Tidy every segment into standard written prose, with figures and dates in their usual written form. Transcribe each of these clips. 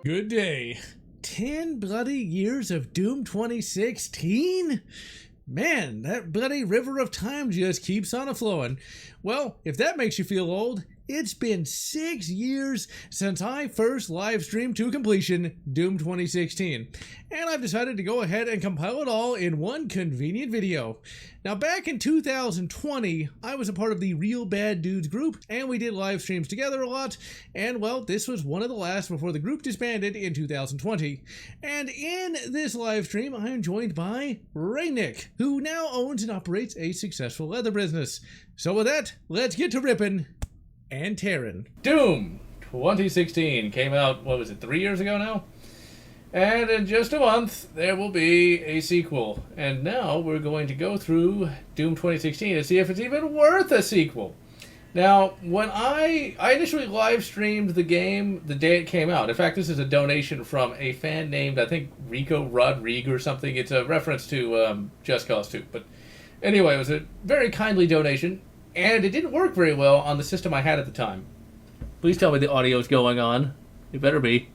Good day. 10 bloody years of Doom 2016? Man, that bloody river of time just keeps on a-flowing. Well, if that makes you feel old, it's been 6 years since I first live streamed to completion Doom 2016, and I've decided to go ahead and compile it all in one convenient video. Now, back in 2020, I was a part of the Real Bad Dudes group, and we did live streams together a lot, and well, this was one of the last before the group disbanded in 2020. And in this live stream, I am joined by Raynick, who now owns and operates a successful leather business. So with that, let's get to ripping and tearing. Doom 2016 came out, what was it, 3 years ago now? And in just a month, there will be a sequel. And now we're going to go through Doom 2016 to see if it's even worth a sequel. Now, when I initially live streamed the game the day it came out. In fact, this is a donation from a fan named, I think, Rico Rodrigue or something. It's a reference to Just Cause 2. But anyway, it was a very kindly donation. And it didn't work very well on the system I had at the time. Please tell me the audio is going on. It better be.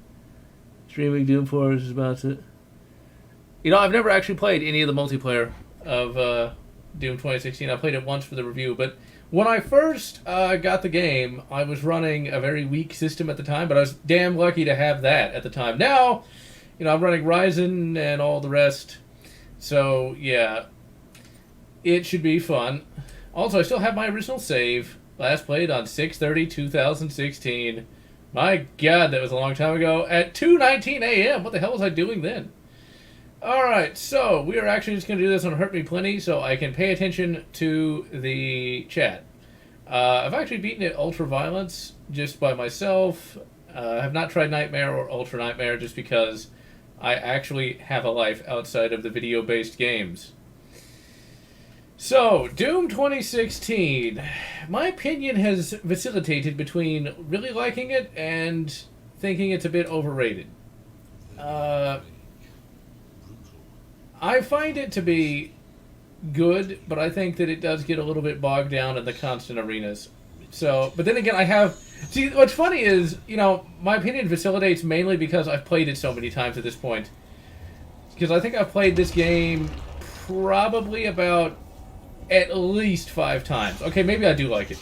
Streaming Doom 4 is about to... You know, I've never actually played any of the multiplayer of Doom 2016. I played it once for the review. But when I first got the game, I was running a very weak system at the time. But I was damn lucky to have that at the time. Now, you know, I'm running Ryzen and all the rest. So, yeah. It should be fun. Also, I still have my original save. Last played on 6/30/2016. My God, that was a long time ago. At 2:19 a.m. What the hell was I doing then? Alright, so we are actually just going to do this on Hurt Me Plenty so I can pay attention to the chat. I've actually beaten it Ultra Violence just by myself. I have not tried Nightmare or Ultra Nightmare just because I actually have a life outside of the video-based games. So, Doom 2016, my opinion has vacillated between really liking it and thinking it's a bit overrated. I find it to be good, but I think that it does get a little bit bogged down in the constant arenas. So, but then again, see, what's funny is, you know, my opinion vacillates mainly because I've played it so many times at this point. Because I think I've played this game probably about at least 5 times. Okay, maybe I do like it.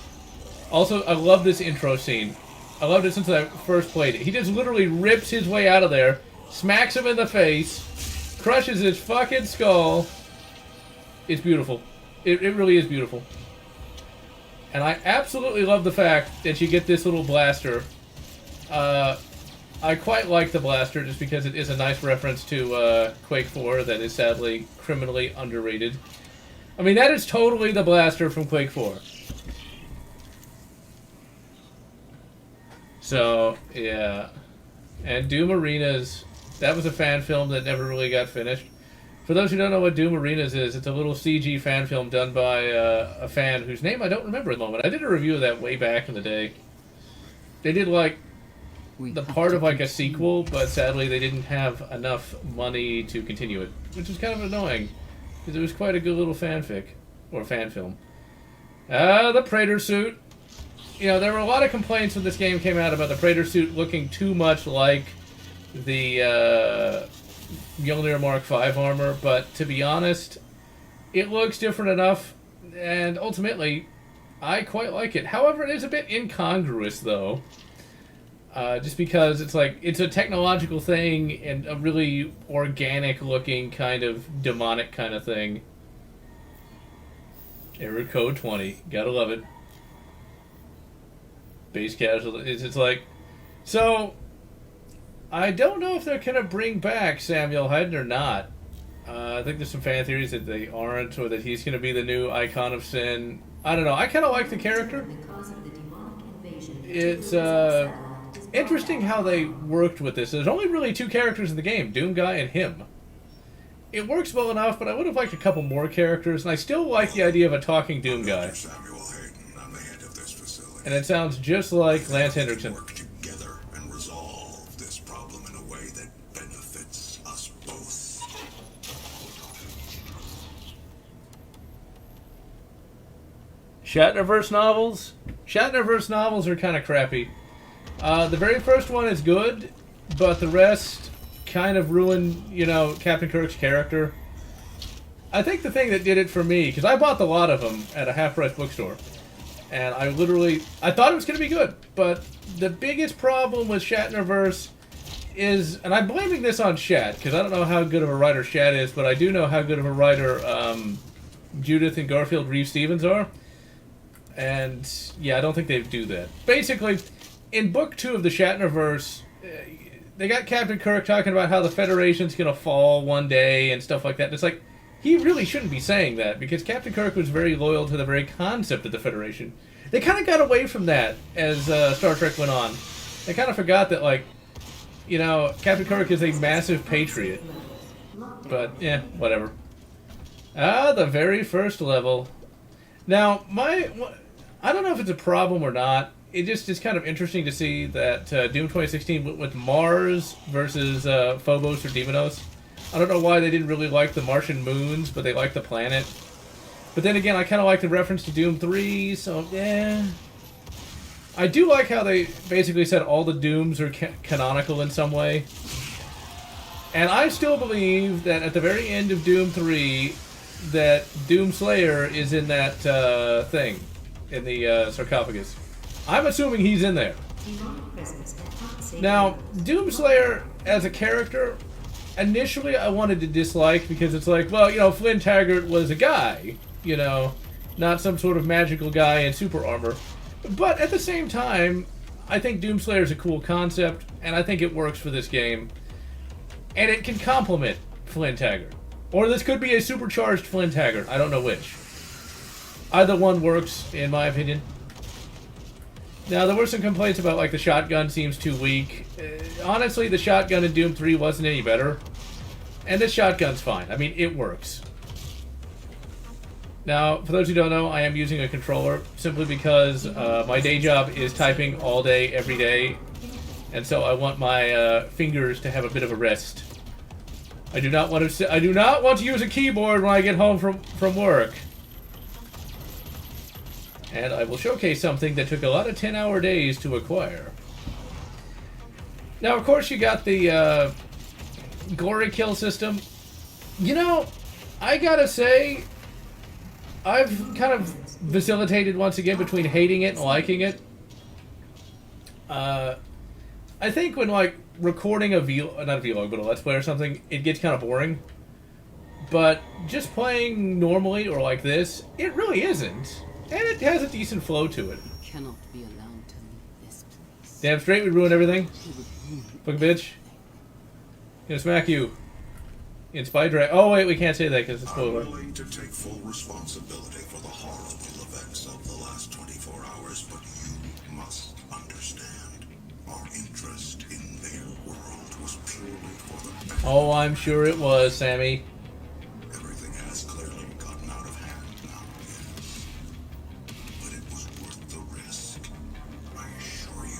Also, I love this intro scene. I loved it since I first played it. He just literally rips his way out of there, smacks him in the face, crushes his fucking skull. It's beautiful. It really is beautiful. And I absolutely love the fact that you get this little blaster. I quite like the blaster just because it is a nice reference to Quake 4 that is sadly criminally underrated. I mean, that is totally the blaster from Quake 4. So, yeah. And Doom Arenas, that was a fan film that never really got finished. For those who don't know what Doom Arenas is, it's a little CG fan film done by a fan whose name I don't remember at the moment. I did a review of that way back in the day. They did, like, the part of, like, a sequel, but sadly they didn't have enough money to continue it, which is kind of annoying. Because it was quite a good little fanfic. Or fan film. The Praetor suit. You know, there were a lot of complaints when this game came out about the Praetor suit looking too much like the Mjolnir Mark V armor. But to be honest, it looks different enough. And ultimately, I quite like it. However, it is a bit incongruous, though. Just because it's like, it's a technological thing and a really organic looking kind of demonic kind of thing. Error code 20. Gotta love it. Base casualty. It's like, so, I don't know if they're gonna bring back Samuel Hayden or not. I think there's some fan theories that they aren't, or that he's gonna be the new icon of sin. I don't know. I kind of like the character. It's, interesting how they worked with this. There's only really 2 characters in the game, Doom Guy and him. It works well enough, but I would have liked a couple more characters, and I still like the idea of a talking Doom Guy. And it sounds just like Lance Hendrickson. Work together and resolve this problem in a way that benefits us both. Shatnerverse novels? Shatnerverse novels are kind of crappy. The very first one is good. but the rest kind of ruined, you know, Captain Kirk's character. I think the thing that did it for me, because I bought a lot of them at a half-price bookstore, and I thought it was going to be good, but the biggest problem with Shatnerverse is, and I'm blaming this on Shat, because I don't know how good of a writer Shat is, but I do know how good of a writer Judith and Garfield Reeve-Stevens are. And, yeah, I don't think they do that. Basically, in Book 2 of the Shatnerverse, they got Captain Kirk talking about how the Federation's going to fall one day and stuff like that. And it's like, he really shouldn't be saying that, because Captain Kirk was very loyal to the very concept of the Federation. They kind of got away from that as Star Trek went on. They kind of forgot that, like, you know, Captain Kirk is a massive patriot. But, yeah, whatever. The very first level. Now, I don't know if it's a problem or not. It just is kind of interesting to see that Doom 2016 went with Mars versus Phobos or Deimos. I don't know why they didn't really like the Martian moons, but they liked the planet. But then again, I kind of like the reference to Doom 3, so yeah. I do like how they basically said all the Dooms are canonical in some way. And I still believe that at the very end of Doom 3, that Doom Slayer is in that thing, in the sarcophagus. I'm assuming he's in there. Now, Doom Slayer as a character, initially I wanted to dislike because it's like, well, you know, Flynn Taggart was a guy, you know, not some sort of magical guy in super armor. But at the same time, I think Doom Slayer is a cool concept, and I think it works for this game. And it can complement Flynn Taggart. Or this could be a supercharged Flynn Taggart. I don't know which. Either one works, in my opinion. Now, there were some complaints about, like, the shotgun seems too weak. Honestly, the shotgun in Doom 3 wasn't any better. And this shotgun's fine. I mean, it works. Now, for those who don't know, I am using a controller simply because my day job is typing all day, every day. And so I want my fingers to have a bit of a rest. I do not want to use a keyboard when I get home from work. And I will showcase something that took a lot of 10-hour days to acquire. Now, of course, you got the gory kill system. You know, I gotta say, I've kind of vacillated once again between hating it and liking it. I think when, like, recording a not a vlog, but a let's play or something, it gets kind of boring. But just playing normally or like this, it really isn't. And it has a decent flow to it. Cannot be allowed to leave this place. Damn straight, we ruined everything. Fucking bitch. Gonna smack you. In Spy Drag. Oh wait, we can't say that because it's a spoiler. I'm willing to take full responsibility for the horrible events of the last 24 hours, but you must understand. Our interest in their world was purely for the benefit. Oh, I'm sure it was, Sammy. Everything has clearly gotten out of hand now, yes. But it was worth the risk, I assure you.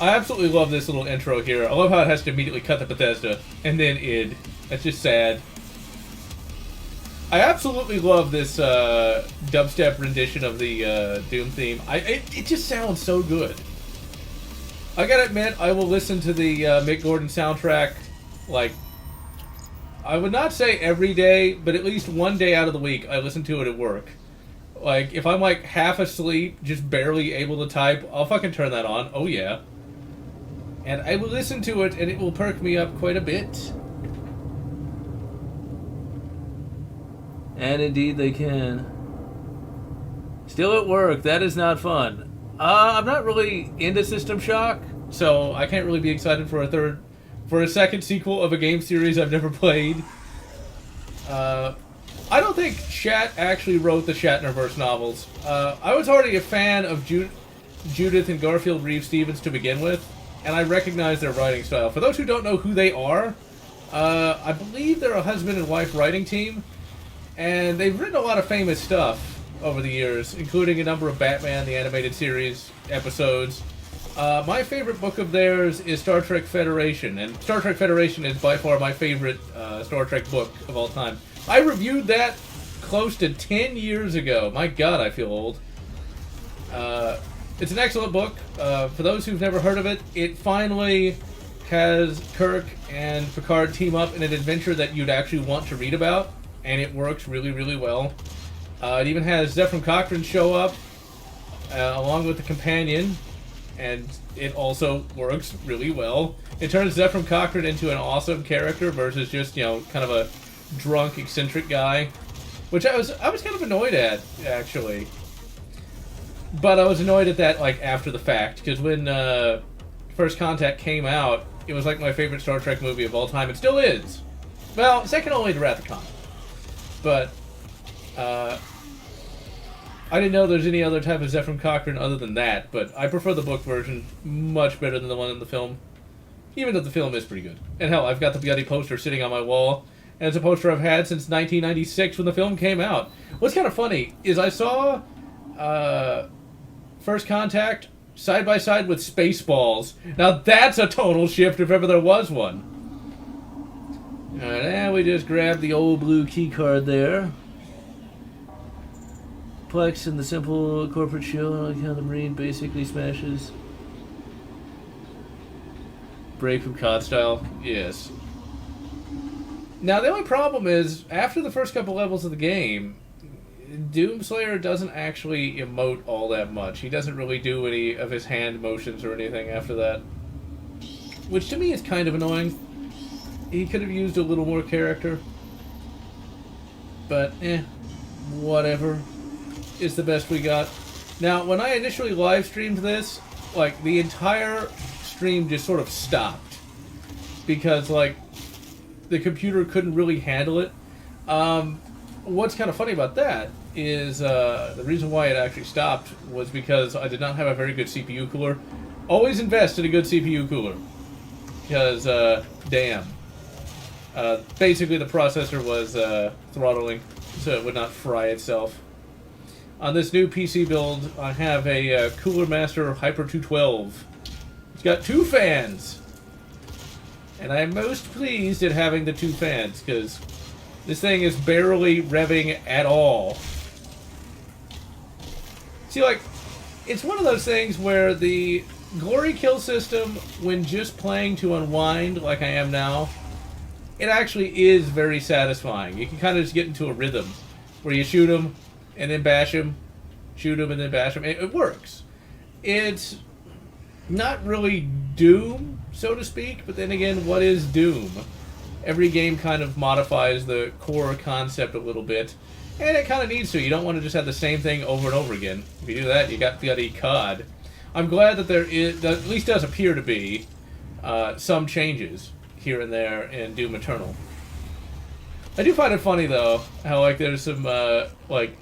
I absolutely love this little intro here. I love how it has to immediately cut to Bethesda and then id. That's just sad. I absolutely love this dubstep rendition of the Doom theme. It just sounds so good. I gotta admit, I will listen to the Mick Gordon soundtrack, like, I would not say every day, but at least one day out of the week, I listen to it at work. Like, if I'm, like, half asleep, just barely able to type, I'll fucking turn that on. Oh, yeah. And I will listen to it, and it will perk me up quite a bit. And indeed they can. Still at work, that is not fun. I'm not really into System Shock, so I can't really be excited for a second sequel of a game series I've never played. I don't think Shat actually wrote the Shatnerverse novels. I was already a fan of Judith and Garfield Reeve-Stevens to begin with, and I recognize their writing style. For those who don't know who they are, I believe they're a husband and wife writing team. And they've written a lot of famous stuff over the years, including a number of Batman, the animated series, episodes. My favorite book of theirs is Star Trek Federation, and Star Trek Federation is by far my favorite Star Trek book of all time. I reviewed that close to 10 years ago. My God, I feel old. It's an excellent book. For those who've never heard of it, it finally has Kirk and Picard team up in an adventure that you'd actually want to read about, and it works really, really well. It even has Zefram Cochrane show up, along with the companion, and it also works really well. It turns Zefram Cochrane into an awesome character versus just, you know, kind of a drunk, eccentric guy, which I was kind of annoyed at, actually. But I was annoyed at that, like, after the fact, because when First Contact came out, it was like my favorite Star Trek movie of all time. It still is. Well, second only to Wrath of Khan. But I didn't know there's any other type of Zefram Cochrane other than that, but I prefer the book version much better than the one in the film. Even though the film is pretty good. And hell, I've got the bloody poster sitting on my wall, and it's a poster I've had since 1996 when the film came out. What's kind of funny is I saw First Contact side by side with Spaceballs. Now that's a total shift if ever there was one. Alright, and we just grabbed the old blue key card there. Plex and the simple corporate shield on how the Marine basically smashes. Break from COD style, yes. Now the only problem is, after the first couple levels of the game, Doomslayer doesn't actually emote all that much. He doesn't really do any of his hand motions or anything after that. Which to me is kind of annoying. He could have used a little more character. But, whatever. Is the best we got. Now, when I initially live streamed this, like, the entire stream just sort of stopped. Because, like, the computer couldn't really handle it. What's kind of funny about that is the reason why it actually stopped was because I did not have a very good CPU cooler. Always invest in a good CPU cooler. Because, damn. Basically, the processor was throttling, so it would not fry itself. On this new PC build, I have a Cooler Master Hyper 212. It's got 2 fans! And I am most pleased at having the 2 fans, because this thing is barely revving at all. See, like, it's one of those things where the glory kill system, when just playing to unwind like I am now, it actually is very satisfying. You can kind of just get into a rhythm where you shoot them and then bash him, shoot him and then bash him. It works. It's not really Doom, so to speak, but then again, what is Doom? Every game kind of modifies the core concept a little bit, and it kind of needs to. You don't want to just have the same thing over and over again. If you do that, you got bloody COD. I'm glad that there is, at least does appear to be, some changes here and there in Doom Eternal. I do find it funny, though, how, like, there's some, like,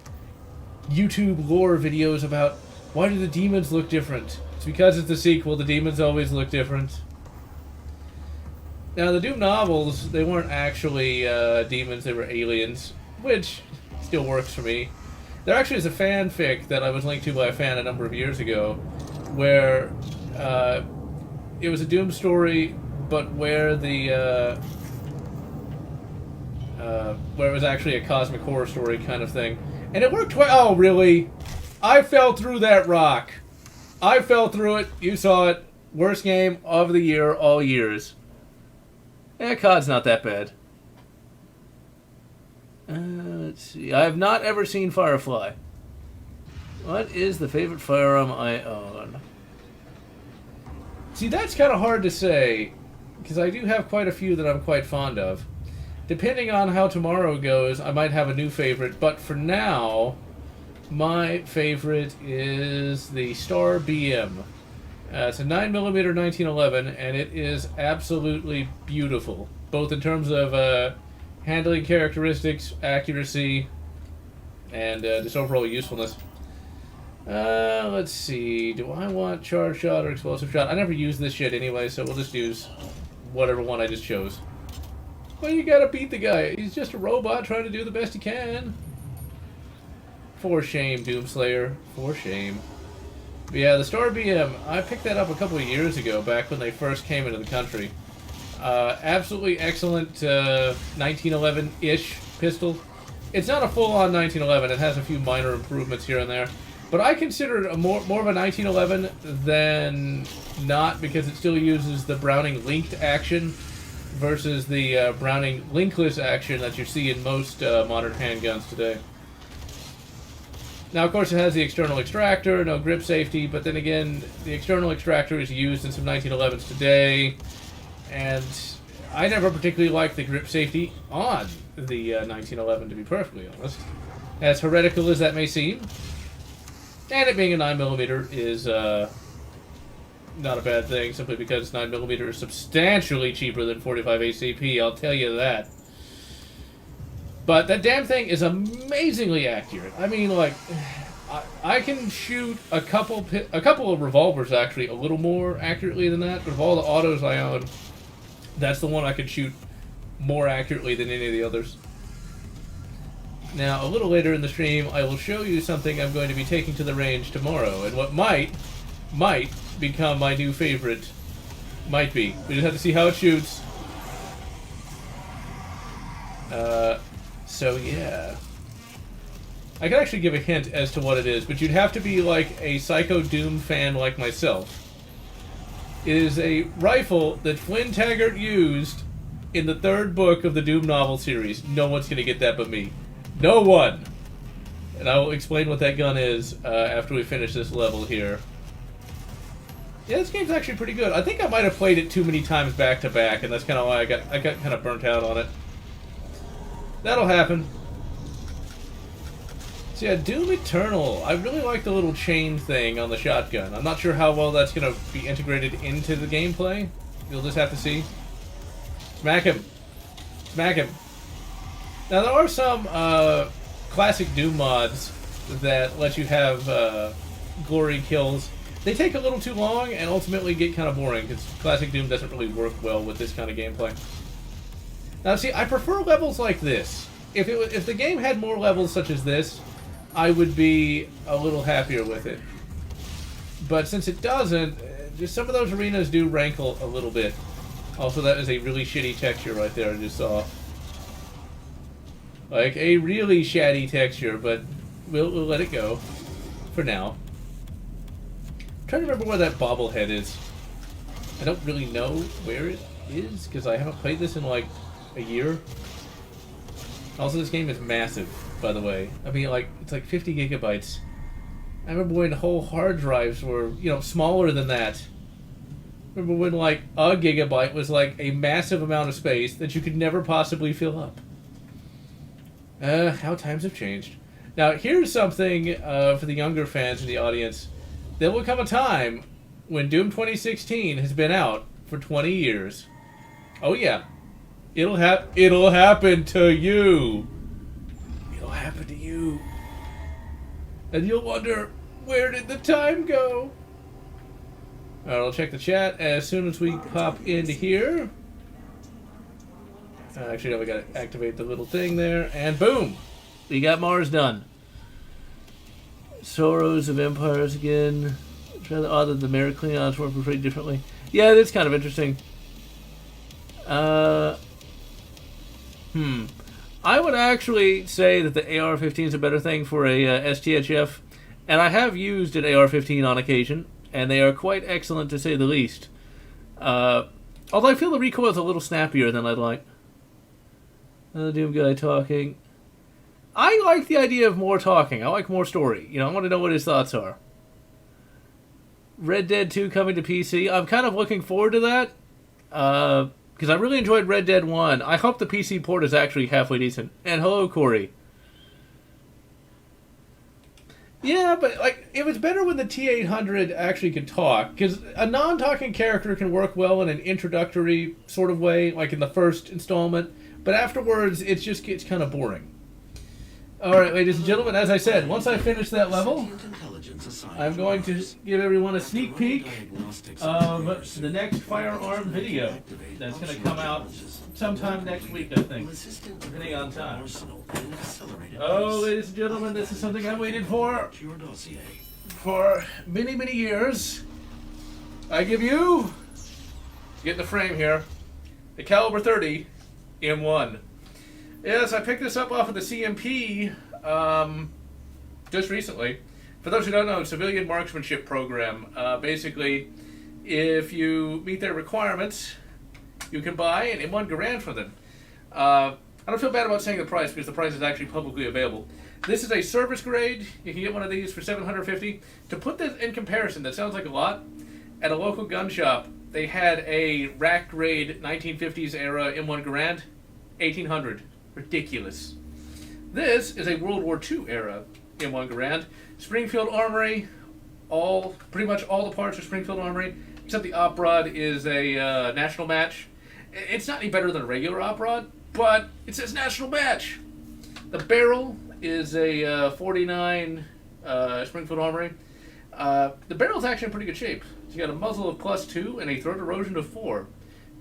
YouTube lore videos about why do the demons look different? It's because it's the sequel, the demons always look different. Now, the Doom novels, they weren't actually demons, they were aliens, which still works for me. There actually is a fanfic that I was linked to by a fan a number of years ago, where it was a Doom story, but where the where it was actually a cosmic horror story kind of thing. And it worked well. Oh, really? I fell through that rock. I fell through it. You saw it. Worst game of the year, all years. COD's not that bad. Let's see. I have not ever seen Firefly. What is the favorite firearm I own? See, that's kind of hard to say, because I do have quite a few that I'm quite fond of. Depending on how tomorrow goes, I might have a new favorite, but for now, my favorite is the Star BM. It's a 9mm 1911, and it is absolutely beautiful, both in terms of handling characteristics, accuracy, and just overall usefulness. Let's see. Do I want charge shot or explosive shot? I never use this shit anyway, so we'll just use whatever one I just chose. Well, you gotta beat the guy. He's just a robot trying to do the best he can. For shame, Doomslayer. For shame. But yeah, the Star BM, I picked that up a couple of years ago, back when they first came into the country. Absolutely excellent 1911-ish pistol. It's not a full-on 1911. It has a few minor improvements here and there. But I consider it more of a 1911 than not, because it still uses the Browning linked action versus the Browning linkless action that you see in most modern handguns today. Now, of course, it has the external extractor, no grip safety, but then again, the external extractor is used in some 1911s today, and I never particularly liked the grip safety on the 1911, to be perfectly honest. As heretical as that may seem, and it being a 9mm is not a bad thing, simply because 9mm is substantially cheaper than 45 ACP, I'll tell you that. But that damn thing is amazingly accurate. I mean, like, I can shoot a couple of revolvers, actually, a little more accurately than that. But of all the autos I own, that's the one I can shoot more accurately than any of the others. Now, a little later in the stream, I will show you something I'm going to be taking to the range tomorrow, and what might become my new favorite. Might be. We just have to see how it shoots. So yeah. I could actually give a hint as to what it is, but you'd have to be like a Psycho Doom fan like myself. It is a rifle that Flynn Taggart used in the 3rd book of the Doom novel series. No one's going to get that but me. No one! And I will explain what that gun is after we finish this level here. Yeah, this game's actually pretty good. I think I might have played it too many times back to back, and that's kind of why I got kind of burnt out on it. That'll happen. So yeah, Doom Eternal. I really like the little chain thing on the shotgun. I'm not sure how well that's going to be integrated into the gameplay. You'll just have to see. Smack him. Smack him. Now, there are some classic Doom mods that let you have glory kills. They take a little too long and ultimately get kind of boring, because classic Doom doesn't really work well with this kind of gameplay. Now, see, I prefer levels like this. If the game had more levels such as this, I would be a little happier with it. But since it doesn't, just some of those arenas do rankle a little bit. Also, that is a really shitty texture right there I just saw. Like, a really shatty texture, but we'll let it go for now. I'm trying to remember where that bobblehead is. I don't really know where it is, because I haven't played this in, like, a year. Also, this game is massive, by the way. I mean, like, it's like 50 gigabytes. I remember when whole hard drives were, you know, smaller than that. I remember when, like, a gigabyte was, like, a massive amount of space that you could never possibly fill up. How times have changed. Now, here's something for the younger fans in the audience. There will come a time when Doom 2016 has been out for 20 years. Oh, yeah. It'll happen to you. It'll happen to you. And you'll wonder, where did the time go? Alright, I'll check the chat as soon as we pop into here. Actually, now we gotta activate the little thing there, and boom! We got Mars done. Sorrows of Empires again. It's rather odd that the Mericleons were portrayed differently. Yeah, that's kind of interesting. I would actually say that the AR-15 is a better thing for a STHF, and I have used an AR-15 on occasion, and they are quite excellent to say the least. Although I feel the recoil is a little snappier than I'd like. Another Doom guy talking. I like the idea of more talking. I like more story. You know, I want to know what his thoughts are. Red Dead 2 coming to PC. I'm kind of looking forward to that. Because I really enjoyed Red Dead 1. I hope the PC port is actually halfway decent. And hello, Corey. Yeah, but like it was better when the T-800 actually could talk. Because a non-talking character can work well in an introductory sort of way, like in the first installment. But afterwards, it just gets kind of boring. Alright, ladies and gentlemen, as I said, once I finish that level, I'm going to give everyone a sneak peek of the next firearm video that's going to come out sometime next week, I think, depending on time. Oh, ladies and gentlemen, this is something I waited for many, many years. I give you, get in the frame here, the Caliber 30 M1. Yes, I picked this up off of the CMP just recently. For those who don't know, civilian marksmanship program. Basically, if you meet their requirements, you can buy an M1 Garand from them. I don't feel bad about saying the price because the price is actually publicly available. This is a service grade. You can get one of these for $750. To put this in comparison, that sounds like a lot. At a local gun shop, they had a rack grade 1950s era M1 Garand, $1,800. Ridiculous. This is a World War II era M1 Garand. Springfield Armory, pretty much all the parts are Springfield Armory, except the op rod is a national match. It's not any better than a regular op rod, but it says national match. The barrel is a 49 Springfield Armory. The barrel's actually in pretty good shape. It's got a muzzle of +2 and a throat erosion of 4.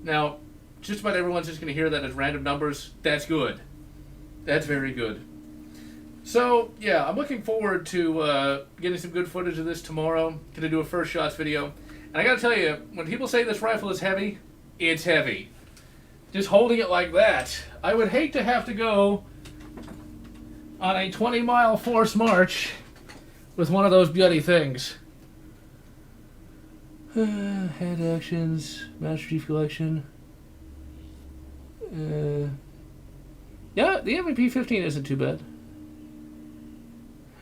Now, just about everyone's just going to hear that as random numbers. That's good. That's very good. So, yeah, I'm looking forward to getting some good footage of this tomorrow. Going to do a first shots video. And I got to tell you, when people say this rifle is heavy, it's heavy. Just holding it like that. I would hate to have to go on a 20-mile forced march with one of those bloody things. Hand actions, Master Chief Collection. Yeah, the MVP-15 isn't too bad.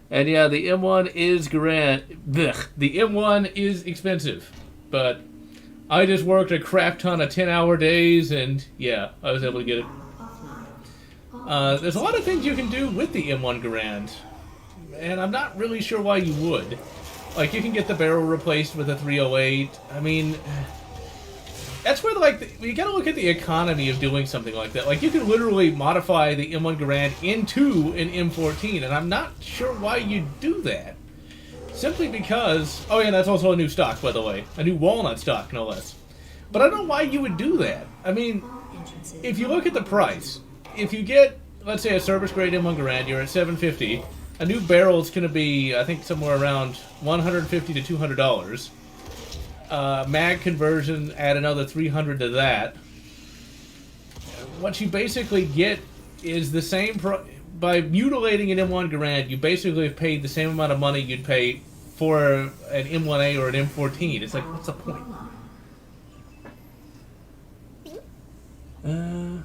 And yeah, the M1 is the M1 is expensive, but I just worked a crap ton of 10-hour days, and yeah, I was able to get it. There's a lot of things you can do with the M1 Garand, and I'm not really sure why you would. Like, you can get the barrel replaced with a 308. I mean, that's where, like, you gotta look at the economy of doing something like that. Like, you can literally modify the M1 Garand into an M14, and I'm not sure why you'd do that. Simply because... Oh, yeah, that's also a new stock, by the way. A new walnut stock, no less. But I don't know why you would do that. I mean, if you look at the price, if you get, let's say, a service-grade M1 Garand, you're at $750. A new barrel is going to be, I think, somewhere around $150 to $200. Mag conversion, add another $300 to that. What you basically get is the same... By mutilating an M1 Garand, you basically have paid the same amount of money you'd pay for an M1A or an M14. It's like, what's the point? And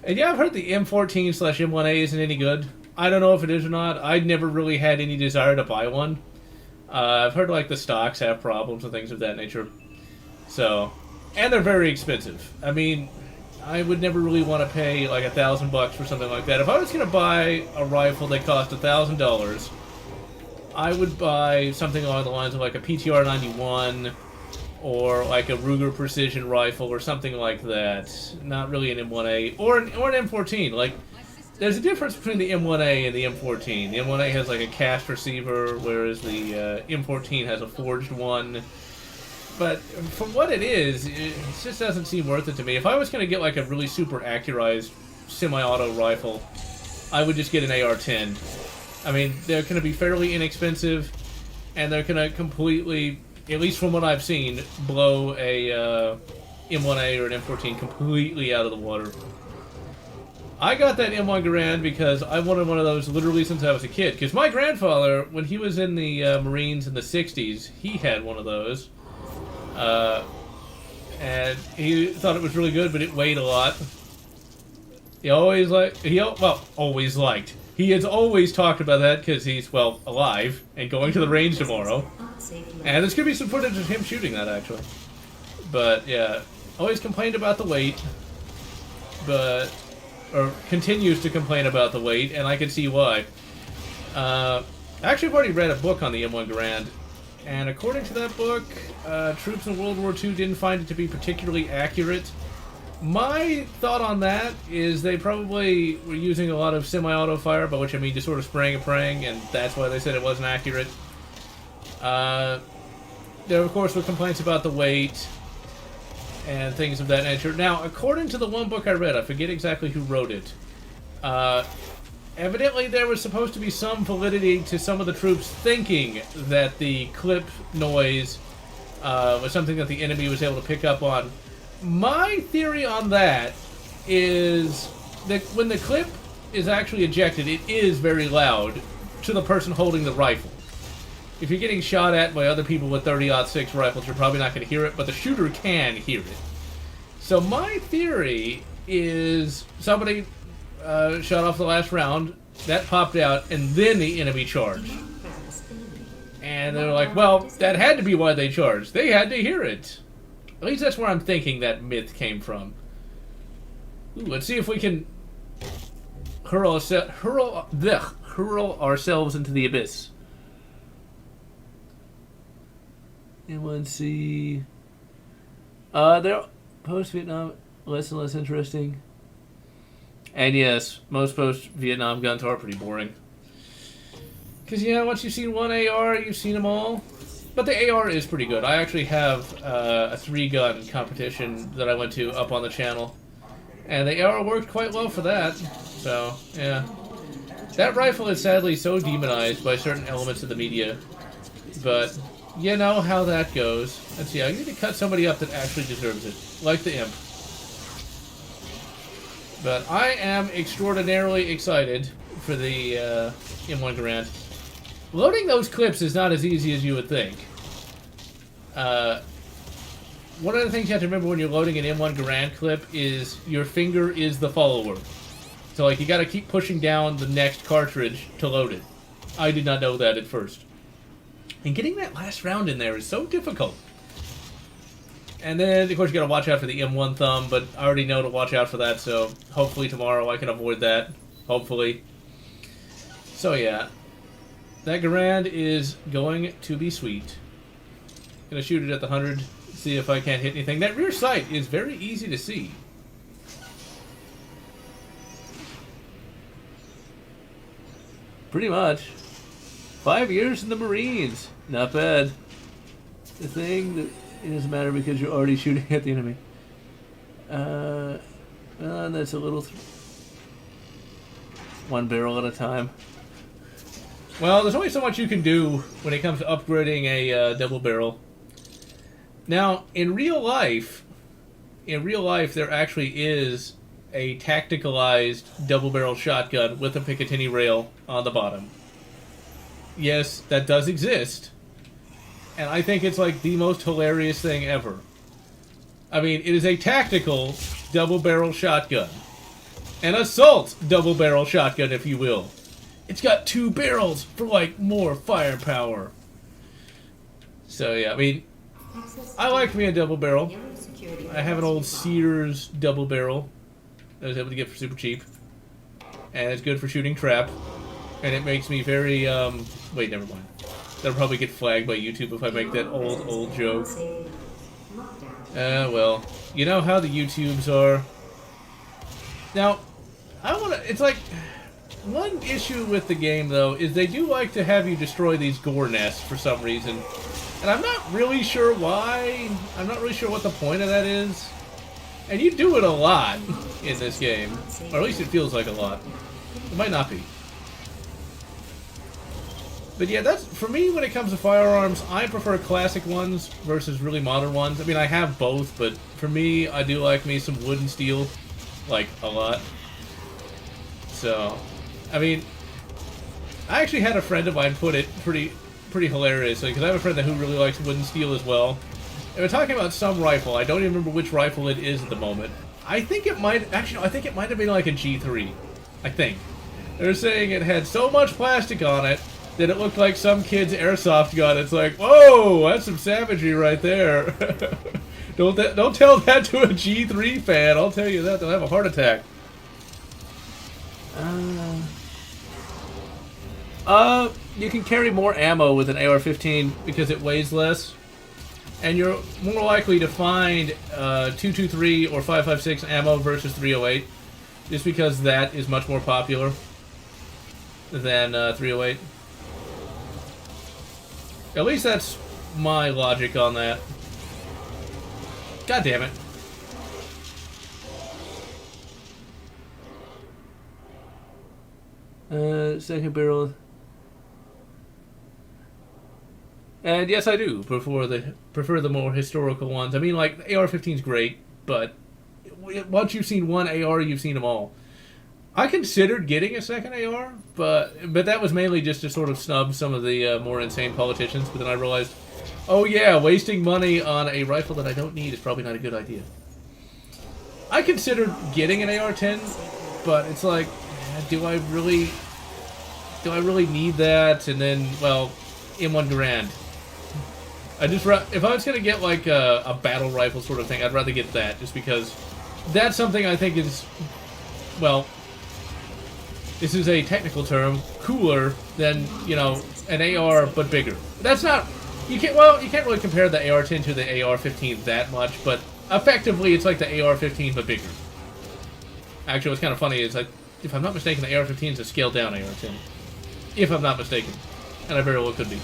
yeah, I've heard the M14/M1A isn't any good. I don't know if it is or not. I'd never really had any desire to buy one. I've heard like the stocks have problems and things of that nature. So, and they're very expensive. I mean, I would never really want to pay like $1,000 for something like that. If I was going to buy a rifle that cost $1,000, I would buy something along the lines of like a PTR 91 or like a Ruger Precision rifle or something like that. Not really an M1A or an M14. Like, there's a difference between the M1A and the M14. The M1A has like a cast receiver, whereas the M14 has a forged one. But for what it is, it just doesn't seem worth it to me. If I was going to get like a really super accurized semi-auto rifle, I would just get an AR-10. I mean, they're going to be fairly inexpensive, and they're going to completely, at least from what I've seen, blow a M1A or an M14 completely out of the water. I got that M1 Garand because I wanted one of those literally since I was a kid. Because my grandfather, when he was in the Marines in the 60s, he had one of those. And he thought it was really good, but it weighed a lot. He always He has always talked about that because he's, well, alive and going to the range tomorrow. And there's going to be some footage of him shooting that, actually. But, yeah, always complained about the weight. Or continues to complain about the weight, and I can see why. Actually, I've already read a book on the M1 Garand. And according to that book, troops in World War II didn't find it to be particularly accurate. My thought on that is they probably were using a lot of semi-auto fire, by which I mean just sort of spraying and praying, and that's why they said it wasn't accurate. There, of course, were complaints about the weight and things of that nature. Now, according to the one book I read, I forget exactly who wrote it, evidently there was supposed to be some validity to some of the troops thinking that the clip noise was something that the enemy was able to pick up on. My theory on that is that when the clip is actually ejected, it is very loud. to the person holding the rifle. If you're getting shot at by other people with 30-06 rifles, you're probably not going to hear it, but the shooter can hear it. So my theory is somebody shot off the last round, that popped out, and then the enemy charged. And they're like, well, that had to be why they charged. They had to hear it. At least that's where I'm thinking that myth came from. Ooh, let's see if we can hurl ourselves into the abyss. And let's see. They're post-Vietnam less and less interesting. And yes, most post-Vietnam guns are pretty boring. Because, yeah, once you've seen one AR, you've seen them all. But the AR is pretty good. I actually have a 3-gun competition that I went to up on the channel. And the AR worked quite well for that. So, yeah. That rifle is sadly so demonized by certain elements of the media. But you know how that goes. Let's see, I need to cut somebody up that actually deserves it. Like the Imp. But I am extraordinarily excited for the M1 Garand. Loading those clips is not as easy as you would think. One of the things you have to remember when you're loading an M1 Garand clip is your finger is the follower. So, like, you gotta keep pushing down the next cartridge to load it. I did not know that at first. And getting that last round in there is so difficult. And then, of course, you gotta watch out for the M1 thumb, but I already know to watch out for that, so hopefully tomorrow I can avoid that. Hopefully. So, yeah. That Garand is going to be sweet. Gonna shoot it at the 100, see if I can't hit anything. That rear sight is very easy to see. Pretty much. 5 years in the Marines. Not bad. The thing that it doesn't matter because you're already shooting at the enemy. That's a little... one barrel at a time. Well, there's only so much you can do when it comes to upgrading a double barrel. Now, in real life, there actually is a tacticalized double barrel shotgun with a Picatinny rail on the bottom. Yes, that does exist. And I think it's like the most hilarious thing ever. I mean, it is a tactical double barrel shotgun. An assault double barrel shotgun, if you will. It's got 2 barrels for, like, more firepower. So, yeah, I mean, I like me a double barrel. I have an old Sears double barrel that I was able to get for super cheap. And it's good for shooting trap. And it makes me very, wait, never mind. That'll probably get flagged by YouTube if I make that old joke. Well, you know how the YouTubes are. Now, it's like... one issue with the game, though, is they do like to have you destroy these gore nests for some reason. And I'm not really sure why. I'm not really sure what the point of that is. And you do it a lot in this game. Or at least it feels like a lot. It might not be. But yeah, that's, for me, when it comes to firearms, I prefer classic ones versus really modern ones. I mean, I have both, but for me, I do like me some wood and steel. Like, a lot. So... I mean, I actually had a friend of mine put it pretty hilariously, because I have a friend who really likes wood and steel as well. And we're talking about some rifle. I don't even remember which rifle it is at the moment. I think it might have been like a G3. I think. They're saying it had so much plastic on it that it looked like some kid's airsoft gun. It's like, whoa, that's some savagery right there. Don't tell that to a G3 fan. I'll tell you that, they'll have a heart attack. You can carry more ammo with an AR-15 because it weighs less, and you're more likely to find 223 or 5.56 ammo versus 308, just because that is much more popular than 308. At least that's my logic on that. God damn it. Second barrel. And yes, I do prefer the more historical ones. I mean, like, the AR-15's great, but once you've seen one AR, you've seen them all. I considered getting a second AR, but that was mainly just to sort of snub some of the more insane politicians. But then I realized, oh yeah, wasting money on a rifle that I don't need is probably not a good idea. I considered getting an AR-10, but it's like, do I really need that? And then, well, in $1,000. If I was gonna get like a battle rifle sort of thing, I'd rather get that, just because that's something I think is, well, this is a technical term, cooler than, you know, an AR but bigger. That's not, you can't really compare the AR-10 to the AR-15 that much, but effectively it's like the AR-15 but bigger. Actually, what's kind of funny is, like, if I'm not mistaken, the AR-15 is a scaled down AR-10. If I'm not mistaken. And I very well could be.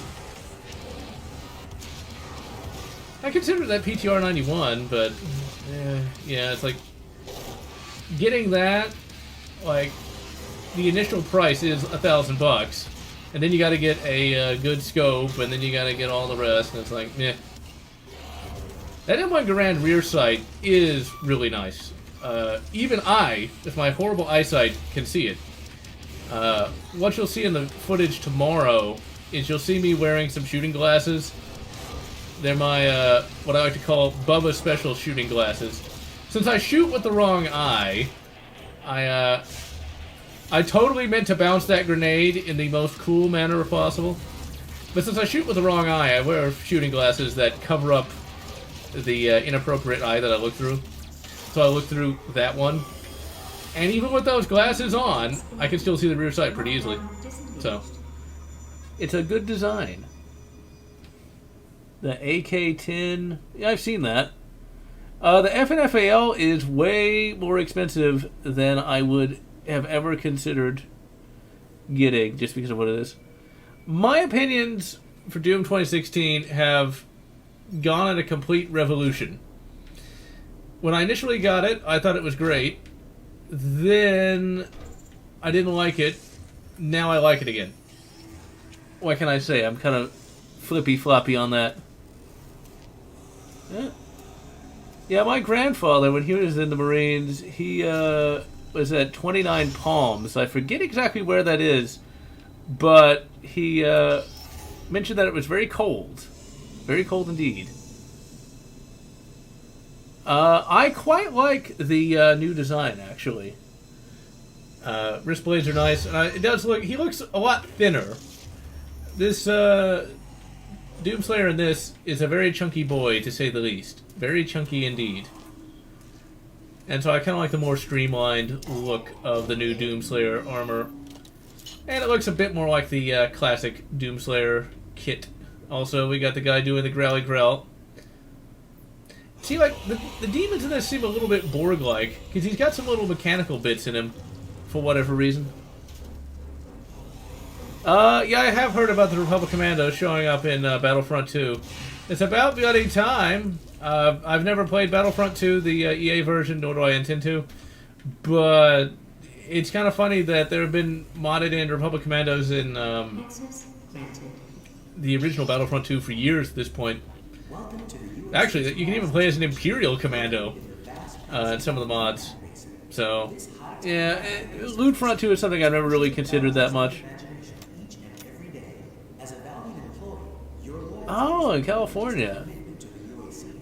I consider that PTR-91, but yeah, it's like getting that, like, the initial price is $1,000, and then you got to get a good scope, and then you got to get all the rest, and it's like, meh. That M1 Garand rear sight is really nice. Even I, with my horrible eyesight, can see it. What you'll see in the footage tomorrow is you'll see me wearing some shooting glasses. They're my, what I like to call Bubba Special shooting glasses. Since I shoot with the wrong eye, I totally meant to bounce that grenade in the most cool manner possible. But since I shoot with the wrong eye, I wear shooting glasses that cover up the inappropriate eye that I look through. So I look through that one. And even with those glasses on, I can still see the rear sight pretty easily. So, it's a good design. The AK-10, yeah, I've seen that. The FNFAL is way more expensive than I would have ever considered getting, just because of what it is. My opinions for Doom 2016 have gone in a complete revolution. When I initially got it, I thought it was great. Then I didn't like it. Now I like it again. What can I say? I'm kind of flippy-floppy on that. Yeah, my grandfather, when he was in the Marines, he was at 29 Palms. I forget exactly where that is, but he mentioned that it was very cold. Very cold indeed. I quite like the new design, actually. Wrist blades are nice, and it does look. He looks a lot thinner. This Doomslayer in this is a very chunky boy, to say the least. Very chunky indeed. And so I kind of like the more streamlined look of the new Doomslayer armor. And it looks a bit more like the classic Doomslayer kit. Also, we got the guy doing the growly growl. See, like, the demons in this seem a little bit Borg-like, because he's got some little mechanical bits in him, for whatever reason. Yeah, I have heard about the Republic Commandos showing up in Battlefront 2. It's about bloody time. I've never played Battlefront 2, the EA version, nor do I intend to. But it's kind of funny that there have been modded in Republic Commandos in the original Battlefront 2 for years at this point. Actually, you can even play as an Imperial Commando in some of the mods. So, yeah, Loot Front 2 is something I've never really considered that much. Oh, in California.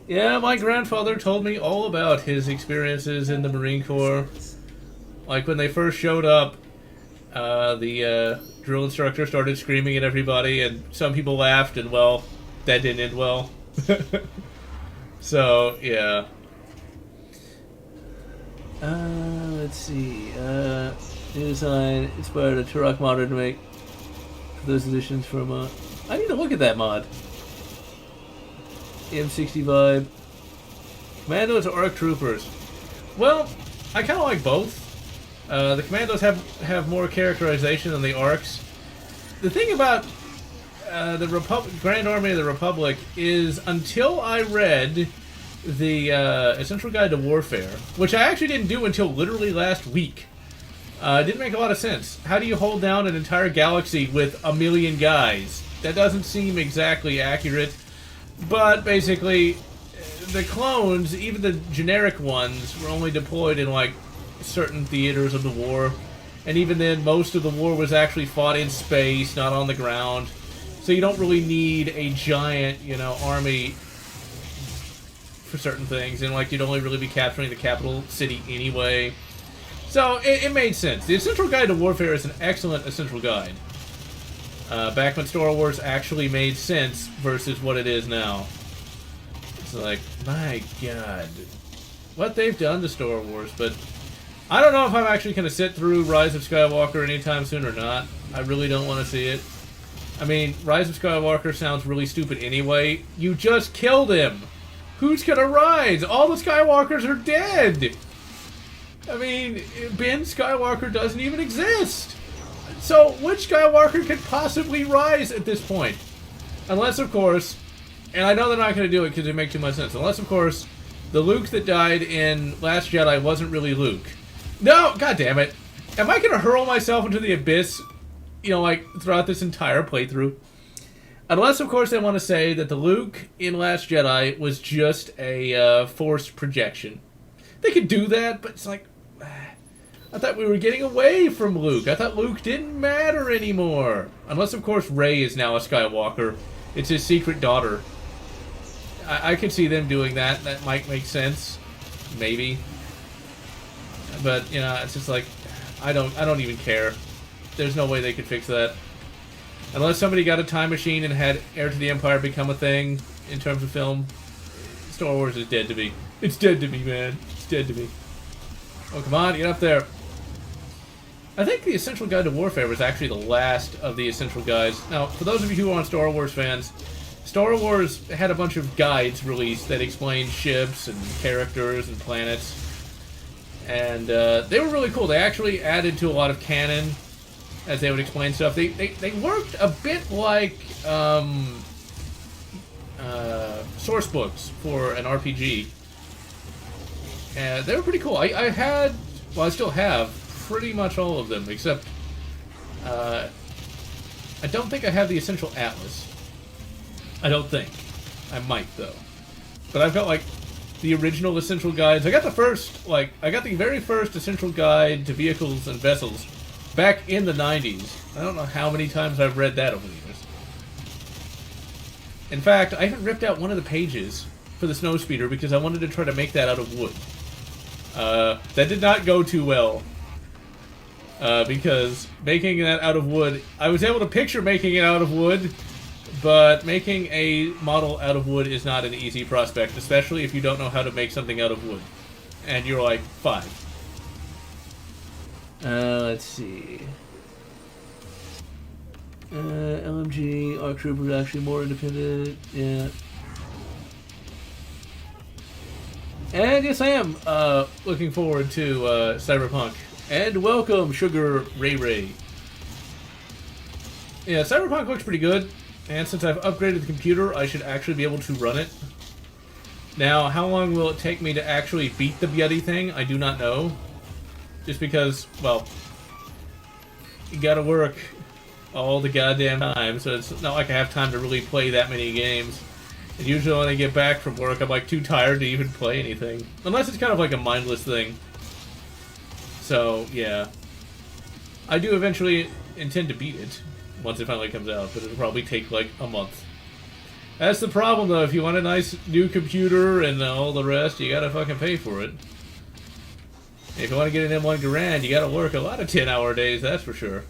Yeah, my grandfather told me all about his experiences in the Marine Corps. Like, when they first showed up, the drill instructor started screaming at everybody, and some people laughed, and, well, that didn't end well. So, yeah. Let's see. New design inspired a Turok modder to make those additions from, I need to look at that mod. M60 vibe. Commandos or ARC Troopers? Well, I kind of like both. The Commandos have more characterization than the ARCs. The thing about the Grand Army of the Republic is, until I read the Essential Guide to Warfare, which I actually didn't do until literally last week. It didn't make a lot of sense. How do you hold down an entire galaxy with 1 million guys? That doesn't seem exactly accurate. But basically, the clones, even the generic ones, were only deployed in, like, certain theaters of the war. And even then, most of the war was actually fought in space, not on the ground. So you don't really need a giant, you know, army for certain things. And, like, you'd only really be capturing the capital city anyway. So, it made sense. The Essential Guide to Warfare is an excellent essential guide. Back when Star Wars actually made sense versus what it is now. It's like, my god. What they've done to Star Wars, but I don't know if I'm actually going to sit through Rise of Skywalker anytime soon or not. I really don't want to see it. I mean, Rise of Skywalker sounds really stupid anyway. You just killed him! Who's going to rise? All the Skywalkers are dead! I mean, Ben Skywalker doesn't even exist! So, which Skywalker could possibly rise at this point? Unless, of course, and I know they're not going to do it because it makes too much sense, unless, of course, the Luke that died in Last Jedi wasn't really Luke. No! God damn it. Am I going to hurl myself into the abyss, you know, like, throughout this entire playthrough? Unless, of course, they want to say that the Luke in Last Jedi was just a forced projection. They could do that, but it's like, I thought we were getting away from Luke. I thought Luke didn't matter anymore. Unless, of course, Rey is now a Skywalker. It's his secret daughter. I could see them doing that. That might make sense. Maybe. But, you know, it's just like, I don't even care. There's no way they could fix that. Unless somebody got a time machine and had Heir to the Empire become a thing in terms of film, Star Wars is dead to me. It's dead to me, man. It's dead to me. Oh, come on, get up there. I think the Essential Guide to Warfare was actually the last of the Essential Guides. Now, for those of you who aren't Star Wars fans, Star Wars had a bunch of guides released that explained ships and characters and planets. And they were really cool. They actually added to a lot of canon as they would explain stuff. They worked a bit like source books for an RPG. And they were pretty cool. I had, well, I still have pretty much all of them, except I don't think I have the Essential Atlas. I don't think. I might, though. But I've got, like, the original Essential Guides. I got the first, like, I got the very first Essential Guide to Vehicles and Vessels back in the 90s. I don't know how many times I've read that over the years. In fact, I even ripped out one of the pages for the Snowspeeder because I wanted to try to make that out of wood. That did not go too well. Because making that out of wood, I was able to picture making it out of wood, but making a model out of wood is not an easy prospect, especially if you don't know how to make something out of wood. And you're like 5. Let's see. LMG, ARC Trooper is actually more independent. Yeah. And yes, I am looking forward to Cyberpunk. And welcome, Sugar Ray Ray. Yeah, Cyberpunk looks pretty good. And since I've upgraded the computer, I should actually be able to run it. Now, how long will it take me to actually beat the bloody thing? I do not know. Just because, well, you gotta work all the goddamn time, so it's not like I have time to really play that many games. And usually when I get back from work, I'm like too tired to even play anything. Unless it's kind of like a mindless thing. So, yeah. I do eventually intend to beat it once it finally comes out, but it'll probably take like a month. That's the problem, though. If you want a nice new computer and all the rest, you gotta fucking pay for it. If you want to get an M1 Garand, you gotta work a lot of 10-hour days, that's for sure.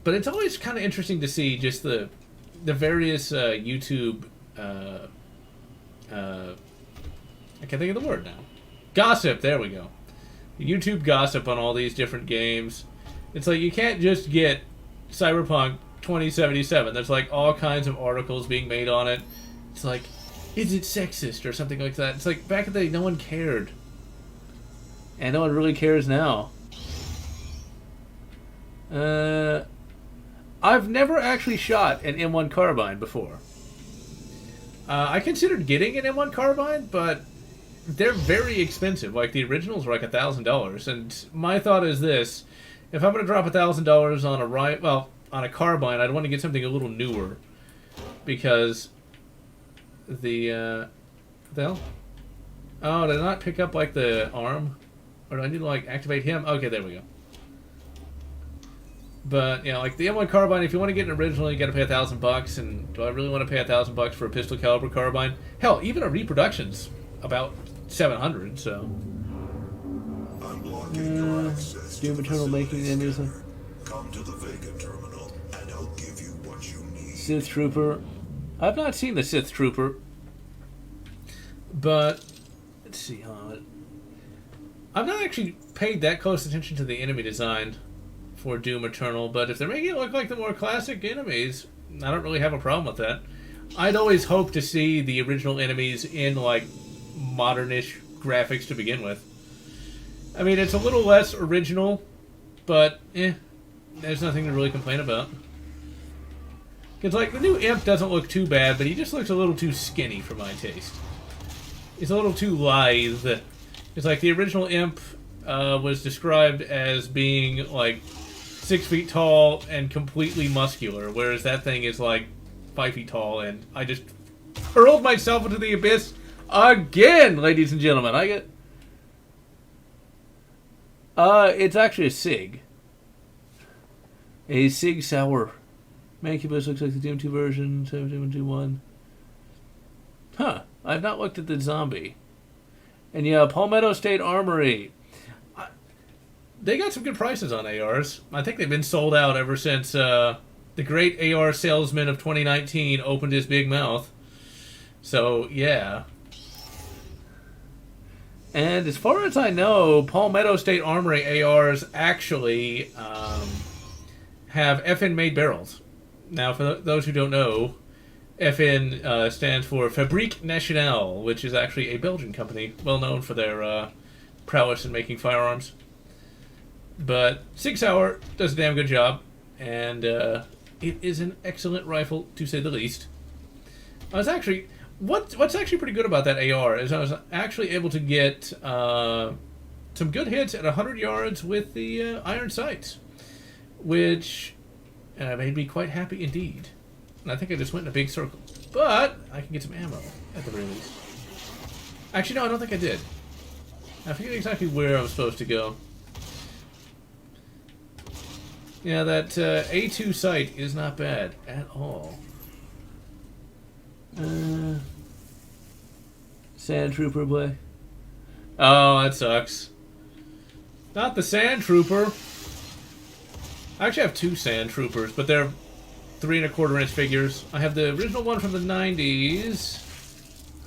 But it's always kind of interesting to see just the various YouTube... I can't think of the word now. Gossip, there we go. YouTube gossip on all these different games. It's like, you can't just get Cyberpunk 2077. There's like all kinds of articles being made on it. It's like, is it sexist or something like that? It's like, back in the day, no one cared. And no one really cares now. I've never actually shot an M1 carbine before. I considered getting an M1 carbine, but they're very expensive. Like, the originals were like $1,000. And my thought is this: if I'm going to drop $1,000 on on a carbine, I'd want to get something a little newer, because the hell? Oh, did I not pick up like the arm? Or do I need to, like, activate him? Okay, there we go. But, you know, like, the M1 carbine, if you want to get it original, you got to pay $1,000. And do I really want to pay $1,000 for a pistol caliber carbine? Hell, even a reproduction's about $700, so... Doom Eternal making the enemies. Come to the Vega terminal, and I'll give you what you need. Sith Trooper. I've not seen the Sith Trooper. But, let's see, I've not actually paid that close attention to the enemy design for Doom Eternal, but if they're making it look like the more classic enemies, I don't really have a problem with that. I'd always hoped to see the original enemies in, like, modernish graphics to begin with. I mean, it's a little less original, but, there's nothing to really complain about. Because, like, the new Imp doesn't look too bad, but he just looks a little too skinny for my taste. He's a little too lithe. It's like the original Imp was described as being, like, 6 feet tall and completely muscular, whereas that thing is, like, 5 feet tall, and I just hurled myself into the abyss again, ladies and gentlemen. I get... It's actually a SIG. A SIG Sauer. Mancubus looks like the Doom 2 version, 1721. Huh. I've not looked at the zombie. And yeah, Palmetto State Armory. They got some good prices on ARs. I think they've been sold out ever since the great AR salesman of 2019 opened his big mouth. So, yeah. And as far as I know, Palmetto State Armory ARs actually have FN-made barrels. Now, for those who don't know, FN stands for Fabrique Nationale, which is actually a Belgian company, well known for their prowess in making firearms. But Sig Sauer does a damn good job, and it is an excellent rifle, to say the least. I was actually... What's actually pretty good about that AR is I was actually able to get some good hits at 100 yards with the iron sights, which made me quite happy indeed. And I think I just went in a big circle. But I can get some ammo at the very least. Actually, no, I don't think I did. I forget exactly where I was supposed to go. Yeah, that A2 sight is not bad at all. Sand Trooper play. Oh, that sucks. Not the Sand Trooper. I actually have two Sand Troopers, but they're 3 1/4 inch figures. I have the original one from the 90s.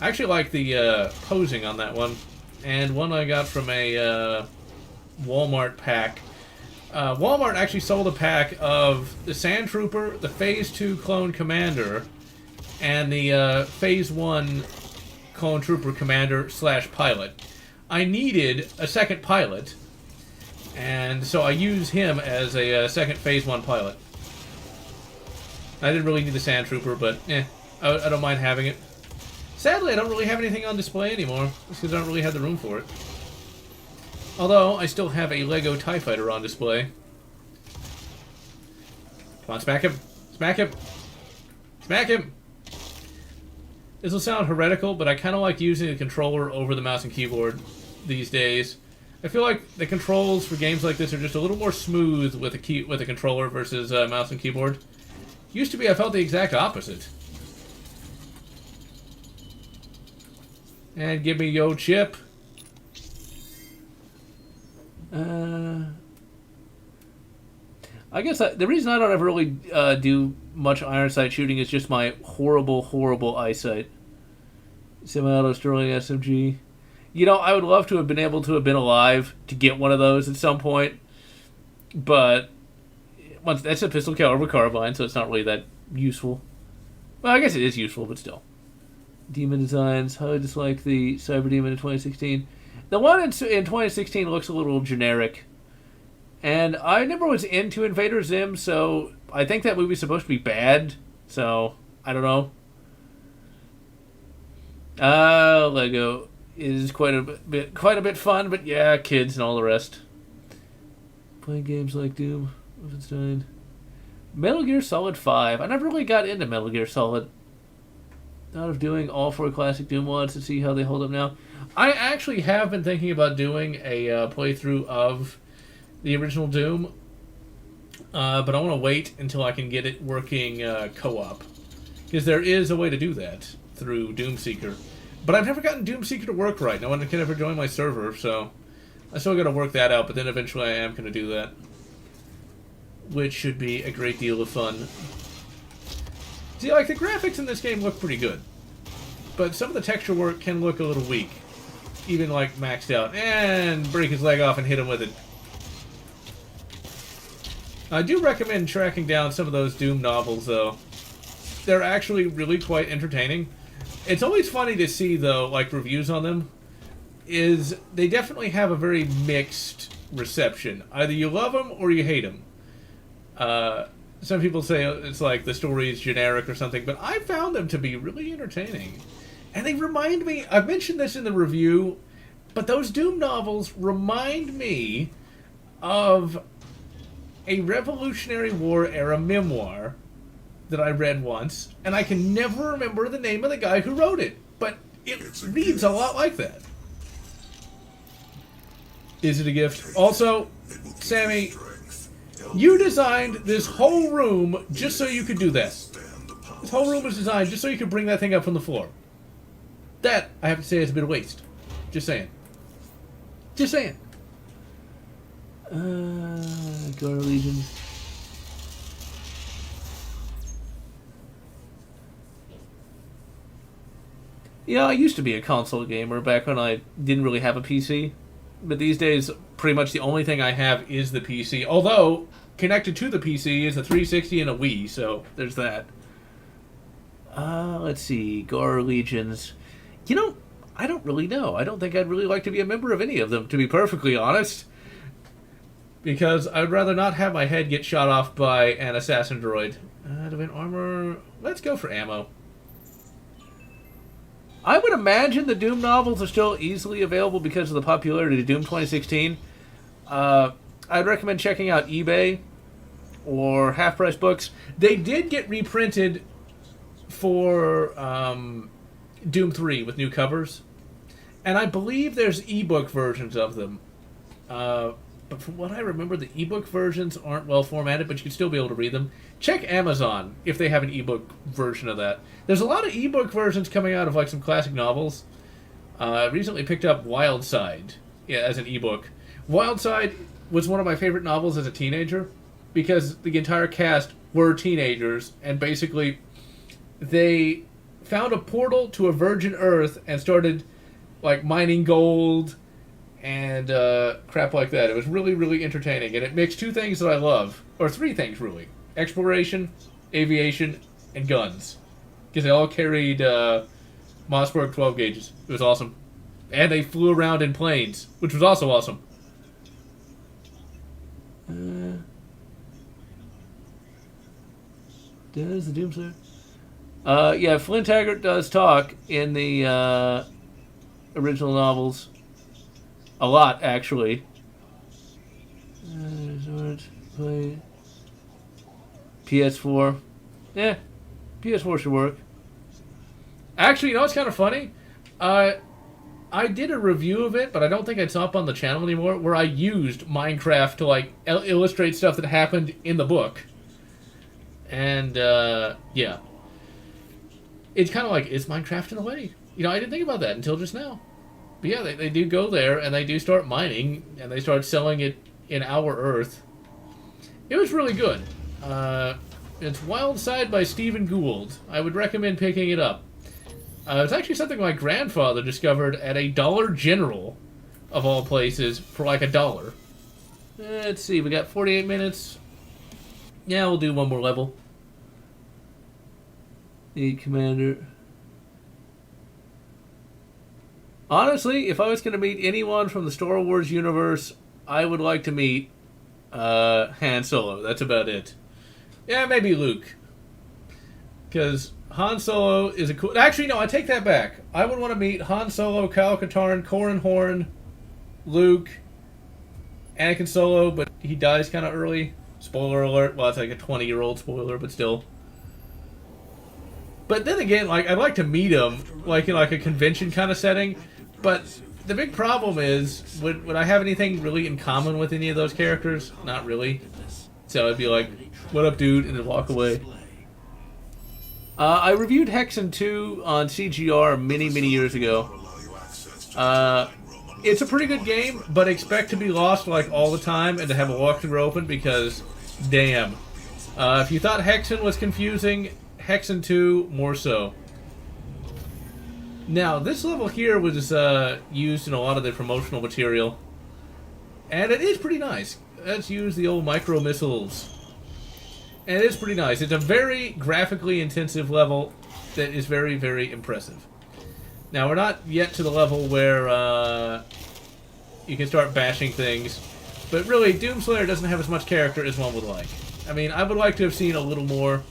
I actually like the posing on that one. And one I got from a Walmart pack. Walmart actually sold a pack of the Sand Trooper, the Phase 2 Clone Commander, and the Phase 1 Clone Trooper Commander / pilot. I needed a second pilot, and so I used him as a second Phase 1 pilot. I didn't really need the Sand Trooper, but I don't mind having it. Sadly, I don't really have anything on display anymore, just because I don't really have the room for it. Although, I still have a Lego TIE Fighter on display. Come on, smack him! Smack him! Smack him! This will sound heretical, but I kind of like using the controller over the mouse and keyboard these days. I feel like the controls for games like this are just a little more smooth with a controller versus mouse and keyboard. Used to be, I felt the exact opposite. And give me yo chip. I guess the reason I don't ever really do much iron sight shooting is just my horrible, horrible eyesight. Semi-auto Sterling SMG. You know, I would love to have been able to have been alive to get one of those at some point, but that's a pistol caliber carbine, so it's not really that useful. Well, I guess it is useful, but still. Demon designs. How I dislike the Cyber Demon in 2016. The one in 2016 looks a little generic. And I never was into Invader Zim, so I think that movie's supposed to be bad. So, I don't know. Lego is quite a bit fun, but yeah, kids and all the rest. Playing games like Doom, Wolfenstein. Metal Gear Solid 5. I never really got into Metal Gear Solid. Thought of doing all 4 classic Doom mods to see how they hold up now. I actually have been thinking about doing a playthrough of the original Doom, but I want to wait until I can get it working co-op, because there is a way to do that through Doomseeker. But I've never gotten Doomseeker to work right. No one can ever join my server, so I still got to work that out, but then eventually I am going to do that, which should be a great deal of fun. See, like, the graphics in this game look pretty good, but some of the texture work can look a little weak, even, like, maxed out. And break his leg off and hit him with it. I do recommend tracking down some of those Doom novels, though. They're actually really quite entertaining. It's always funny to see, though, like, reviews on them, is they definitely have a very mixed reception. Either you love them or you hate them. Some people say it's like the story is generic or something, but I found them to be really entertaining. And they remind me, I've mentioned this in the review, but those Doom novels remind me of a Revolutionary War era memoir that I read once, and I can never remember the name of the guy who wrote it, but it reads a lot like that. Is it a gift? Also, Sammy, you designed this whole room just so you could do that. This whole room was designed just so you could bring that thing up from the floor. That, I have to say, is a bit of waste. Just saying. Just saying. Go to Legion. Yeah, I used to be a console gamer back when I didn't really have a PC. But these days, pretty much the only thing I have is the PC. Although, connected to the PC is a 360 and a Wii, so there's that. Let's see. Gore Legions. You know, I don't really know. I don't think I'd really like to be a member of any of them, to be perfectly honest. Because I'd rather not have my head get shot off by an assassin droid. Divine armor. Let's go for ammo. I would imagine the Doom novels are still easily available because of the popularity of Doom 2016. I'd recommend checking out eBay or half-price books. They did get reprinted for Doom 3 with new covers. And I believe there's ebook versions of them. But from what I remember, the ebook versions aren't well formatted, but you can still be able to read them. Check Amazon if they have an ebook version of that. There's a lot of ebook versions coming out of like some classic novels. I recently picked up Wild Side as an ebook. Wild Side was one of my favorite novels as a teenager because the entire cast were teenagers, and basically they found a portal to a virgin Earth and started like mining gold and crap like that. It was really, really entertaining, and it mixed two things that I love, or three things really: exploration, aviation, and guns, because they all carried Mossberg 12 gauges. It was awesome, and they flew around in planes, which was also awesome. Does the Doomslayer? Yeah, Flint Taggart does talk in the original novels. A lot, actually. Play PS4. Yeah, PS4 should work. Actually, you know what's kind of funny? I did a review of it, but I don't think it's up on the channel anymore, where I used Minecraft to like illustrate stuff that happened in the book. And, yeah. It's kind of like, is Minecraft in the way? You know, I didn't think about that until just now. But yeah, they do go there, and they do start mining, and they start selling it in our Earth. It was really good. It's Wild Side by Stephen Gould. I would recommend picking it up. It's actually something my grandfather discovered at a Dollar General, of all places, for like $1. Let's see, we got 48 minutes. Yeah, we'll do one more level. Need Commander. Honestly, if I was going to meet anyone from the Star Wars universe, I would like to meet Han Solo. That's about it. Yeah, maybe Luke. Because Han Solo is a cool... Actually, no, I take that back. I would want to meet Han Solo, Kyle Katarn, Corran Horn, Luke, Anakin Solo, but he dies kind of early. Spoiler alert. Well, it's like a 20-year-old spoiler, but still. But But then again, like, I'd like to meet him, like, in, like, a convention kind of setting. But the big problem is, would I have anything really in common with any of those characters? Not really. So I'd be like, what up, dude? And then walk away. I reviewed Hexen 2 on CGR many, many years ago. It's a pretty good game, but expect to be lost, like, all the time and to have a walkthrough open because, damn. If you thought Hexen was confusing, Hexen 2 more so. Now, this level here was used in a lot of the promotional material, and it is pretty nice. Let's use the old micro missiles. And it is pretty nice. It's a very graphically intensive level that is very, very impressive. Now, we're not yet to the level where you can start bashing things, but really, Doomslayer doesn't have as much character as one would like. I mean, I would like to have seen a little more.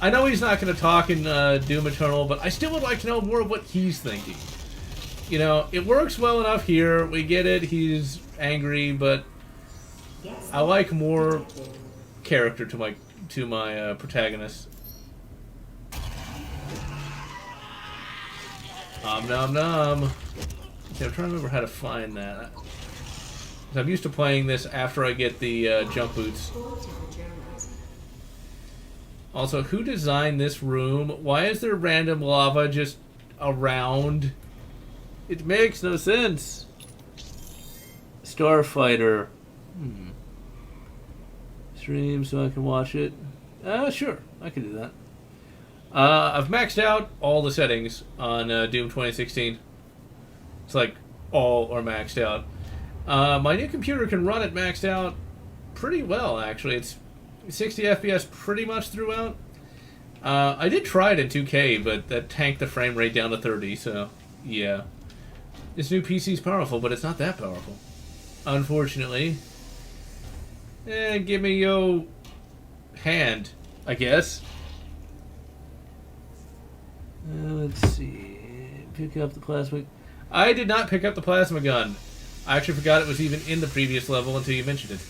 I know he's not going to talk in Doom Eternal, but I still would like to know more of what he's thinking. You know, it works well enough here. We get it. He's angry, but I like more character to my protagonist. Nom nom nom. See, I'm trying to remember how to find that. I'm used to playing this after I get the jump boots. Also, who designed this room? Why is there random lava just around? It makes no sense. Starfighter. Stream so I can watch it. Sure, I can do that. I've maxed out all the settings on Doom 2016. It's like all are maxed out. My new computer can run it maxed out pretty well, actually. It's 60 FPS pretty much throughout. I did try it in 2K, but that tanked the frame rate down to 30, so yeah. This new PC's powerful, but it's not that powerful, unfortunately. Give me your hand, I guess. Let's see. Pick up the plasma. I did not pick up the plasma gun. I actually forgot it was even in the previous level until you mentioned it.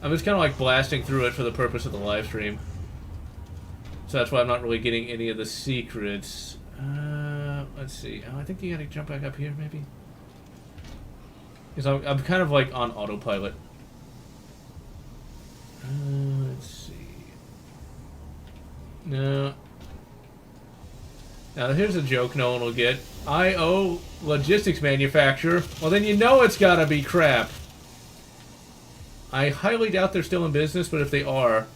I'm just kind of like blasting through it for the purpose of the live stream. So that's why I'm not really getting any of the secrets. Let's see. Oh, I think you gotta jump back up here, maybe? Because I'm kind of like on autopilot. Let's see. No. Now here's a joke no one will get. I.O. Logistics Manufacturer. Well, then you know it's gotta be crap. I highly doubt they're still in business, but if they are,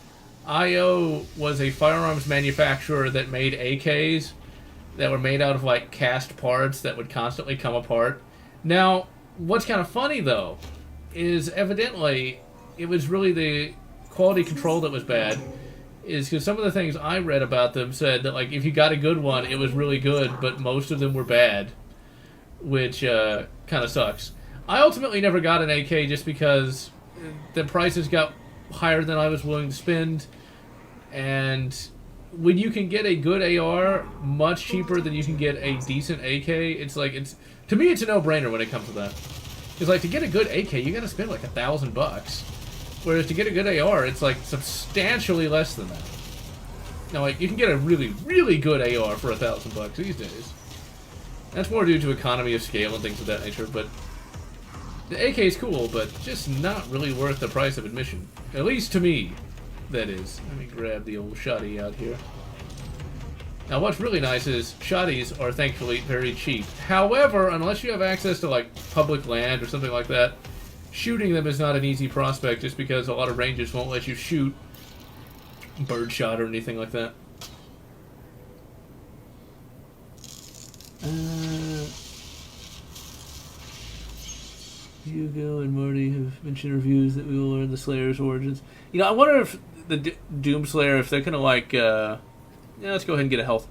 I.O. was a firearms manufacturer that made AKs that were made out of like cast parts that would constantly come apart. Now, what's kind of funny though is evidently it was really the quality control that was bad. Is because some of the things I read about them said that like if you got a good one, it was really good, but most of them were bad, which kind of sucks. I ultimately never got an AK just because the prices got higher than I was willing to spend, and when you can get a good AR much cheaper than you can get a decent AK, it's like to me it's a no-brainer when it comes to that. It's like to get a good AK, you got to spend like $1,000. Whereas to get a good AR, it's like substantially less than that. Now, like you can get a really, really good AR for $1,000 these days. That's more due to economy of scale and things of that nature. But the AK is cool, but just not really worth the price of admission. At least to me, that is. Let me grab the old shotty out here. Now, what's really nice is shotties are thankfully very cheap. However, unless you have access to like public land or something like that, shooting them is not an easy prospect just because a lot of ranges won't let you shoot birdshot or anything like that. Hugo and Marty have mentioned reviews that we will learn the Slayer's origins. You know, I wonder if the Doomslayer, if they're gonna like, yeah, let's go ahead and get a health.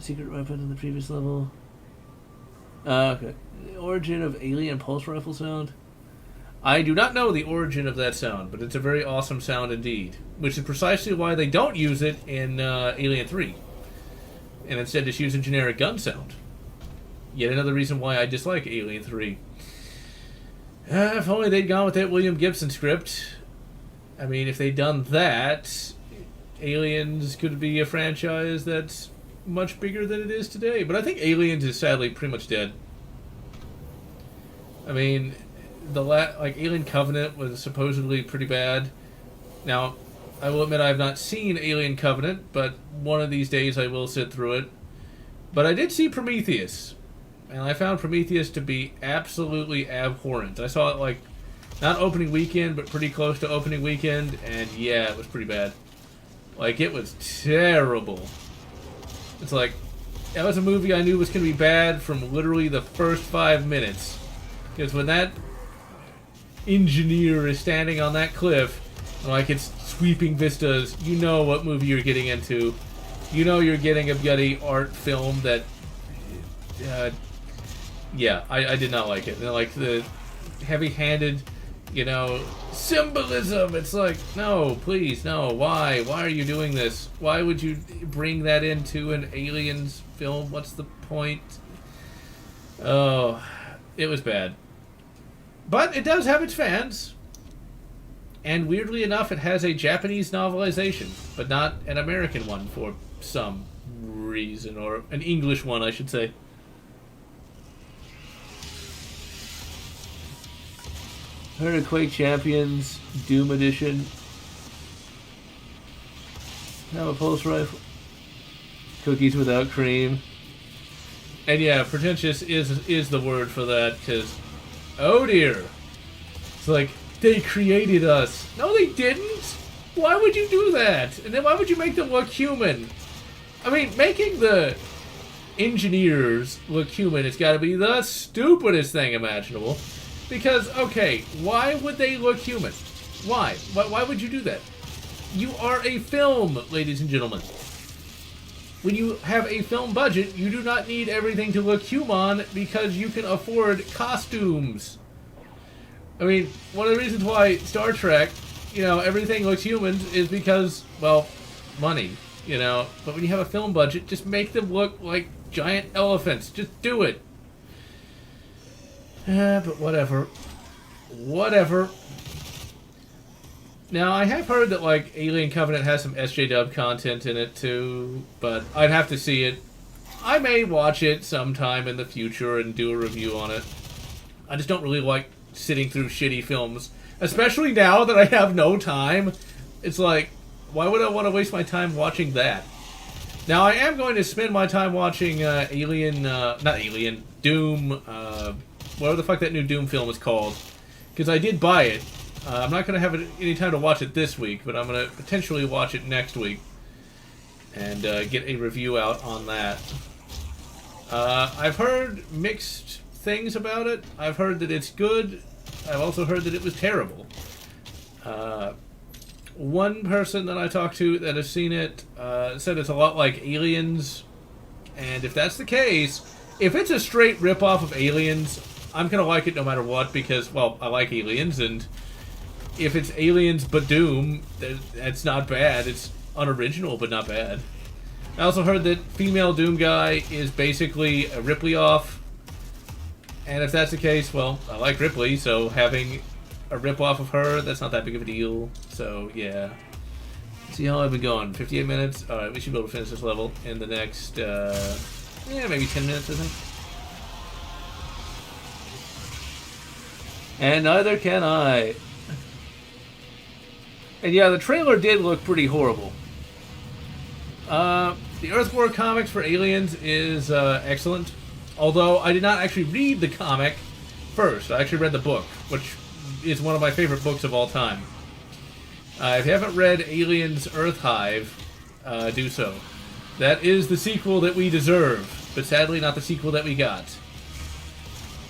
Secret weapon in the previous level. Okay. The origin of alien pulse rifle sound. I do not know the origin of that sound, but it's a very awesome sound indeed. Which is precisely why they don't use it in Alien 3. And instead just use a generic gun sound. Yet another reason why I dislike Alien 3. If only they'd gone with that William Gibson script. I mean, if they'd done that, Aliens could be a franchise that's much bigger than it is today. But I think Aliens is sadly pretty much dead. I mean, like Alien Covenant was supposedly pretty bad. Now, I will admit I have not seen Alien Covenant, but one of these days I will sit through it. But I did see Prometheus, and I found Prometheus to be absolutely abhorrent. I saw it like not opening weekend, but pretty close to opening weekend, and yeah, it was pretty bad. Like, it was terrible. It's like, that was a movie I knew was going to be bad from literally the first 5 minutes. Because when that engineer is standing on that cliff, and like it's sweeping vistas, you know what movie you're getting into. You know you're getting a bloody art film that... yeah, I did not like it. And like the heavy-handed, you know, symbolism. It's like, no, please, no. Why? Why are you doing this? Why would you bring that into an Aliens film? What's the point? Oh, it was bad. But it does have its fans. And weirdly enough, it has a Japanese novelization, but not an American one for some reason, or an English one, I should say. Heard of Quake Champions, Doom Edition. Have a pulse rifle. Cookies without cream. And yeah, pretentious is the word for that, because, oh dear. It's like, they created us. No, they didn't. Why would you do that? And then why would you make them look human? I mean, making the engineers look human has got to be the stupidest thing imaginable. Because, okay, why would they look human? Why? Why would you do that? You are a film, ladies and gentlemen. When you have a film budget, you do not need everything to look human because you can afford costumes. I mean, one of the reasons why Star Trek, you know, everything looks human is because, well, money, you know. But when you have a film budget, just make them look like giant elephants. Just do it. But whatever. Whatever. Now, I have heard that, like, Alien Covenant has some SJW content in it, too, but I'd have to see it. I may watch it sometime in the future and do a review on it. I just don't really like sitting through shitty films, especially now that I have no time. It's like, why would I want to waste my time watching that? Now, I am going to spend my time watching Doom, whatever the fuck that new Doom film is called, because I did buy it. I'm not going to have any time to watch it this week, but I'm going to potentially watch it next week and get a review out on that. I've heard mixed things about it. I've heard that it's good. I've also heard that it was terrible. One person that I talked to that has seen it said it's a lot like Aliens, and if that's the case, if it's a straight ripoff of Aliens, I'm going to like it no matter what, because, well, I like Aliens, and if it's Aliens but Doom, that's not bad. It's unoriginal, but not bad. I also heard that female Doom guy is basically a Ripley-off, and if that's the case, well, I like Ripley, so having a rip-off of her, that's not that big of a deal. So, yeah. Let's see how I've been going. 58 minutes? Alright, we should be able to finish this level in the next, maybe 10 minutes, I think. And neither can I. And yeah, the trailer did look pretty horrible. The Earth War comics for Aliens is excellent. Although I did not actually read the comic first. I actually read the book, which is one of my favorite books of all time. If you haven't read Aliens Earth Hive, do so. That is the sequel that we deserve, but sadly not the sequel that we got.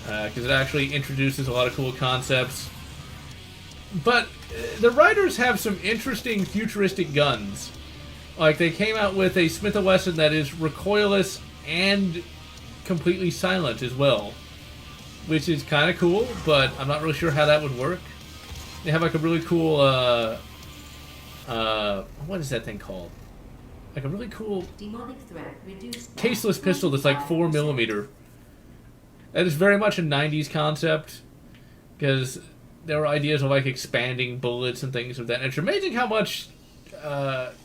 Because it actually introduces a lot of cool concepts. But the writers have some interesting futuristic guns. Like, they came out with a Smith & Wesson that is recoilless and completely silent as well. Which is kind of cool, but I'm not really sure how that would work. They have, like, a really cool, what is that thing called? Like a really cool caseless pistol that's like 4mm. That is very much a 90s concept, because there were ideas of like expanding bullets and things of that nature. Amazing how much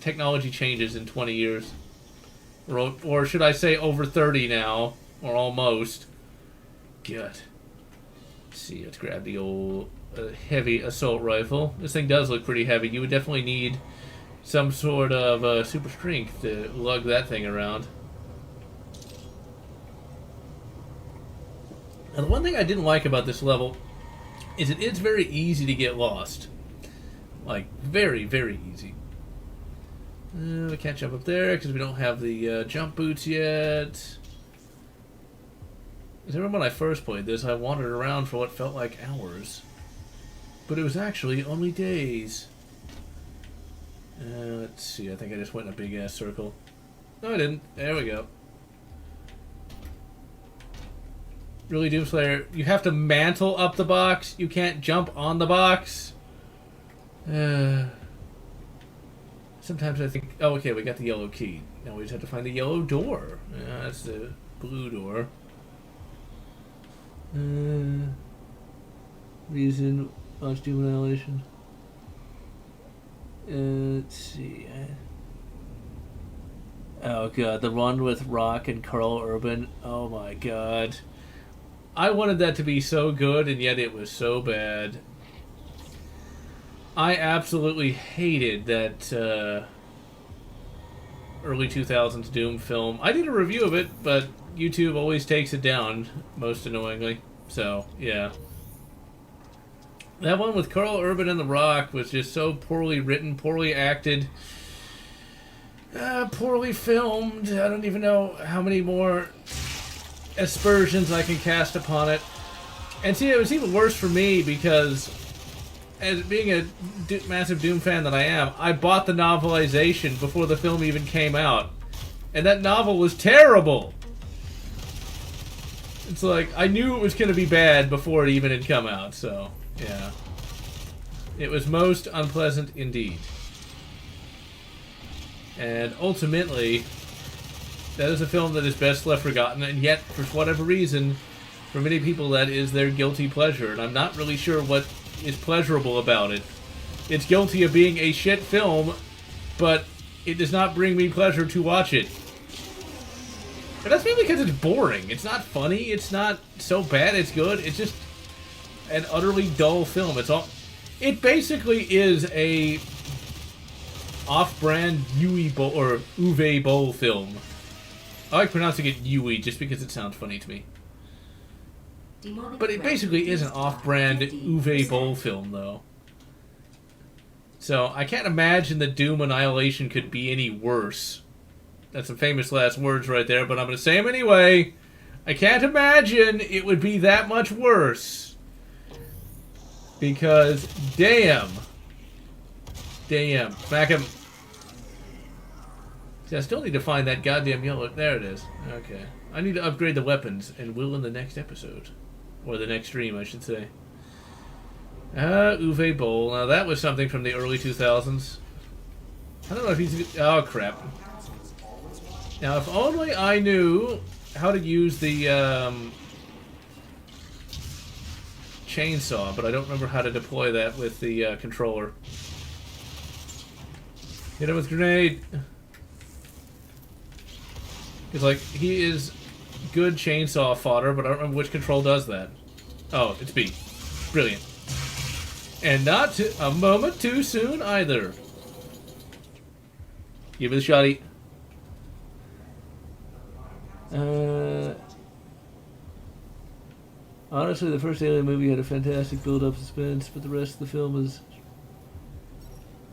technology changes in 20 years. Or should I say over 30 now, or almost. Good. Let's see, let's grab the old heavy assault rifle. This thing does look pretty heavy. You would definitely need some sort of super strength to lug that thing around. And the one thing I didn't like about this level is it's very easy to get lost. Like, very, very easy. We can't jump up there because we don't have the jump boots yet. I remember when I first played this, I wandered around for what felt like hours. But it was actually only days. Let's see, I think I just went in a big-ass circle. No, I didn't. There we go. Really, Doomslayer, you have to mantle up the box. You can't jump on the box. Sometimes I think... Oh, okay, we got the yellow key. Now we just have to find the yellow door. Yeah, that's the blue door. Reason... Watch Doom Annihilation. Let's see. Oh, God. The one with Rock and Carl Urban. Oh, my God. I wanted that to be so good, and yet it was so bad. I absolutely hated that early 2000s Doom film. I did a review of it, but YouTube always takes it down, most annoyingly. So, yeah. That one with Carl Urban and The Rock was just so poorly written, poorly acted, poorly filmed. I don't even know how many more aspersions I can cast upon it. And see, it was even worse for me because, as being a massive Doom fan that I am, I bought the novelization before the film even came out. And that novel was terrible! It's like, I knew it was going to be bad before it even had come out, so, yeah. It was most unpleasant indeed. And ultimately, that is a film that is best left forgotten, and yet, for whatever reason, for many people that is their guilty pleasure, and I'm not really sure what is pleasurable about it. It's guilty of being a shit film, but it does not bring me pleasure to watch it. And that's mainly because it's boring. It's not funny. It's not so bad it's good. It's just an utterly dull film. It basically is a off-brand Yui Bowl or Uwe Boll film. I like pronouncing it Yui just because it sounds funny to me. But it basically is an off-brand Uwe Boll film, though. So I can't imagine that Doom Annihilation could be any worse. That's some famous last words right there, but I'm going to say them anyway. I can't imagine it would be that much worse. Because, damn. Damn. Smack him. See, I still need to find that goddamn yellow... There it is. Okay. I need to upgrade the weapons, and will in the next episode. Or the next stream, I should say. Uwe Boll. Now, that was something from the early 2000s. I don't know if he's... Oh, crap. Now, if only I knew how to use the chainsaw, but I don't remember how to deploy that with the controller. Hit him with grenade. Because, like, he is good chainsaw fodder, but I don't remember which control does that. Oh, it's B. Brilliant. And not a moment too soon, either. Give it a shotty. Honestly, the first Alien movie had a fantastic build-up suspense, but the rest of the film is...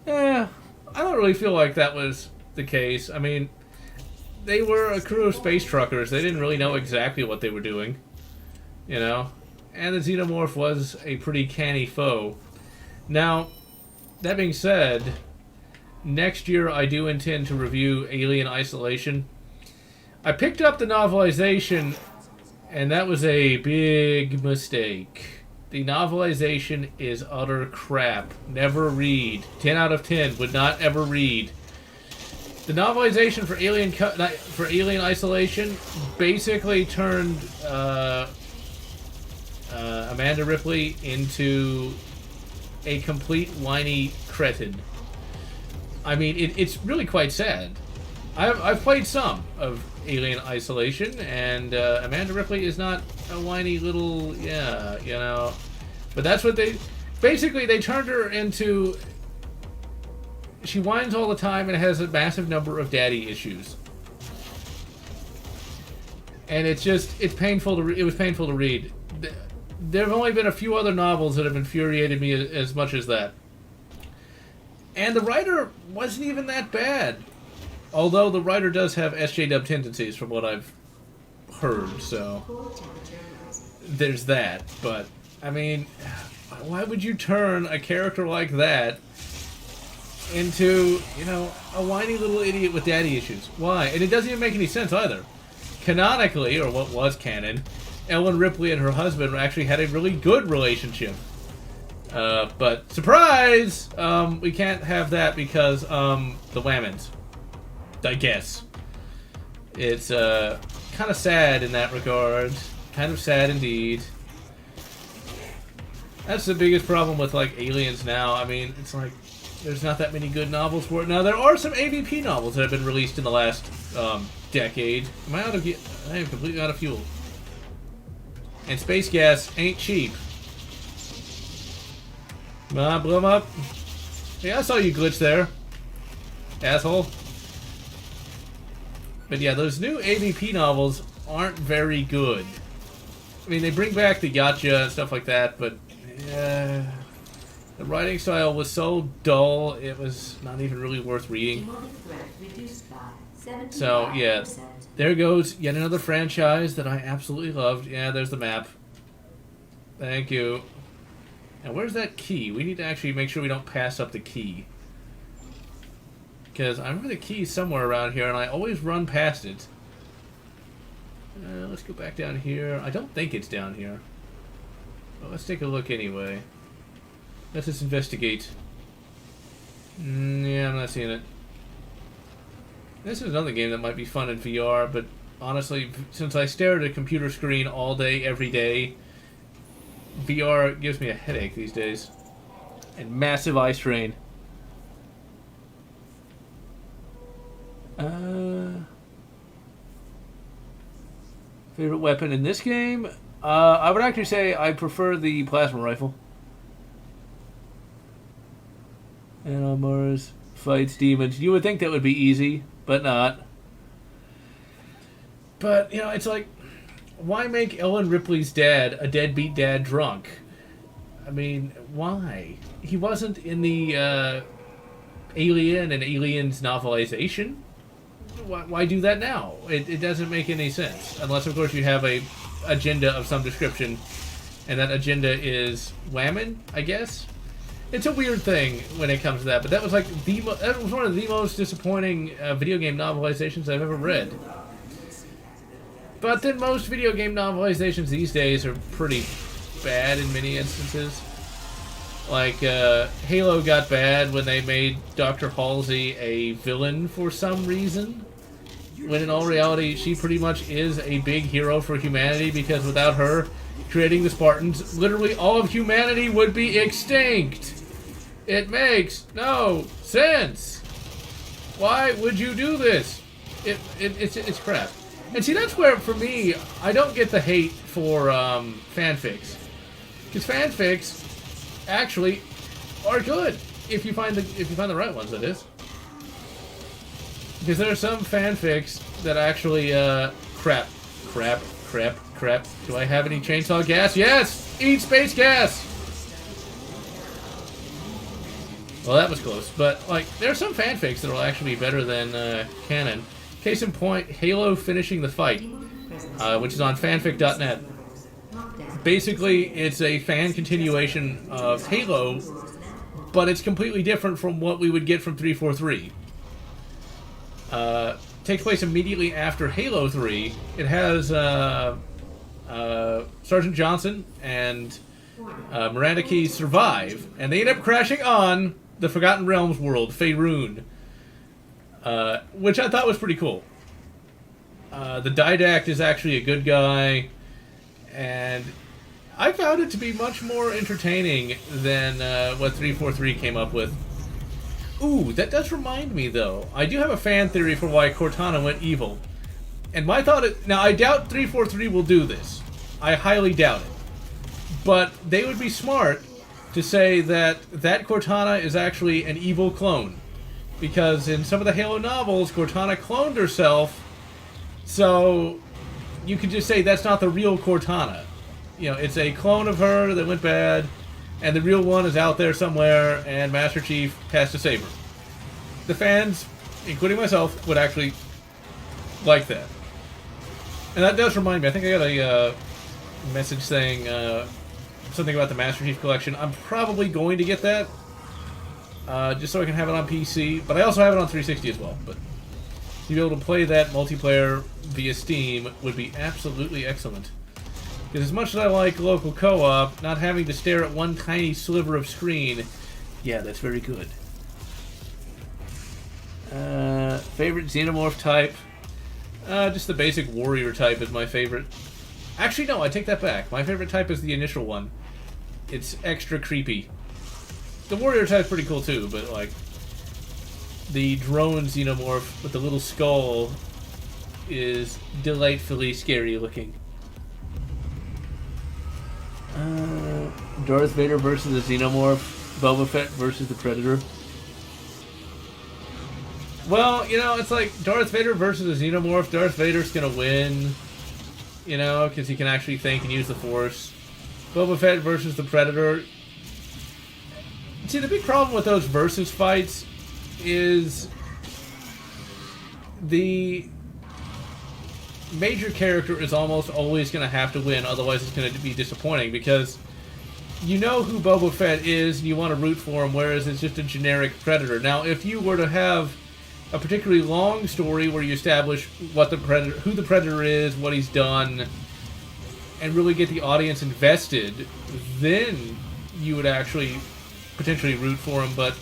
I don't really feel like that was the case. I mean, they were a crew of space truckers. They didn't really know exactly what they were doing, you know? And the Xenomorph was a pretty canny foe. Now, that being said, next year I do intend to review Alien Isolation. I picked up the novelization, and that was a big mistake. The novelization is utter crap. Never read. 10 out of 10. Would not ever read. The novelization for Alien Isolation basically turned Amanda Ripley into a complete whiny cretin. I mean, it's really quite sad. I've played some of Alien Isolation, and Amanda Ripley is not a whiny little, yeah, you know. But that's what they... Basically, they turned her into... She whines all the time and has a massive number of daddy issues. And it's just... It's painful to... It was painful to read. There have only been a few other novels that have infuriated me as much as that. And the writer wasn't even that bad. Although the writer does have SJW tendencies from what I've heard, so there's that. But, I mean, why would you turn a character like that into, you know, a whiny little idiot with daddy issues? Why? And it doesn't even make any sense either. Canonically, or what was canon, Ellen Ripley and her husband actually had a really good relationship. But, surprise! We can't have that because, the Whammons. I guess. It's kind of sad in that regard. Kind of sad indeed. That's the biggest problem with like Aliens now. I mean, it's like there's not that many good novels for it. Now there are some AVP novels that have been released in the last decade. Am I out of? I am completely out of fuel. And space gas ain't cheap. Come on, blow 'em up. Hey, I saw you glitch there, asshole. But yeah, those new AVP novels aren't very good. I mean, they bring back the gotcha and stuff like that, but the writing style was so dull, it was not even really worth reading. So, yeah, there goes yet another franchise that I absolutely loved. Yeah, there's the map. Thank you. And where's that key? We need to actually make sure we don't pass up the key. Because I remember the key somewhere around here, and I always run past it. Let's go back down here. I don't think it's down here. But let's take a look anyway. Let's just investigate. Yeah, I'm not seeing it. This is another game that might be fun in VR, but honestly, since I stare at a computer screen all day, every day, VR gives me a headache these days. And massive eye strain. Favorite weapon in this game? I would actually say I prefer the plasma rifle. And on Mars fights demons. You would think that would be easy, but not. But, you know, it's like, why make Ellen Ripley's dad a deadbeat dad drunk? I mean, why? He wasn't in the Alien and Aliens novelization. Why do that now? It doesn't make any sense. Unless, of course, you have a agenda of some description, and that agenda is whammon, I guess? It's a weird thing when it comes to that, but that was like that was one of the most disappointing video game novelizations I've ever read. But then most video game novelizations these days are pretty bad in many instances. Like, Halo got bad when they made Dr. Halsey a villain for some reason. When in all reality, she pretty much is a big hero for humanity, because without her creating the Spartans, literally all of humanity would be extinct. It makes no sense. Why would you do this? It's crap. And see, that's where, for me, I don't get the hate for fanfics. Because fanfics actually are good if you find the right ones, that is. Because there are some fanfics that actually crap. Do I have any chainsaw gas? Yes! Eat space gas! Well, that was close, but like there are some fanfics that will actually be better than canon. Case in point, Halo Finishing the Fight, which is on fanfic.net. Basically, it's a fan continuation of Halo, but it's completely different from what we would get from 343. Takes place immediately after Halo 3. It has Sergeant Johnson and Miranda Keyes survive, and they end up crashing on the Forgotten Realms world, Faerun, which I thought was pretty cool. The Didact is actually a good guy, and I found it to be much more entertaining than what 343 came up with. Ooh, that does remind me, though. I do have a fan theory for why Cortana went evil. And my thought is... Now, I doubt 343 will do this. I highly doubt it. But they would be smart to say that Cortana is actually an evil clone. Because in some of the Halo novels, Cortana cloned herself. So, you could just say that's not the real Cortana. You know, it's a clone of her that went bad. And the real one is out there somewhere, and Master Chief has to save her. The fans, including myself, would actually like that. And that does remind me, I think I got a message saying something about the Master Chief Collection. I'm probably going to get that, just so I can have it on PC. But I also have it on 360 as well. But to be able to play that multiplayer via Steam would be absolutely excellent. Because as much as I like local co-op, not having to stare at one tiny sliver of screen, yeah, that's very good. Favorite Xenomorph type? Just the basic warrior type is my favorite. Actually, no, I take that back. My favorite type is the initial one. It's extra creepy. The warrior type's pretty cool too, but like the drone Xenomorph with the little skull is delightfully scary looking. Darth Vader versus the Xenomorph, Boba Fett versus the Predator. Well, you know, it's like Darth Vader versus the Xenomorph. Darth Vader's gonna win, you know, because he can actually think and use the Force. Boba Fett versus the Predator. See, the big problem with those versus fights is the major character is almost always going to have to win, otherwise it's going to be disappointing, because you know who Boba Fett is and you want to root for him, whereas it's just a generic Predator. Now, if you were to have a particularly long story where you establish what the Predator, who the Predator is, what he's done, and really get the audience invested, then you would actually potentially root for him. But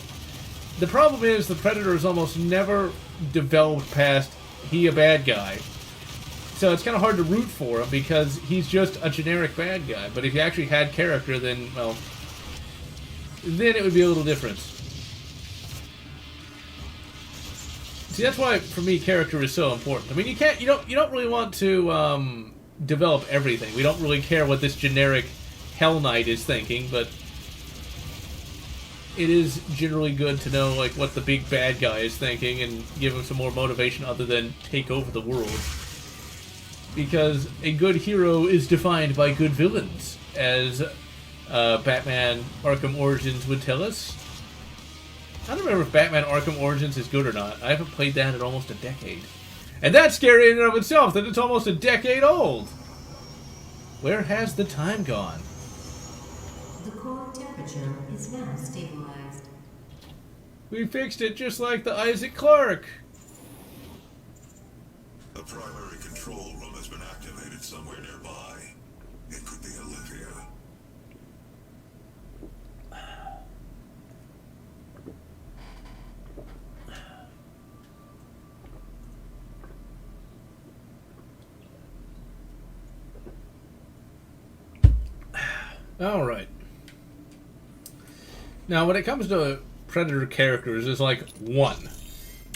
the problem is the Predator is almost never developed past he a bad guy. So it's kind of hard to root for him because he's just a generic bad guy. But if you actually had character, then, well, then it would be a little different. See, that's why for me character is so important. I mean, you don't really want to develop everything. We don't really care what this generic Hell Knight is thinking, but it is generally good to know like what the big bad guy is thinking and give him some more motivation other than take over the world. Because a good hero is defined by good villains, as Batman Arkham Origins would tell us. I don't remember if Batman Arkham Origins is good or not. I haven't played that in almost a decade. And that's scary in and of itself, that it's almost a decade old! Where has the time gone? The core temperature is now stabilized. We fixed it just like the Isaac Clarke! The primary control room has been activated somewhere nearby. It could be Olivia. Alright. Now, when it comes to Predator characters, there's like one.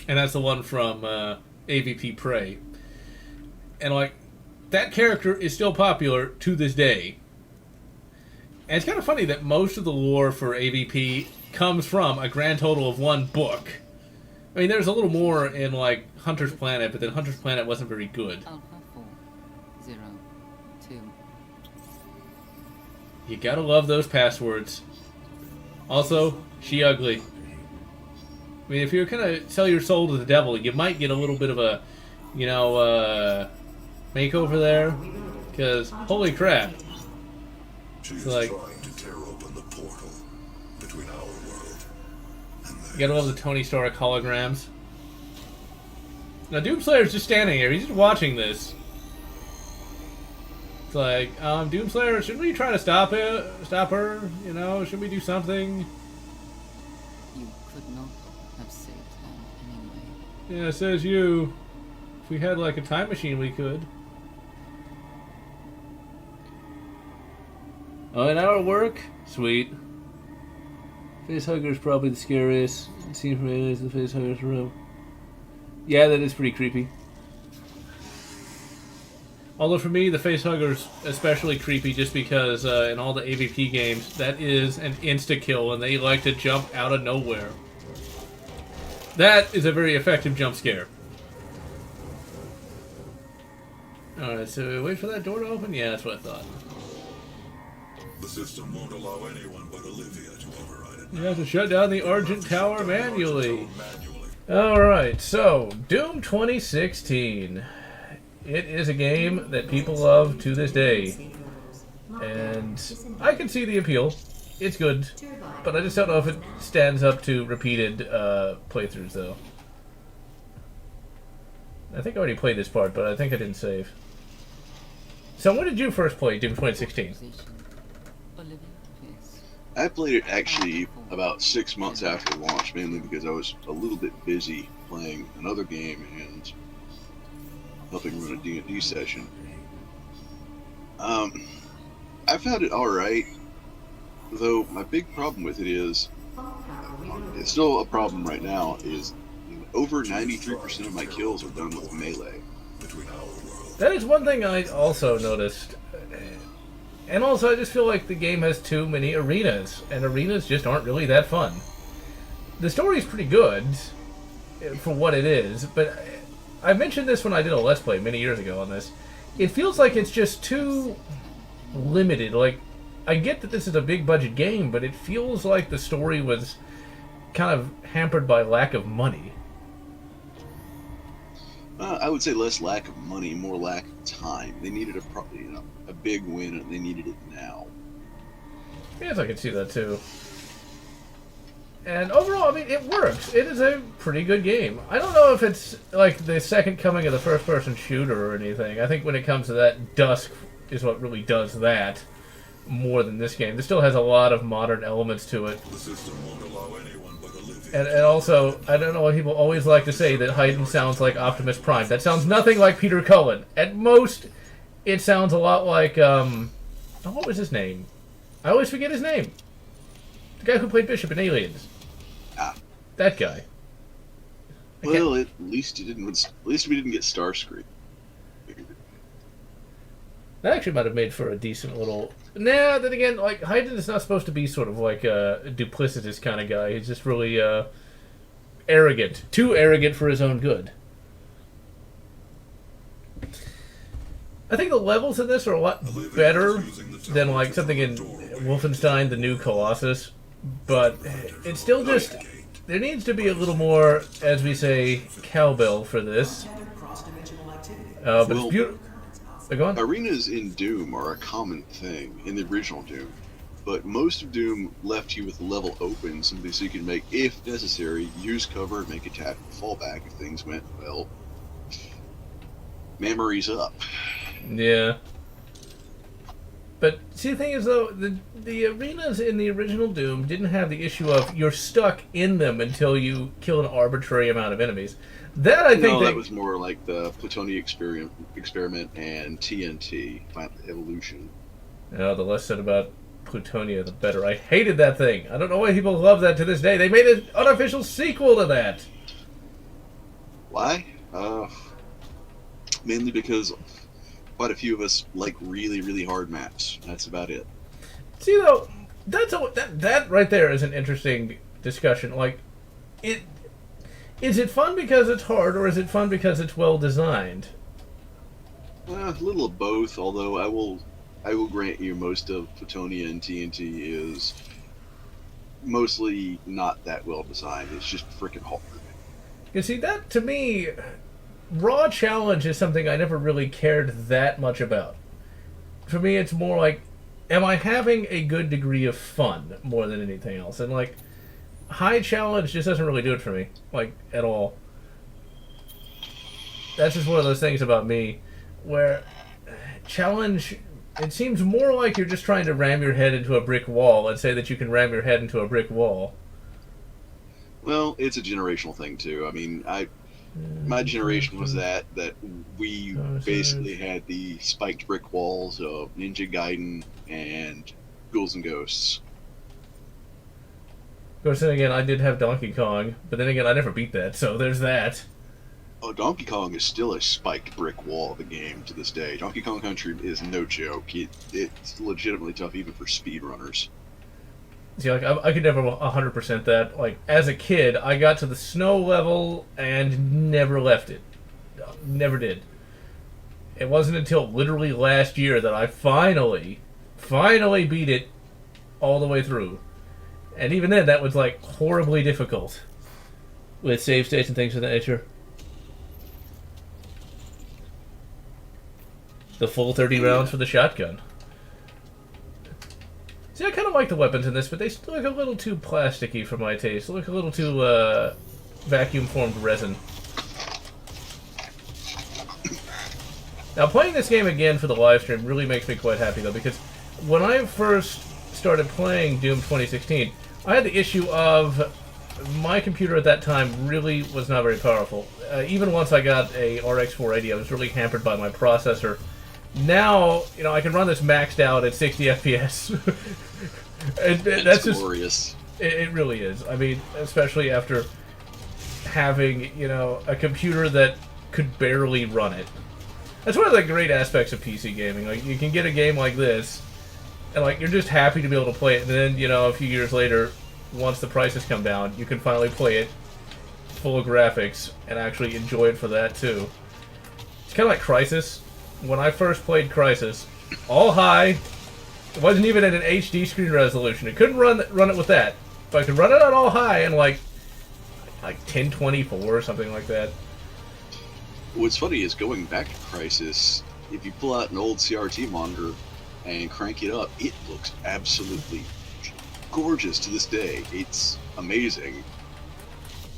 And that's the one from AVP Prey. And like, that character is still popular to this day. And it's kind of funny that most of the lore for AVP comes from a grand total of one book. I mean, there's a little more in like Hunter's Planet, but then Hunter's Planet wasn't very good. Alpha 4, 0, 2. You gotta love those passwords. Also, she ugly. I mean, if you're gonna sell your soul to the devil, you might get a little bit of a, you know, makeover there. Because, holy crap. She's like, trying to tear open the portal between our world and theirs. You gotta love the Tony Stark holograms. Now, Doomslayer's just standing here. He's just watching this. It's like, Doomslayer, shouldn't we try to stop her? You know, should we do something? You could not have saved them anyway. Yeah, says you. If we had, like, a time machine, we could. Oh, an hour work? Sweet. Facehugger is probably the scariest. Seen from aliens, the facehugger's room. Yeah, that is pretty creepy. Although for me, the facehugger's especially creepy just because in all the AVP games, that is an insta-kill, and they like to jump out of nowhere. That is a very effective jump scare. Alright, so wait for that door to open? Yeah, that's what I thought. The system won't allow anyone but Olivia to override it. You have to shut down the Argent Tower manually. Manually. Alright, so Doom 2016. It is a game that people love to this day. And I can see the appeal. It's good. But I just don't know if it stands up to repeated playthroughs, though. I think I already played this part, but I think I didn't save. So when did you first play Doom 2016? I played it actually about 6 months after launch, mainly because I was a little bit busy playing another game and helping run a D&D session. I found it alright, though my big problem with it is, it's still a problem right now, is over 93% of my kills are done with melee. That is one thing I also noticed. And also, I just feel like the game has too many arenas, and arenas just aren't really that fun. The story's pretty good for what it is, but I mentioned this when I did a Let's Play many years ago on this. It feels like it's just too limited. Like, I get that this is a big budget game, but it feels like the story was kind of hampered by lack of money. I would say less lack of money, more lack of time. They needed a big win, and they needed it now. Yes, I can see that too. And overall, I mean, it works. It is a pretty good game. I don't know if it's like the second coming of the first-person shooter or anything. I think when it comes to that, Dusk is what really does that more than this game. This still has a lot of modern elements to it. The system won't allow anyone but Olivia. And also, I don't know why people always like to say that Haydn sounds like Optimus Prime. That sounds nothing like Peter Cullen. At most, it sounds a lot like, oh, what was his name? I always forget his name. The guy who played Bishop in Aliens. Ah. That guy. Well, at least we didn't get Starscream. That actually might have made for a decent little... Nah, then again, like, Haydn is not supposed to be sort of like a duplicitous kind of guy. He's just really, arrogant. Too arrogant for his own good. I think the levels in this are a lot better than, like, something in Wolfenstein, the New Colossus. But it's still just... There needs to be a little more, as we say, cowbell for this. But it's beautiful. Go on. Arenas in Doom are a common thing in the original Doom, but most of Doom left you with the level open simply so you can make, if necessary, use cover, make a tactical fallback if things went, well, memories up. Yeah. But see, the thing is, though, the arenas in the original Doom didn't have the issue of you're stuck in them until you kill an arbitrary amount of enemies. That, I think... No, that was more like the Plutonium experiment and TNT, Final Evolution. No, the less said about Plutonia, the better. I hated that thing. I don't know why people love that to this day. They made an unofficial sequel to that. Why? Mainly because quite a few of us like really, really hard maps. That's about it. See, though, that right there is an interesting discussion. Like, is it fun because it's hard, or is it fun because it's well designed? A little of both. Although I will grant you, most of Plutonia and TNT is mostly not that well designed. It's just freaking hard. You see, that to me, raw challenge is something I never really cared that much about. For me, it's more like, am I having a good degree of fun more than anything else? And like, high challenge just doesn't really do it for me, like, at all. That's just one of those things about me, where challenge, it seems more like you're just trying to ram your head into a brick wall and say that you can ram your head into a brick wall. Well, it's a generational thing, too. I mean, my generation was that we basically had the spiked brick walls of Ninja Gaiden and Ghouls and Ghosts. Of course, then again, I did have Donkey Kong, but then again, I never beat that, so there's that. Oh, Donkey Kong is still a spiked brick wall of a game to this day. Donkey Kong Country is no joke. It's legitimately tough even for speedrunners. See, like, I could never 100% that. Like, as a kid, I got to the snow level and never left it. Never did. It wasn't until literally last year that I finally beat it all the way through. And even then, that was, like, horribly difficult. With save states and things of that nature. The full 30 rounds for the shotgun. See, I kind of like the weapons in this, but they still look a little too plasticky for my taste. They look a little too vacuum-formed resin. Now, playing this game again for the live stream really makes me quite happy, though, because when I first started playing Doom 2016, I had the issue of my computer at that time really was not very powerful. Even once I got a RX 480, I was really hampered by my processor. Now, you know, I can run this maxed out at 60 FPS. That's just glorious. It really is. I mean, especially after having, you know, a computer that could barely run it. That's one of the great aspects of PC gaming. Like, you can get a game like this, and, like, you're just happy to be able to play it, and then, you know, a few years later, once the prices come down, you can finally play it full of graphics and actually enjoy it for that, too. It's kind of like Crysis. When I first played Crysis, all high, it wasn't even at an HD screen resolution. It couldn't run it with that, but I could run it on all high and like 1024 or something like that. What's funny is going back to Crysis, if you pull out an old CRT monitor and crank it up, it looks absolutely gorgeous to this day. It's amazing.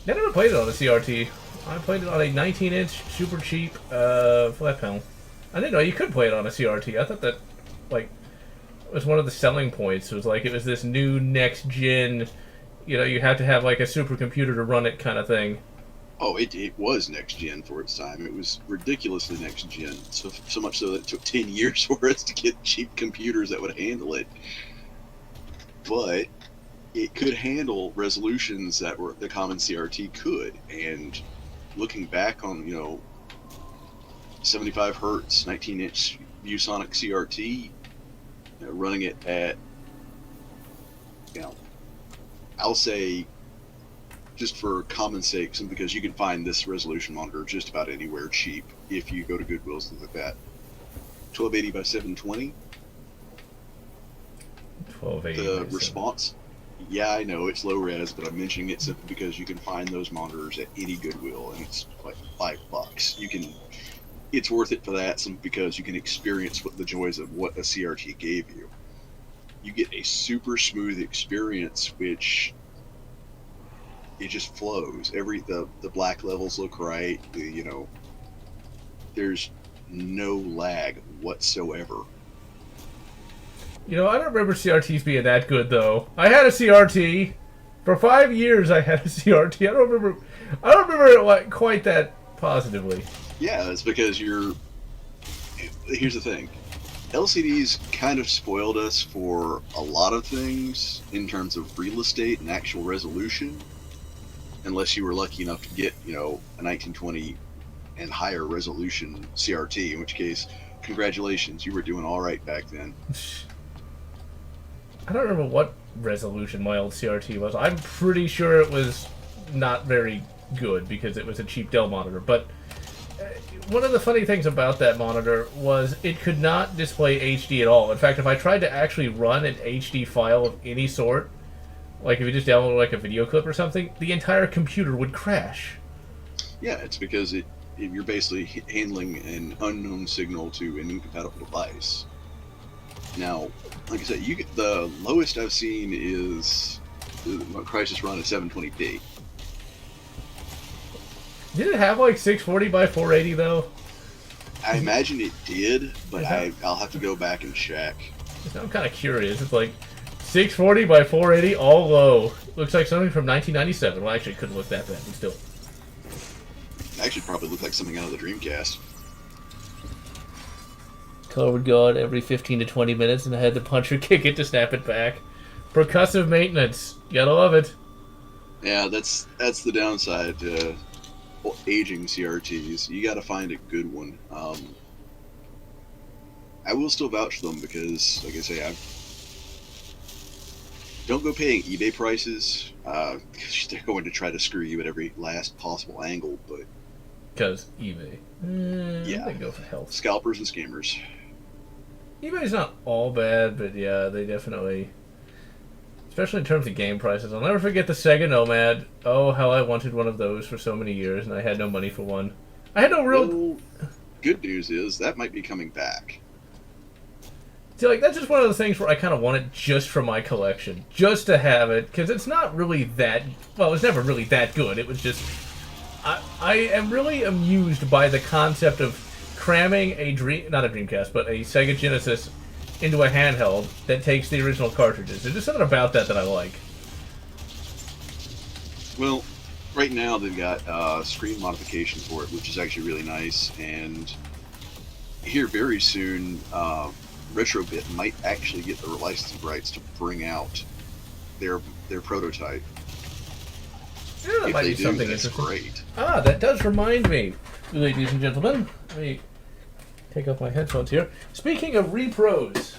I never played it on a CRT. I played it on a 19-inch, super cheap flat panel. I didn't know you could play it on a CRT. I thought that, like, was one of the selling points. It was like, it was this new next-gen, you know, you had to have, like, a supercomputer to run it kind of thing. Oh, it was next-gen for its time. It was ridiculously next-gen. So much so that it took 10 years for us to get cheap computers that would handle it. But it could handle resolutions that were the common CRT could. And looking back on, you know, 75 hertz, 19-inch ViewSonic CRT, you know, running it at, you know, I'll say, just for common sake, simply because you can find this resolution monitor just about anywhere cheap if you go to Goodwill, stuff like that. 1280 by 720. 1280. The response. Yeah, I know it's low res, but I'm mentioning it simply because you can find those monitors at any Goodwill, and it's like $5. You can. It's worth it for that, simply because you can experience what the joys of what a CRT gave you. You get a super smooth experience, which it just flows. The black levels look right. You know, there's no lag whatsoever. You know, I don't remember CRTs being that good, though. I had a CRT. For 5 years, I had a CRT. I don't remember it like quite that positively. Yeah, it's because here's the thing. LCDs kind of spoiled us for a lot of things in terms of real estate and actual resolution. Unless you were lucky enough to get, you know, a 1920 and higher resolution CRT, in which case, congratulations, you were doing all right back then. I don't remember what resolution my old CRT was. I'm pretty sure it was not very good because it was a cheap Dell monitor. But one of the funny things about that monitor was it could not display HD at all. In fact, if I tried to actually run an HD file of any sort, like if you just downloaded like a video clip or something, the entire computer would crash. Yeah, it's because you're basically handling an unknown signal to an incompatible device. Now, like I said, the lowest I've seen is Crysis run at 720p. Did it have like 640 by 480 though? I imagine it did, but I'll have to go back and check. I'm kind of curious. It's like 640 by 480, all low. Looks like something from 1997. Well, actually, it couldn't look that bad, but still. Actually, probably look like something out of the Dreamcast. Color would go out every 15 to 20 minutes, and I had to punch or kick it to snap it back. Percussive maintenance. You gotta love it. Yeah, that's the downside to aging CRTs. You got to find a good one. I will still vouch for them because, like I say, I don't go paying eBay prices. They're going to try to screw you at every last possible angle. But Because eBay. Yeah. They go for health. scalpers and scammers. eBay's not all bad, but yeah, they definitely... Especially in terms of game prices. I'll never forget the Sega Nomad. Oh, how I wanted one of those for so many years, and I had no money for one. I had no real... Well, good news is that might be coming back. See, like, that's just one of the things where I kind of want it just for my collection. Just to have it, because it's not really that... Well, it was never really that good. It was just... I am really amused by the concept of cramming a not a Dreamcast, but a Sega Genesis into a handheld that takes the original cartridges. There's just something about that I like. Well, right now they've got screen modification for it, which is actually really nice. And here very soon, Retrobit might actually get the licensing rights to bring out their prototype. Yeah, that If might they be do, something that's interesting. great. Ah, that does remind me, ladies and gentlemen. Let me take off my headphones here. Speaking of repros,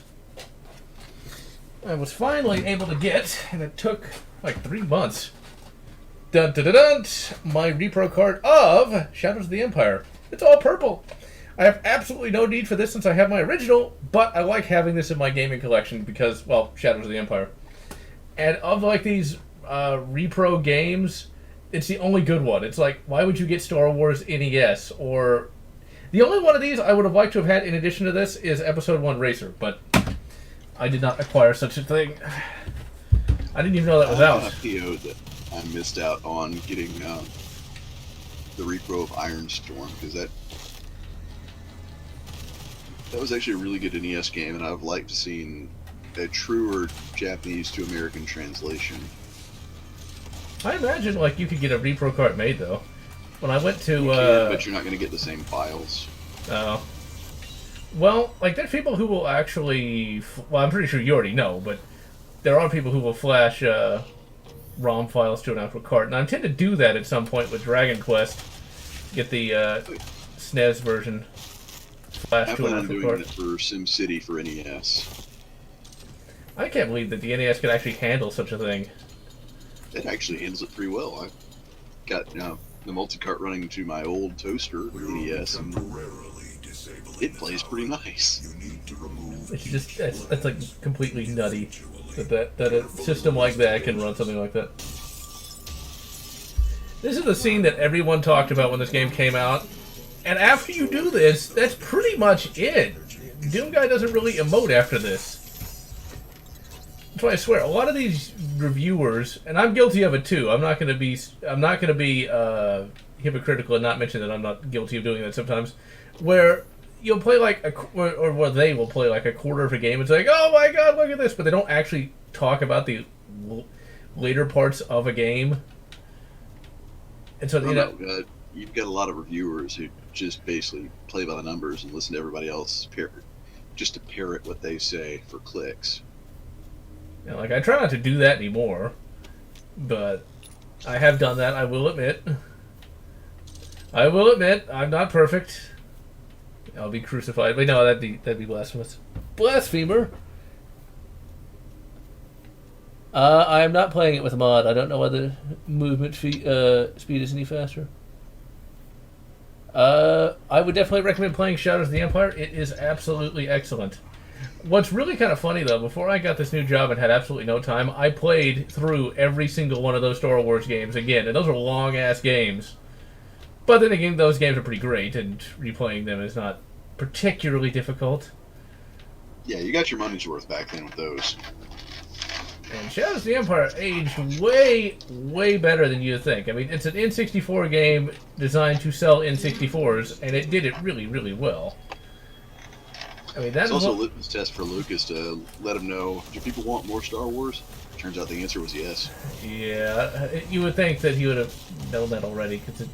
I was finally able to get, and it took like 3 months, dun dun dun dun, my repro card of Shadows of the Empire. It's all purple. I have absolutely no need for this since I have my original, but I like having this in my gaming collection because, well, Shadows of the Empire. And of like these repro games, it's the only good one. It's like, why would you get Star Wars NES? Or the only one of these I would have liked to have had in addition to this is Episode 1 Racer, but I did not acquire such a thing. I didn't even know that was out. I PO'd that I missed out on getting the repro of Iron Storm because that was actually a really good NES game, and I've liked seeing a truer Japanese to American translation. I imagine like you could get a repro cart made though. When I went to You can, but you're not going to get the same files. Oh. Well, like there's people who will actually well, I'm pretty sure you already know, but there are people who will flash ROM files to an actual cart, and I intend to do that at some point with Dragon Quest. Get the SNES version flashed I to an plan on actual doing cart. it for SimCity for NES. I can't believe that the NES could actually handle such a thing. It actually handles it pretty well. I got the multi-cart running to my old toaster NES, and it plays pretty nice. It's just that's like completely nutty that a system like that can run something like that. This is the scene that everyone talked about when this game came out, and after you do this, that's pretty much it. Doom Guy doesn't really emote after this. That's why I swear a lot of these reviewers, and I'm guilty of it too. I'm not going to be hypocritical and not mention that I'm not guilty of doing that sometimes. Where you'll play like or where they will play like a quarter of a game and say, like, "Oh my God, look at this," but they don't actually talk about the later parts of a game. And so You've got a lot of reviewers who just basically play by the numbers and listen to everybody else just to parrot what they say for clicks. You know, like I try not to do that anymore, but I have done that. I will admit. I'm not perfect. I'll be crucified. Wait, no, that'd be blasphemous. Blasphemer. I am not playing it with a mod. I don't know whether movement speed is any faster. I would definitely recommend playing Shadows of the Empire. It is absolutely excellent. What's really kind of funny, though, before I got this new job and had absolutely no time, I played through every single one of those Star Wars games again, and those are long-ass games. But then again, those games are pretty great, and replaying them is not particularly difficult. Yeah, you got your money's worth back then with those. And Shadows of the Empire aged way, way better than you'd think. I mean, it's an N64 game designed to sell N64s, and it did it really, really well. I mean, that's also a litmus test for Lucas to let him know, do people want more Star Wars? Turns out the answer was yes. Yeah, you would think that he would have known that already, because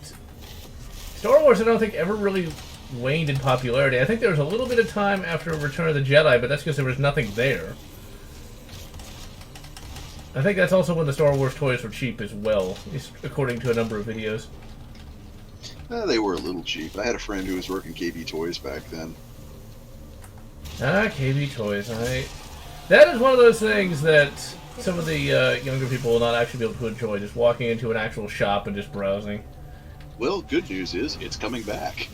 Star Wars, I don't think, ever really waned in popularity. I think there was a little bit of time after Return of the Jedi, but that's because there was nothing there. I think that's also when the Star Wars toys were cheap as well, according to a number of videos. They were a little cheap. I had a friend who was working KB Toys back then. Ah, KB Toys. That is one of those things that some of the younger people will not actually be able to enjoy, just walking into an actual shop and just browsing. Well, good news is it's coming back.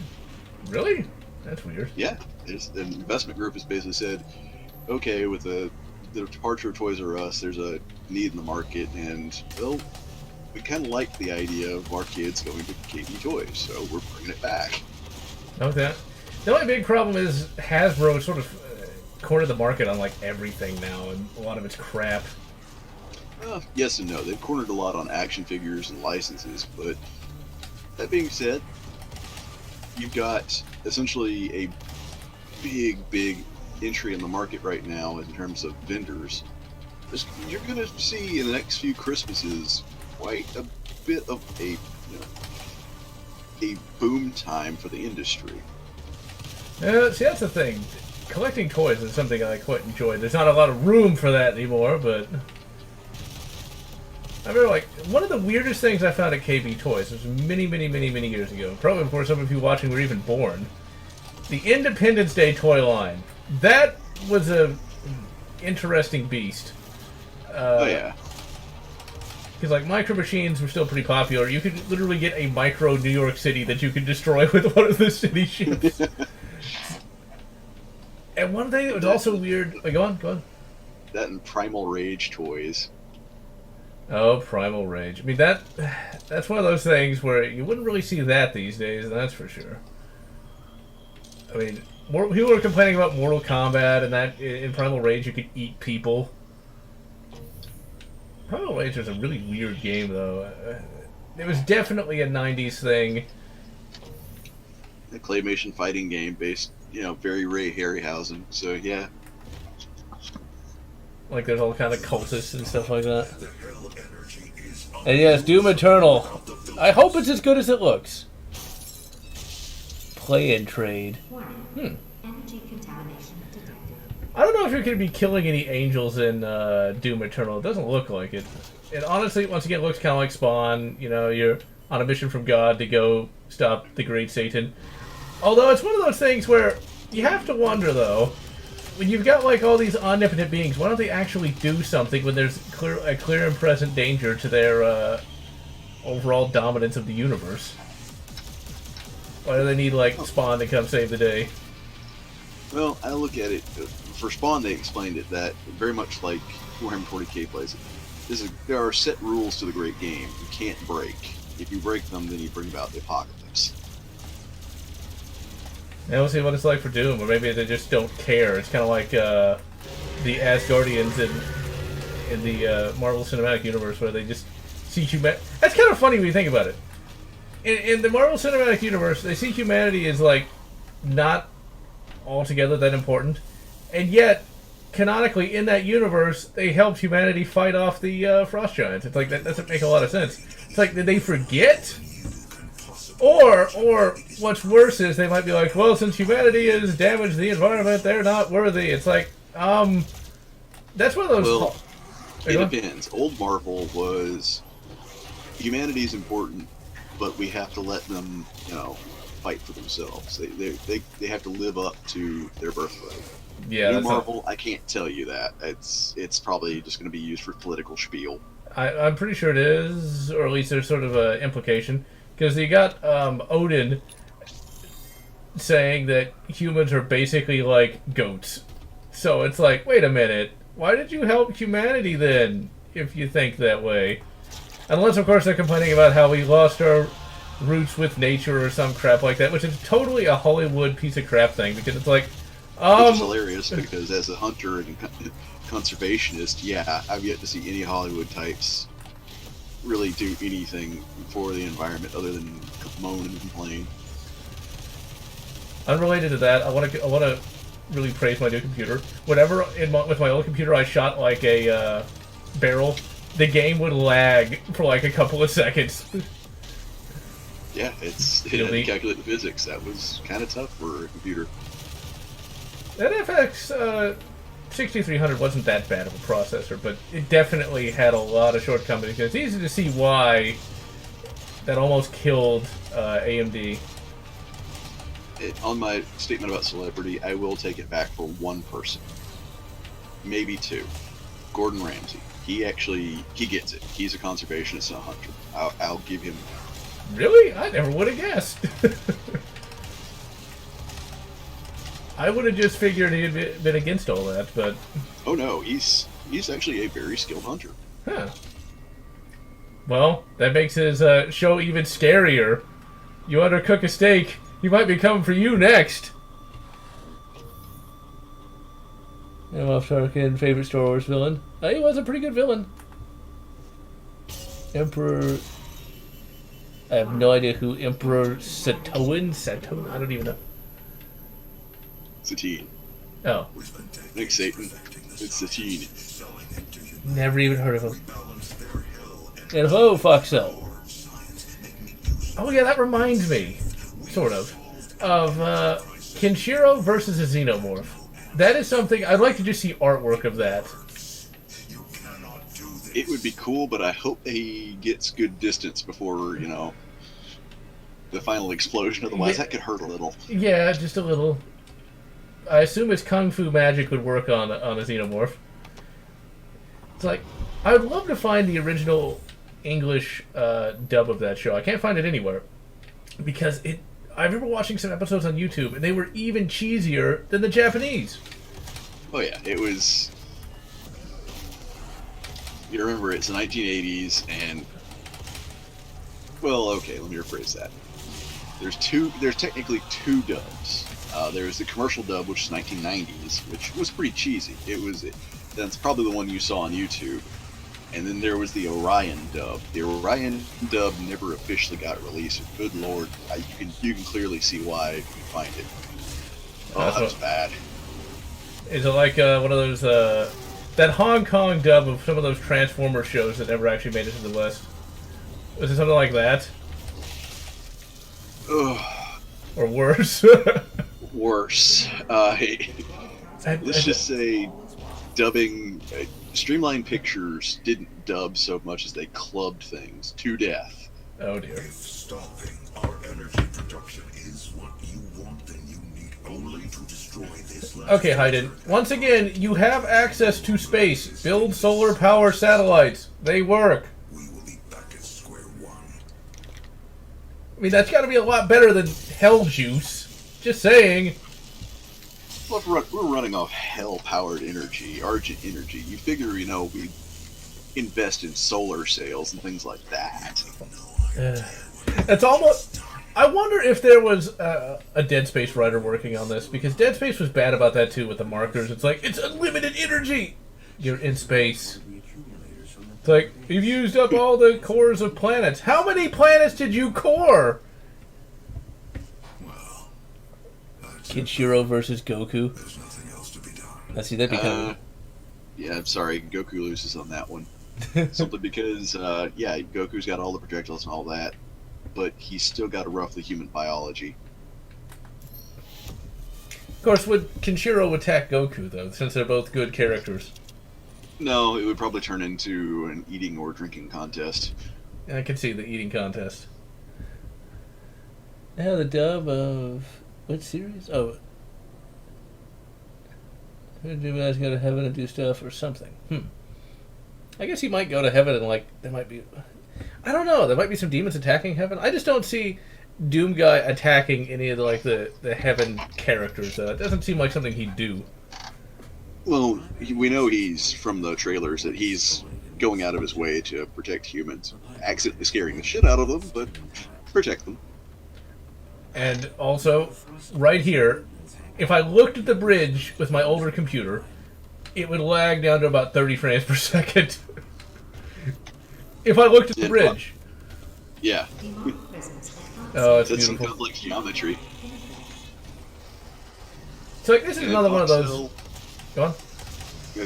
Really? That's weird. Yeah. The investment group has basically said, okay, with the departure of Toys R Us, there's a need in the market, and, well, we kind of like the idea of our kids going to KB Toys, so we're bringing it back. Okay. The only big problem is Hasbro sort of cornered the market on like everything now, and a lot of it's crap. Yes and no. They've cornered a lot on action figures and licenses, but that being said, you've got essentially a big entry in the market right now in terms of vendors. You're going to see in the next few Christmases quite a bit of a boom time for the industry. See, that's the thing. Collecting toys is something I quite enjoy. There's not a lot of room for that anymore, but I remember, like, one of the weirdest things I found at KB Toys was many years ago, probably before some of you watching were even born. The Independence Day toy line. That was a interesting beast. Oh yeah. Because, like, Micro Machines were still pretty popular. You could literally get a micro New York City that you could destroy with one of the city ships. And one thing that was also weird... Oh, go on. That and Primal Rage toys. Oh, Primal Rage. I mean, that's one of those things where you wouldn't really see that these days, that's for sure. I mean, people were complaining about Mortal Kombat, and that in Primal Rage you could eat people. Primal Rage was a really weird game, though. It was definitely a 90s thing. A claymation fighting game based, very Ray Harryhausen. So, yeah. Like, there's all kind of cultists and stuff like that. And yes, Doom Eternal. I hope it's as good as it looks. Play and trade. Warning. Energy contamination detected. I don't know if you're going to be killing any angels in Doom Eternal. It doesn't look like it. It honestly, once again, looks kind of like Spawn. You're on a mission from God to go stop the Great Satan. Although it's one of those things where you have to wonder, though, when you've got like all these omnipotent beings, why don't they actually do something when there's a clear and present danger to their overall dominance of the universe? Why do they need like Spawn to come save the day? Well, I look at it, for Spawn they explained it that very much like Warhammer 40k plays it. There are set rules to the great game you can't break. If you break them, then you bring about the apocalypse. Yeah, we'll see what it's like for Doom, or maybe they just don't care. It's kind of like the Asgardians in the Marvel Cinematic Universe, where they just see humanity. That's kind of funny when you think about it. In the Marvel Cinematic Universe, they see humanity as like not altogether that important, and yet canonically in that universe, they helped humanity fight off the Frost Giants. It's like that doesn't make a lot of sense. It's like, did they forget? Or what's worse is they might be like, well, since humanity has damaged the environment, they're not worthy. It's like, that's one of those... Well, it depends. Old Marvel was, humanity's important, but we have to let them, fight for themselves. They have to live up to their birthright. Yeah, New Marvel, I can't tell you that. It's probably just going to be used for political spiel. I'm pretty sure it is, or at least there's sort of an implication. Because you got Odin saying that humans are basically like goats. So it's like, wait a minute, why did you help humanity then, if you think that way? Unless, of course, they're complaining about how we lost our roots with nature or some crap like that, which is totally a Hollywood piece of crap thing, because it's like... Which is hilarious, because as a hunter and conservationist, yeah, I've yet to see any Hollywood types really do anything for the environment other than moan and complain. Unrelated to that, I want to really praise my new computer. Whenever with my old computer I shot like a barrel, the game would lag for like a couple of seconds. Yeah, it had to calculate the physics. That was kind of tough for a computer. That affects 6300 wasn't that bad of a processor, but it definitely had a lot of shortcomings. It's easy to see why that almost killed AMD. On my statement about celebrity, I will take it back for one person, maybe two. Gordon Ramsay. He gets it. He's a conservationist and a hunter. I'll give him that. Really? I never would have guessed. I would have just figured he'd been against all that, but... Oh no, he's actually a very skilled hunter. Huh. Well, that makes his show even scarier. You undercook a steak, he might be coming for you next. Moff Tarkin, favorite Star Wars villain. He was a pretty good villain. Emperor... I have no idea who Emperor Satoan? I don't even know. Satine. Oh. Nick Satan. It's Satine. Never even heard of him. And hello, Foxel. Oh yeah, that reminds me, sort of Kenshiro versus a Xenomorph. That is something I'd like to just see artwork of that. It would be cool, but I hope he gets good distance before, the final explosion. Otherwise, that could hurt a little. Yeah, just a little. I assume his kung fu magic would work on a Xenomorph. It's like, I would love to find the original English dub of that show. I can't find it anywhere. Because I remember watching some episodes on YouTube, and they were even cheesier than the Japanese. Oh yeah, it was... You remember, it's the 1980s, and... Well, okay, let me rephrase that. There's technically two dubs. There's the commercial dub, which is 1990s, which was pretty cheesy. That's probably the one you saw on YouTube. And then there was the Orion dub. The Orion dub never officially got released. Good lord, you can clearly see why if you find it. Oh, that was bad. Is it like one of those that Hong Kong dub of some of those Transformer shows that never actually made it to the West? Was it something like that? Ugh. Or worse? Worse. Let's just say dubbing... Streamline Pictures didn't dub so much as they clubbed things to death. Oh dear. If stopping our energy production is what you want, then you need only to destroy this last... Okay, Hayden. Once again, you have access to space. Build solar power satellites. They work. We will be back at square one. I mean, that's got to be a lot better than hell juice. Just saying. Look, we're running off hell-powered energy, Argent energy. You figure, we invest in solar sails and things like that. It's almost... I wonder if there was a Dead Space writer working on this, because Dead Space was bad about that too with the markers. It's like, it's unlimited energy! You're in space. It's like, you've used up all the cores of planets. How many planets did you core? Kenshiro versus Goku. There's nothing else to be done. Let's see that become. Yeah, I'm sorry, Goku loses on that one. Simply because, Goku's got all the projectiles and all that, but he's still got a roughly human biology. Of course, would Kenshiro attack Goku, though, since they're both good characters? No, it would probably turn into an eating or drinking contest. I can see the eating contest. Now the dub of... What series? Oh. You guys go to heaven and do stuff or something. I guess he might go to heaven and, there might be... I don't know. There might be some demons attacking heaven. I just don't see Doom Guy attacking any of the heaven characters. It doesn't seem like something he'd do. Well, we know he's, from the trailers, that he's going out of his way to protect humans. Accidentally scaring the shit out of them, but protect them. And also, right here, if I looked at the bridge with my older computer, it would lag down to about 30 frames per second. If I looked at the bridge. Yeah. Oh, it's That's beautiful. some complex geometry. So, this is another one of those... Go on.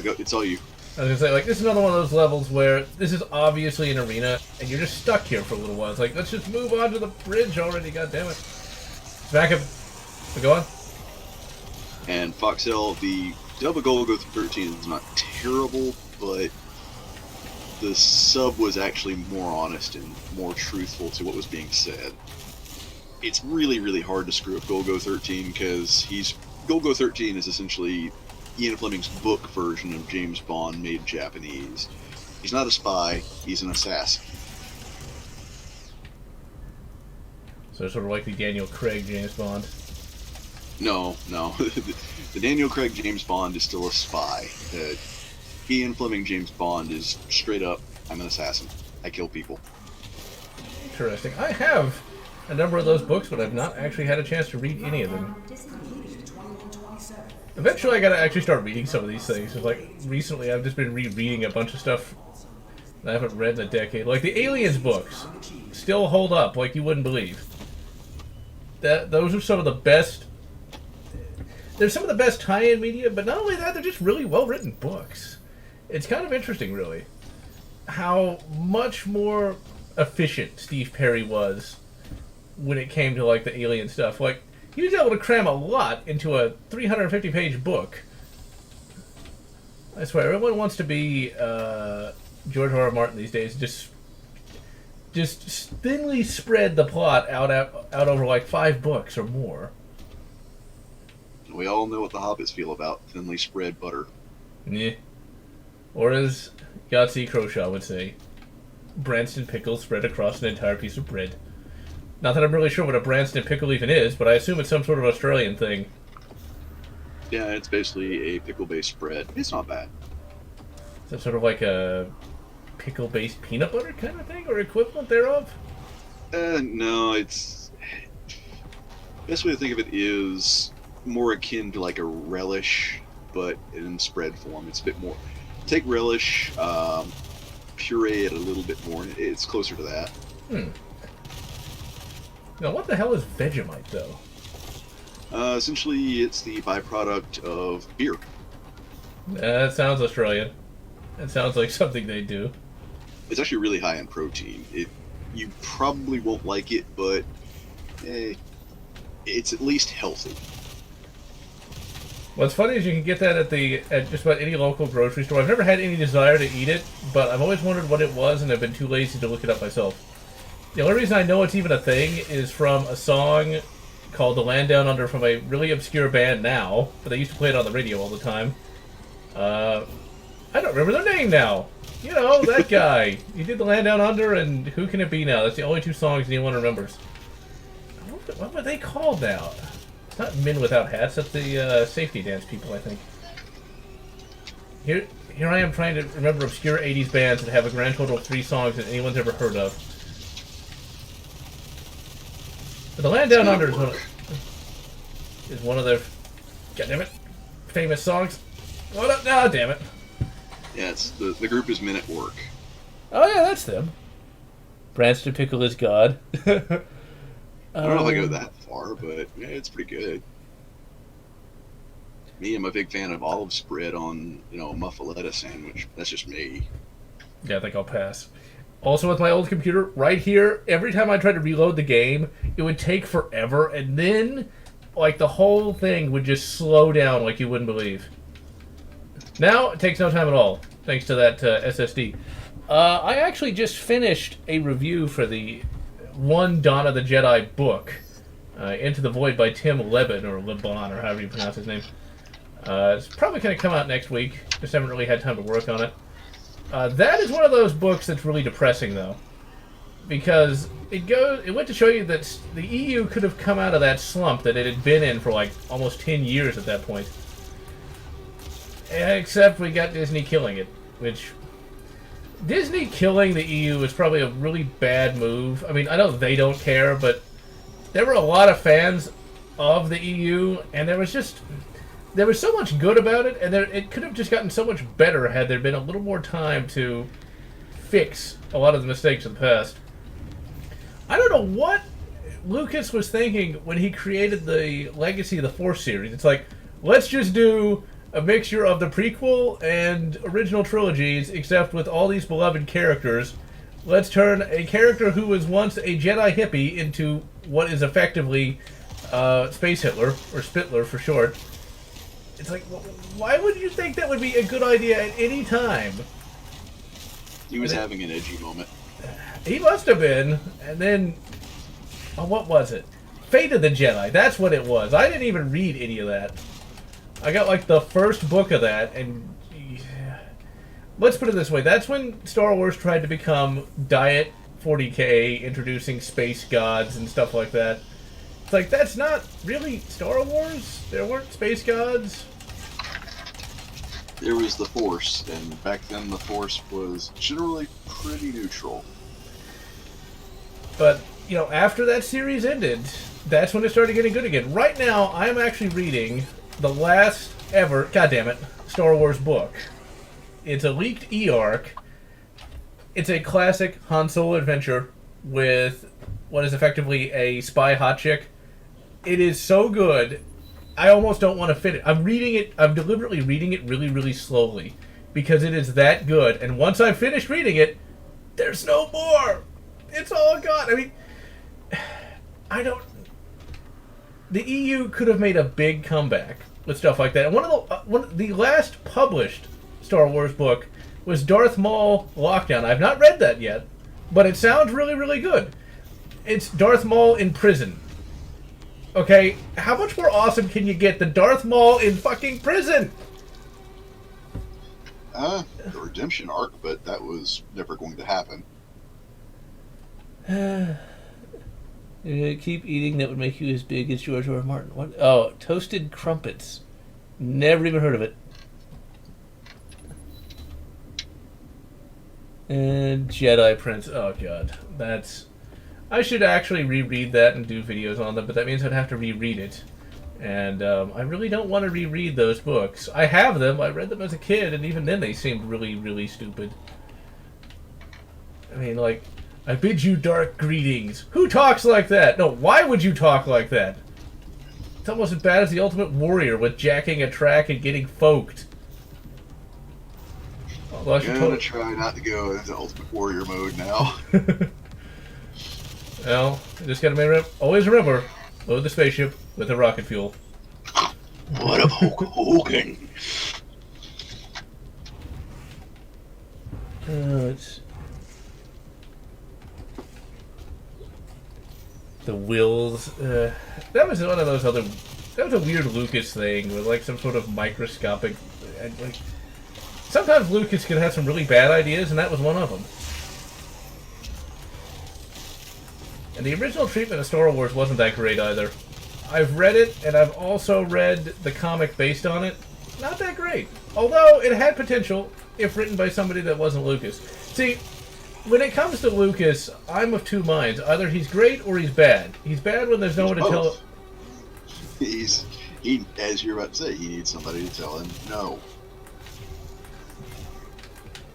Go, it's all you. I was gonna say, this is another one of those levels where this is obviously an arena, and you're just stuck here for a little while. It's like, let's just move on to the bridge already, goddammit. Back up. Go on. And Foxel, the Dub of Golgo 13 is not terrible, but the sub was actually more honest and more truthful to what was being said. It's really, really hard to screw up Golgo 13 because Golgo 13 is essentially Ian Fleming's book version of James Bond made Japanese. He's not a spy, he's an assassin. So sort of like the Daniel Craig James Bond. No. The Daniel Craig James Bond is still a spy. Ian Fleming James Bond is straight up, I'm an assassin. I kill people. Interesting. I have a number of those books, but I've not actually had a chance to read any of them. Eventually I gotta actually start reading some of these things. Cause like recently I've just been rereading a bunch of stuff that I haven't read in a decade. Like the Aliens books still hold up like you wouldn't believe. Those are some of the best. They're some of the best tie-in media, but not only that, they're just really well-written books. It's kind of interesting, really, how much more efficient Steve Perry was when it came to like the alien stuff. Like he was able to cram a lot into a 350-page book. I swear, everyone wants to be George R. R. Martin these days. Just thinly spread the plot out over like 5 books or more. We all know what the hobbits feel about thinly spread butter. Yeah. Or as Yahtzee Croshaw would say, Branston pickles spread across an entire piece of bread. Not that I'm really sure what a Branston pickle even is, but I assume it's some sort of Australian thing. Yeah, it's basically a pickle-based spread. It's not bad. Is that sort of like a pickle-based peanut butter kind of thing, or equivalent thereof? No, it's... Best way to think of it is more akin to like a relish, but in spread form. It's a bit more... Take relish, puree it a little bit more, it's closer to that. Now, what the hell is Vegemite, though? Essentially, it's the byproduct of beer. That sounds Australian. That sounds like something they do. It's actually really high in protein. You probably won't like it, but it's at least healthy. What's funny is you can get that at just about any local grocery store. I've never had any desire to eat it, but I've always wondered what it was, and I've been too lazy to look it up myself. The only reason I know it's even a thing is from a song called "The Land Down Under" from a really obscure band now, but they used to play it on the radio all the time. I don't remember their name now. You know, that guy. He did "The Land Down Under" and "Who Can It Be Now?" That's the only 2 songs anyone remembers. What were they called now? It's not Men Without Hats. That's the safety dance people, I think. Here I am trying to remember obscure 80s bands that have a grand total of 3 songs that anyone's ever heard of. But The Land Down Under is one of their, goddammit, famous songs. What up? No, damn it. Yeah, it's the group is Men at Work. Oh yeah, that's them. Branston Pickle is God. I don't know if I go that far, but yeah, it's pretty good. Me, I'm a big fan of olive spread on, a muffaletta sandwich. That's just me. Yeah, I think I'll pass. Also, with my old computer, right here, every time I tried to reload the game, it would take forever, and then, like, the whole thing would just slow down like you wouldn't believe. Now, it takes no time at all, thanks to that SSD. I actually just finished a review for the one Dawn of the Jedi book, Into the Void by Tim Lebbon, or Lebon, or however you pronounce his name. It's probably going to come out next week. Just haven't really had time to work on it. That is one of those books that's really depressing, though, because it went to show you that the EU could have come out of that slump that it had been in for like almost 10 years at that point. Except we got Disney killing it, which Disney killing the EU is probably a really bad move. I mean, I know they don't care, but there were a lot of fans of the EU, and there was so much good about it, and it could have just gotten so much better had there been a little more time to fix a lot of the mistakes of the past. I don't know what Lucas was thinking when he created the Legacy of the Force series. It's like, let's just do a mixture of the prequel and original trilogies, except with all these beloved characters. Let's turn a character who was once a Jedi hippie into what is effectively Space Hitler, or Spittler for short. It's like, why would you think that would be a good idea at any time? He was having an edgy moment. He must have been. And then, oh, what was it? Fate of the Jedi. That's what it was. I didn't even read any of that. I got like the first book of that, and let's put it this way. That's when Star Wars tried to become Diet 40K, introducing space gods and stuff like that. It's like, that's not really Star Wars. There weren't space gods. There was the Force, and back then the Force was generally pretty neutral. But, you know, after that series ended, that's when it started getting good again. Right now, I'm actually reading the last ever, goddammit, Star Wars book. It's a leaked E-arc. It's a classic Han Solo adventure with what is effectively a spy hot chick. It is so good, I almost don't want to fit it. I'm deliberately reading it really, really slowly because it is that good. And once I've finished reading it, there's no more. It's all gone. I mean, the EU could have made a big comeback with stuff like that. And one of the last published Star Wars book was Darth Maul Lockdown. I've not read that yet, but it sounds really, really good. It's Darth Maul in prison. Okay, how much more awesome can you get than Darth Maul in fucking prison? The redemption arc, but that was never going to happen. Keep eating, that would make you as big as George R. R. Martin. What? Oh, toasted crumpets. Never even heard of it. And Jedi Prince. Oh god, that's. I should actually reread that and do videos on them, but that means I'd have to reread it. And I really don't want to reread those books. I have them, I read them as a kid, and even then they seemed really, really stupid. I mean, like, I bid you dark greetings. Who talks like that? No, why would you talk like that? It's almost as bad as the Ultimate Warrior with jacking a track and getting folked. Although I'm gonna try not to go into Ultimate Warrior mode now. Well, you just gotta always remember, load the spaceship with the rocket fuel. What a Hulk Hogan! It's the Wills. That was one of those other. That was a weird Lucas thing with like some sort of microscopic. Like, sometimes Lucas could have some really bad ideas, and that was one of them. And the original treatment of Star Wars wasn't that great either. I've read it, and I've also read the comic based on it. Not that great. Although, it had potential if written by somebody that wasn't Lucas. See, when it comes to Lucas, I'm of two minds. Either he's great or he's bad. He's bad when there's no one to tell... He, as you're about to say, he needs somebody to tell him no.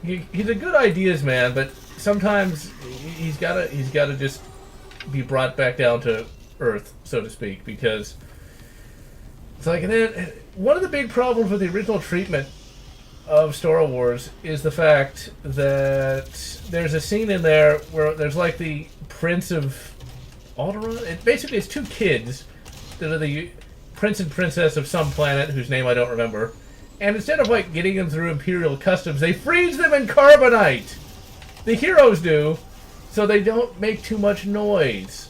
He's a good ideas man, but sometimes he's gotta just be brought back down to earth, so to speak, because it's like, and then one of the big problems with the original treatment of Star Wars is the fact that there's a scene in there where there's like the Prince of Alderaan. It's two kids that are the Prince and Princess of some planet whose name I don't remember, and instead of like getting them through Imperial customs, they freeze them in carbonite. The heroes do, so they don't make too much noise.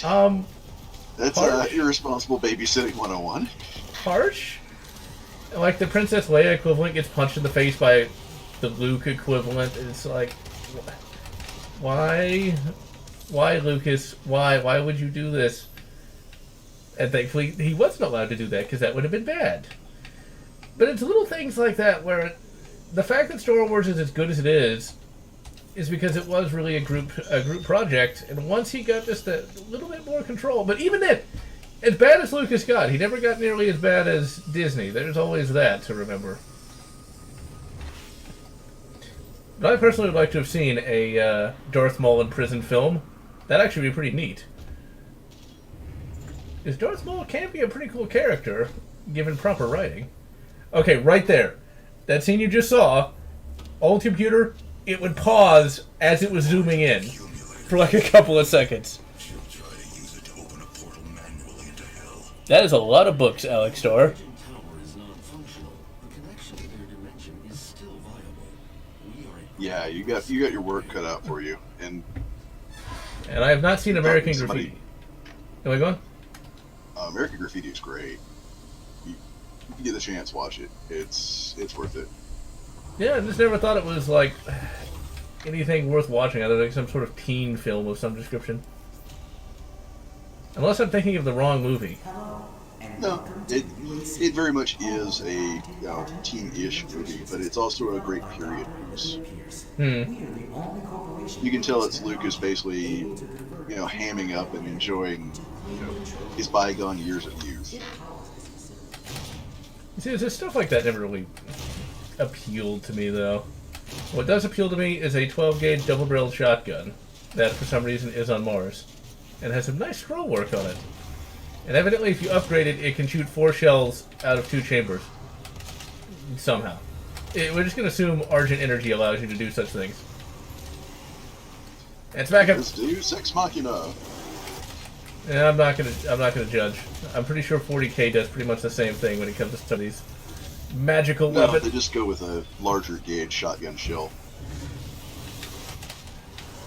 That's irresponsible babysitting 101. Harsh? Like the Princess Leia equivalent gets punched in the face by the Luke equivalent. It's like, why? Why, Lucas? Why would you do this? And thankfully, he wasn't allowed to do that, because that would have been bad. But it's little things like that where the fact that Star Wars is as good as it is because it was really a group project, and once he got just a little bit more control, but even then, as bad as Lucas got, he never got nearly as bad as Disney. There's always that to remember. But I personally would like to have seen a Darth Maul in prison film. That'd actually be pretty neat. Because Darth Maul can be a pretty cool character, given proper writing. Okay, right there. That scene you just saw, old computer, it would pause as it was zooming in for like a couple of seconds. She'll try to use it to open a portal manually into hell. That is a lot of books, Alex Starr. How Yeah, you got your work cut out for you, and I have not seen American somebody- Graffiti. Am I going? American Graffiti is great. You get the chance, watch it. It's worth it. Yeah, I just never thought it was like anything worth watching other than some sort of teen film of some description. Unless I'm thinking of the wrong movie. No, it very much is a teen-ish movie, but it's also a great period piece. You can tell it's Lucas basically, hamming up and enjoying, his bygone years of youth. See, there's stuff like that never really appealed to me, though. What does appeal to me is a 12-gauge double-barreled shotgun that, for some reason, is on Mars, and has some nice scroll work on it. And evidently, if you upgrade it, it can shoot 4 shells out of 2 chambers. Somehow. We're just going to assume Argent Energy allows you to do such things. And it's back up. Let's do Sex Machina. Yeah, I'm not gonna judge. I'm pretty sure 40K does pretty much the same thing when it comes to some of these magical No, weapons. they just go with a larger gauge shotgun shell.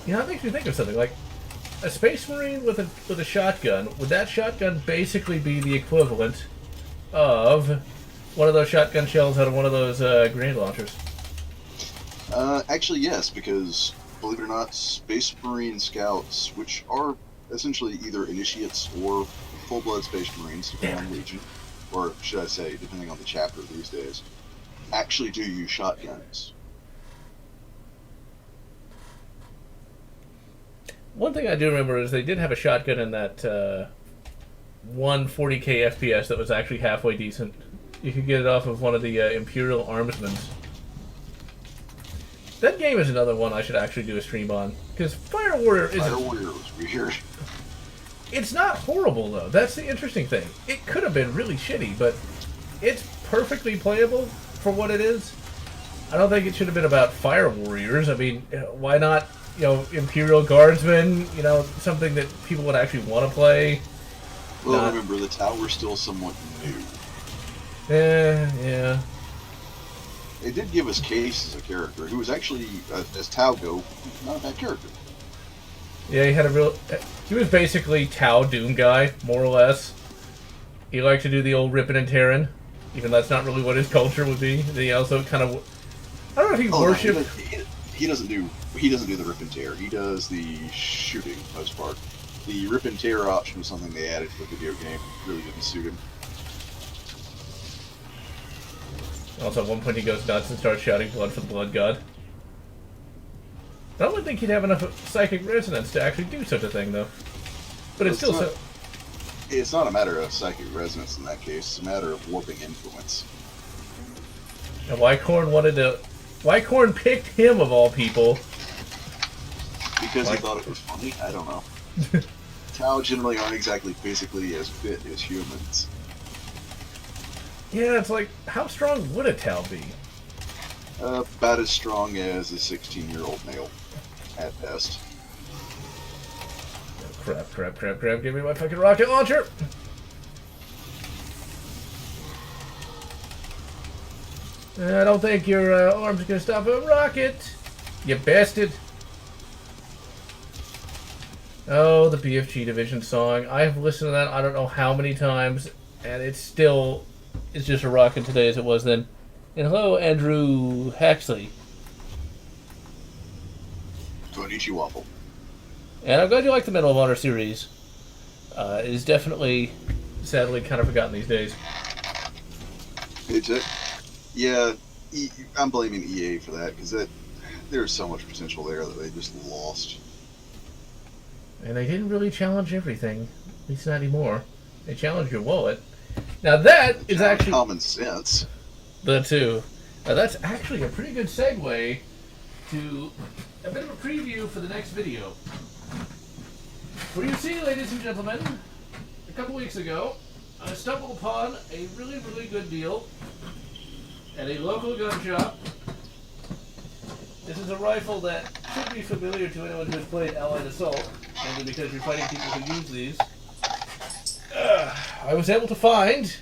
That makes me think of something like a Space Marine with a shotgun. Would that shotgun basically be the equivalent of one of those shotgun shells out of one of those grenade launchers? Actually, yes, because believe it or not, Space Marine Scouts, which are essentially either initiates or full-blood Space Marines, depending on Legion, or should I say, depending on the chapter these days, actually do use shotguns. One thing I do remember is they did have a shotgun in that 140K FPS that was actually halfway decent. You could get it off of one of the Imperial Armsmans. That game is another one I should actually do a stream on, because Fire Warrior isn't... Fire Warrior was weird. It's not horrible, though. That's the interesting thing. It could have been really shitty, but it's perfectly playable for what it is. I don't think it should have been about Fire Warriors. I mean, why not, Imperial Guardsmen? Something that people would actually want to play. Well, remember, the tower's still somewhat new. Yeah. They did give us Case as a character, who was actually, as Tau go, not a bad character. Yeah, he was basically Tau Doom guy, more or less. He liked to do the old ripping and tearing, even though that's not really what his culture would be. He also kind of, I don't know if he worshipped... No, he doesn't do the rip and tear. He does the shooting most part. The rip and tear option was something they added to the video game. Really didn't suit him. Also, at one point he goes nuts and starts shouting blood for the blood god. I don't think he'd have enough psychic resonance to actually do such a thing, though. But it's still so... It's not a matter of psychic resonance in that case. It's a matter of warping influence. And why Korn picked him, of all people? Because he thought it was funny? I don't know. Tau generally aren't exactly physically as fit as humans. Yeah, it's like, how strong would a Tau be? About as strong as a 16-year-old male, at best. Crap. Give me my fucking rocket launcher! I don't think your arm's gonna stop a rocket! You bastard! Oh, the BFG Division song. I've listened to that I don't know how many times, and it's just a rockin' today as it was then. And hello, Andrew Haxley. Konichi Waffle. And I'm glad you like the Medal of Honor series. It is definitely, sadly, kind of forgotten these days. Yeah, I'm blaming EA for that, because there's so much potential there that they just lost. And they didn't really challenge everything. At least not anymore. They challenged your wallet. Now that is actually... common sense. That too. Now that's actually a pretty good segue to a bit of a preview for the next video. For you see, ladies and gentlemen, a couple weeks ago, I stumbled upon a really, really good deal at a local gun shop. This is a rifle that should be familiar to anyone who has played Allied Assault, mainly because you're fighting people who use these. I was able to find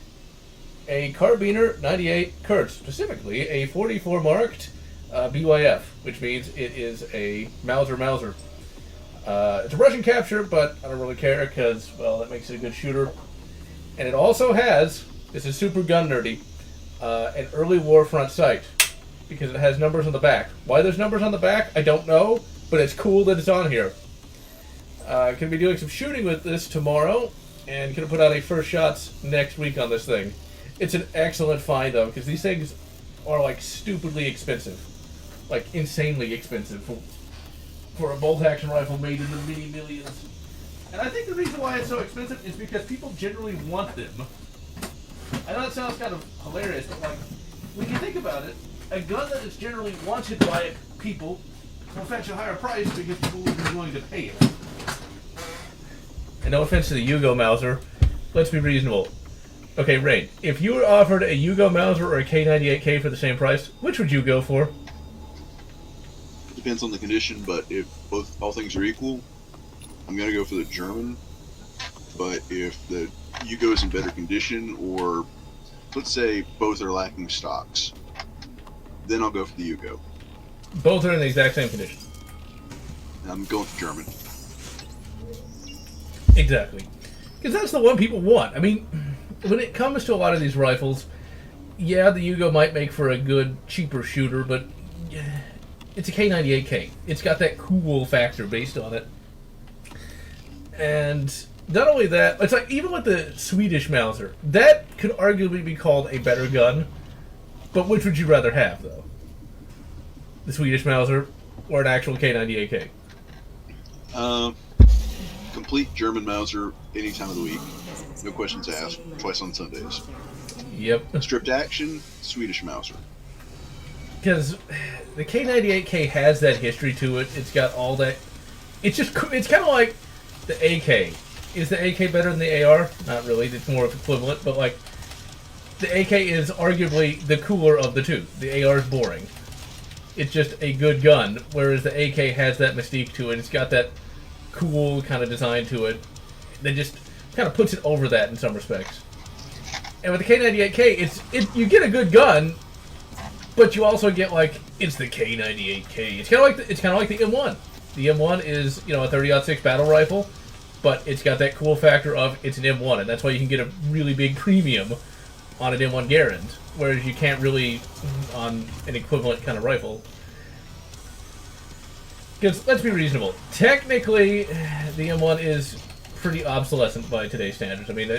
a Carbiner 98 Kurtz, specifically a 44 marked BYF, which means it is a Mauser. It's a Russian capture, but I don't really care because, well, that makes it a good shooter. And it also has, this is super gun nerdy, an early war front sight because it has numbers on the back. Why there's numbers on the back, I don't know, but it's cool that it's on here. Going to be doing some shooting with this tomorrow and going to put out a first shots next week on this thing. It's an excellent find, though, because these things are, like, stupidly expensive. Like, insanely expensive for a bolt-action rifle made in the many millions. And I think the reason why it's so expensive is because people generally want them. I know that sounds kind of hilarious, but, like, when you think about it, a gun that is generally wanted by people will fetch a higher price because people will be willing to pay it. And no offense to the Yugo Mauser, let's be reasonable. Okay, Rain, if you were offered a Yugo Mauser or a K98K for the same price, which would you go for? Depends on the condition, but if all things are equal, I'm gonna go for the German. But if the Yugo is in better condition, or let's say both are lacking stocks, then I'll go for the Yugo. Both are in the exact same condition. I'm going for German. Exactly. Because that's the one people want. I mean, when it comes to a lot of these rifles, yeah, the Yugo might make for a good, cheaper shooter, but it's a K98K. It's got that cool factor based on it. And not only that, it's like, even with the Swedish Mauser, that could arguably be called a better gun, but which would you rather have, though? The Swedish Mauser or an actual K98K? Complete German Mauser any time of the week. No questions asked. Twice on Sundays. Yep. Stripped action, Swedish Mauser. Because the K98K has that history to it. It's got all that. It's kind of like the AK. Is the AK better than the AR? Not really. It's more of equivalent. But like, the AK is arguably the cooler of the two. The AR is boring. It's just a good gun, whereas the AK has that mystique to it. It's got that cool kind of design to it that just kind of puts it over that in some respects. And with the K98K, you get a good gun, but you also get, like, it's the K98K. It's kind of like the M1. The M1 is, a 30-06 battle rifle, but it's got that cool factor of it's an M1, and that's why you can get a really big premium on an M1 Garand, whereas you can't really on an equivalent kind of rifle. Because, let's be reasonable, technically, the M1 is pretty obsolescent by today's standards. I mean,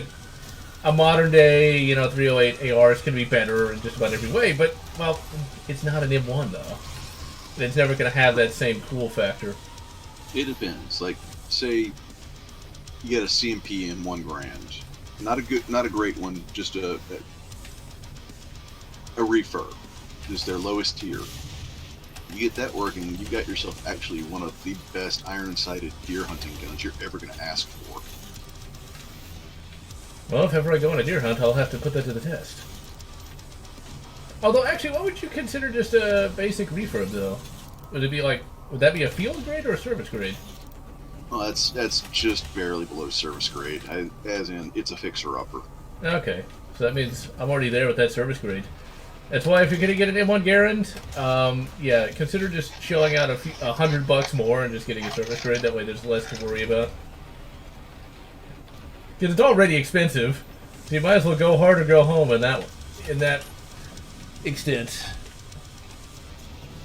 a modern day, 308 ARs can be better in just about every way, but, well, it's not an M1, though. And it's never going to have that same cool factor. It depends. Like, say, you get a CMP M1 Grand. Not a great one, just a refurb. Just their lowest tier. You get that working, you got yourself actually one of the best iron-sighted deer hunting guns you're ever going to ask for. Well, if ever I go on a deer hunt, I'll have to put that to the test. Although, actually, what would you consider just a basic refurb, though? Would that be a field grade or a service grade? Well, that's just barely below service grade, as in, it's a fixer-upper. Okay, so that means I'm already there with that service grade. That's why if you're going to get an M1 Garand, yeah, consider just shelling out $100 more and just getting a service grade. That way there's less to worry about. Because it's already expensive, so you might as well go hard or go home in that extent.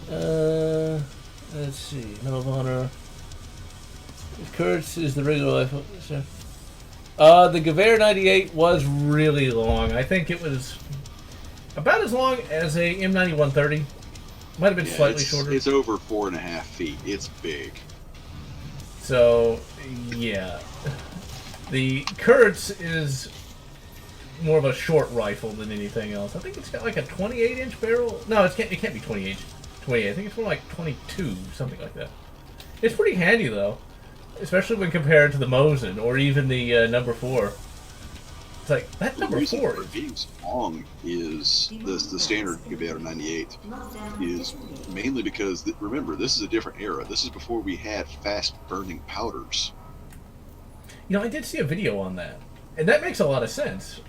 Let's see, Medal of Honor. Kurtz is the regular rifle. The Gewehr 98 was really long. I think it was about as long as a M9130. Might have been slightly shorter. It's over 4.5 feet. It's big. So, yeah. The Kurtz is more of a short rifle than anything else. I think it's got like a 28-inch barrel. No, it can't be 28. I think it's more like 22, something like that. It's pretty handy, though. Especially when compared to the Mosin, or even the number 4. It's like, that number 4 is... The reason for it being so long is the standard Gewehr 98 is mainly because, remember, this is a different era. This is before we had fast-burning powders. I did see a video on that, and that makes a lot of sense.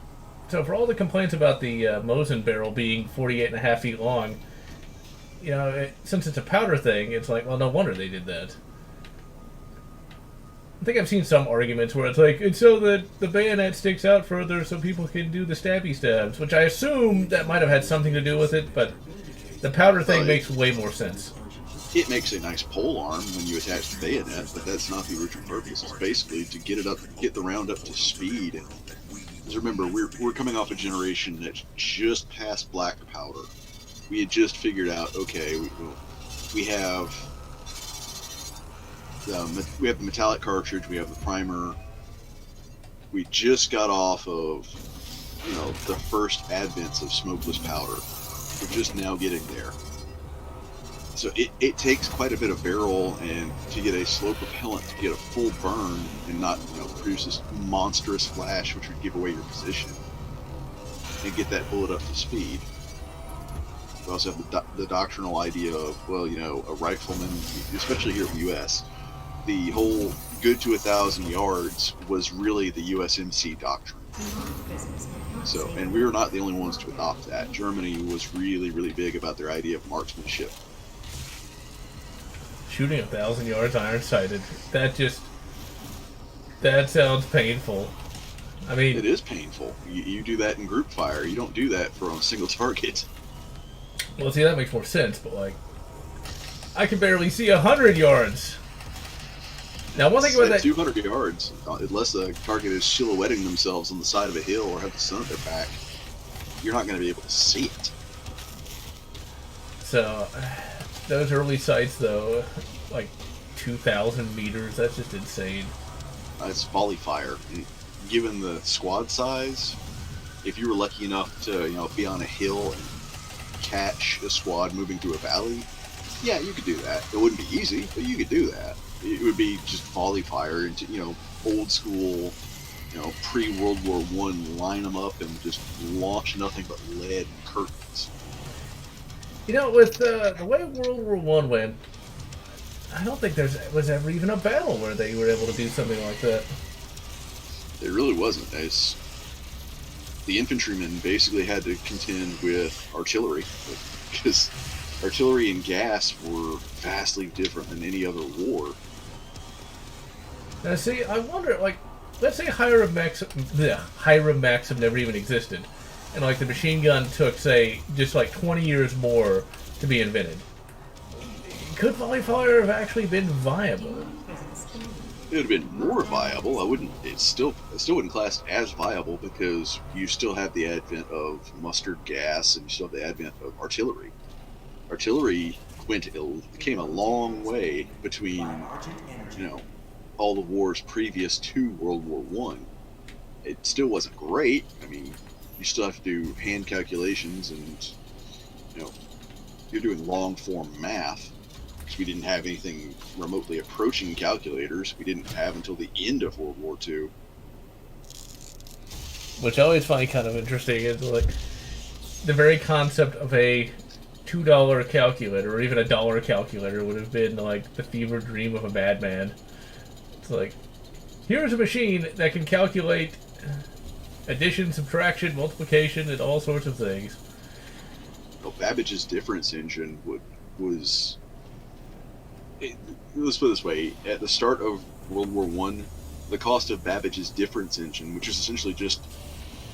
So for all the complaints about the Mosin barrel being 48.5 feet long, you know, since it's a powder thing, it's like, well, no wonder they did that. I think I've seen some arguments where it's like, it's so that the bayonet sticks out further so people can do the stabby stabs, which I assume that might have had something to do with it, but the powder thing makes way more sense. It makes a nice pole arm when you attach the bayonet, but that's not the original purpose. It's basically to get the round up to speed. Because remember, we're coming off a generation that's just past black powder. We had just figured out, okay, we have the metallic cartridge, we have the primer. We just got off of, the first advents of smokeless powder. We're just now getting there. So it takes quite a bit of barrel and to get a slow propellant to get a full burn and not produce this monstrous flash which would give away your position and get that bullet up to speed. We also have the doctrinal idea of, a rifleman, especially here in the U.S., the whole good to 1,000 yards was really the USMC doctrine. So, and we were not the only ones to adopt that. Germany was really, really big about their idea of marksmanship. Shooting 1,000 yards iron-sighted. That sounds painful. I mean... It is painful. You do that in group fire. You don't do that on a single target. Well, see, that makes more sense, but, I can barely see 100 yards. Now, one thing about that... 200 yards, unless the target is silhouetting themselves on the side of a hill or have the sun at their back, you're not going to be able to see it. So... Those early sights, though, 2,000 meters, that's just insane. It's volley fire. Given the squad size, if you were lucky enough to, be on a hill and catch a squad moving through a valley, yeah, you could do that. It wouldn't be easy, but you could do that. It would be just volley fire into, old school, pre-World War I, line them up and just launch nothing but lead and curtains. With the way World War I went, I don't think there was ever even a battle where they were able to do something like that. It really wasn't. The infantrymen basically had to contend with artillery, because artillery and gas were vastly different than any other war. Now, see, I wonder, let's say Hiram Maxim never even existed. And the machine gun took, say, just 20 years more to be invented. Could volley fire have actually been viable? It would have been more viable. It still wouldn't class as viable because you still have the advent of mustard gas and you still have the advent of artillery. Artillery came a long way between, all the wars previous to World War I. It still wasn't great. I mean, you still have to do hand calculations and, you're doing long-form math, because we didn't have anything remotely approaching calculators. We didn't have until the end of World War II. Which I always find kind of interesting is, the very concept of a $2 calculator, or even a dollar calculator, would have been, the fever dream of a madman. It's here's a machine that can calculate addition, subtraction, multiplication, and all sorts of things. Well, Babbage's difference engine was... Let's put it this way. At the start of World War I, the cost of Babbage's difference engine, which is essentially just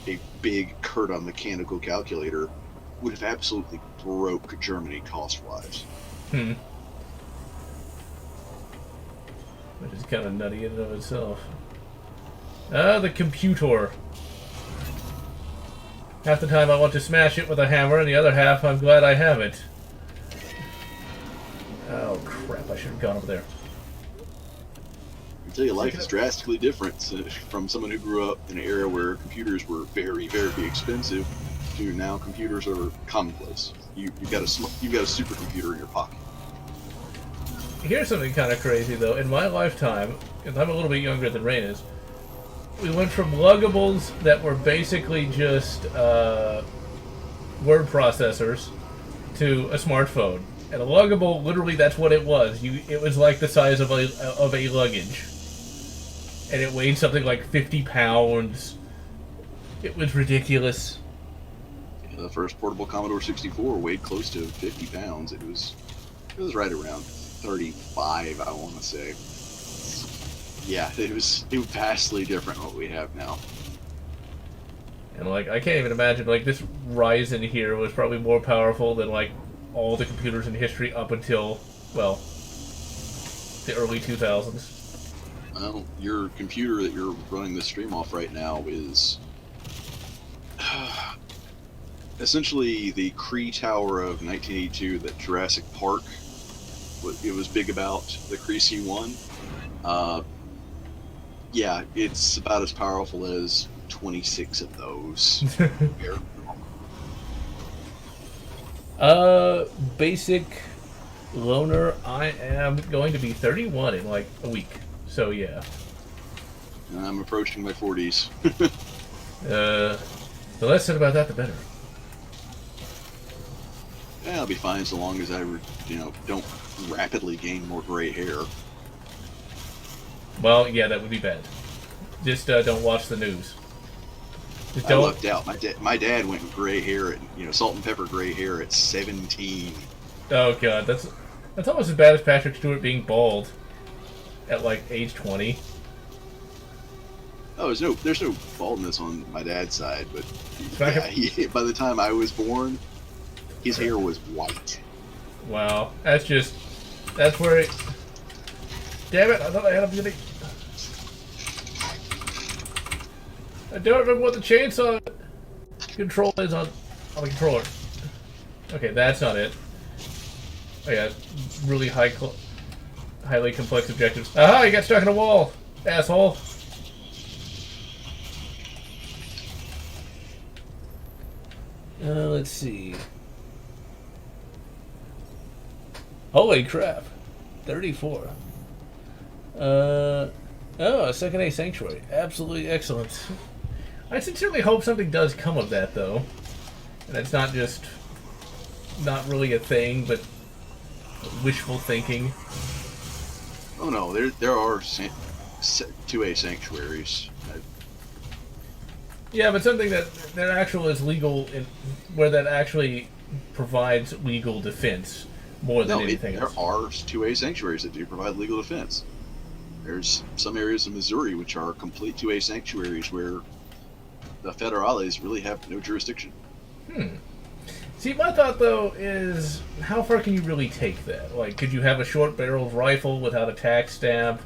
a big Curta mechanical calculator, would have absolutely broke Germany cost-wise. Which is kind of nutty in and of itself. The computer. Half the time I want to smash it with a hammer, and the other half I'm glad I have it. Oh crap, I should have gone over there. I tell you, life is drastically different from someone who grew up in an era where computers were very, very expensive to now computers are commonplace. You've got a supercomputer in your pocket. Here's something kind of crazy, though. In my lifetime, because I'm a little bit younger than Rain is, we went from luggables that were basically just word processors to a smartphone. And a luggable, literally, that's what it was. It was like the size of a luggage, and it weighed something like 50 pounds. It was ridiculous. The first portable Commodore 64 weighed close to 50 pounds. It was right around 35, I want to say. Yeah, it was vastly different what we have now. And like, I can't even imagine, like, this Ryzen here was probably more powerful than like all the computers in history up until, well, the early 2000s. Well, your computer that you're running this stream off right now is essentially the Kree Tower of 1982 that Jurassic Park, it was big about, the Kree C1. Yeah, it's about as powerful as 26 of those. Basic loner, I am going to be 31 in like a week. So yeah. I'm approaching my 40s. The less said about that, the better. Yeah, I'll be fine so long as I, don't rapidly gain more gray hair. Well, yeah, that would be bad. Just don't watch the news. Just I don't. lucked out. My dad went with gray hair at, salt and pepper gray hair at 17. Oh god, that's almost as bad as Patrick Stewart being bald at like age 20. Oh, there's no baldness on my dad's side, but Back by the time I was born, his hair was white. Wow, that's where it. Damn it! I thought I had a beauty. I don't remember what the chainsaw control is on the controller. Okay, that's not it. Oh yeah, really highly complex objectives. Aha! You got stuck in a wall, asshole. Let's see. Holy crap! 34. Oh, second A Sanctuary. Absolutely excellent. I sincerely hope something does come of that, though. And it's not just not really a thing, but wishful thinking. Oh no, there are 2A sanctuaries. Yeah, but something that actual is legal, where that actually provides legal defense more than anything else. There are 2A sanctuaries that do provide legal defense. There's some areas of Missouri which are complete 2A sanctuaries where the federales really have no jurisdiction. See, my thought, though, is how far can you really take that? Like, could you have a short-barreled rifle without a tax stamp?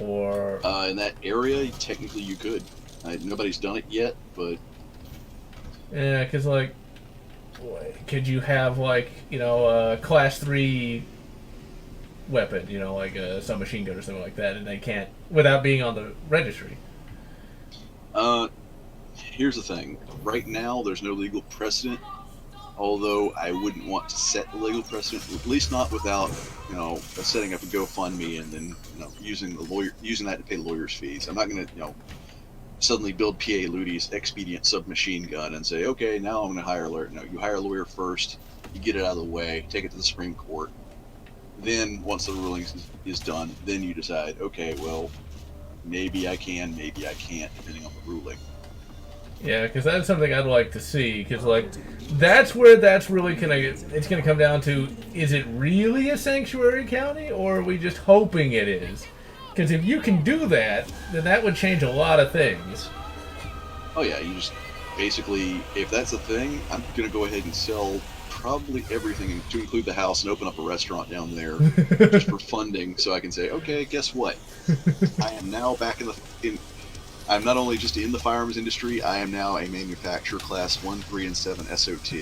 Or... in that area, technically you could. Nobody's done it yet, but... Yeah, because, like, could you have, like, a Class 3 weapon, like a submachine gun or something like that, and they can't, without being on the registry? Here's the thing. Right now, there's no legal precedent, although I wouldn't want to set the legal precedent, at least not without, setting up a GoFundMe and then, using that to pay lawyers' fees. I'm not going to, suddenly build P.A. Ludi's expedient submachine gun and say, okay, now I'm going to hire a lawyer. No, you hire a lawyer first, you get it out of the way, take it to the Supreme Court. Then, once the ruling is done, then you decide, okay, well, maybe I can, maybe I can't, depending on the ruling. Yeah, because that's something I'd like to see, because, like, that's where that's really it's going to come down to, is it really a sanctuary county, or are we just hoping it is? Because if you can do that, then that would change a lot of things. Oh yeah, you just, basically, if that's a thing, I'm going to go ahead and sell probably everything to include the house and open up a restaurant down there just for funding, so I can say, okay, guess what? I am now back I'm not only just in the firearms industry, I am now a manufacturer class 1, 3, and 7 SOT.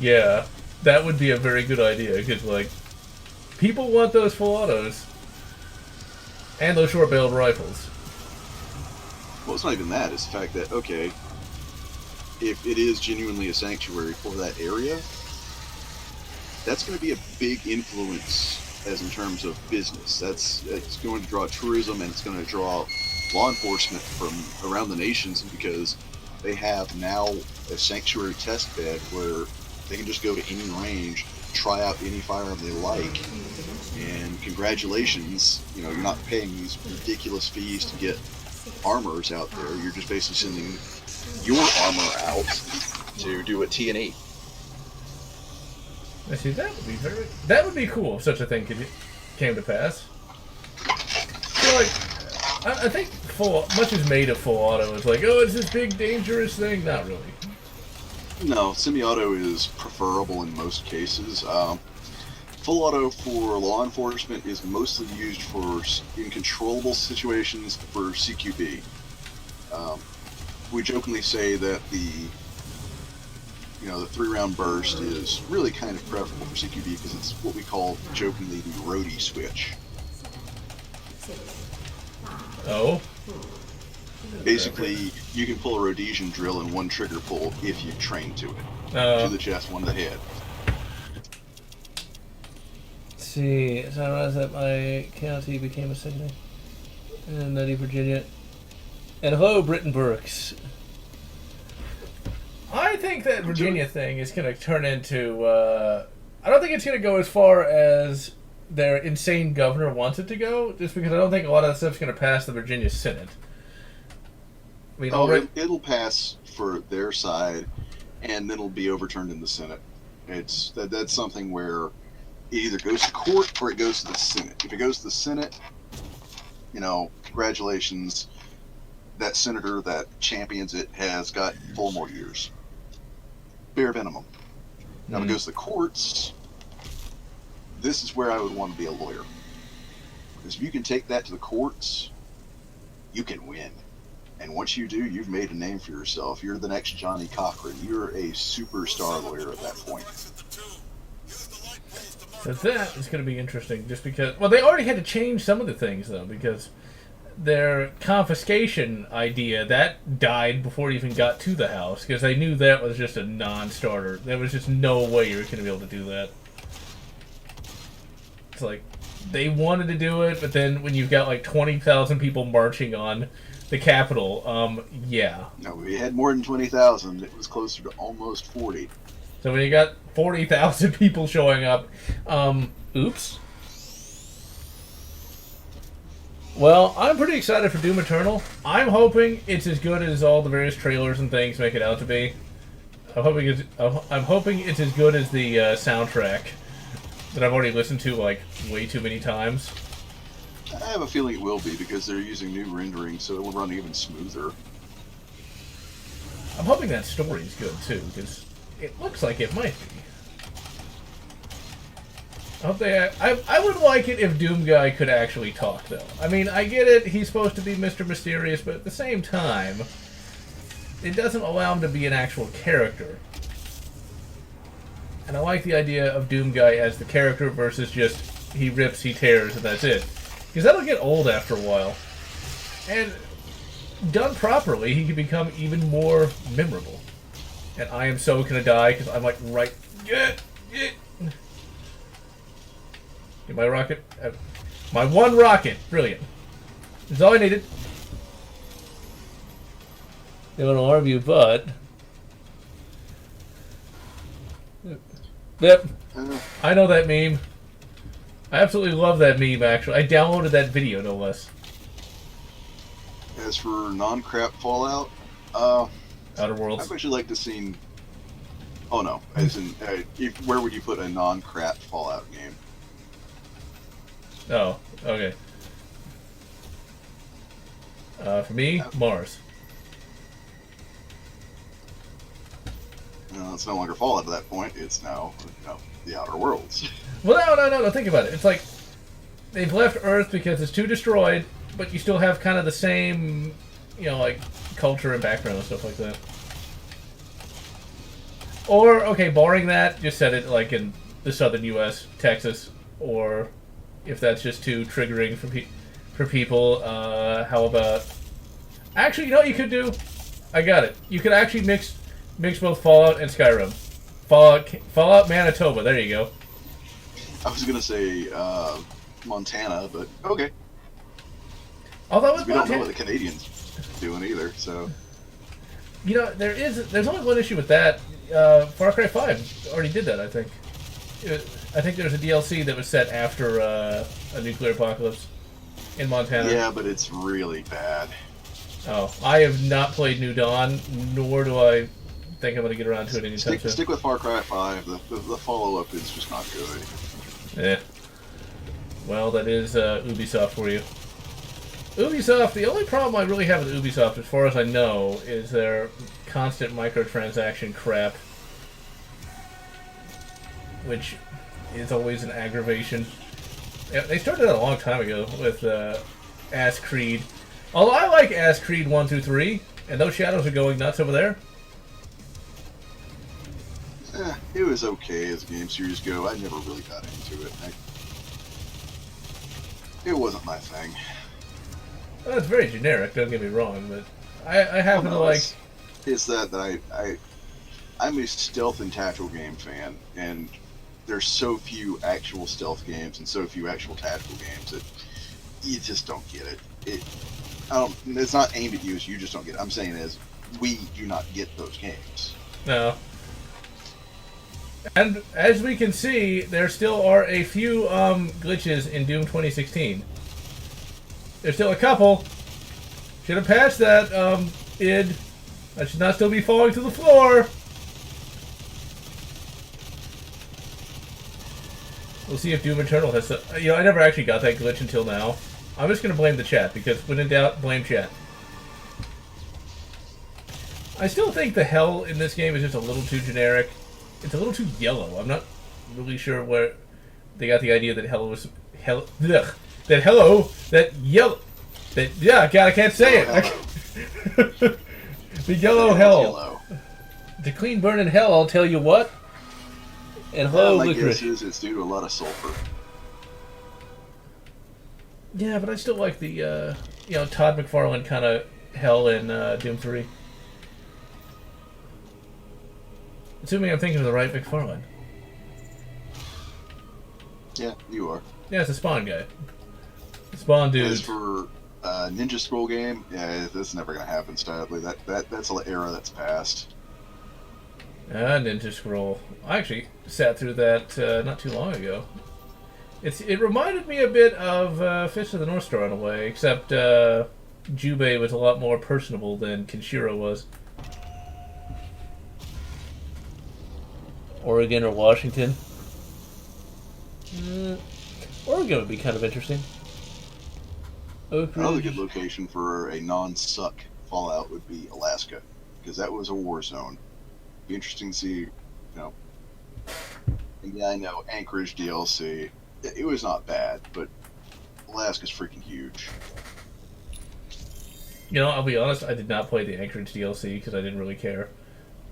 Yeah, that would be a very good idea, because, like, people want those full autos. And those short-barreled rifles. Well, it's not even that. It's the fact that, okay, if it is genuinely a sanctuary for that area, that's going to be a big influence as in terms of business. It's going to draw tourism, and it's going to draw law enforcement from around the nations, because they have now a sanctuary test bed where they can just go to any range, try out any firearm they like, and congratulations, you're not paying these ridiculous fees to get armors out there. You're just basically sending your armor out, to do a T&E. I see, that would be cool if such a thing came to pass. So, like, I think much is made of full auto. It's like, oh, it's this big dangerous thing. Not really. No, semi-auto is preferable in most cases. Full auto for law enforcement is mostly used in controllable situations for CQB. We jokingly say that the 3-round burst is really kind of preferable for CQB because it's what we call jokingly the roadie switch. Oh? Basically, you can pull a Rhodesian drill in one trigger pull if you train to it. To the chest, one to the head. Let's see, so I realized that my county became a city in Nutty, Virginia. And hello, Britton Burks. I think that Virginia thing is going to turn into... I don't think it's going to go as far as their insane governor wants it to go, just because I don't think a lot of that stuff's going to pass the Virginia Senate. I mean, it'll pass for their side, and then it'll be overturned in the Senate. That's something where it either goes to court or it goes to the Senate. If it goes to the Senate, congratulations. That senator that champions it has got 4 more years. Bare minimum. Now, if it goes to the courts, this is where I would want to be a lawyer. Because if you can take that to the courts, you can win. And once you do, you've made a name for yourself. You're the next Johnny Cochran. You're a superstar lawyer at that point. So that is going to be interesting, just because... Well, they already had to change some of the things, though, because their confiscation idea, that died before it even got to the House, because they knew that was just a non-starter. There was just no way you were going to be able to do that. It's like, they wanted to do it, but then when you've got like 20,000 people marching on the Capitol, yeah. No, we had more than 20,000. It was closer to almost 40. So when you got 40,000 people showing up, oops. Well, I'm pretty excited for Doom Eternal. I'm hoping it's as good as all the various trailers and things make it out to be. I'm hoping it's as good as the soundtrack that I've already listened to like way too many times. I have a feeling it will be because they're using new rendering, so it will run even smoother. I'm hoping that story's good too, because it looks like it might be. I would like it if Doom Guy could actually talk, though. I mean, I get it, he's supposed to be Mr. Mysterious, but at the same time, it doesn't allow him to be an actual character. And I like the idea of Doom Guy as the character versus just he rips, he tears, and that's it. Because that'll get old after a while. And done properly, he can become even more memorable. And I am so gonna die, because I'm like, right... Get my rocket. My one rocket. Brilliant. That's all I needed. They want to argue, but... Yep. I know that meme. I absolutely love that meme, actually. I downloaded that video, no less. As for non-crap Fallout, Outer Worlds. I'd actually like to see... Oh no, as in, where would you put a non-crap Fallout game? Oh, okay. For me, Mars. It's no longer Fallout at that point. It's now, the Outer Worlds. Well, no. Think about it. It's like they've left Earth because it's too destroyed, but you still have kind of the same, like culture and background and stuff like that. Or, okay, barring that, just set it like in the southern U.S., Texas, or if that's just too triggering for people, how about... Actually, you know what you could do? I got it. You could actually mix both Fallout and Skyrim. Fallout Manitoba, there you go. I was going to say Montana, but okay. Although we don't know what the Canadians are doing either, so... there's only one issue with that. Far Cry 5 already did that, I think. I think there's a DLC that was set after a nuclear apocalypse in Montana. Yeah, but it's really bad. Oh, I have not played New Dawn, nor do I think I'm going to get around to it anytime soon. Stick with Far Cry 5. The follow-up is just not good. Yeah. Well, that is Ubisoft for you. Ubisoft, the only problem I really have with Ubisoft, as far as I know, is their constant microtransaction crap. Which is always an aggravation. Yeah, they started a long time ago with Ass Creed. Although I like Ass Creed 1 through 3, and those shadows are going nuts over there. It was okay as game series go. I never really got into it. It wasn't my thing. Well, it's very generic, don't get me wrong, but I happen to like... It's that I'm a stealth and tactical game fan, and there's so few actual stealth games and so few actual tactical games that you just don't get it. It's not aimed at you, so you just don't get it. I'm saying is, we do not get those games. No. And as we can see, there still are a few glitches in Doom 2016. There's still a couple. Should have patched that, id. I should not still be falling to the floor. We'll see if Doom Eternal has... You know, I never actually got that glitch until now. I'm just going to blame the chat, because when in doubt, blame chat. I still think the hell in this game is just a little too generic. It's a little too yellow. I'm not really sure where they got the idea that hello was... That hello... That yellow... That... Yeah, God, I can't say it. The yellow hell. Yellow. The clean burning hell, I'll tell you what. And hello, my licorice. guess is it's due to a lot of sulfur. Yeah, but I still like the, Todd McFarlane kind of hell in Doom 3. Assuming I'm thinking of the right McFarlane. Yeah, you are. Yeah, it's a Spawn guy. Spawn dude. As for Ninja Scroll game, yeah, that's never going to happen, sadly. That's an era that's passed. Ninja Scroll. I actually sat through that not too long ago. It reminded me a bit of Fist of the North Star in a way, except Jubei was a lot more personable than Kenshiro was. Oregon or Washington? Oregon would be kind of interesting. Another good location for a non-suck Fallout would be Alaska, because that was a war zone. Be interesting to see, And yeah, I know Anchorage DLC. It was not bad, but Alaska's freaking huge. I'll be honest. I did not play the Anchorage DLC because I didn't really care.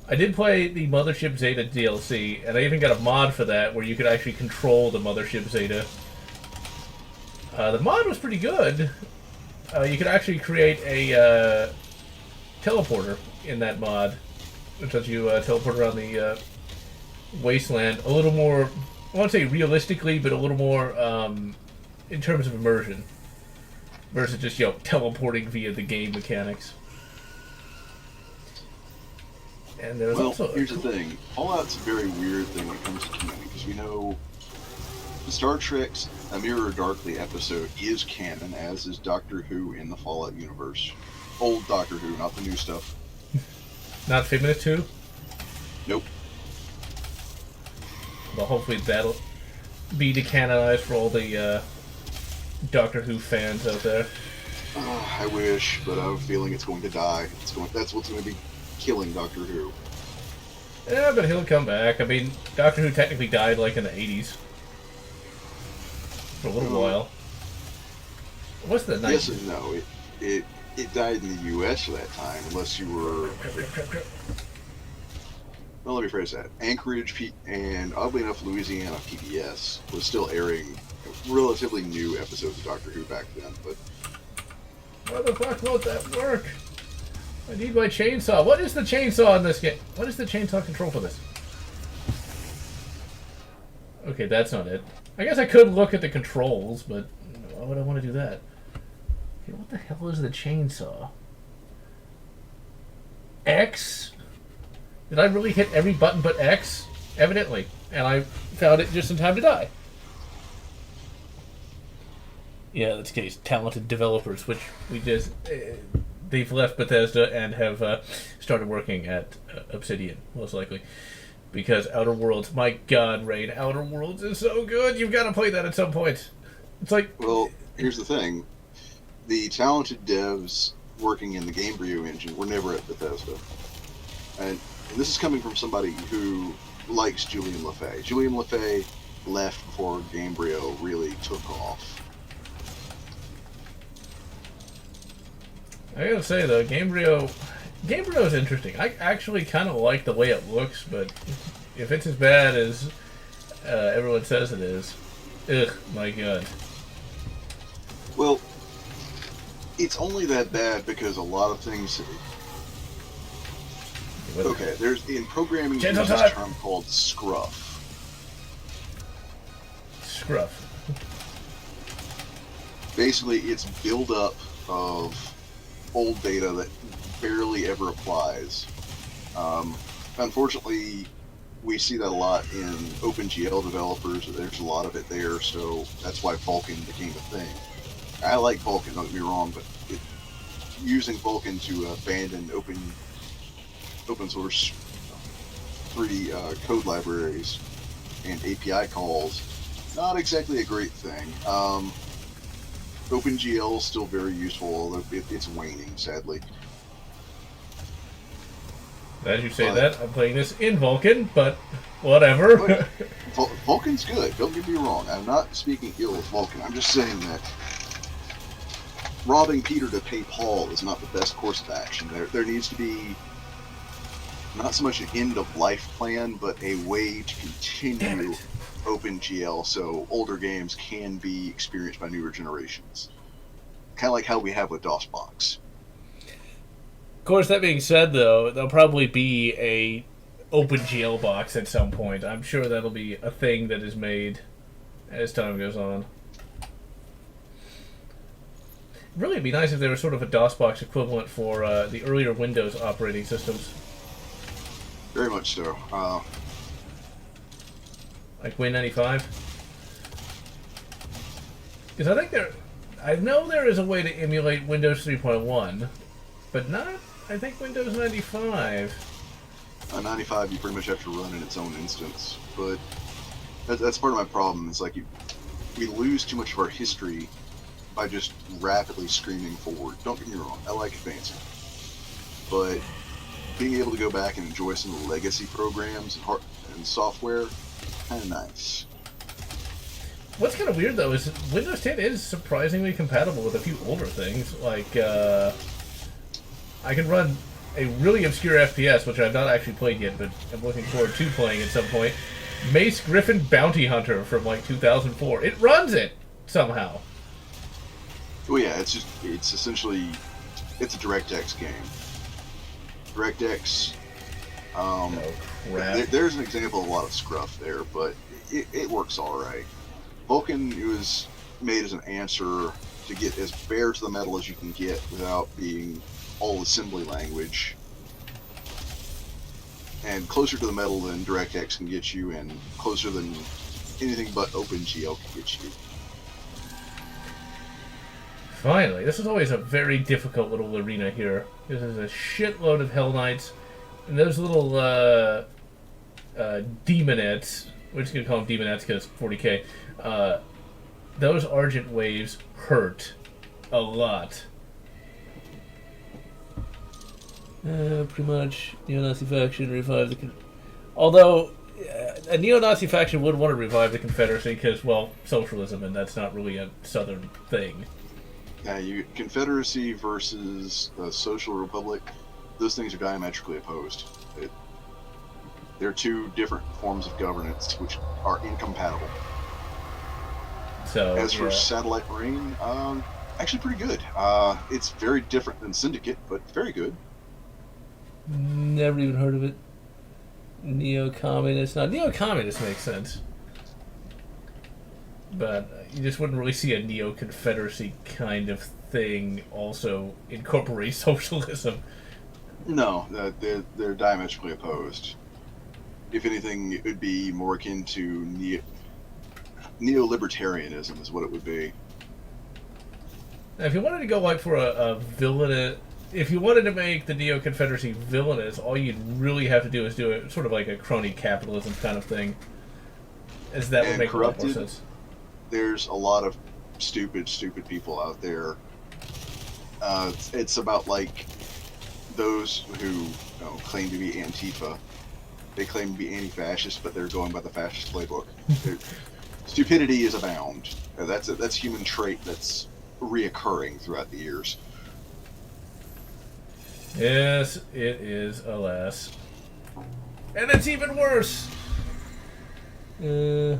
I did play the Mothership Zeta DLC, and I even got a mod for that where you could actually control the Mothership Zeta. The mod was pretty good. You could actually create a teleporter in that mod, which lets you teleport around the wasteland a little more, I won't say realistically, but a little more in terms of immersion, versus just, teleporting via the game mechanics. And there's also here's the thing. Fallout's a very weird thing when it comes to canon, because we know the Star Trek's A Mirror Darkly episode is canon, as is Doctor Who in the Fallout universe. Old Doctor Who, not the new stuff. Not Figment 2? Nope. Well, hopefully that'll be decanonized for all the Doctor Who fans out there. I wish, but I have a feeling it's going to die. That's what's going to be killing Doctor Who. Yeah, but he'll come back. I mean, Doctor Who technically died like in the 80s. For a little while. What's the 90s? Yes and no. It died in the U.S. at that time, unless you were... Well, let me phrase that. Anchorage and, oddly enough, Louisiana PBS was still airing relatively new episodes of Doctor Who back then, but... Why the fuck won't that work? I need my chainsaw. What is the chainsaw in this game? What is the chainsaw control for this? Okay, that's not it. I guess I could look at the controls, but why would I want to do that? Okay, what the hell is the chainsaw? X? Did I really hit every button but X? Evidently. And I found it just in time to die. Yeah, that's the case. Talented developers, which we just... they've left Bethesda and have started working at Obsidian, most likely. Because Outer Worlds, my God, Rain, Outer Worlds is so good. You've got to play that at some point. It's like... Well, here's the thing. The talented devs working in the Gamebryo engine were never at Bethesda. And this is coming from somebody who likes Julian LaFay. Julian LaFay left before Gamebryo really took off. I gotta say, though, Gamebryo is interesting. I actually kind of like the way it looks, but if it's as bad as everyone says it is, ugh, my God. Well, it's only that bad because a lot of things... Okay, there's in programming there's this term called scruff. Scruff. Basically, it's build-up of old data that barely ever applies. Unfortunately, we see that a lot in OpenGL developers. There's a lot of it there, so that's why Vulkan became a thing. I like Vulkan, don't get me wrong, but using Vulkan to abandon open source 3D code libraries and API calls, not exactly a great thing. OpenGL is still very useful, although it's waning, sadly. As you say that, I'm playing this in Vulkan, but whatever. Vulkan's good, don't get me wrong. I'm not speaking ill of Vulkan. I'm just saying that robbing Peter to pay Paul is not the best course of action. There needs to be not so much an end-of-life plan, but a way to continue OpenGL so older games can be experienced by newer generations. Kind of like how we have with DOSBox. Of course, that being said, though, there'll probably be a OpenGL box at some point. I'm sure that'll be a thing that is made as time goes on. Really, it'd be nice if there was sort of a DOSBox equivalent for the earlier Windows operating systems. Very much so. Like Win95? Because I know there is a way to emulate Windows 3.1, but not, I think, Windows 95. 95, you pretty much have to run in its own instance, but that's part of my problem. It's like we lose too much of our history by just rapidly screaming forward. Don't get me wrong, I like advancing, but being able to go back and enjoy some of the legacy programs and software, kind of nice. What's kind of weird, though, is Windows 10 is surprisingly compatible with a few older things. Like, I can run a really obscure FPS, which I've not actually played yet, but I'm looking forward to playing at some point. Mace Griffin Bounty Hunter from, like, 2004. It runs it, somehow. Well, yeah, it's essentially, it's a DirectX game. DirectX, there's an example of a lot of scruff there, but it works alright. Vulkan was made as an answer to get as bare to the metal as you can get without being all assembly language, and closer to the metal than DirectX can get you, and closer than anything but OpenGL can get you. Finally, this is always a very difficult little arena here. This is a shitload of Hell Knights, and those little demonettes, we're just going to call them demonettes because 40k, those Argent waves hurt a lot. Pretty much, neo-Nazi faction revive the... Although, a neo-Nazi faction would want to revive the Confederacy because, well, socialism, and that's not really a southern thing. Yeah, Confederacy versus the Social Republic, those things are diametrically opposed. They're two different forms of governance which are incompatible. So, as for Satellite Marine, actually pretty good. It's very different than Syndicate, but very good. Never even heard of it. Neo-communist. Now, neo-communist makes sense. But you just wouldn't really see a neo-confederacy kind of thing also incorporate socialism. No, they're diametrically opposed. If anything, it would be more akin to neo-libertarianism is what it would be. Now, if you wanted to go like for a if you wanted to make the Neo Confederacy villainous, all you'd really have to do is do it sort of like a crony capitalism kind of thing. As that would make a lot more sense. There's a lot of stupid people out there. It's about like those who claim to be Antifa. They claim to be anti-fascist, but they're going by the fascist playbook. Stupidity is abound. That's a human trait that's reoccurring throughout the years. Yes, it is, alas. And it's even worse! And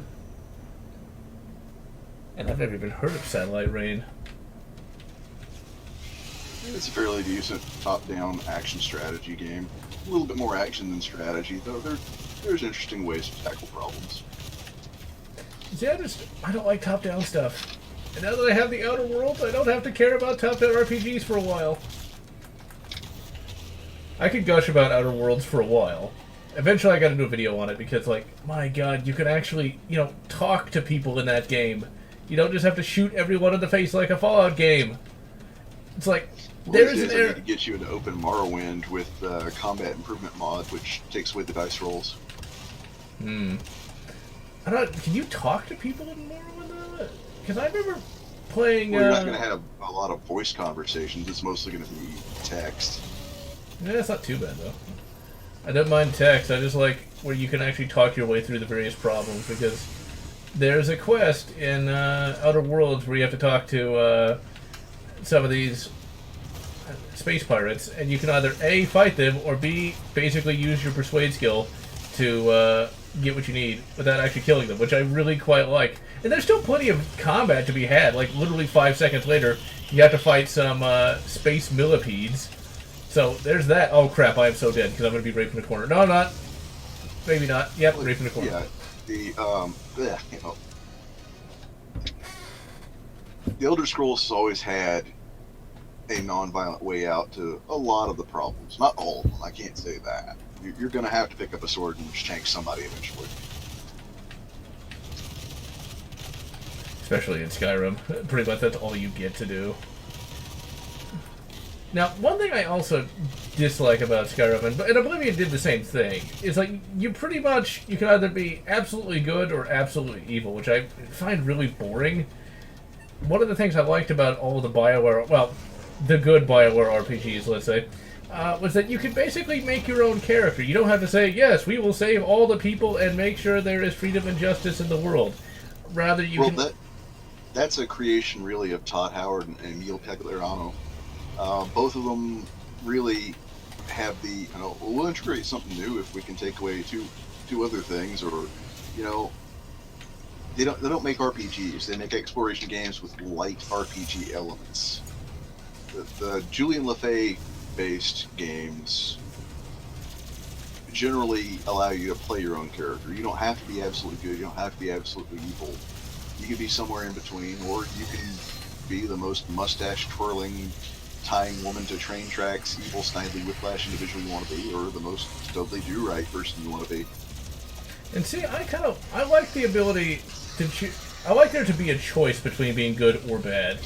I've never even heard of Satellite Rain. It's a fairly decent top-down action strategy game. A little bit more action than strategy, though there's interesting ways to tackle problems. See, I don't like top-down stuff. And now that I have the Outer Worlds, I don't have to care about top-down RPGs for a while. I could gush about Outer Worlds for a while. Eventually I gotta do a video on it because, like, my god, you can actually, talk to people in that game. You don't just have to shoot everyone in the face like a Fallout game. It's like, there's an area to get you into open Morrowind with combat improvement mod, which takes away the dice rolls. Can you talk to people in Morrowind though? Because I remember playing. Well, you're not going to have a lot of voice conversations. It's mostly going to be text. Yeah, it's not too bad though. I don't mind text. I just like where you can actually talk your way through the various problems, because there's a quest in Outer Worlds where you have to talk to some of these space pirates, and you can either A, fight them, or B, basically use your persuade skill to get what you need without actually killing them, which I really quite like. And there's still plenty of combat to be had. Like, literally 5 seconds later, you have to fight some space millipedes. So, there's that. Oh, crap, I am so dead, because I'm going to be raped in the corner. No, I'm not. Maybe not. Yep, raped in the corner. Yeah, the Elder Scrolls has always had a non-violent way out to a lot of the problems. Not all of them, I can't say that. You're going to have to pick up a sword and shank somebody eventually. Especially in Skyrim. Pretty much that's all you get to do. Now, one thing I also dislike about Skyrim, and Oblivion did the same thing, is like, you can either be absolutely good or absolutely evil, which I find really boring. One of the things I liked about all of the BioWare, well, the good BioWare RPGs, let's say, was that you could basically make your own character. You don't have to say, yes, we will save all the people and make sure there is freedom and justice in the world. Rather, that's a creation, really, of Todd Howard and Emil Pegliarano. Both of them really have the, we'll integrate something new if we can take away two other things, or, they don't make RPGs. They make exploration games with light RPG elements. The Julian Lefay based games generally allow you to play your own character. You don't have to be absolutely good. You don't have to be absolutely evil. You can be somewhere in between, or you can be the most mustache twirling, tying woman to train tracks, evil, snidely whiplash individual you want to be, or the most dudley do-right person you want to be. And see, I like the ability to I like there to be a choice between being good or bad.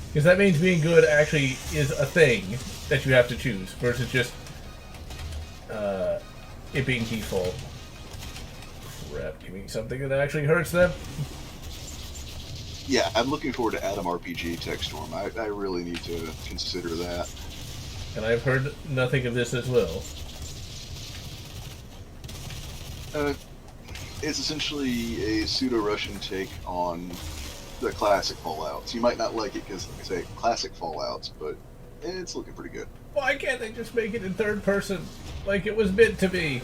Because that means being good actually is a thing that you have to choose, versus just it being default. Crap, give me something that actually hurts them. Yeah, I'm looking forward to Atom RPG Techstorm. I really need to consider that. And I've heard nothing of this as well. It's essentially a pseudo-Russian take on the classic Fallouts. You might not like it because, like I say, classic Fallouts, but it's looking pretty good. Why can't they just make it in third person, like it was meant to be?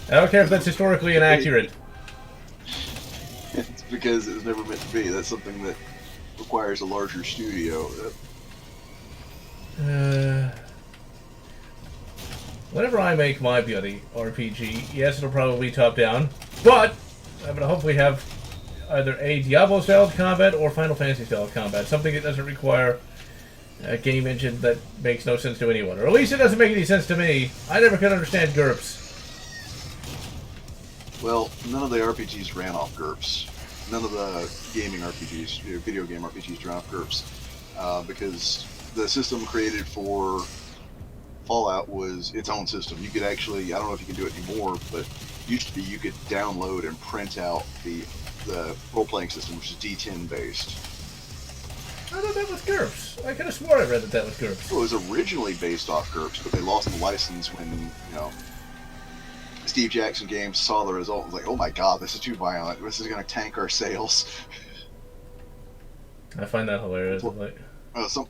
I don't care if that's historically inaccurate. It's because it was never meant to be. That's something that requires a larger studio. Whenever I make my bloody RPG, yes, it'll probably be top-down, but I'm going to hopefully have either a Diablo-style combat or Final Fantasy-style combat. Something that doesn't require a game engine that makes no sense to anyone. Or at least it doesn't make any sense to me. I never could understand GURPS. Well, none of the RPGs ran off GURPS. None of the gaming RPGs, video game RPGs ran off GURPS. Because the system created for Fallout was its own system. You could actually, I don't know if you can do it anymore, but used to be you could download and print out the role-playing system, which is D10 based. I thought that was GURPS. I could have sworn I read that was GURPS. Well, it was originally based off GURPS, but they lost the license when, Steve Jackson Games saw the result and was like, oh my god, this is too violent. This is going to tank our sales. I find that hilarious.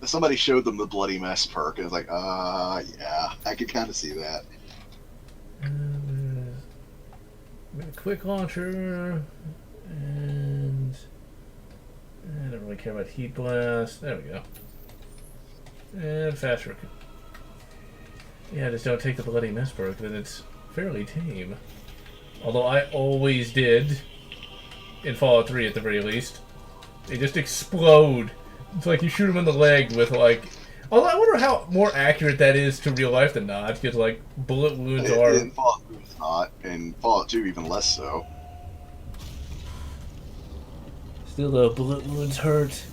Somebody showed them the Bloody Mess perk, and I was like, yeah, I could kind of see that. Quick launcher, and I don't really care about Heat Blast. There we go. And fast rec. Yeah, just don't take the Bloody Mess perk, then it's fairly tame. Although I always did, in Fallout 3 at the very least. They just explode. It's like you shoot them in the leg with, like... Although I wonder how more accurate that is to real life than not, because, like, bullet wounds are... In Fallout 3 it's not, and Fallout 2 even less so. Still, though, bullet wounds hurt.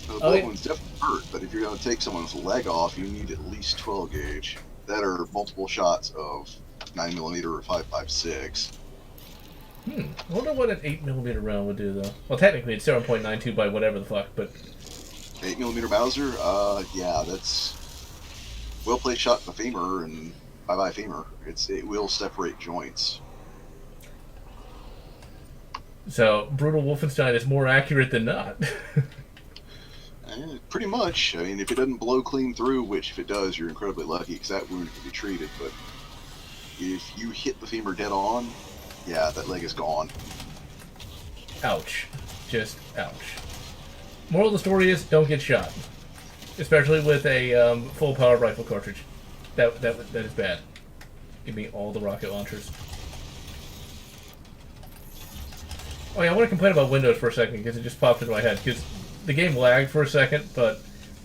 Bullet wounds definitely hurt, but if you're going to take someone's leg off, you need at least 12 gauge. That are multiple shots of 9mm or 5.56. I wonder what an 8mm round would do, though. Well, technically it's 7.92 by whatever the fuck, but... 8mm Bowser? Yeah, that's... Well-placed shot in the femur and bye-bye femur. It will separate joints. So, Brutal Wolfenstein is more accurate than not. Pretty much. I mean, if it doesn't blow clean through, which if it does, you're incredibly lucky because that wound can be treated, but if you hit the femur dead on, yeah, that leg is gone. Ouch. Just ouch. Moral of the story is, don't get shot. Especially with a full power rifle cartridge. That is bad. Give me all the rocket launchers. Oh yeah, I want to complain about Windows for a second because it just popped into my head. Because the game lagged for a second, but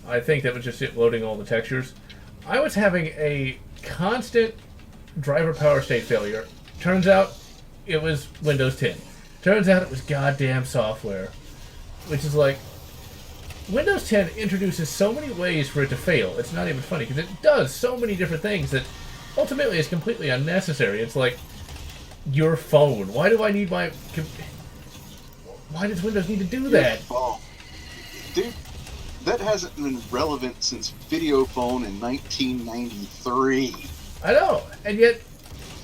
I think that was just it loading all the textures. I was having a constant driver power state failure. Turns out it was Windows 10. Turns out it was goddamn software. Which is like, Windows 10 introduces so many ways for it to fail. It's not even funny, because it does so many different things that ultimately is completely unnecessary. It's like, your phone. Why do I need my... Why does Windows need to do that? Oh, dude, that hasn't been relevant since video phone in 1993. I know, and yet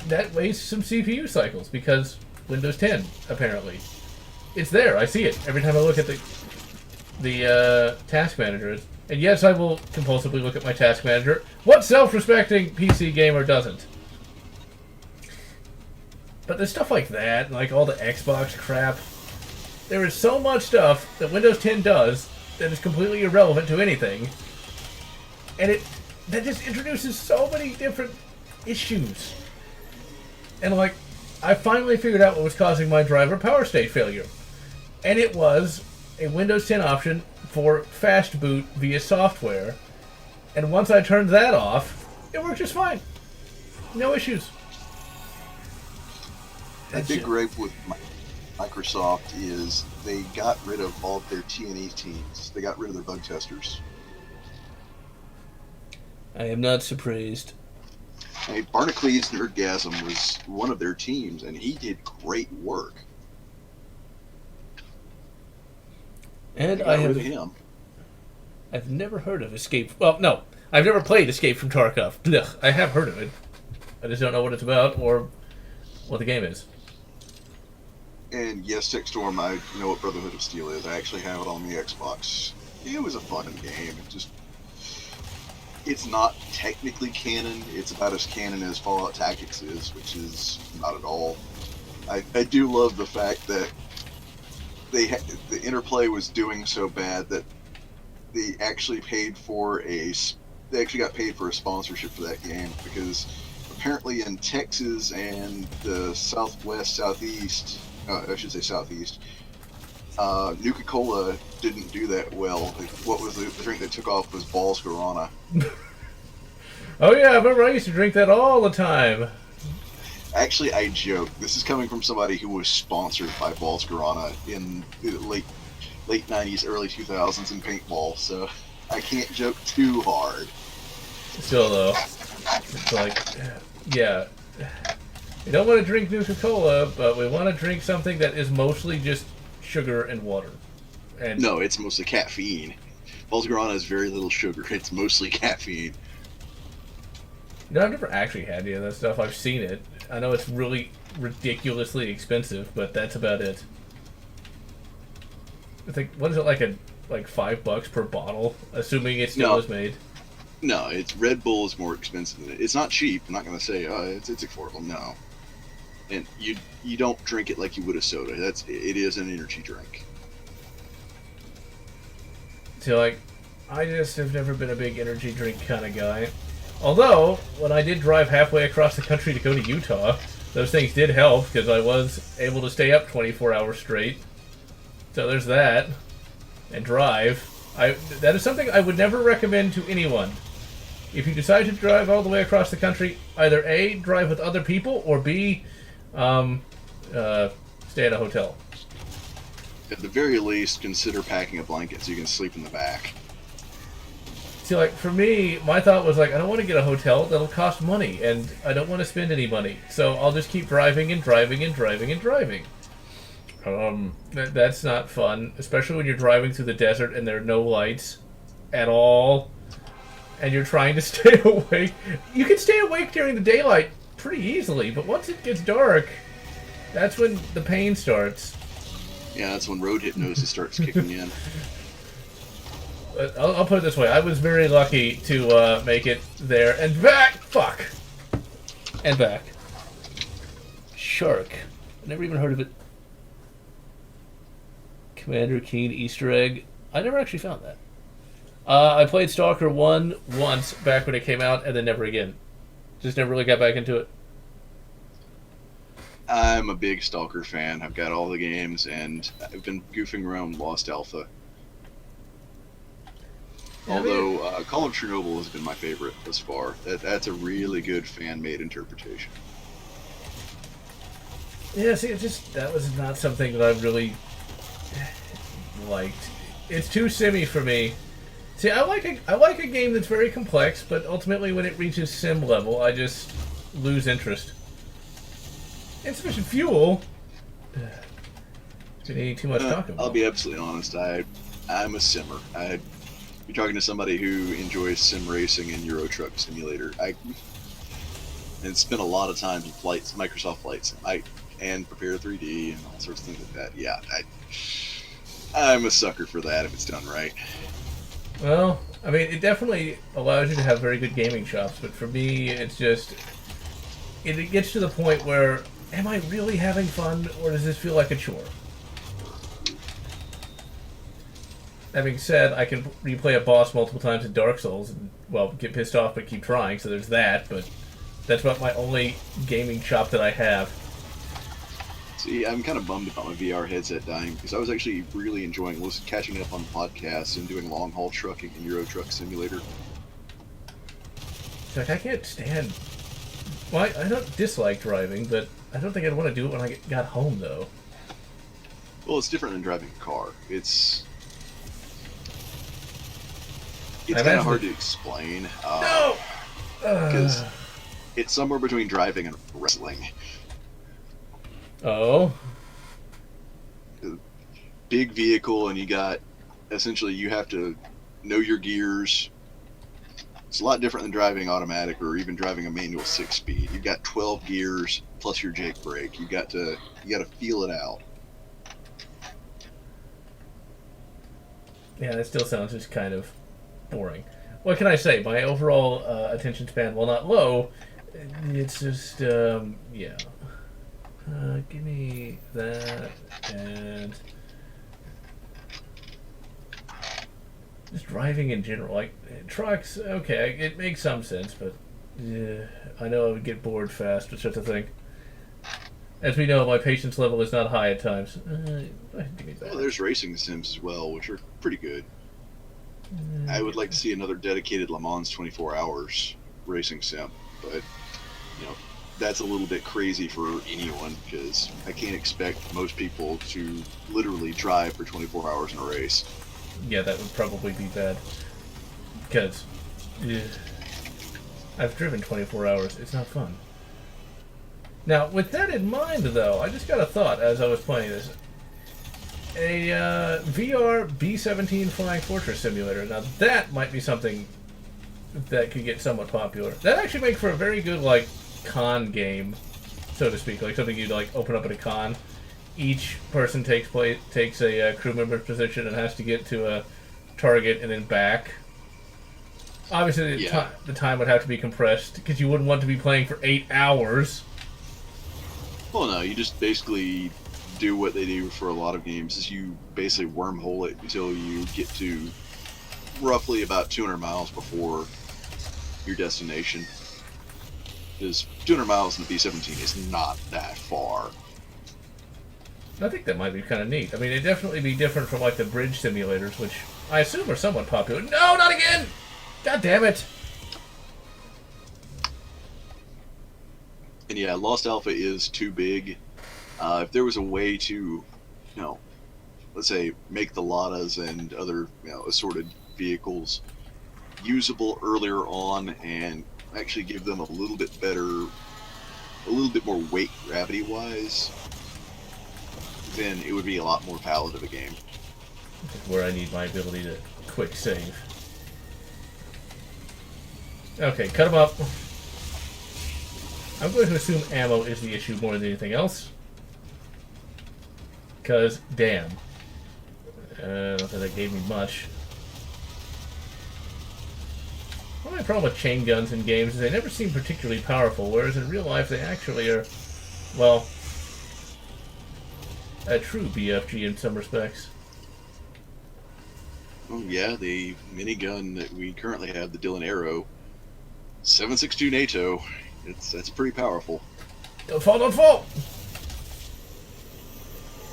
that wastes some CPU cycles because Windows 10, apparently. It's there, I see it every time I look at the task manager. And yes, I will compulsively look at my task manager. What self-respecting PC gamer doesn't? But there's stuff like that, like all the Xbox crap. There is so much stuff that Windows 10 does that is completely irrelevant to anything. And that just introduces so many different issues. And like, I finally figured out what was causing my driver power state failure. And it was a Windows 10 option for fast boot via software. And once I turned that off, it worked just fine. No issues. The big gripe with Microsoft is they got rid of all of their T&E teams. They got rid of their bug testers. I am not surprised. Hey, Barnacules Nerdgasm was one of their teams, and he did great work. And I've never heard of Escape. Well, no, I've never played Escape from Tarkov. Ugh, I have heard of it. I just don't know what it's about or what the game is. And yes, Techstorm, I know what Brotherhood of Steel is. I actually have it on the Xbox. It was a fun game. It's not technically canon. It's about as canon as Fallout Tactics is, which is not at all. I do love the fact that the interplay was doing so bad that they actually got paid for a sponsorship for that game, because apparently in Texas and the southeast, Nuka-Cola didn't do that well. What was the drink that took off was Balls Guarana. Oh yeah, I remember I used to drink that all the time. Actually, I joke. This is coming from somebody who was sponsored by Balls Guarana in the late 90s, early 2000s in paintball, so I can't joke too hard. Still though, it's like, yeah, we don't want to drink Nuka-Cola, but we want to drink something that is mostly just sugar and water. And No, it's mostly caffeine. Voltgrana has very little sugar. It's mostly caffeine. no, I've never actually had any of that stuff. I've seen it. I know it's really ridiculously expensive, but that's about it. I think, what is it, like $5 per bottle, assuming it still No. is made. No, it's Red Bull is more expensive than it. It's not cheap. I'm not gonna say it's affordable. No, and you don't drink it like you would a soda. It is an energy drink. So, like, I just have never been a big energy drink kind of guy. Although, when I did drive halfway across the country to go to Utah, those things did help because I was able to stay up 24 hours straight. So there's that. And drive. That is something I would never recommend to anyone. If you decide to drive all the way across the country, either A, drive with other people, or B, stay at a hotel. At the very least, consider packing a blanket so you can sleep in the back. See, like, for me, my thought was, like, I don't want to get a hotel. That'll cost money, and I don't want to spend any money. So I'll just keep driving and driving and driving and driving. That's not fun, especially when you're driving through the desert and there are no lights at all, and you're trying to stay awake. You can stay awake during the daylight pretty easily, but once it gets dark, that's when the pain starts. Yeah, that's when road hypnosis starts kicking in. I'll put it this way. I was very lucky to make it there and back. Fuck. And back. Shark. I never even heard of it. Commander Keen Easter egg. I never actually found that. I played Stalker 1 once back when it came out, and then never again. Just never really got back into it. I'm a big Stalker fan. I've got all the games, and I've been goofing around Lost Alpha. Yeah, Although Call of Chernobyl has been my favorite thus far. That's a really good fan-made interpretation. Yeah, see, that was not something that I really liked. It's too simmy for me. See, I like a game that's very complex, but ultimately when it reaches sim level, I just lose interest. Insufficient fuel. Been eating too much Taco Bell. I'll be absolutely honest. I'm a simmer. You're talking to somebody who enjoys sim racing and Euro Truck Simulator. And spent a lot of time in Microsoft flights, and Prepare 3D and all sorts of things like that. Yeah, I'm a sucker for that if it's done right. Well, I mean, it definitely allows you to have very good gaming shops, but for me, it's just... It gets to the point where, am I really having fun, or does this feel like a chore? That being said, I can replay a boss multiple times in Dark Souls and, well, get pissed off but keep trying, so there's that, but that's about my only gaming shop that I have. See, I'm kind of bummed about my VR headset dying because I was actually really enjoying catching up on podcasts and doing long-haul trucking in Euro Truck Simulator. It's like, I can't stand... Well, I don't dislike driving, but I don't think I'd want to do it when I got home, though. Well, it's different than driving a car. It's kind of hard to explain. No! Because it's somewhere between driving and wrestling. Oh? Big vehicle, and essentially you have to know your gears. It's a lot different than driving automatic or even driving a manual 6-speed. You've got 12 gears plus your Jake brake. You got to feel it out. Yeah, that still sounds just kind of boring. What can I say? My overall attention span, while not low, it's just, yeah. Give me that, and just driving in general. Like, trucks, okay, it makes some sense, but I know I would get bored fast with such a thing. As we know, my patience level is not high at times. Give me that. Well, there's racing sims as well, which are pretty good. I would like to see another dedicated Le Mans 24 hours racing sim, but, that's a little bit crazy for anyone because I can't expect most people to literally drive for 24 hours in a race. Yeah, that would probably be bad. Because I've driven 24 hours. It's not fun. Now, with that in mind, though, I just got a thought as I was playing this. A VR B-17 Flying Fortress Simulator. Now, that might be something that could get somewhat popular. That actually make for a very good, like, con game, so to speak. Like, something you'd, like, open up at a con. Each person takes a crew member's position and has to get to a target and then back. Obviously, the time would have to be compressed, because you wouldn't want to be playing for 8 hours. Well, no, you just basically do what they do for a lot of games, is you basically wormhole it until you get to roughly about 200 miles before your destination. Because 200 miles in the B-17 is not that far. I think that might be kind of neat. I mean, it'd definitely be different from, like, the bridge simulators, which I assume are somewhat popular. No, not again! God damn it! And yeah, Lost Alpha is too big. If there was a way to, let's say, make the Lottas and other, assorted vehicles usable earlier on and actually give them a little bit more weight gravity-wise, then it would be a lot more valid of a game. This is where I need my ability to quick save. Okay, cut them up. I'm going to assume ammo is the issue more than anything else. Because, damn. I don't think that gave me much. One of my problem with chain guns in games is they never seem particularly powerful, whereas in real life they actually are, well, a true BFG in some respects. Oh yeah, the minigun that we currently have, the Dylan Arrow, 7.62 NATO. That's pretty powerful. Don't fall, don't fall!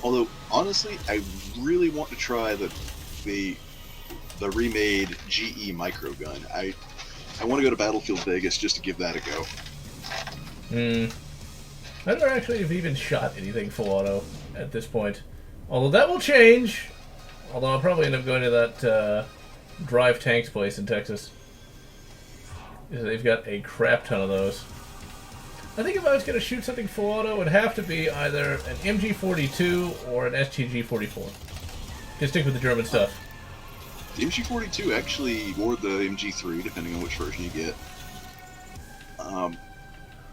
Although, honestly, I really want to try the remade GE microgun. I want to go to Battlefield Vegas just to give that a go. I never actually have even shot anything full auto at this point. Although that will change. Although I'll probably end up going to that Drive Tanks place in Texas. They've got a crap ton of those. I think if I was going to shoot something full auto, it would have to be either an MG42 or an STG44. Just stick with the German stuff. The MG42 actually, or the MG3, depending on which version you get.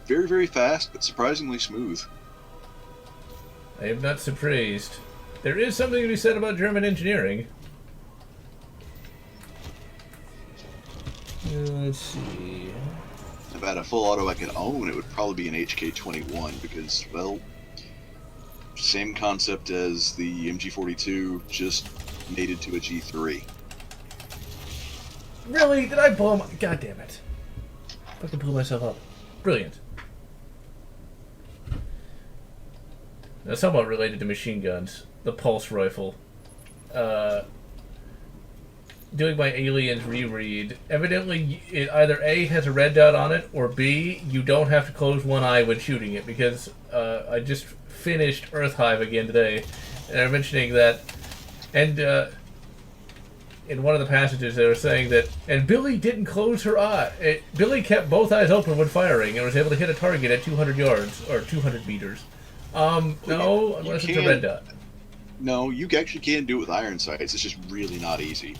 Very, very fast, but surprisingly smooth. I am not surprised. There is something to be said about German engineering. Let's see. If I had a full auto I could own, it would probably be an HK21 because, well, same concept as the MG42, just mated to a G3. Really? Did I blow my... God damn it. Fucking blew myself up. Brilliant. Now, somewhat related to machine guns, the pulse rifle. Doing my Aliens reread, evidently it either A, has a red dot on it, or B, you don't have to close one eye when shooting it, because I just finished Earthhive again today, and they're mentioning that, and in one of the passages they were saying that, and Billy didn't close her eye. Billy kept both eyes open when firing, and was able to hit a target at 200 yards, or 200 meters. No, unless it's a red dot. No, you actually can do it with iron sights, it's just really not easy.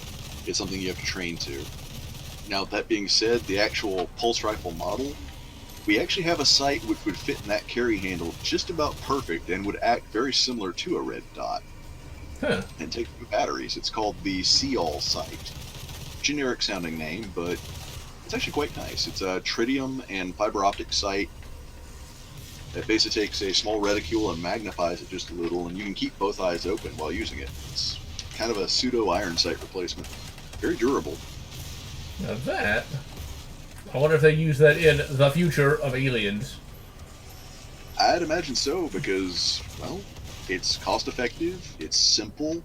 It's something you have to train to. Now, that being said, the actual pulse rifle model, we actually have a sight which would fit in that carry handle just about perfect and would act very similar to a red dot. Huh. And take the batteries. It's called the Seal sight. Generic sounding name, but it's actually quite nice. It's a tritium and fiber optic sight that basically takes a small reticule and magnifies it just a little, and you can keep both eyes open while using it. It's kind of a pseudo iron sight replacement. Very durable. Now that, I wonder if they use that in the future of Aliens. I'd imagine so, because, well, it's cost effective, it's simple,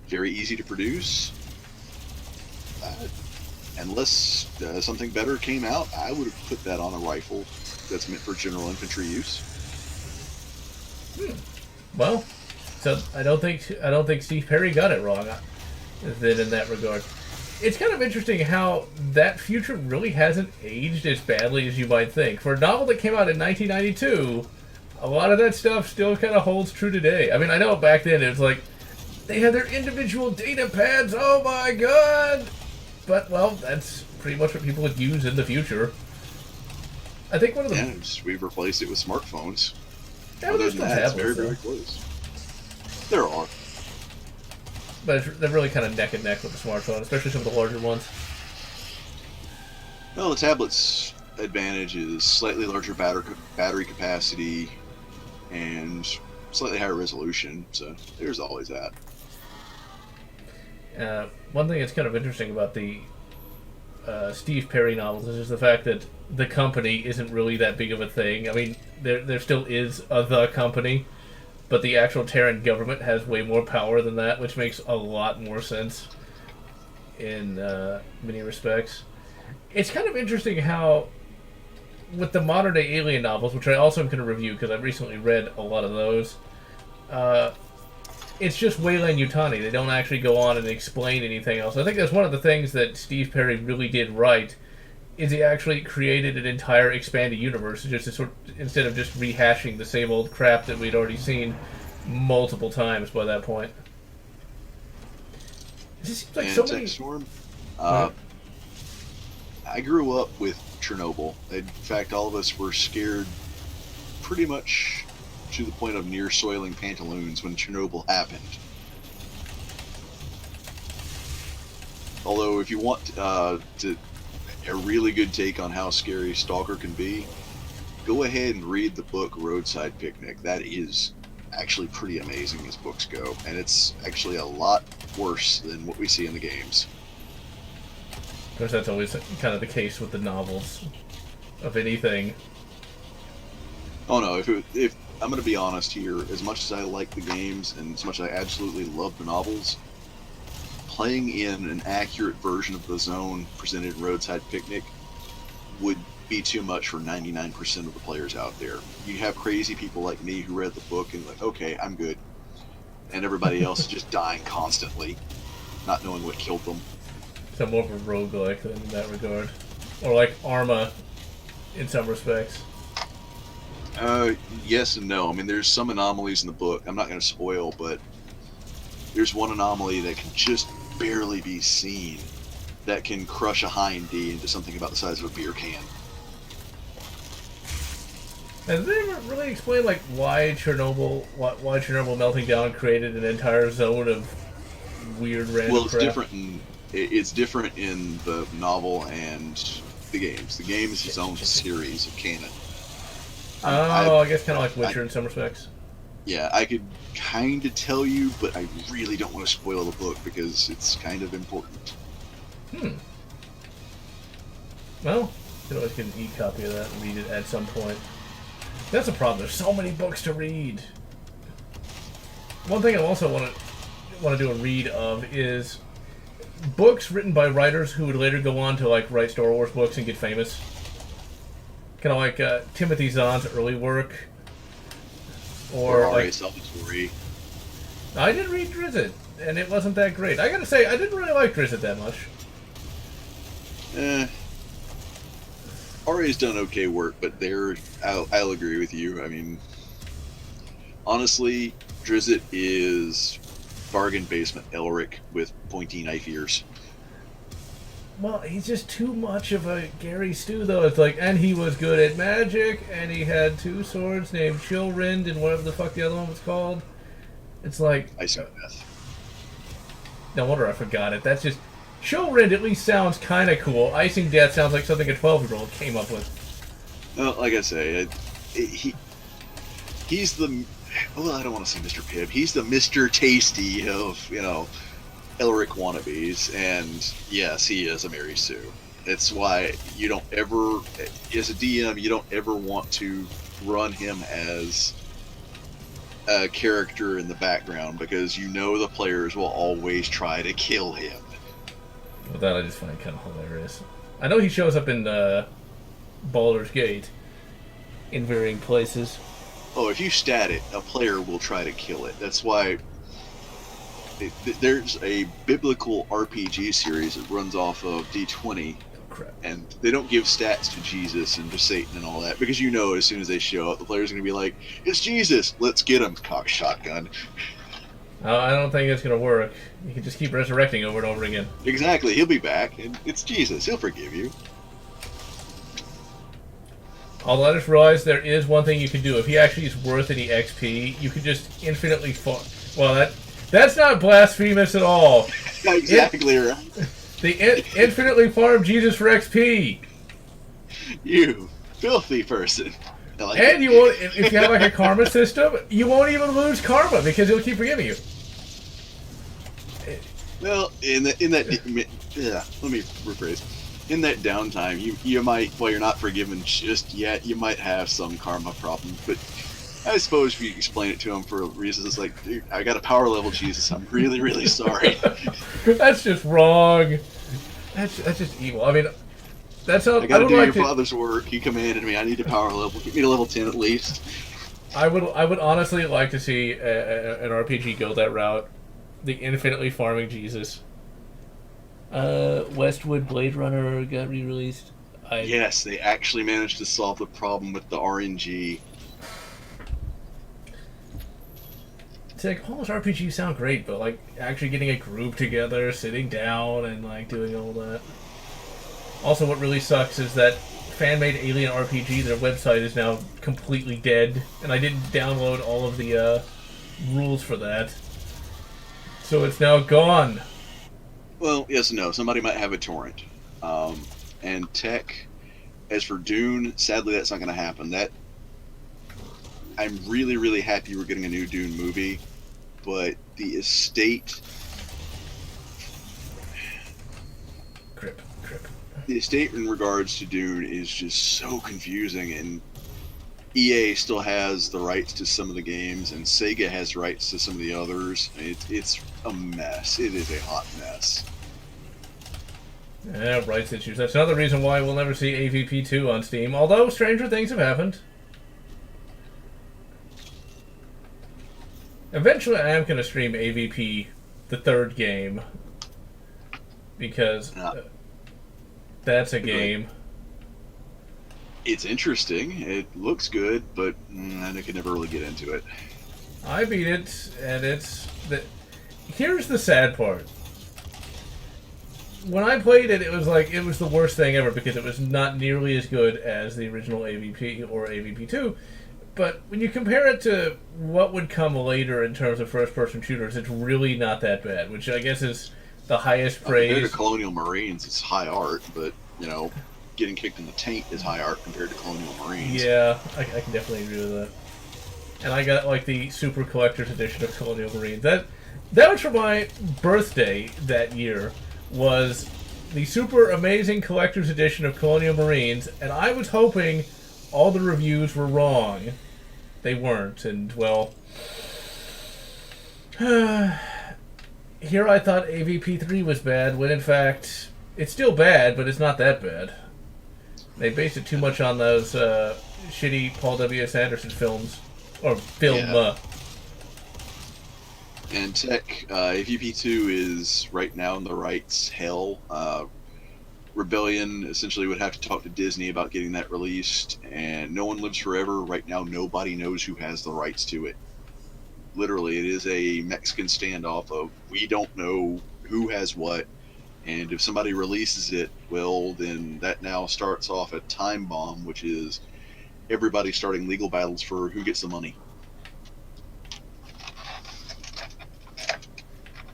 very easy to produce. Unless something better came out, I would have put that on a rifle that's meant for general infantry use. Well, so I don't think Steve Perry got it wrong then in that regard. it's kind of interesting how that future really hasn't aged as badly as you might think. For a novel that came out in 1992, a lot of that stuff still kind of holds true today. I mean, I know back then it was like, they had their individual data pads, oh my god! But, well, that's pretty much what people would use in the future. I think one of the... Yeah, we've replaced it with smartphones. Yeah, Other there's than still that, it's tablets, very, though. very close. There are. But they're really kind of neck and neck with the smartphone, especially some of the larger ones. Well, the tablet's advantage is slightly larger battery capacity and slightly higher resolution, so there's always that. One thing that's kind of interesting about the Steve Perry novels is just the fact that the company isn't really that big of a thing. I mean, there still is the company, but the actual Terran government has way more power than that, which makes a lot more sense in many respects. It's kind of interesting how, with the modern-day Alien novels, which I also am going to review because I've recently read a lot of those, it's just Weyland Yutani. They don't actually go on and explain anything else. I think that's one of the things that Steve Perry really did right, is he actually created an entire expanded universe, just to instead of just rehashing the same old crap that we'd already seen multiple times by that point. It just seems like And so many... Storm, I grew up with Chernobyl. In fact, all of us were scared pretty much to the point of near soiling pantaloons when Chernobyl happened. Although, if you want a really good take on how scary Stalker can be, go ahead and read the book Roadside Picnic. That is actually pretty amazing as books go, and it's actually a lot worse than what we see in the games. Of course, that's always kind of the case with the novels of anything. Oh no, if I'm going to be honest here, as much as I like the games and as much as I absolutely love the novels, playing in an accurate version of the zone presented in Roadside Picnic would be too much for 99% of the players out there. You have crazy people like me who read the book and like, okay, I'm good. And everybody else is just dying constantly, not knowing what killed them. So more of a roguelike in that regard. Or like Arma in some respects. Yes and no. I mean, there's some anomalies in the book. I'm not going to spoil, but there's one anomaly that can just barely be seen that can crush a hind D into something about the size of a beer can. And did they ever really explain like why Chernobyl melting down created an entire zone of weird random Well, it's crap? different. It's different in the novel and the games. The game is its own series of canon. I guess kind of like Witcher in some respects. Yeah, I could kind of tell you, but I really don't want to spoil the book because it's kind of important. Well, you could always get an e-copy of that and read it at some point. That's the problem. There's so many books to read. One thing I also want to do a read of is books written by writers who would later go on to like write Star Wars books and get famous. Kind of like Timothy Zahn's early work, or R.A. like Salvatore. I did read Drizzt, and it wasn't that great. I gotta say, I didn't really like Drizzt that much. R.A.'s done okay work, but I'll agree with you. I mean, honestly, Drizzt is bargain basement Elric with pointy knife ears. Well, he's just too much of a Gary Stu, though. It's like, and he was good at magic, and he had two swords named Chillrind and whatever the fuck the other one was called. It's like... Icing Death. No wonder I forgot it. That's just... Chillrind at least sounds kind of cool. Icing Death sounds like something a 12-year-old came up with. Well, like I say, he's the... Well, I don't want to say Mr. Pibb. He's the Mr. Tasty of, Elric wannabes, and yes, he is a Mary Sue. It's why you don't ever, as a DM, you don't ever want to run him as a character in the background, because the players will always try to kill him. Well, that I just find kind of hilarious. I know he shows up in Baldur's Gate in varying places. Oh, if you stat it, a player will try to kill it. That's why There's a biblical RPG series that runs off of D20, Crap. and they don't give stats to Jesus and to Satan and all that, because as soon as they show up, the player's going to be like, it's Jesus, let's get him, cock shotgun. I don't think it's going to work. You can just keep resurrecting over and over again. Exactly, he'll be back, and it's Jesus, he'll forgive you. Although I just realized there is one thing you can do. If he actually is worth any XP, you can just infinitely Well, that's not blasphemous at all. Exactly right. The infinitely farm Jesus for XP. You filthy person. And you won't, if you have like a karma system, you won't even lose karma because it'll keep forgiving you. Well, let me rephrase. In that downtime, you might, while you're not forgiven just yet, you might have some karma problem. But I suppose if you explain it to him for a reason, it's like, dude, I got a power level, Jesus. I'm really, really sorry. That's just wrong. That's just evil. I mean, that's how I gotta do like your father's work. He commanded me. I need a power level. Get me to level 10 at least. I would honestly like to see an RPG go that route. The infinitely farming Jesus. Westwood Blade Runner got re-released. Yes, they actually managed to solve the problem with the RNG. It's like, all those RPGs sound great, but like actually getting a group together, sitting down, and like doing all that. Also, what really sucks is that fan-made Alien RPG, their website is now completely dead, and I didn't download all of the rules for that. So it's now gone. Well, yes and no. Somebody might have a torrent. And tech, as for Dune, sadly that's not going to happen. I'm really, really happy we're getting a new Dune movie, but the estate... Crip. The estate in regards to Dune is just so confusing, and EA still has the rights to some of the games, and Sega has rights to some of the others. It's a mess. It is a hot mess. Yeah, rights issues. That's another reason why we'll never see AVP 2 on Steam, although stranger things have happened. Eventually I am going to stream AVP, the third game, because that's a game. It's interesting. It looks good, but I could never really get into it. I beat it, and here's the sad part. When I played it, it was the worst thing ever because it was not nearly as good as the original AVP or AVP 2. But when you compare it to what would come later in terms of first-person shooters, it's really not that bad, which I guess is the highest praise. Compared to Colonial Marines, it's high art, but, getting kicked in the taint is high art compared to Colonial Marines. Yeah, I can definitely agree with that. And I got, the Super Collector's Edition of Colonial Marines. That was for my birthday that year, was the super amazing Collector's Edition of Colonial Marines, and I was hoping all the reviews were wrong. They weren't, and, well... here I thought AVP 3 was bad, when in fact, it's still bad, but it's not that bad. They based it too much on those shitty Paul W.S. Anderson films. Or film. Yeah. And tech, AVP 2 is right now in the rights hell. Rebellion essentially would have to talk to Disney about getting that released, and No One Lives Forever, right now nobody knows who has the rights to it. Literally, it is a Mexican standoff of we don't know who has what, and if somebody releases it, well, then that now starts off a time bomb, which is everybody starting legal battles for who gets the money.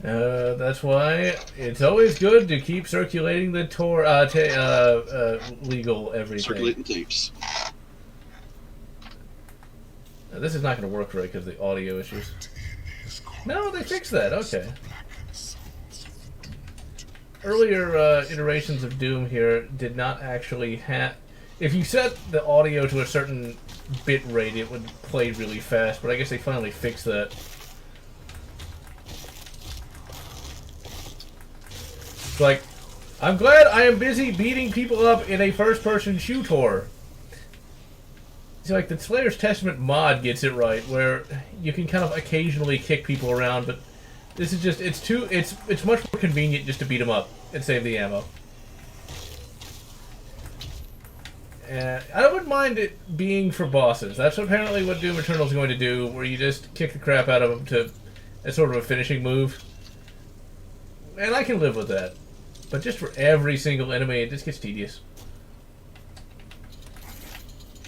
That's why it's always good to keep circulating the legal everything. Circulating tapes. Now, this is not going to work right because of the audio issues. No, they fixed that. Okay. Earlier iterations of Doom here did not actually have... If you set the audio to a certain bit rate, it would play really fast, but I guess they finally fixed that. It's like, I'm glad I am busy beating people up in a first-person shooter. It's like the Slayer's Testament mod gets it right, where you can kind of occasionally kick people around, but This is just it's much more convenient just to beat them up and save the ammo. And I wouldn't mind it being for bosses. That's apparently what Doom Eternal is going to do, where you just kick the crap out of them to as sort of a finishing move. And I can live with that. But just for every single enemy, it just gets tedious.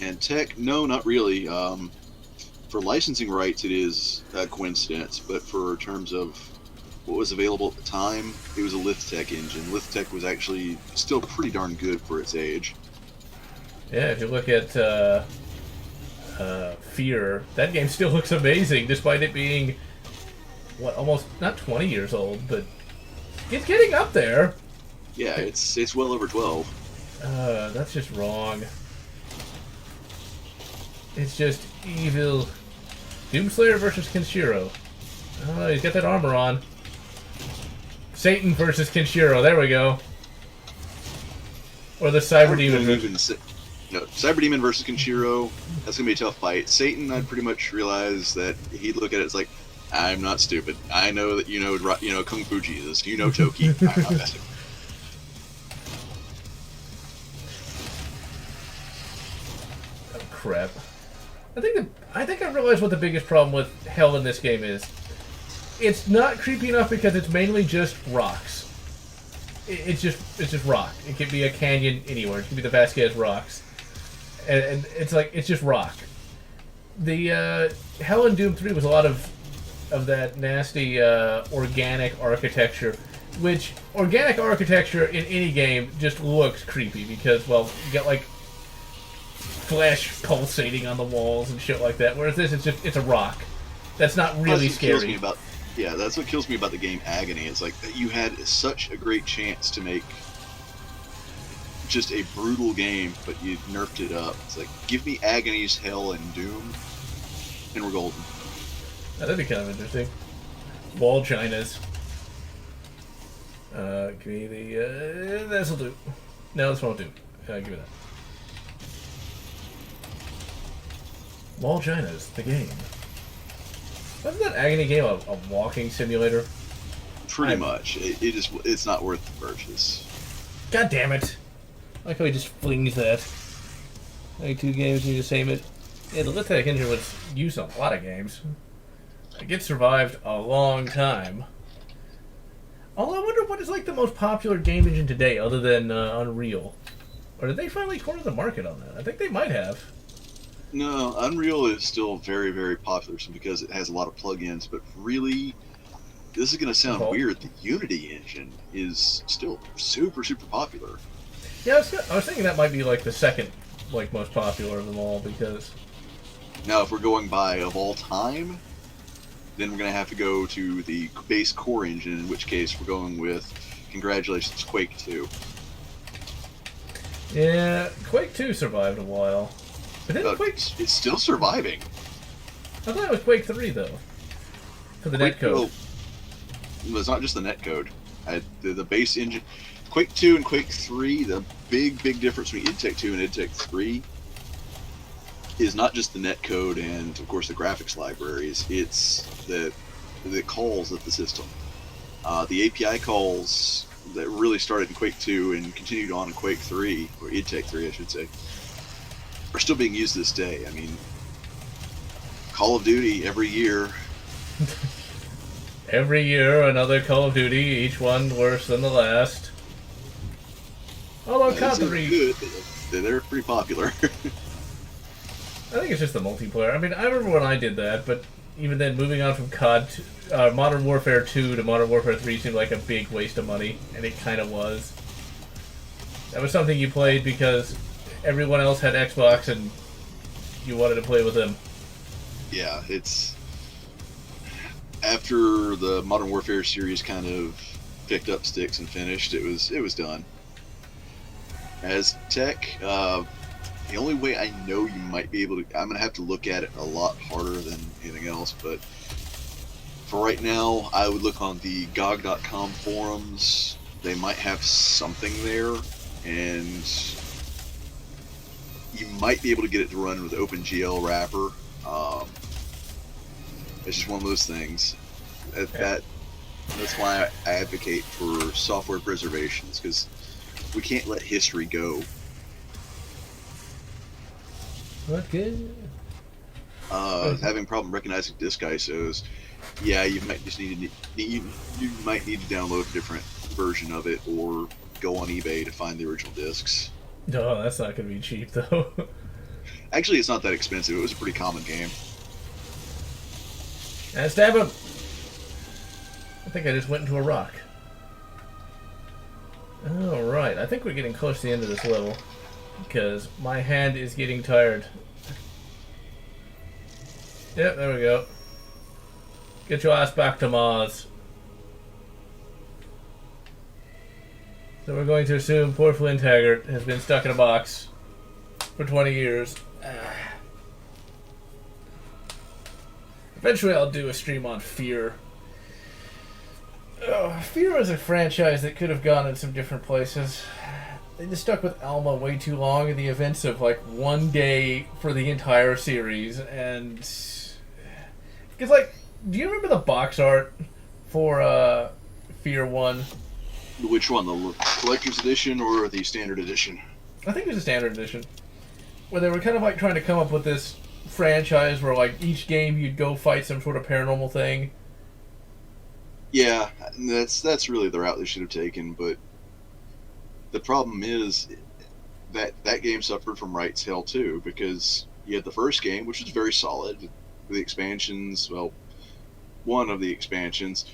And tech, no, not really. For licensing rights, it is a coincidence, but for terms of what was available at the time, it was a Lithtech engine. Lithtech was actually still pretty darn good for its age. Yeah, if you look at Fear, that game still looks amazing, despite it being, what, almost, not 20 years old, but it's getting up there. Yeah, it's well over 12. That's just wrong. It's just evil. Doomslayer versus Kenshiro. Oh, he's got that armor on. Satan versus Kenshiro, there we go. Or the Cyber Demon. Cyber Demon versus Kenshiro, that's gonna be a tough fight. Satan, I'd pretty much realize that he'd look at it as like, I'm not stupid. I know that you know Kung Fu Jesus. You know Toki. I'm not messing. Oh crap! I think I realized what the biggest problem with Hell in this game is. It's not creepy enough because it's mainly just rocks. It's just rock. It could be a canyon anywhere. It could be the Vasquez rocks. And it's like, it's just rock. The Hell in Doom 3 was a lot of that nasty organic architecture, which organic architecture in any game just looks creepy because, well, you got like flesh pulsating on the walls and shit like that, whereas this, it's a rock. That's not really scary. That's what kills me about the game Agony. It's like, you had such a great chance to make just a brutal game, but you nerfed it up. It's like, give me Agony's Hell and Doom, and we're golden. That'd be kind of interesting. Wall Chinas. Give me the... this'll do. No, this won't do. Give me that. Wall Chinas, the game. Wasn't that Agony game a walking simulator? Pretty much. It's not worth the purchase. God damn it. I like how he just flings that. Like 2 games and you just aim it. Yeah, the Lithtech engine was used on a lot of games. Like, it survived a long time. Although I wonder what is like the most popular game engine today other than Unreal. Or did they finally corner the market on that? I think they might have. No, Unreal is still very, very popular because it has a lot of plugins, but really, this is going to sound weird, the Unity engine is still super, super popular. Yeah, I was thinking that might be like the second like most popular of them all because... Now, if we're going by of all time, then we're going to have to go to the base core engine, in which case we're going with, congratulations, Quake 2. Yeah, Quake 2 survived a while. But then it's still surviving. I thought it was Quake 3, though. For the netcode. Well, it's not just the netcode. The base engine... Quake 2 and Quake 3, the big difference between id Tech 2 and id Tech 3 is not just the netcode and, of course, the graphics libraries. It's the calls of the system. The API calls that really started in Quake 2 and continued on in Quake 3, or id Tech 3, I should say, are still being used this day. I mean, Call of Duty every year. Every year, another Call of Duty, each one worse than the last. Although COD 3... good. They're pretty popular. I think it's just the multiplayer. I mean, I remember when I did that, but even then, moving on from COD to, Modern Warfare 2 to Modern Warfare 3 seemed like a big waste of money, and it kind of was. That was something you played because everyone else had Xbox and you wanted to play with them. Yeah, it's... After the Modern Warfare series kind of picked up sticks and finished, it was done. As tech, the only way I know you might be able to... I'm going to have to look at it a lot harder than anything else, but for right now, I would look on the GOG.com forums. They might have something there, and you might be able to get it to run with OpenGL wrapper. It's just one of those things. That That's why I advocate for software preservations, because we can't let history go. Okay. Having problem recognizing disk ISOs, yeah, you might just need to you might need to download a different version of it or go on eBay to find the original discs. No, that's not going to be cheap though. Actually, it's not that expensive. It was a pretty common game. And stab him! I think I just went into a rock. Alright, I think we're getting close to the end of this level. Because my hand is getting tired. Yep, there we go. Get your ass back to Mars. So we're going to assume poor Flynn Taggart has been stuck in a box for 20 years. Eventually I'll do a stream on Fear. Fear is a franchise that could have gone in some different places. They just stuck with Alma way too long in the events of like one day for the entire series. And because like, do you remember the box art for Fear 1? Which one, the collector's edition or the standard edition? I think it was a standard edition, where they were kind of like trying to come up with this franchise where like each game you'd go fight some sort of paranormal thing. Yeah, that's really the route they should have taken, but the problem is that that game suffered from rights hell too, because you had the first game, which was very solid. The expansions, well, one of the expansions,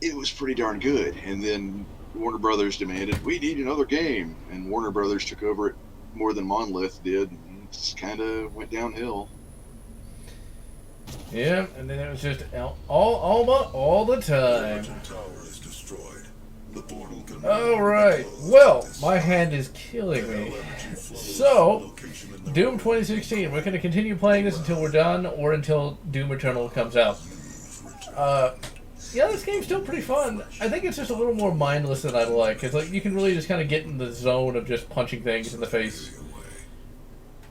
it was pretty darn good, and then Warner Brothers demanded, we need another game, and Warner Brothers took over it more than Monolith did, and it just kind of went downhill. Yeah, and then it was just Alma all the time. Alright, well, my hand is killing me. So, Doom 2016, we're going to continue playing this until we're done, or until Doom Eternal comes out. Yeah, this game's still pretty fun. I think it's just a little more mindless than I'd like. It's like you can really just kind of get in the zone of just punching things in the face.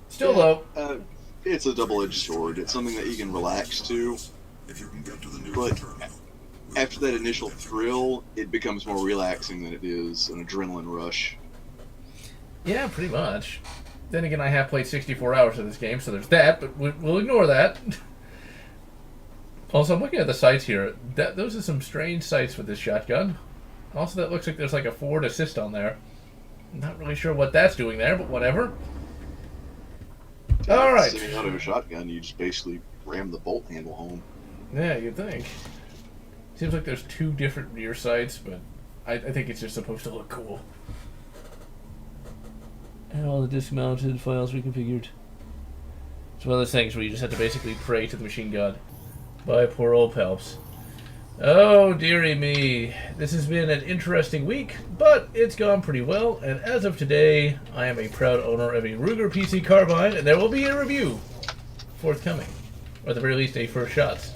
Still, though, it's a double-edged sword. It's something that you can relax to, but after that initial thrill, it becomes more relaxing than it is an adrenaline rush. Yeah, pretty much. Then again, I have played 64 hours of this game, so there's that, but we'll ignore that. Also, I'm looking at the sights here. Those are some strange sights with this shotgun. Also, that looks like there's like a forward assist on there. I'm not really sure what that's doing there, but whatever. All right. Semi-auto shotgun, you just basically ram the bolt handle home. Yeah, you'd think. Seems like there's two different rear sights, but I think it's just supposed to look cool. And all the dismounted files reconfigured. It's one of those things where you just have to basically pray to the machine god. Bye, poor old Palps. Oh, dearie me. This has been an interesting week, but it's gone pretty well, and as of today, I am a proud owner of a Ruger PC Carbine, and there will be a review forthcoming. Or at the very least, a first shots.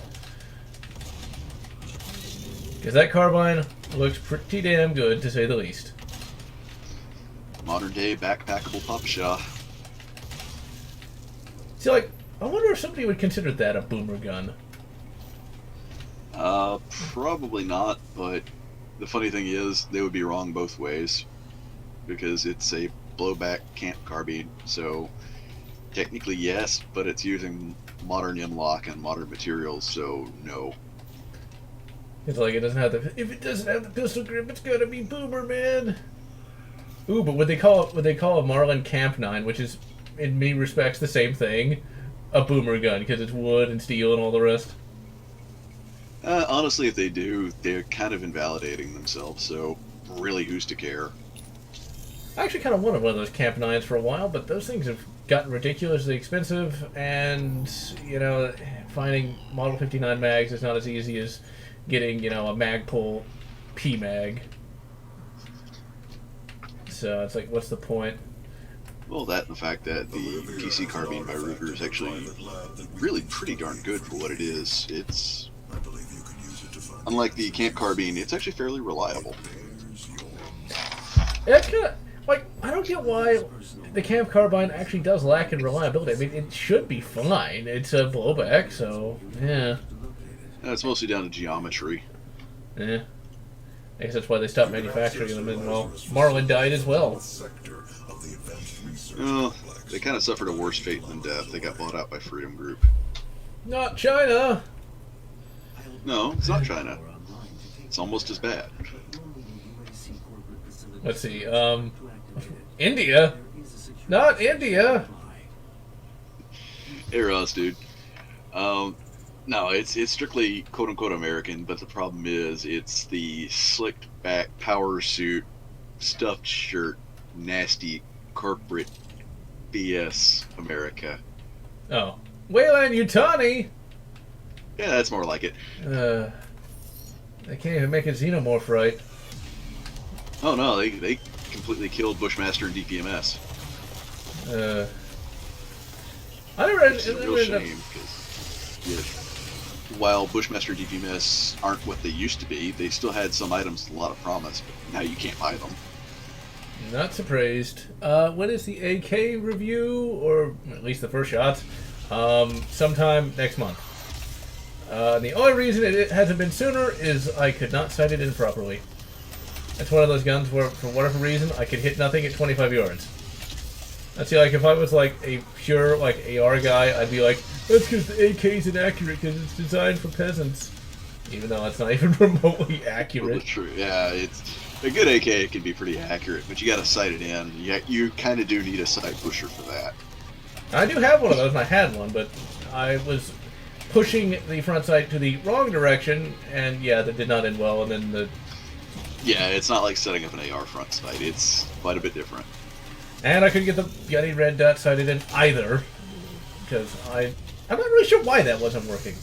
Because that carbine looks pretty damn good, to say the least. Modern day backpackable Papasha. See, like, I wonder if somebody would consider that a boomer gun. Probably not, but the funny thing is, they would be wrong both ways. Because it's a blowback camp carbine, so technically yes, but it's using modern M-lock and modern materials, so no. It's like it doesn't have the. If it doesn't have the pistol grip, it's gotta be boomer, man. Ooh, but would they call a Marlin Camp 9, which is in many respects the same thing, a boomer gun because it's wood and steel and all the rest? Honestly, if they do, they're kind of invalidating themselves, so really who's to care? I actually kind of wanted one of those Camp 9s for a while, but those things have gotten ridiculously expensive, and, you know, finding Model 59 mags is not as easy as getting, you know, a Magpul P-Mag. So it's like, what's the point? Well, that and the fact that the PC carbine by Ruger is actually really pretty darn good for what it is. It's... Unlike the camp carbine, it's actually fairly reliable. It's kind of, like, I don't get why the camp carbine actually does lack in reliability. I mean, it should be fine. It's a blowback, so, yeah. It's mostly down to geometry. Yeah. I guess that's why they stopped manufacturing them, and well, Marlin died as well. Well, they kind of suffered a worse fate than death. They got bought out by Freedom Group. Not China! No, it's not China. It's almost as bad. Let's see, India? Not India! Hey Ross, dude. No, it's strictly quote-unquote American, but the problem is it's the slicked back power suit, stuffed shirt, nasty corporate BS America. Oh. Wayland Yutani! Yeah, that's more like it. They can't even make a xenomorph right. Oh no, they completely killed Bushmaster and DPMS. I never It's a real shame, because while Bushmaster and DPMS aren't what they used to be, they still had some items with a lot of promise, but now you can't buy them. Not surprised. When is the AK review, or at least the first shot? Sometime next month. The only reason it hasn't been sooner is I could not sight it in properly. It's one of those guns where, for whatever reason, I could hit nothing at 25 yards. I'd see, like, if I was, like, a pure, like, AR guy, I'd be like, that's because the AK's inaccurate because it's designed for peasants. Even though it's not even remotely accurate. Well, true. Yeah, it's a good AK can be pretty accurate, but you got to sight it in. You kind of do need a sight pusher for that. I do have one of those, and I had one, but I was pushing the front sight to the wrong direction, and yeah, that did not end well, and then the... Yeah, it's not like setting up an AR front sight. It's quite a bit different. And I couldn't get the Yeti red dot sighted in either, because I'm not really sure why that wasn't working.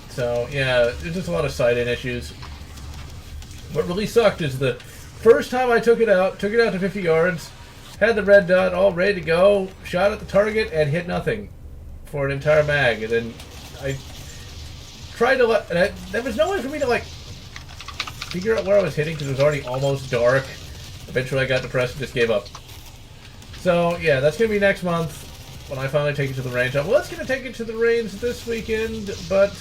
So, yeah, there's just a lot of sight-in issues. What really sucked is the first time I took it out to 50 yards, had the red dot all ready to go, shot at the target, and hit nothing for an entire mag. And then I tried to there was no way for me to, like, figure out where I was hitting because it was already almost dark. Eventually I got depressed and just gave up. So, yeah, that's going to be next month when I finally take it to the range. I was going to take it to the range this weekend, but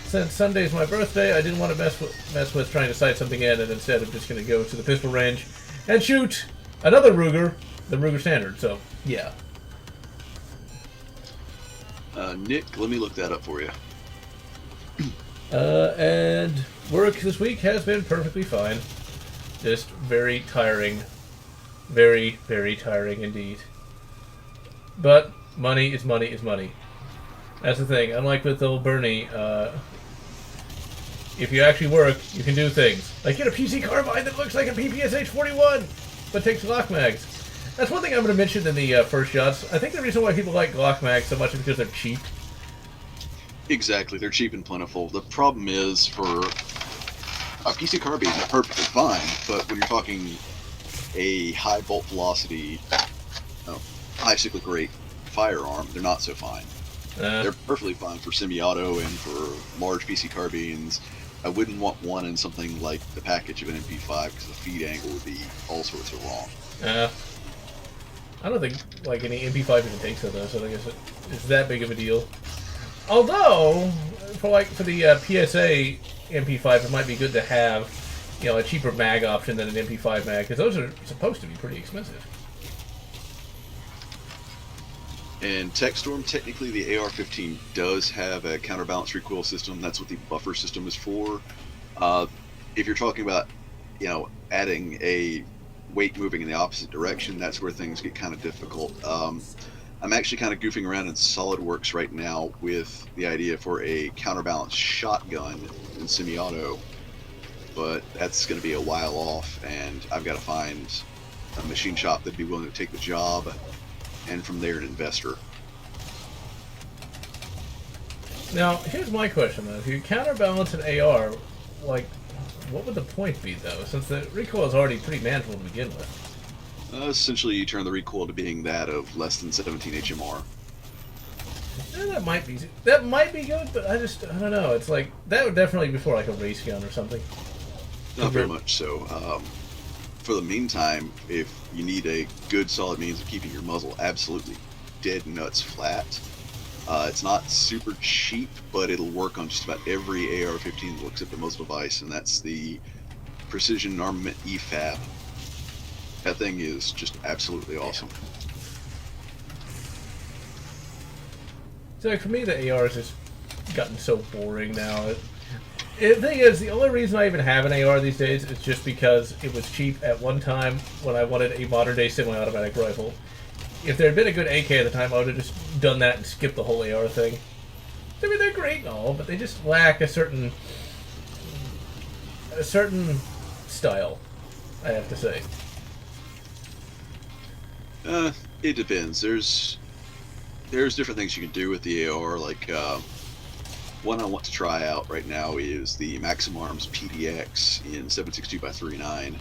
since Sunday's my birthday, I didn't want to mess with trying to sight something in, and instead I'm just going to go to the pistol range and shoot another Ruger, the Ruger Standard. So, yeah. Nick, let me look that up for you. And work this week has been perfectly fine. Just very tiring. Very, very tiring indeed. But money is money is money. That's the thing. Unlike with old Bernie, if you actually work, you can do things. Like get a PC carbine that looks like a PPSH-41, but takes Glock mags. That's one thing I'm going to mention in the first shots. I think the reason why people like Glock mags so much is because they're cheap. Exactly, they're cheap and plentiful. The problem is for a PC carbine, they're perfectly fine, but when you're talking a high bolt velocity, high cyclic rate firearm, they're not so fine. They're perfectly fine for semi-auto and for large PC carbines. I wouldn't want one in something like the package of an MP5 because the feed angle would be all sorts of wrong. I don't think like any MP5 even takes it though, so I guess it's that big of a deal. Although, for the PSA MP5, it might be good to have, a cheaper mag option than an MP5 mag, because those are supposed to be pretty expensive. And TechStorm, technically the AR-15 does have a counterbalance recoil system. That's what the buffer system is for. If you're talking about, adding a weight moving in the opposite direction, that's where things get kind of difficult. I'm actually kind of goofing around in SolidWorks right now with the idea for a counterbalance shotgun in semi-auto, but that's going to be a while off, and I've got to find a machine shop that'd be willing to take the job, and from there an investor. Now, here's my question though. If you counterbalance an AR, what would the point be though, since the recoil is already pretty manageable to begin with? Essentially, you turn the recoil to being that of less than 17 HMR. Yeah, that might be good, but I don't know. It's like that would definitely be for like a race gun or something. Not very much so. For the meantime, if you need a good solid means of keeping your muzzle absolutely dead nuts flat, It's not super cheap, but it'll work on just about every AR-15 that looks at the muzzle device, and that's the Precision Armament EFAB. That thing is just absolutely awesome. So for me, the ARs has gotten so boring now. The thing is, the only reason I even have an AR these days is just because it was cheap at one time when I wanted a modern-day semi-automatic rifle. If there had been a good AK at the time, I would have just done that and skipped the whole AR thing. I mean, they're great and all, but they just lack a certain style, I have to say. It depends. There's different things you can do with the AR. Like one I want to try out right now is the Maxim Arms PDX in 7.62x3.9.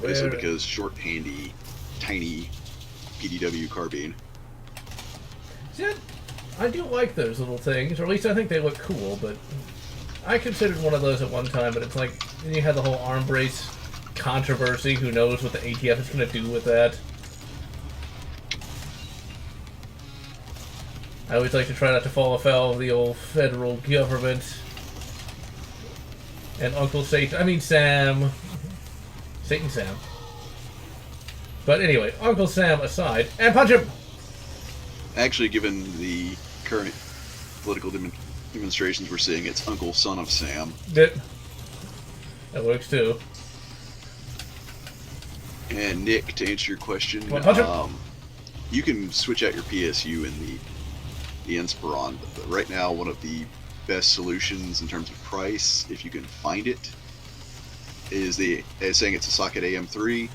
Basically because short, handy, tiny PDW carbine. See, I do like those little things, or at least I think they look cool, but I considered one of those at one time, but it's like, then you had the whole arm brace controversy. Who knows what the ATF is going to do with that? I always like to try not to fall afoul of the old federal government. And Uncle Satan, I mean Sam. Satan Sam. But anyway, Uncle Sam aside, and punch him! Actually, given the current political demonstrations we're seeing, it's Uncle Son of Sam. That works too. And Nick, to answer your question, Well, punch him. you can switch out your PSU in the Inspiron, but right now one of the best solutions in terms of price, if you can find it, is saying it's a socket AM3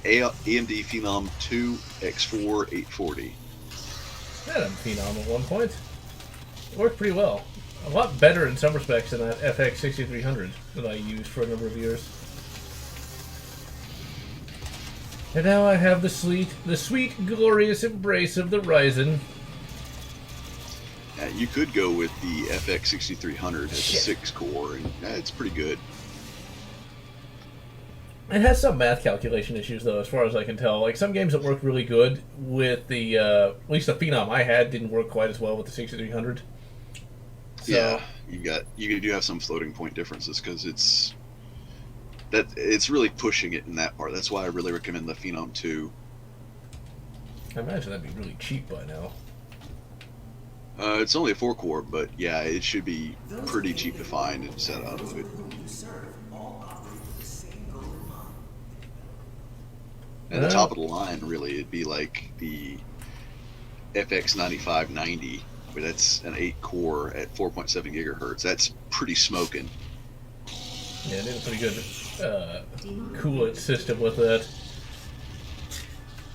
AMD Phenom 2 X4 840. I had a Phenom at one point. It worked pretty well. A lot better in some respects than that FX 6300 that I used for a number of years. And now I have the sweet, glorious embrace of the Ryzen. You could go with the FX 6300 as a 6-core, and it's pretty good. It has some math calculation issues, though, as far as I can tell. Like, some games that worked really good with the, at least the Phenom I had didn't work quite as well with the 6300. So, yeah, you do have some floating point differences, because it's really pushing it in that part. That's why I really recommend the Phenom 2. I imagine that'd be really cheap by now. It's only a 4-core, but yeah, it should be pretty cheap to find and set up. And the top of the line, really, it'd be like the FX 9590, where that's an 8-core at 4.7 gigahertz. That's pretty smoking. Yeah, it is a pretty good coolant system with that.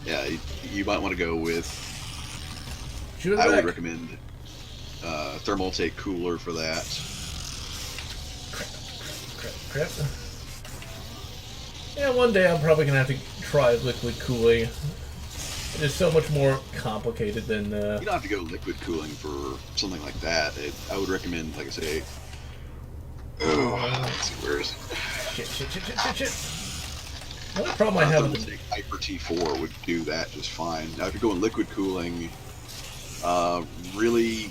Yeah, you might want to go with. Shoot I back. would recommend Thermaltake cooler for that. Crap. Yeah, one day I'm probably gonna have to try liquid cooling. It is so much more complicated than. You don't have to go liquid cooling for something like that. I would recommend, like I say. Let's see, where is it? Shit. The only problem I have with Thermaltake Hyper T4 would do that just fine. Now, if you're going liquid cooling, really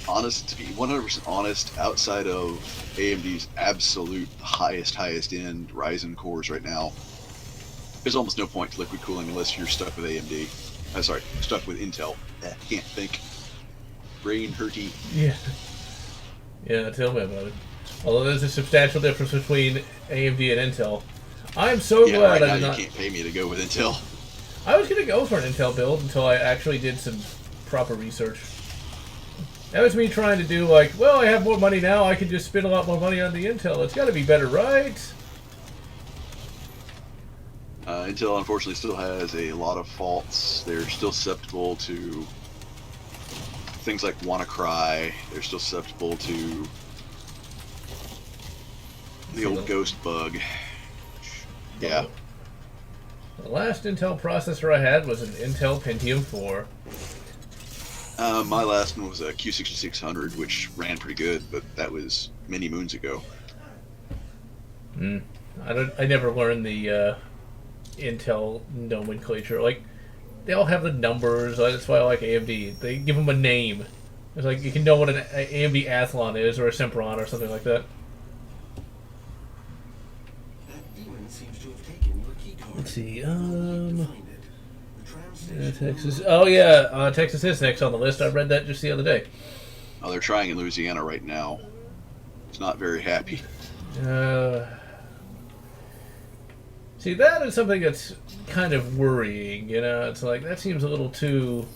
honest, to be 100% honest, outside of AMD's absolute highest end Ryzen cores right now, there's almost no point to liquid cooling unless you're stuck with AMD. Stuck with Intel. Can't think. Brain hurty. Yeah, tell me about it. Although there's a substantial difference between AMD and Intel. I'm so glad right I did now not. You can't pay me to go with Intel. I was gonna go for an Intel build until I actually did some proper research. That was me trying to do like, well, I have more money now, I can just spend a lot more money on the Intel. It's got to be better, right? Intel unfortunately still has a lot of faults. They're still susceptible to things like WannaCry. They're still susceptible to the old ghost bug. Yeah. The last Intel processor I had was an Intel Pentium 4. My last one was a Q6600, which ran pretty good, but that was many moons ago. I never learned the Intel nomenclature. Like, they all have the numbers. That's why I like AMD. They give them a name. It's like you can know what an AMD Athlon is, or a Sempron, or something like that. Let's see. Texas. Oh yeah, Texas is next on the list. I read that just the other day. Oh, they're trying in Louisiana right now. It's not very happy. See, that is something that's kind of worrying. You know, it's like that seems a little too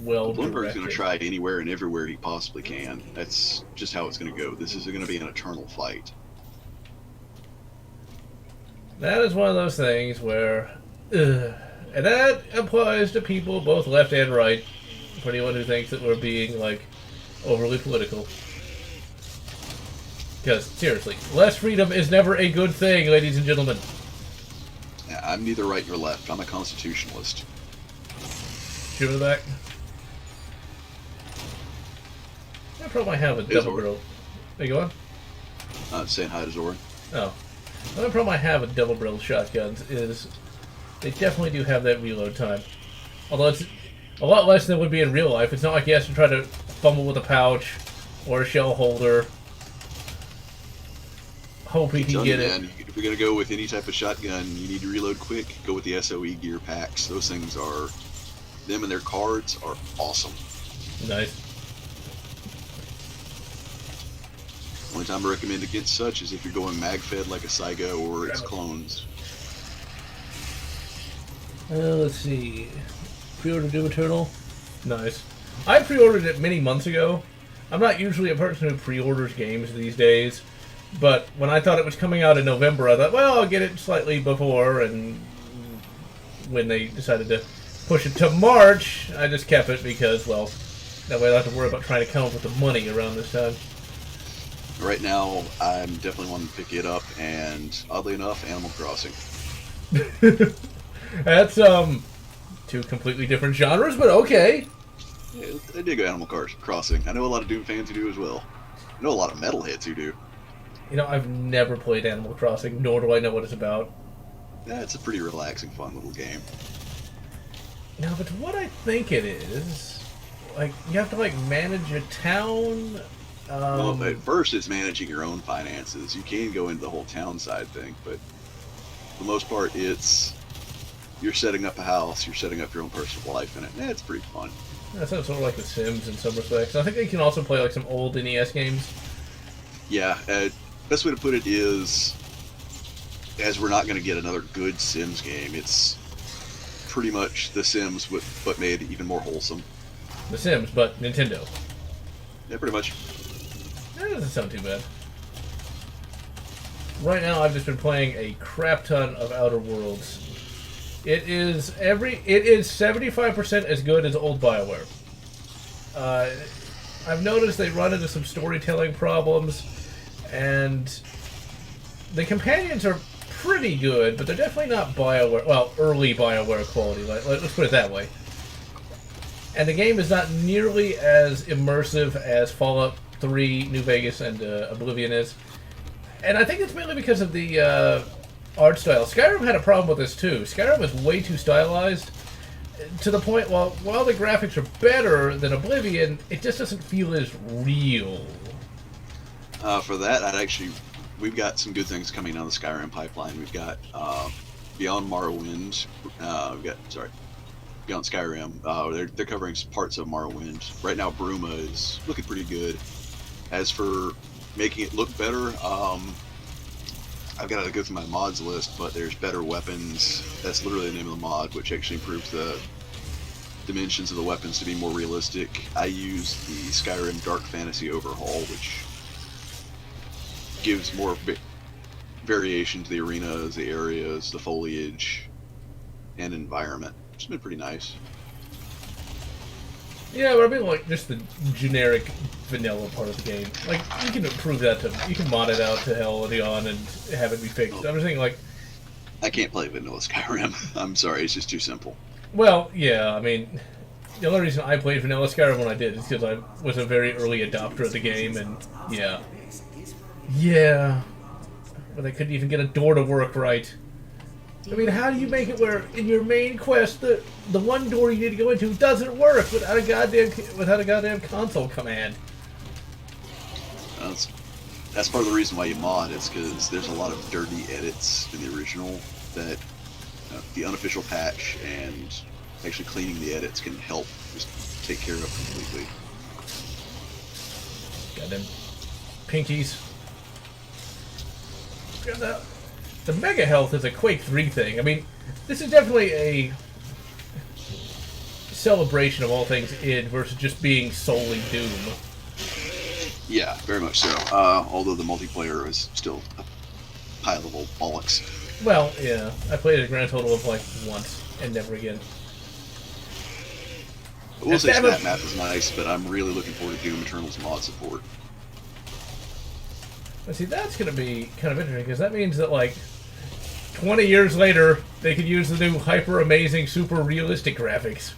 well directed. Bloomberg's going to try anywhere and everywhere he possibly can. That's just how it's going to go. This is going to be an eternal fight. That is one of those things where, and that applies to people both left and right. For anyone who thinks that we're being like overly political. Because seriously, less freedom is never a good thing, ladies and gentlemen. Yeah, I'm neither right nor left. I'm a constitutionalist. Shoot in the back. I probably have a double barrel. Hey, go on. I'm saying hi to Zoran. Oh. The only problem I have with double-barreled shotguns is they definitely do have that reload time. Although it's a lot less than it would be in real life. It's not like he has to try to fumble with a pouch or a shell holder. Hope he can get it. If you're going to go with any type of shotgun, you need to reload quick. Go with the SOE gear packs. Those things are... Them and their cards are awesome. Nice. Only time I recommend against such is if you're going mag-fed like a Saigo or its clones. Let's see. Pre-ordered Doom Eternal? Nice. I pre-ordered it many months ago. I'm not usually a person who pre-orders games these days, but when I thought it was coming out in November, I thought, well, I'll get it slightly before, and when they decided to push it to March, I just kept it because, well, that way I don't have to worry about trying to come up with the money around this time. Right now, I'm definitely wanting to pick it up, and oddly enough, Animal Crossing. That's, two completely different genres, but okay. Yeah, I dig Animal Crossing. I know a lot of Doom fans who do as well. I know a lot of metalheads who do. You know, I've never played Animal Crossing, nor do I know what it's about. Yeah, it's a pretty relaxing, fun little game. No, but what I think it is, like, you have to, like, manage a town. Well, at first it's managing your own finances. You can go into the whole town side thing, but for the most part, it's you're setting up a house, you're setting up your own personal life in it. Yeah, it's pretty fun. That sounds sort of like The Sims in some respects. I think you can also play, like, some old NES games. Yeah, best way to put it is, as we're not going to get another good Sims game, it's pretty much The Sims, but made even more wholesome. The Sims, but Nintendo. Yeah, pretty much. That doesn't sound too bad. Right now, I've just been playing a crap ton of Outer Worlds. It is 75% as good as old BioWare. I've noticed they run into some storytelling problems, and the companions are pretty good, but they're definitely not BioWare, well, early BioWare quality. Let's put it that way. And the game is not nearly as immersive as Fallout 3, New Vegas, and Oblivion is. And I think it's mainly because of the art style. Skyrim had a problem with this too. Skyrim is way too stylized, to the point, while the graphics are better than Oblivion, it just doesn't feel as real. For that, we've got some good things coming down the Skyrim pipeline. We've got Beyond Morrowind. Beyond Skyrim. They're covering parts of Morrowind. Right now, Bruma is looking pretty good. As for making it look better, I've got to go through my mods list, but there's better weapons. That's literally the name of the mod, which actually improves the dimensions of the weapons to be more realistic. I use the Skyrim Dark Fantasy Overhaul, which gives more variation to the arenas, the areas, the foliage, and environment. It's been pretty nice. Yeah, but I mean, like, just the generic vanilla part of the game. Like, you can improve that you can mod it out to hell and beyond and have it be fixed. I'm just thinking, like... I can't play vanilla Skyrim. I'm sorry, it's just too simple. Well, yeah, I mean, the only reason I played vanilla Skyrim when I did is because I was a very early adopter of the game, and yeah. Yeah. But I couldn't even get a door to work right. I mean, how do you make it where in your main quest the one door you need to go into doesn't work without a goddamn console command? That's part of the reason why you mod. It's because there's a lot of dirty edits in the original that the unofficial patch and actually cleaning the edits can help just take care of completely. Goddamn pinkies. The Mega Health is a Quake 3 thing. I mean, this is definitely a celebration of all things id versus just being solely Doom. Yeah, very much so. Although the multiplayer is still a high-level bollocks. Well, yeah. I played it a grand total of like once and never again. I will say Snap Map is nice, but I'm really looking forward to Doom Eternal's mod support. But see, that's going to be kind of interesting, because that means that, like, 20 years later, they could use the new hyper-amazing, super-realistic graphics.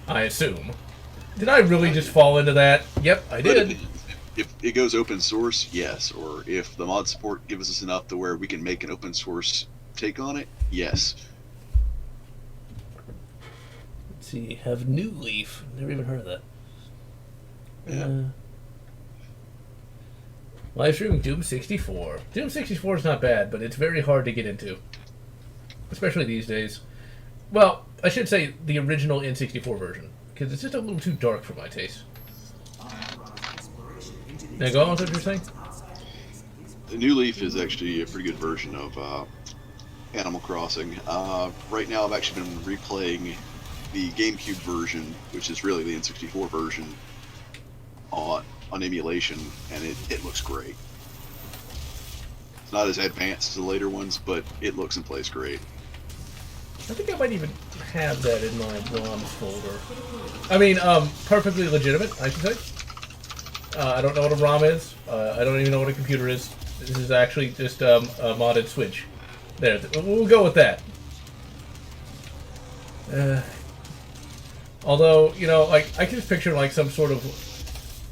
I assume. Did I really just fall into that? Yep, I did. If it goes open source, yes. Or if the mod support gives us enough to where we can make an open source take on it, yes. Let's see, have New Leaf. Never even heard of that. Yeah. Livestream Doom 64. Doom 64 is not bad, but it's very hard to get into. Especially these days. Well, I should say the original N64 version, because it's just a little too dark for my taste. Now go on with what you're saying? The New Leaf is actually a pretty good version of Animal Crossing. Right now I've actually been replaying the GameCube version, which is really the N64 version, on emulation, and it looks great. It's not as advanced as the later ones, but it looks and plays great. I think I might even have that in my ROMs folder. I mean, perfectly legitimate, I should say. I don't know what a ROM is. I don't even know what a computer is. This is actually just a modded Switch. There, we'll go with that. Although, you know, like, I can just picture, like, some sort of,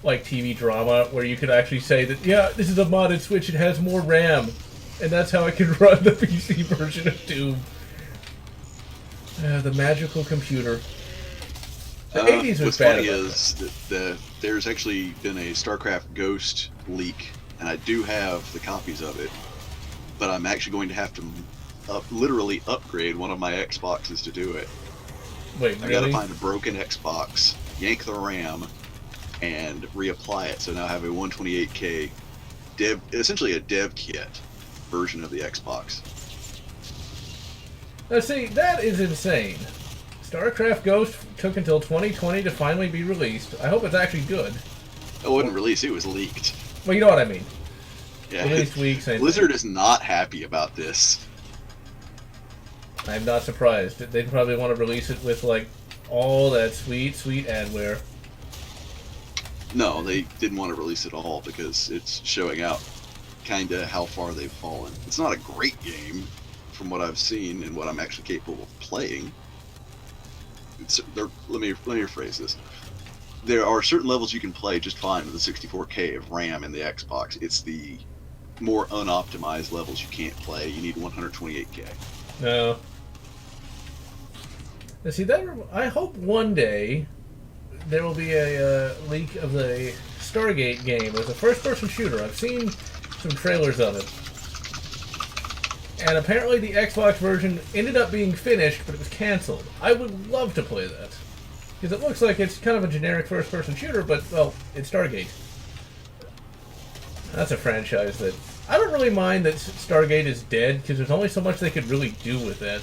like, TV drama where you could actually say that, yeah, this is a modded Switch, it has more RAM, and that's how I can run the PC version of Doom. The magical computer. The 80s was what's bad. Funny is that there's actually been a StarCraft Ghost leak, and I do have the copies of it, but I'm actually going to have to literally upgrade one of my Xboxes to do it. Wait, I really? gotta find a broken Xbox, yank the RAM, and reapply it. So now I have a 128K essentially a dev kit version of the Xbox. Now see, that is insane. StarCraft Ghost took until 2020 to finally be released. I hope it's actually good. It wasn't released, it was leaked. Well, you know what I mean. Yeah. Released week, same Blizzard thing. is not happy about this. I'm not surprised. They'd probably want to release it with, like, all that sweet, sweet adware. No, they didn't want to release it all because it's showing out kinda how far they've fallen. It's not a great game from what I've seen and what I'm actually capable of playing. Let me rephrase this. There are certain levels you can play just fine with the 64K of RAM in the Xbox. It's the more unoptimized levels you can't play. You need 128K. No. Now see, I hope one day there will be a leak of the Stargate game as a first-person shooter. I've seen some trailers of it. And apparently the Xbox version ended up being finished, but it was canceled. I would love to play that. Because it looks like it's kind of a generic first-person shooter, but, well, it's Stargate. That's a franchise that... I don't really mind that Stargate is dead, because there's only so much they could really do with that.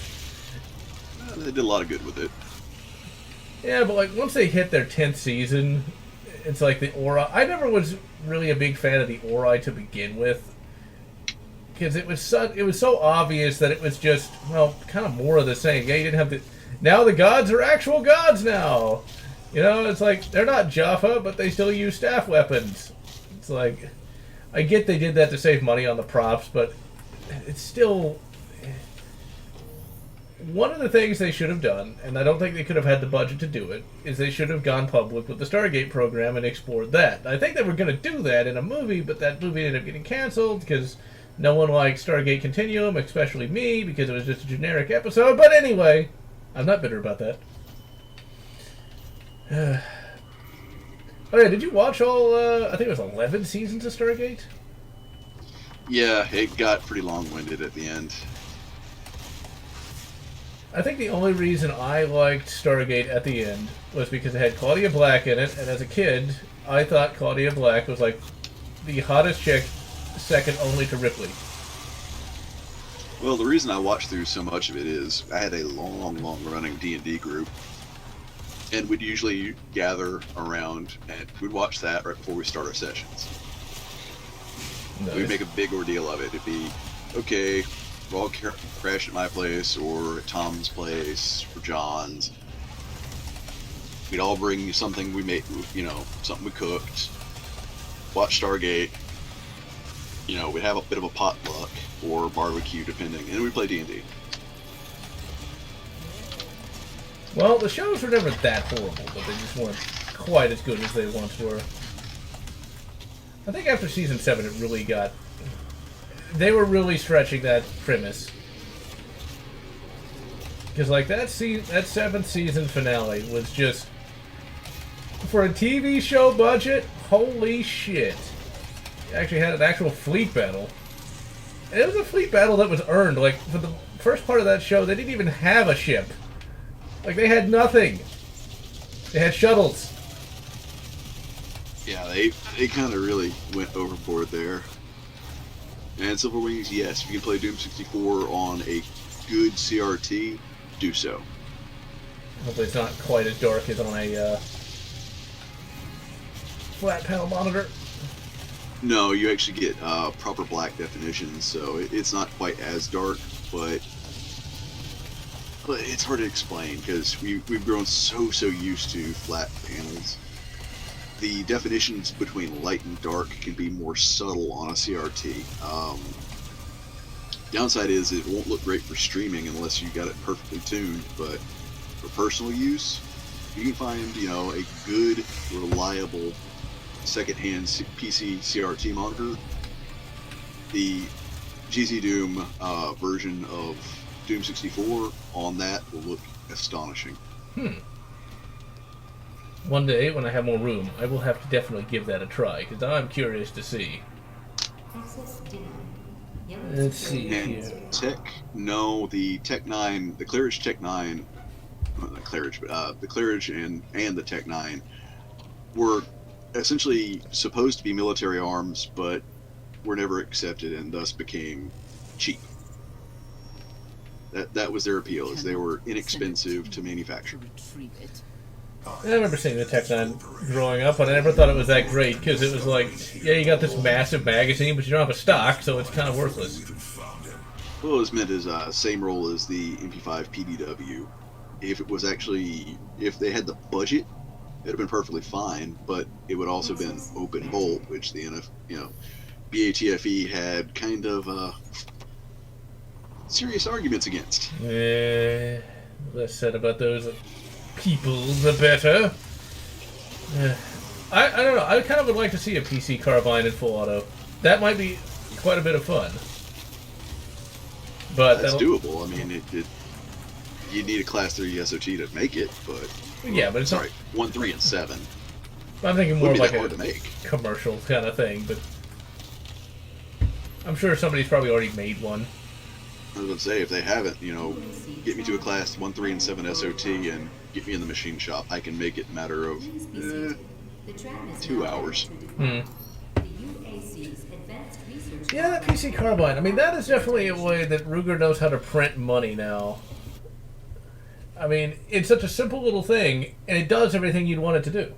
They did a lot of good with it. Yeah, but, like, once they hit their 10th season, it's like the Ori... I never was really a big fan of the Ori to begin with. Because it was so obvious that it was just, well, kind of more of the same. Yeah, you didn't have the... Now the gods are actual gods now! You know, it's like, they're not Jaffa, but they still use staff weapons. It's like... I get they did that to save money on the props, but it's still... One of the things they should have done, and I don't think they could have had the budget to do it, is they should have gone public with the Stargate program and explored that. I think they were going to do that in a movie, but that movie ended up getting canceled because No one liked Stargate Continuum, especially me, because it was just a generic episode. But anyway, I'm not bitter about that. Oh yeah, did you watch all, I think it was 11 seasons of Stargate? Yeah, it got pretty long-winded at the end. I think the only reason I liked Stargate at the end was because it had Claudia Black in it, and as a kid, I thought Claudia Black was like the hottest chick, second only to Ripley. Well, the reason I watched through so much of it is I had a long-running D&D group, and we'd usually gather around and we'd watch that right before we start our sessions. Nice. We'd make a big ordeal of it. It'd be, okay, we'll all crash at my place or at Tom's place or John's. We'd all bring something we made, you know, something we cooked, watch Stargate, you know, we'd have a bit of a potluck or barbecue depending, and we'd play D&D. Well, the shows were never that horrible, but they just weren't quite as good as they once were. I think after season 7 it really got... They were really stretching that premise. Because like that 7th season finale was just... For a TV show budget, holy shit. It actually had an actual fleet battle. And it was a fleet battle that was earned. Like, for the first part of that show, they didn't even have a ship. Like, they had nothing. They had shuttles. Yeah, they kind of really went overboard there. And Silver Wings, yes, if you can play Doom 64 on a good CRT, do so. Hopefully it's not quite as dark as on a flat panel monitor. No, you actually get proper black definition, so it's not quite as dark, but it's hard to explain because we've grown so used to flat panels. The definitions between light and dark can be more subtle on a CRT. Downside is it won't look great for streaming unless you got it perfectly tuned, but for personal use, you can find, you know, a good, reliable second-hand PC CRT monitor. The GZ Doom version of Doom 64 on that will look astonishing. One day, when I have more room, I will have to definitely give that a try, because I'm curious to see. Let's see here. The Tech 9, the Claridge Tech 9, well, not Claridge, but the Claridge and the Tech 9 were essentially supposed to be military arms, but were never accepted and thus became cheap. That was their appeal, is they were inexpensive to manufacture. I remember seeing the Tech 9 growing up, but I never thought it was that great, because it was like, yeah, you got this massive magazine, but you don't have a stock, so it's kind of worthless. Well, it was meant as same role as the MP5 PDW. If they had the budget, it'd have been perfectly fine, but it would also have been open bolt, which the BATFE had kind of serious arguments against. Less said about those people, the better. I don't know. I kind of would like to see a PC carbine in full auto. That might be quite a bit of fun. But that's doable. I mean, you need a Class 3 SOT to make it, but yeah, but it's sorry, 1, 3, and 7. I'm thinking more like hard to make. Commercial kind of thing, but I'm sure somebody's probably already made one. I was going to say, if they haven't, get me to a Class 1, 3, and 7 SOT and get me in the machine shop. I can make it in a matter of 2 hours. Yeah, that PC carbine. I mean, that is definitely a way that Ruger knows how to print money now. I mean, it's such a simple little thing, and it does everything you'd want it to do.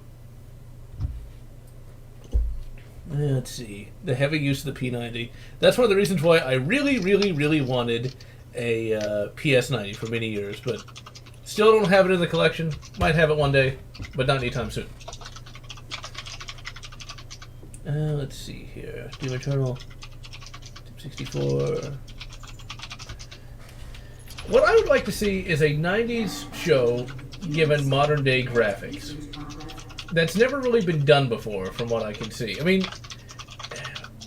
Let's see. The heavy use of the P90. That's one of the reasons why I really, really, really wanted a PS90 for many years, but still don't have it in the collection. Might have it one day, but not anytime soon. Let's see here. Doom Eternal. 64. What I would like to see is a 90s show given modern day graphics. That's never really been done before, from what I can see. I mean,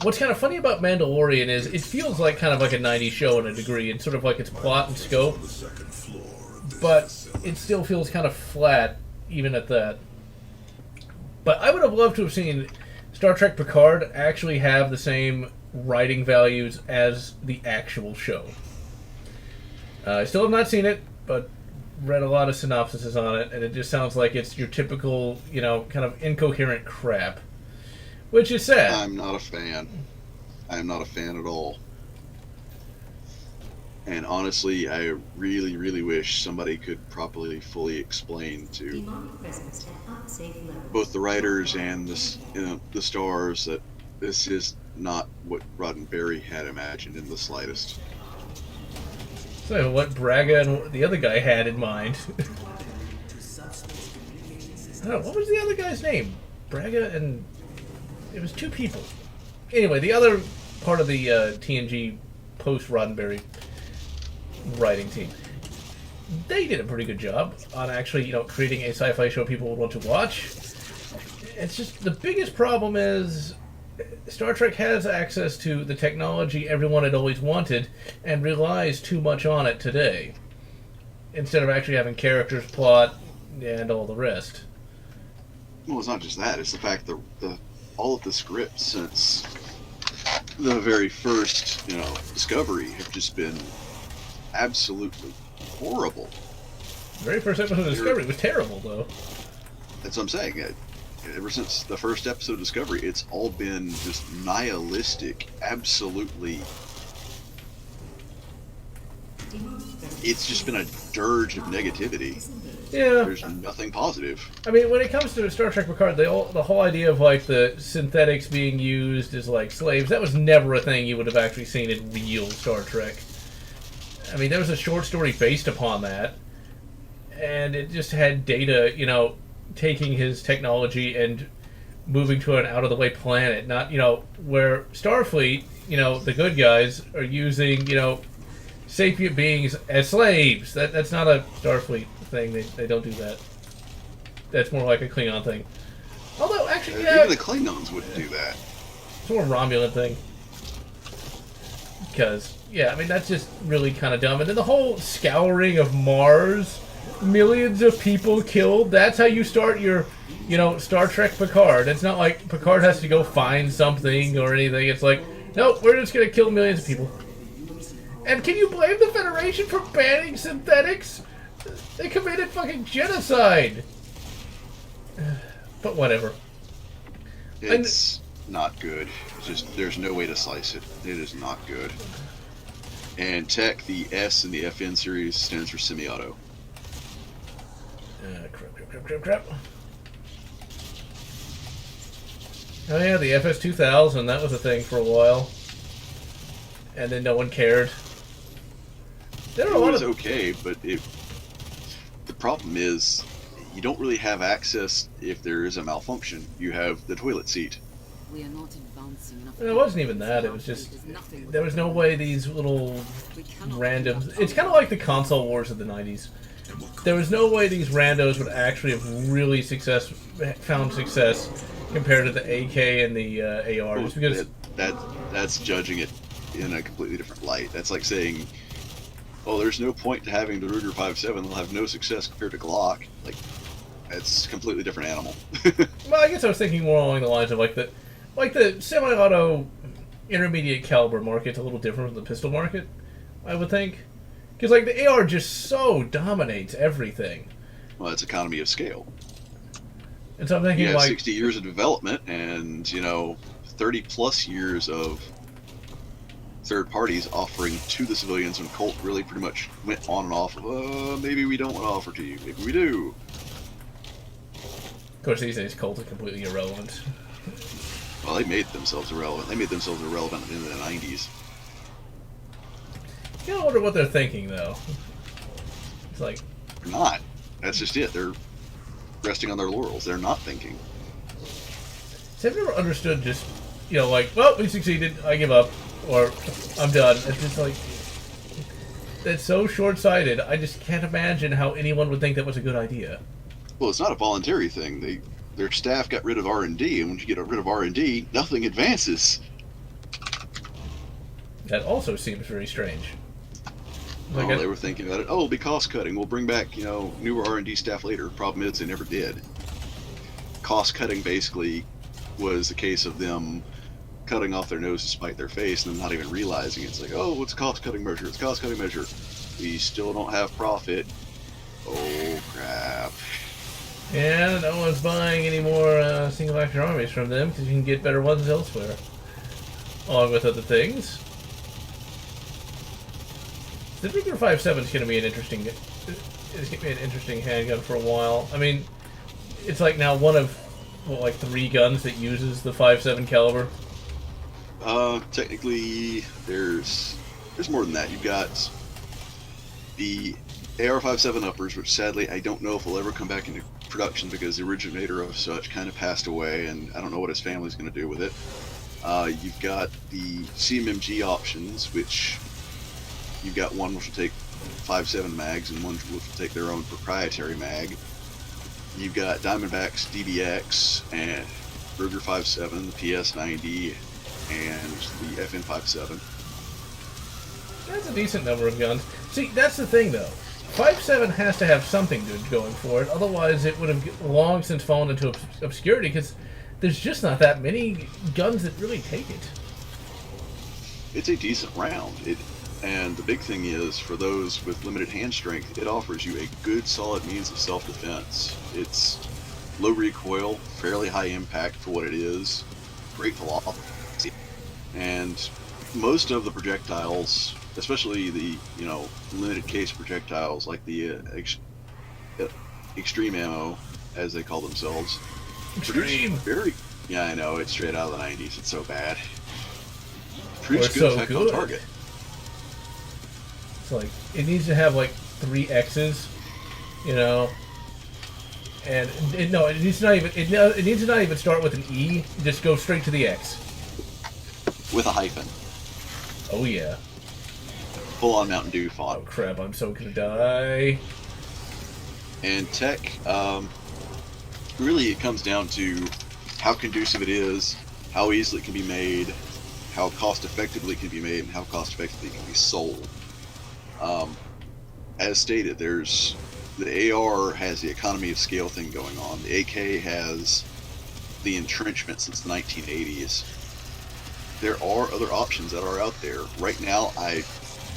what's kind of funny about Mandalorian is it feels like kind of like a 90s show in a degree, and sort of like its plot and scope, but it still feels kind of flat, even at that. But I would have loved to have seen Star Trek Picard actually have the same writing values as the actual show. I still have not seen it, but read a lot of synopsises on it, and it just sounds like it's your typical, kind of incoherent crap. Which is sad. I'm not a fan. I'm not a fan at all. And honestly, I really, really wish somebody could properly, fully explain to Demonic presence at unsafe level. both the writers and the stars that this is not what Roddenberry had imagined in the slightest. So what Braga and the other guy had in mind. I don't know, what was the other guy's name? Braga and... It was two people. Anyway, the other part of the TNG post-Roddenberry writing team, they did a pretty good job on actually, creating a sci-fi show people would want to watch. It's just, the biggest problem is Star Trek has access to the technology everyone had always wanted and relies too much on it today, instead of actually having characters, plot, and all the rest. Well, it's not just that. It's the fact that all of the scripts since the very first, Discovery have just been absolutely horrible. The very first episode of Discovery was terrible, though. That's what I'm saying. Ever since the first episode of Discovery, it's all been just nihilistic, absolutely. It's just been a dirge of negativity. Yeah. There's nothing positive. I mean, when it comes to Star Trek Picard, the whole idea of, the synthetics being used as, slaves, that was never a thing you would have actually seen in real Star Trek. I mean, there was a short story based upon that, and it just had Data, taking his technology and moving to an out-of-the-way planet, not, where Starfleet, the good guys, are using, sapient beings as slaves. That's not a Starfleet thing. They don't do that. That's more like a Klingon thing. Although, actually, Even the Klingons wouldn't do that. It's more a Romulan thing. Because, that's just really kind of dumb. And then the whole scouring of Mars, millions of people killed, that's how you start your, Star Trek Picard. It's not like Picard has to go find something or anything. It's like, nope, we're just going to kill millions of people. And can you blame the Federation for banning synthetics? They committed fucking genocide. But whatever. It's not good. It's just, there's no way to slice it. It is not good. And Tech, the S in the FN series stands for semi-auto. Crap. Oh yeah, the FS2000, that was a thing for a while. And then no one cared. There are a lot of... okay, but the problem is you don't really have access if there is a malfunction. You have the toilet seat. We are not advancing enough. It wasn't even that, it was just... There was no way these little random... It's kind of like the console wars of the 90s. There was no way these randos would actually have really found success compared to the AK and the AR. Just because... That's judging it in a completely different light. That's like saying, oh, there's no point to having the Ruger 5.7. They'll have no success compared to Glock. That's a completely different animal. Well, I guess I was thinking more along the lines of the semi-auto intermediate caliber market's a little different from the pistol market, I would think. Because, the AR just so dominates everything. Well, it's economy of scale. And so I'm thinking, you have 60 years of development and, 30 plus years of third parties offering to the civilians, when Colt really pretty much went on and off of, maybe we don't want to offer to you, maybe we do. Of course, these days, Colt is completely irrelevant. Well, they made themselves irrelevant. They made themselves irrelevant in the 90s. You gotta wonder what they're thinking, though. It's like... They're not. That's just it. They're resting on their laurels. They're not thinking. So I've never understood just, well, we succeeded, I give up, or I'm done. It's just it's so short-sighted, I just can't imagine how anyone would think that was a good idea. Well, it's not a voluntary thing. Their staff got rid of R&D, and when you get rid of R&D, nothing advances. That also seems very strange. Well, they were thinking about it. Oh, it'll be cost cutting. We'll bring back, newer R&D staff later. Problem is, they never did. Cost cutting basically was the case of them cutting off their nose to spite their face and them not even realizing it. It's like, oh, it's a cost cutting measure. It's a cost cutting measure. We still don't have profit. Oh, crap. And no one's buying any more single actor armies from them because you can get better ones elsewhere. Along with other things. The Ruger 5.7 is going to be an interesting. It's going to be an interesting handgun for a while. I mean, it's like now one of like 3 guns that uses the 5.7 caliber. Technically, there's more than that. You've got the AR-57 uppers, which sadly I don't know if will ever come back into production because the originator of such kind of passed away, and I don't know what his family's going to do with it. You've got the CMMG options, which you've got one which will take 5.7 mags and one which will take their own proprietary mag. You've got Diamondback's DBX and Ruger 5.7, the PS90, and the FN 5.7. That's a decent number of guns. See, that's the thing, though. 5.7 has to have something good going for it, otherwise it would have long since fallen into obscurity, because there's just not that many guns that really take it. It's a decent round. And the big thing is, for those with limited hand strength, it offers you a good, solid means of self-defense. It's low recoil, fairly high impact for what it is, great velocity, and most of the projectiles, especially the limited case projectiles like the extreme ammo, as they call themselves, Extreme. Yeah, I know, it's straight out of the 90s. It's so bad. Produce good so effect good. on target. It's like, it needs to have like 3 X's, and it needs to not even it needs to not even start with an E. Just go straight to the X. With a hyphen. Oh yeah. Full on Mountain Dew Oh font. crap! I'm so gonna die. And tech, really it comes down to how conducive it is, how easily it can be made, how cost effectively it can be made, and how cost effectively it can be sold. As stated, the AR has the economy of scale thing going on. The AK has the entrenchment since the 1980s. There are other options that are out there. Right now, I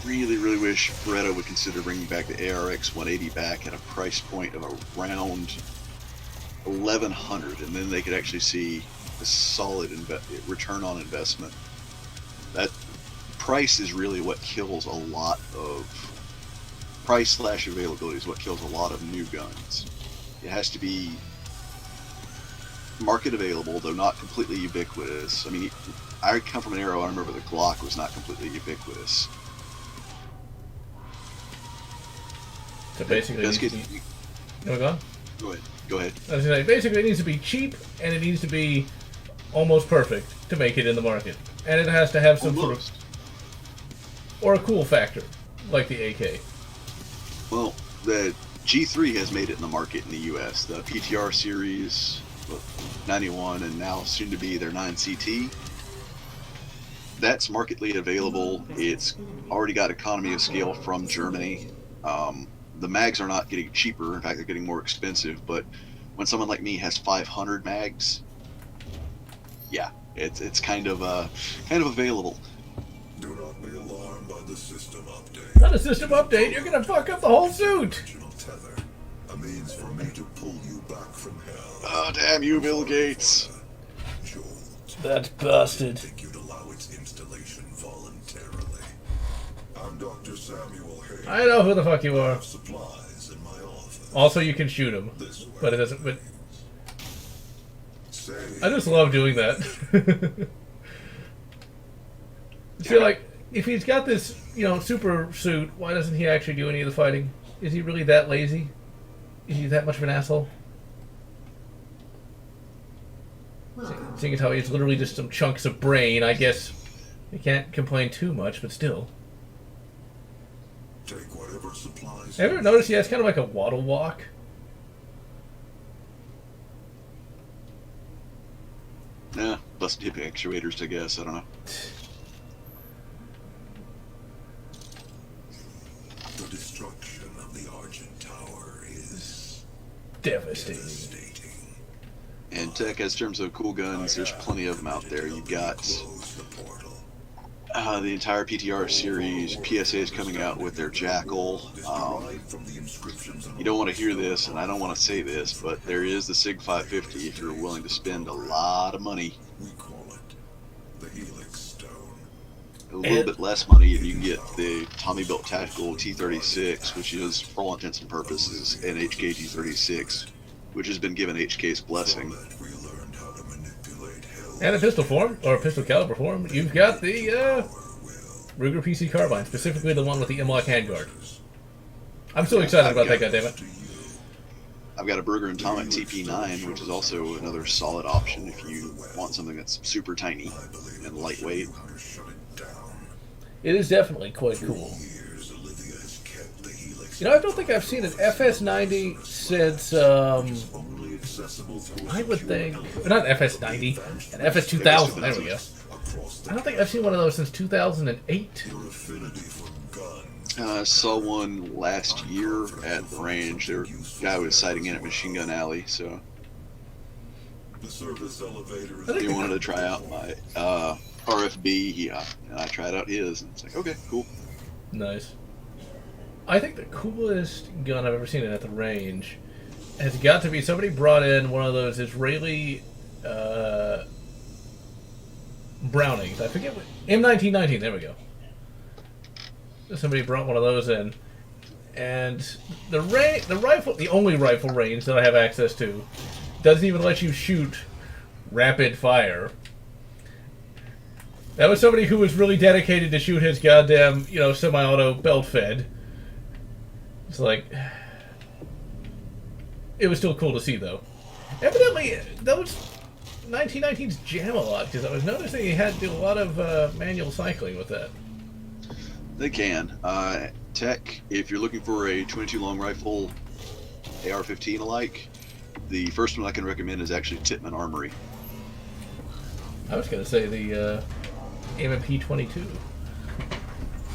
really, really wish Beretta would consider bringing back the ARX 180 back at a price point of around $1,100, and then they could actually see a solid return on investment. That price is really what kills a lot of price/availability is what kills a lot of new guns. It has to be market available, though not completely ubiquitous. I mean, I come from an era, I remember the Glock was not completely ubiquitous. So basically, go on. Go ahead. I was gonna say, basically, it needs to be cheap and it needs to be almost perfect to make it in the market, and it has to have some sort of or a cool factor, like the AK. Well, the G3 has made it in the market in the U.S. The PTR series, 91, and now soon to be their 9CT. That's markedly available. It's already got economy of scale from Germany. The mags are not getting cheaper. In fact, they're getting more expensive. But when someone like me has 500 mags, yeah, it's kind of available. Do not be alarmed by the system update. Not a system update. You're gonna fuck up the whole suit. Original tether, a means for me to pull you back from hell. Oh, damn you, Bill Gates. Jolt. That's busted. I think you'd allow its installation voluntarily. I'm Dr. Samuel Hayes. I know who the fuck you I are. have supplies in my office. Also, you can shoot him, This way. but it doesn't. But Say, I just love doing that. I feel like if he's got this, super suit, why doesn't he actually do any of the fighting? Is he really that lazy? Is he that much of an asshole? Seeing as how he's literally just some chunks of brain, I guess you can't complain too much, but still. take whatever supplies. Ever noticed he has kind of like a waddle walk? Nah, busted hip actuators, I guess. I don't know. Devastating. And Tech, as terms of cool guns, there's plenty of them out there. You've got the entire PTR series. PSA is coming out with their Jackal. You don't want to hear this, and I don't want to say this, but there is the SIG 550 if you're willing to spend a lot of money. We call it the Helix Stone. A little bit less money, and you can get the Tommy Built Tactical T36, which is, for all intents and purposes, an HK T36, which has been given HK's blessing. We learned how to manipulate hell. And in pistol form, or pistol caliber form, you've got the Ruger PC carbine, specifically the one with the M-Lock handguard. I'm so excited about that, goddammit. I've got a Burger and Atomic TP9, which is also another solid option if you want something that's super tiny and lightweight. It is definitely quite cool. Years Olivia has kept the Helix. You know, I don't think I've seen an FS90 since, Only accessible through I would think, not an FS90, an FS2000, there we go. I don't think I've seen one of those since 2008. affinity for guns. I saw one last year at the range. The guy was sighting in at Machine Gun Alley, so The service elevator is he wanted to try out my RFB. And I tried out his, and it's like, okay, cool. Nice. I think the coolest gun I've ever seen at the range has got to be somebody brought in one of those Israeli Brownings. I forget what. M1919, there we go. Somebody brought one of those in. And the rifle, the only rifle range that I have access to, doesn't even let you shoot rapid fire. That was somebody who was really dedicated to shoot his goddamn, semi-auto belt fed. It's like, it was still cool to see, though. Evidently, those 1919s jam a lot, because I was noticing he had to do a lot of manual cycling with that. They can. Tech, if you're looking for a 22 long rifle, AR-15 alike, the first one I can recommend is actually Tippmann Armory. I was going to say the M&P-22.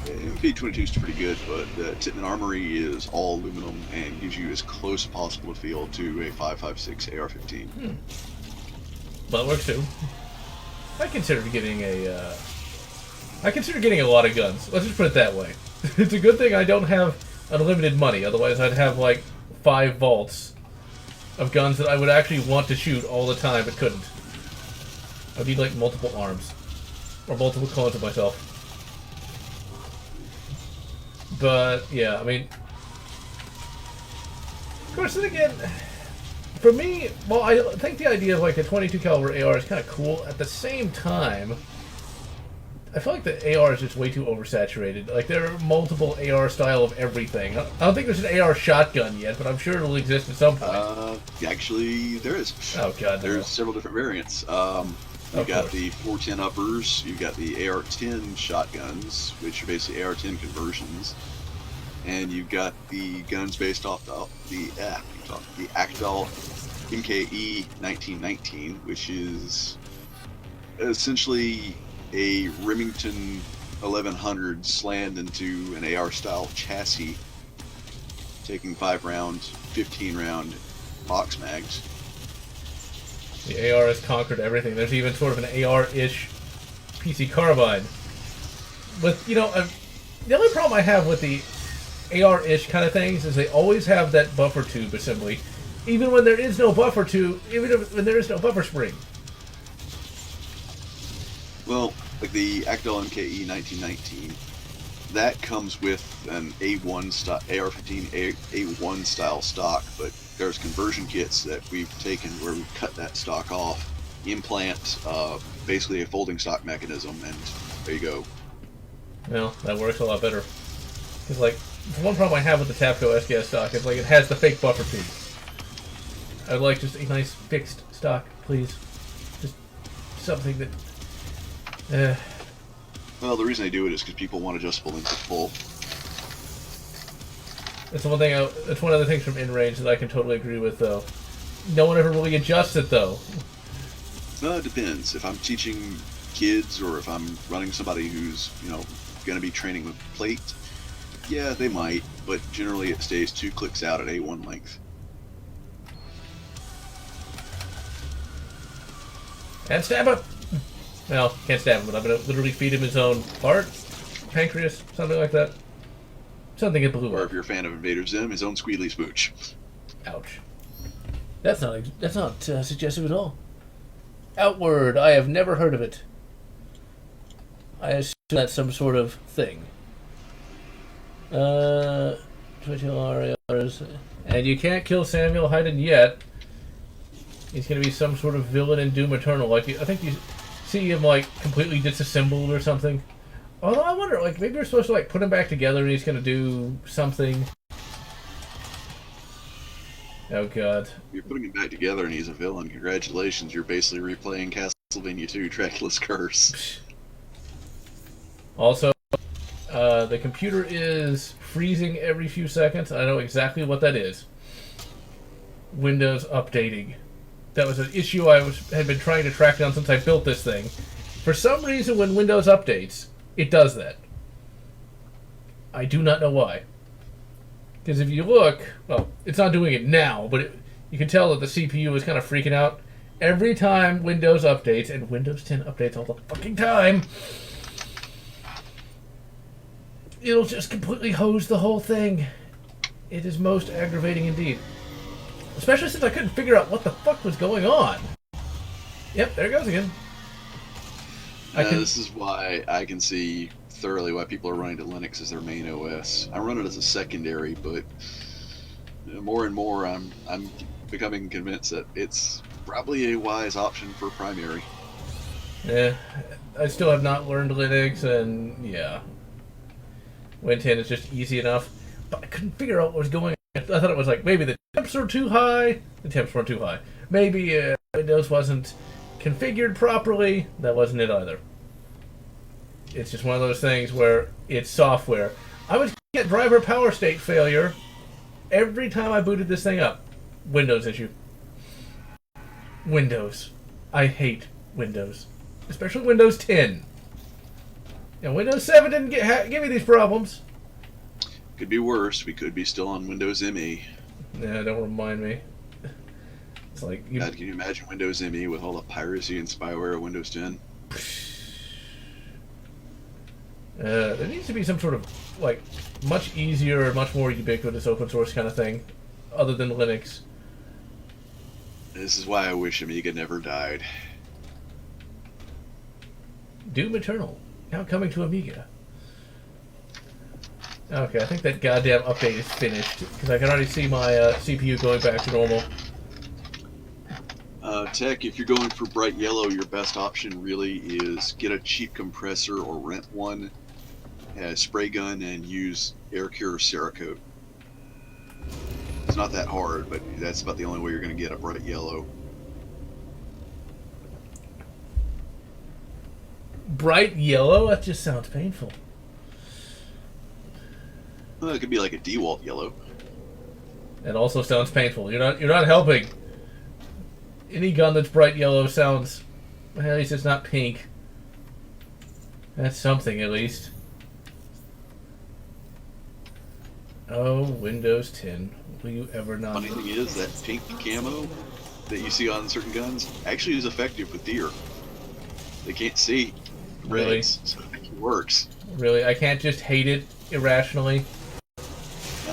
MP-22 is pretty good, but the Tippmann Armory is all aluminum and gives you as close as possible to feel to a 5.56 AR-15. Well, it works too. I considered getting a lot of guns. Let's just put it that way. It's a good thing I don't have unlimited money. Otherwise, I'd have like 5 vaults of guns that I would actually want to shoot all the time, but couldn't. I'd need like multiple arms or multiple clones of myself. But yeah, I mean, of course, then again, for me, well, I think the idea of like a 22 caliber AR is kind of cool. At the same time, I feel like the AR is just way too oversaturated. Like, there are multiple AR style of everything. I don't think there's an AR shotgun yet, but I'm sure it'll exist at some point. Actually, there is. Oh, God, no. There's several different variants. You've got the 410 uppers, you've got the AR-10 shotguns, which are basically AR-10 conversions, and you've got the guns based off the Actal MKE 1919, which is essentially a Remington 1100 slammed into an AR-style chassis, taking 5 rounds, 15-round box mags. The AR has conquered everything. There's even sort of an AR-ish PC carbine. With, the only problem I have with the AR-ish kind of things is they always have that buffer tube assembly, even when there is no buffer tube, when there is no buffer spring. Well, like the Actal MKE 1919, that comes with an A1 style, AR-15 A1 style stock, but there's conversion kits that we've taken where we cut that stock off, implant basically a folding stock mechanism, and there you go. Well, that works a lot better. Because, like, one problem I have with the Tapco SKS stock is, like, it has the fake buffer tube. I'd like just a nice fixed stock, please. Just something that... Well, the reason they do it is because people want adjustable input full. That's one thing. That's one of the things from in-range that I can totally agree with, though. No one ever really adjusts it, though. No, it depends. If I'm teaching kids or if I'm running somebody who's, going to be training with plate, yeah, they might, but generally it stays 2 clicks out at A1 length. Can't stab him! Well, can't stab him, but I'm gonna literally feed him his own heart, pancreas, something like that. Something it blew Or up. if you're a fan of Invader Zim, his own Squealy Smooch. Ouch. That's not suggestive at all. Outward. I have never heard of it. I assume that's some sort of thing. 22 RARs. And you can't kill Samuel Hayden yet. He's going to be some sort of villain in Doom Eternal. Like, I think you see him, like, completely disassembled or something. Although I wonder, like, maybe you're supposed to, like, put him back together and he's going to do something. Oh, God. You're putting him back together and he's a villain. Congratulations, you're basically replaying Castlevania 2, Dracula's Curse. Also, the computer is freezing every few seconds. I know exactly what that is. Windows updating. That was an issue I had been trying to track down since I built this thing. For some reason, when Windows updates, it does that. I do not know why. Because if you look, well, it's not doing it now, but you can tell that the CPU is kind of freaking out. Every time Windows updates, and Windows 10 updates all the fucking time, it'll just completely hose the whole thing. It is most aggravating indeed. Especially since I couldn't figure out what the fuck was going on. Yep, there it goes again. This is why I can see thoroughly why people are running to Linux as their main OS. I run it as a secondary, but more and more I'm becoming convinced that it's probably a wise option for primary. Yeah, I still have not learned Linux, and yeah. Win 10 is just easy enough, but I couldn't figure out what was going on. I thought it was like, maybe the temps are too high. The temps weren't too high. Maybe Windows wasn't configured properly. That wasn't it either. It's just one of those things where it's software. I would get driver power state failure every time I booted this thing up. Windows issue. Windows. I hate Windows. Especially Windows 10. And Windows 7 didn't give me these problems. Could be worse. We could be still on Windows ME. Yeah, don't remind me. It's like God, can you imagine Windows ME with all the piracy and spyware of Windows 10? There needs to be some sort of, like, much easier, much more ubiquitous open source kind of thing, other than Linux. This is why I wish Amiga never died. Doom Eternal, now coming to Amiga. Okay, I think that goddamn update is finished, because I can already see my CPU going back to normal. Tech, if you're going for bright yellow, your best option really is get a cheap compressor or rent one, a spray gun, and use Air Cure Cerakote. It's not that hard, but that's about the only way you're going to get a bright yellow. Bright yellow? That just sounds painful. Well, it could be like a DeWalt yellow. It also sounds painful. You're not helping. Any gun that's bright yellow sounds, well, at least it's not pink. That's something, at least. Oh, Windows 10. Will you ever not? Funny thing is, that pink camo that you see on certain guns actually is effective with deer. They can't see Really? reds, so it works. Really? I can't just hate it irrationally?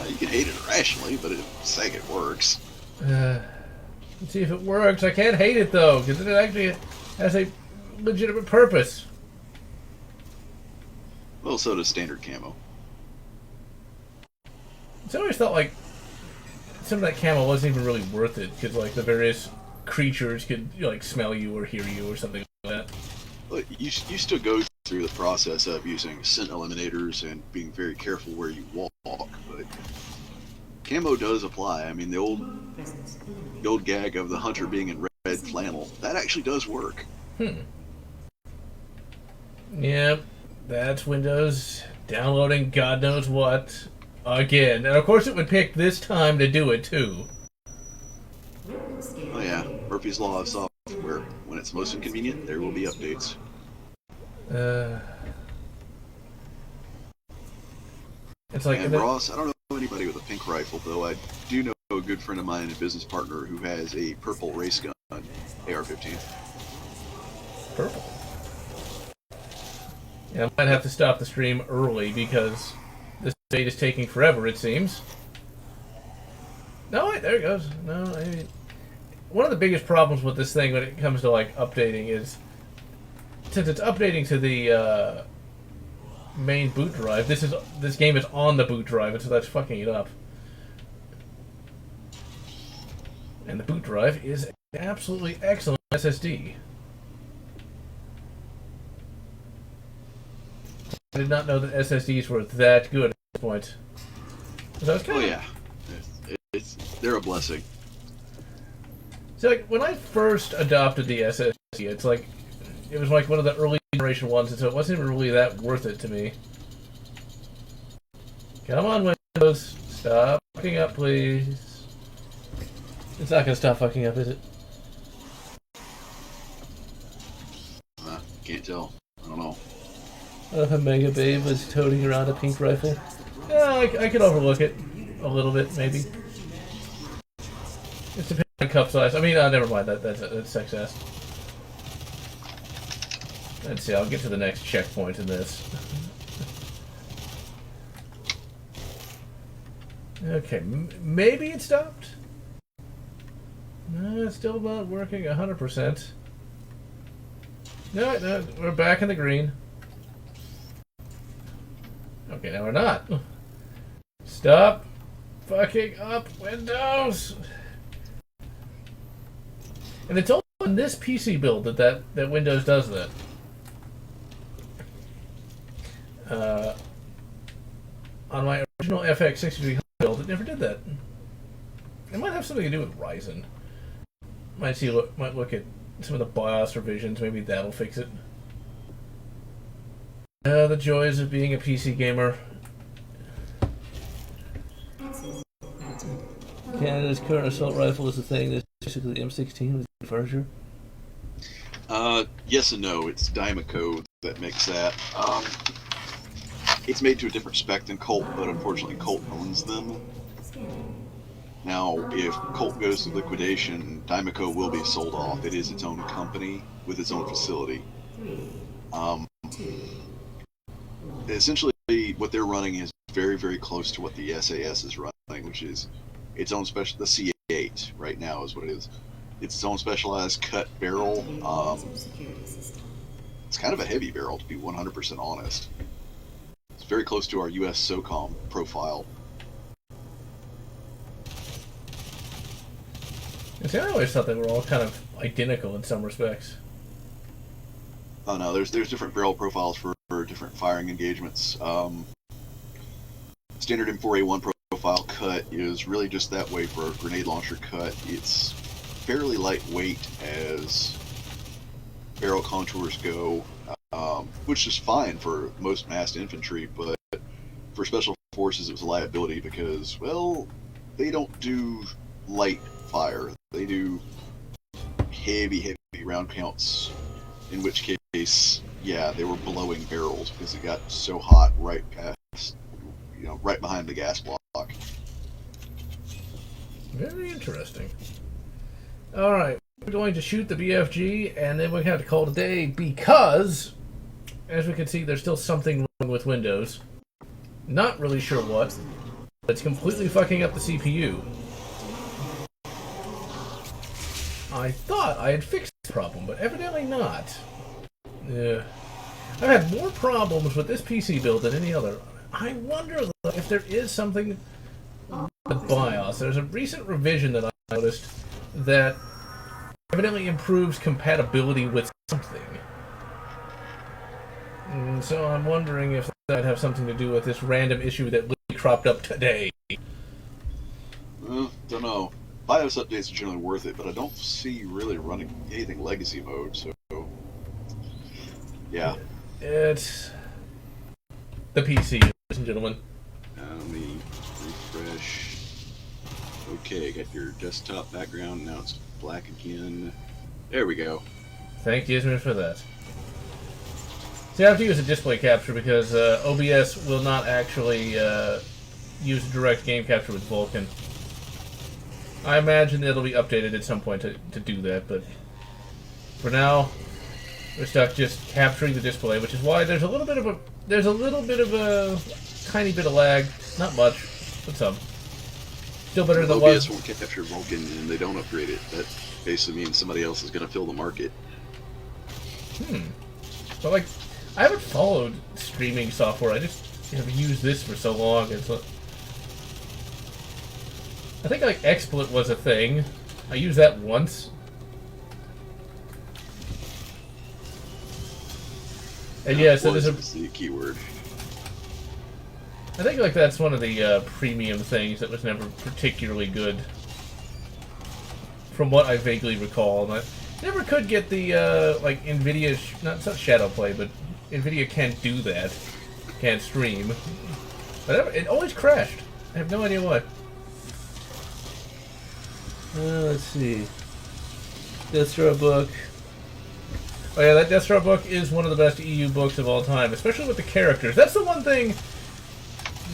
You can hate it irrationally, but it's like it works. Let's see if it works. I can't hate it, though, because it actually has a legitimate purpose. Well, so does standard camo. I always thought, like, some of that camo wasn't even really worth it, because, like, the various creatures could, like, smell you or hear you or something like that. But you still go through the process of using scent eliminators and being very careful where you walk, but camo does apply. I mean, the old gag of the hunter being in red flannel, that actually does work. Yep, that's Windows downloading God knows what again. And of course it would pick this time to do it too. Oh yeah, Murphy's Law of Software. When it's most inconvenient, there will be updates. It's like... And Ross, I don't know anybody with a pink rifle, though I do know a good friend of mine and a business partner who has a purple race gun, AR-15. purple. Yeah, I might have to stop the stream early because this date is taking forever, it seems. No, wait, there it goes. No, I mean, one of the biggest problems with this thing when it comes to like updating is, since it's updating to the main boot drive, this game is on the boot drive, and so that's fucking it up. And the boot drive is an absolutely excellent SSD. I did not know that SSDs were that good at this point. So Oh yeah, they're a blessing. So like when I first adopted the SSD, it was like one of the early generation ones, and so it wasn't even really that worth it to me. Come on, Windows, stop fucking up, please. It's not gonna stop fucking up, is it? Can't tell. I don't know. If a Mega Babe was toting around a pink rifle. Yeah, I could overlook it a little bit, maybe. It's depending on cup size. I mean, never mind. That's sex ass. Let's see. I'll get to the next checkpoint in this. Okay, maybe it stopped. No, it's still not working 100%. No, we're back in the green. Okay, now we're not. Stop fucking up, Windows! And it's only on this PC build that Windows does that. On my original FX6300 build, it never did that. It might have something to do with Ryzen. Might look at some of the BIOS revisions. Maybe that'll fix it. The joys of being a PC gamer. Canada's current assault rifle is the thing that's basically the M16 with the furniture. Yes and no. It's Dymaco that makes that. It's made to a different spec than Colt, but unfortunately Colt owns them. Now, if Colt goes to liquidation, Dymaco will be sold off. It is its own company with its own facility. Essentially, what they're running is very, very close to what the SAS is running, which is its own special. The C8 right now is what it is. It's its own specialized cut barrel. It's kind of a heavy barrel, to be 100% honest. It's very close to our US SOCOM profile. See, I always thought they were all kind of identical in some respects. Oh no, there's different barrel profiles for different firing engagements. Standard M4A1 profile cut is really just that way for a grenade launcher cut. It's fairly lightweight as barrel contours go, which is fine for most massed infantry, but for special forces it was a liability because, well, they don't do light fire. They do heavy round counts, in which case, yeah, they were blowing barrels because it got so hot right past, right behind the gas block. Very interesting. Alright, we're going to shoot the BFG, and then we have to call it a day because, as we can see, there's still something wrong with Windows. Not really sure what. It's completely fucking up the CPU. I thought I had fixed the problem, but evidently not. Yeah. I've had more problems with this PC build than any other. I wonder if there is something with BIOS. There's a recent revision that I noticed that evidently improves compatibility with something. And so I'm wondering if that might have something to do with this random issue that literally cropped up today. Don't know. BIOS updates are generally worth it, but I don't see really running anything legacy mode, so yeah. It's the PC, ladies and gentlemen. Let me refresh. Okay, got your desktop background, now it's black again. There we go. Thank you for that. See, I have to use a display capture because OBS will not actually use direct game capture with Vulkan. I imagine it'll be updated at some point to do that, but for now, We're stuck just capturing the display, which is why there's a little bit of a tiny bit of lag. Not much, but some. Still better than it was. OBS won't capture Vulkan and they don't upgrade it. That basically means somebody else is going to fill the market. But like, I haven't followed streaming software. I just have used this for so long. It's like, I think like XSplit was a thing. I used that once. And yeah, so there's the keyword. I think like that's one of the premium things that was never particularly good, from what I vaguely recall. And I never could get the like NVIDIA. It's not shadow play, but NVIDIA can't do that. Can't stream. But it always crashed. I have no idea why. Let's see. Death Star book. Oh yeah, that Death Star book is one of the best EU books of all time, especially with the characters. That's the one thing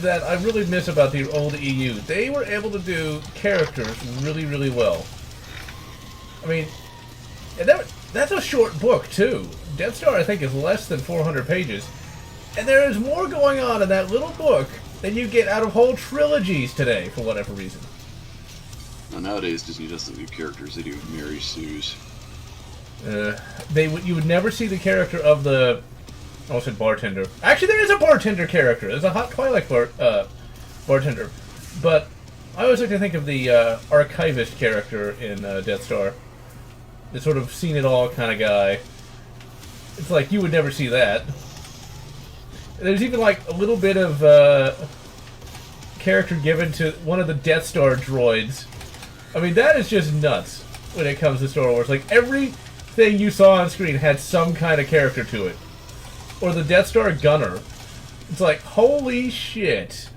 that I really miss about the old EU. They were able to do characters really, really well. I mean, and that's a short book, too. Death Star, I think, is less than 400 pages. And there is more going on in that little book than you get out of whole trilogies today, for whatever reason. Now, nowadays, Disney doesn't do characters, they do Mary Sue's. You would never see the character of the... I almost said bartender. Actually, there is a bartender character. There's a Hot Twilight bartender. But I always like to think of the archivist character in Death Star. The sort of seen-it-all kind of guy. It's like, you would never see that. There's even like a little bit of character given to one of the Death Star droids. I mean, that is just nuts when it comes to Star Wars. Like, everything you saw on screen had some kind of character to it. Or the Death Star gunner. It's like, holy shit.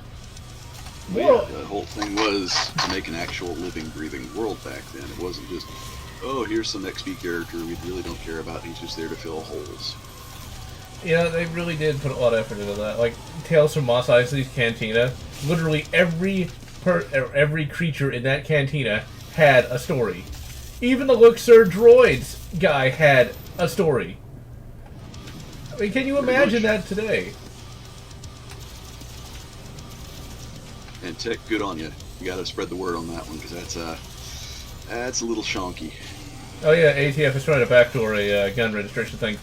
Well, yeah, the whole thing was to make an actual living, breathing world back then. It wasn't just, oh, here's some XP character we really don't care about, he's just there to fill holes. Yeah, they really did put a lot of effort into that. Like, Tales from Mos Eisley's Cantina, literally every creature in that cantina had a story. Even the Luxor droids guy had a story. I mean, can you imagine that today? And Tech, good on you. You gotta spread the word on that one, because that's a little shonky. Oh yeah, ATF is trying to backdoor a gun registration thing.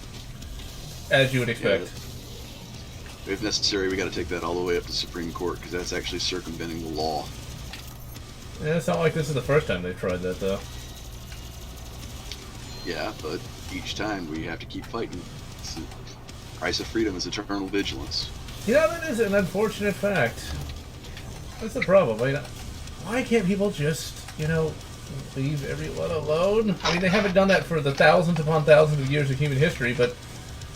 As you would expect. Yeah. If necessary, we gotta take that all the way up to Supreme Court, because that's actually circumventing the law. Yeah, it's not like this is the first time they've tried that, though. Yeah, but each time we have to keep fighting. It's the price of freedom is eternal vigilance. Yeah, that is an unfortunate fact. That's the problem. I mean, why can't people just, leave everyone alone? I mean, they haven't done that for the thousands upon thousands of years of human history, but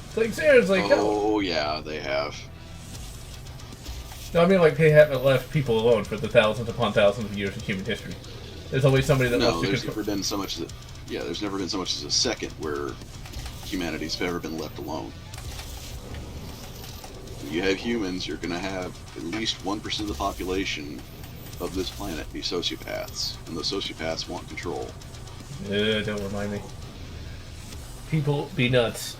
it's like, seriously, oh, yeah, they have. No, I mean, like, they haven't left people alone for the thousands upon thousands of years of human history. There's always somebody that wants to there's never been so much as a second where humanity's ever been left alone. When you have humans, you're going to have at least 1% of the population of this planet be sociopaths, and those sociopaths want control. Don't remind me. People be nuts.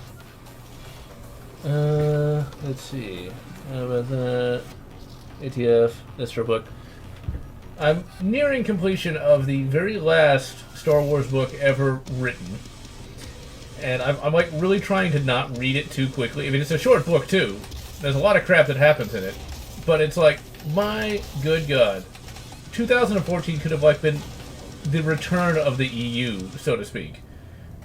Let's see. How about that? ATF, Death Star book. I'm nearing completion of the very last Star Wars book ever written. And I'm like really trying to not read it too quickly. I mean, it's a short book too. There's a lot of crap that happens in it. But it's like, my good God. 2014 could have like been the return of the EU, so to speak.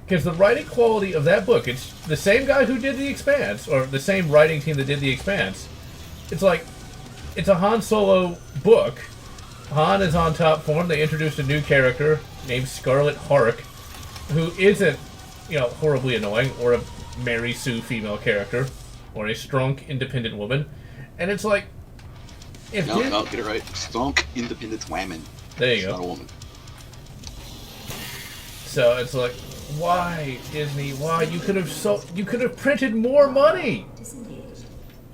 Because the writing quality of that book, it's the same guy who did The Expanse, or the same writing team that did The Expanse. It's like, it's a Han Solo book. Han is on top form. They introduced a new character named Scarlet Hark, who isn't, horribly annoying, or a Mary Sue female character, or a strong, independent woman. And it's like, No, get it right. Strong, independent woman. There you She's go. not a woman. So it's like, why, Disney? Why? You could have printed more money. Disengaged.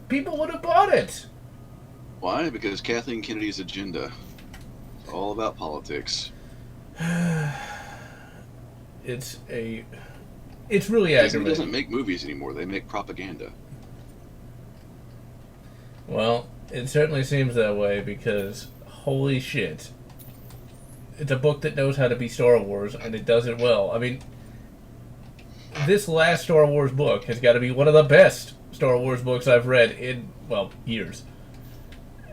People would have bought it. Why? Because Kathleen Kennedy's agenda. It's all about politics. It's It's really Disney aggravating. doesn't make movies anymore. They make propaganda. Well, it certainly seems that way because, holy shit. It's a book that knows how to be Star Wars, and it does it well. I mean, this last Star Wars book has got to be one of the best Star Wars books I've read in, well, years.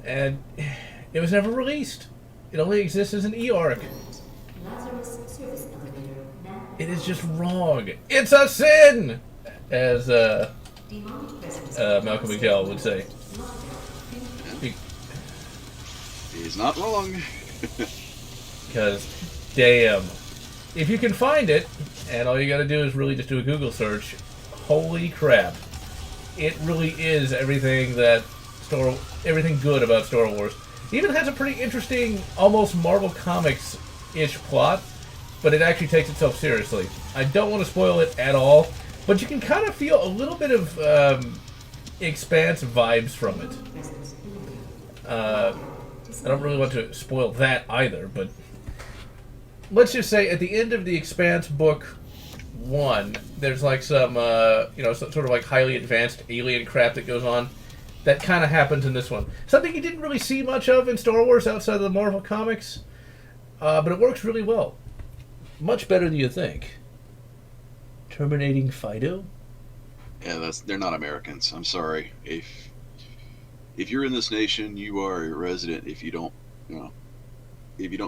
And it was never released. It only exists as an e-arc. Lazarus service elevator now. It is just wrong. It's a sin! As Demonic presence. Malcolm McDowell would say. He's not wrong. Because, damn. If you can find it, and all you gotta do is really just do a Google search, holy crap. It really is everything good about Star Wars. It even has a pretty interesting, almost Marvel Comics-ish plot, but it actually takes itself seriously. I don't want to spoil it at all, but you can kind of feel a little bit of Expanse vibes from it. I don't really want to spoil that either, but let's just say at the end of the Expanse book 1, there's like some, sort of like highly advanced alien crap that goes on. That kind of happens in this one. Something you didn't really see much of in Star Wars outside of the Marvel Comics, but it works really well. Much better than you think. Terminating Fido? Yeah, they're not Americans. I'm sorry. If you're in this nation, you are a resident. If you don't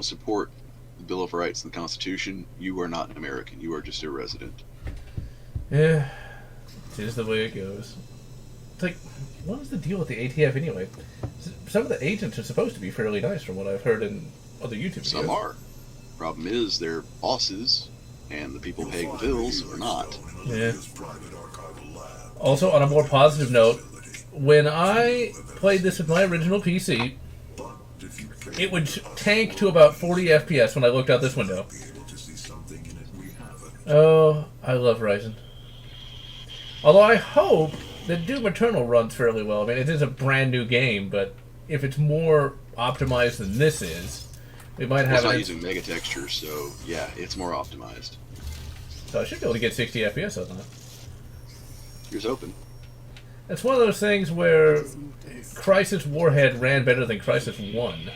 support the Bill of Rights and the Constitution, you are not an American. You are just a resident. Yeah, it is the way it goes. It's like, what is the deal with the ATF anyway? Some of the agents are supposed to be fairly nice from what I've heard in other YouTube videos. Some are. Problem is, their bosses and the people paying the bills are not. Yeah. Also, on a more positive note, when I played this with my original PC, it would tank to about 40 FPS when I looked out this window. Oh, I love Ryzen. Although I hope that Doom Eternal runs fairly well. I mean, it is a brand new game, but if it's more optimized than this is, we might have... It's not using mega textures, so yeah, it's more optimized. So I should be able to get 60 FPS on that. Here's open. It's one of those things where Crisis Warhead ran better than Crisis 1,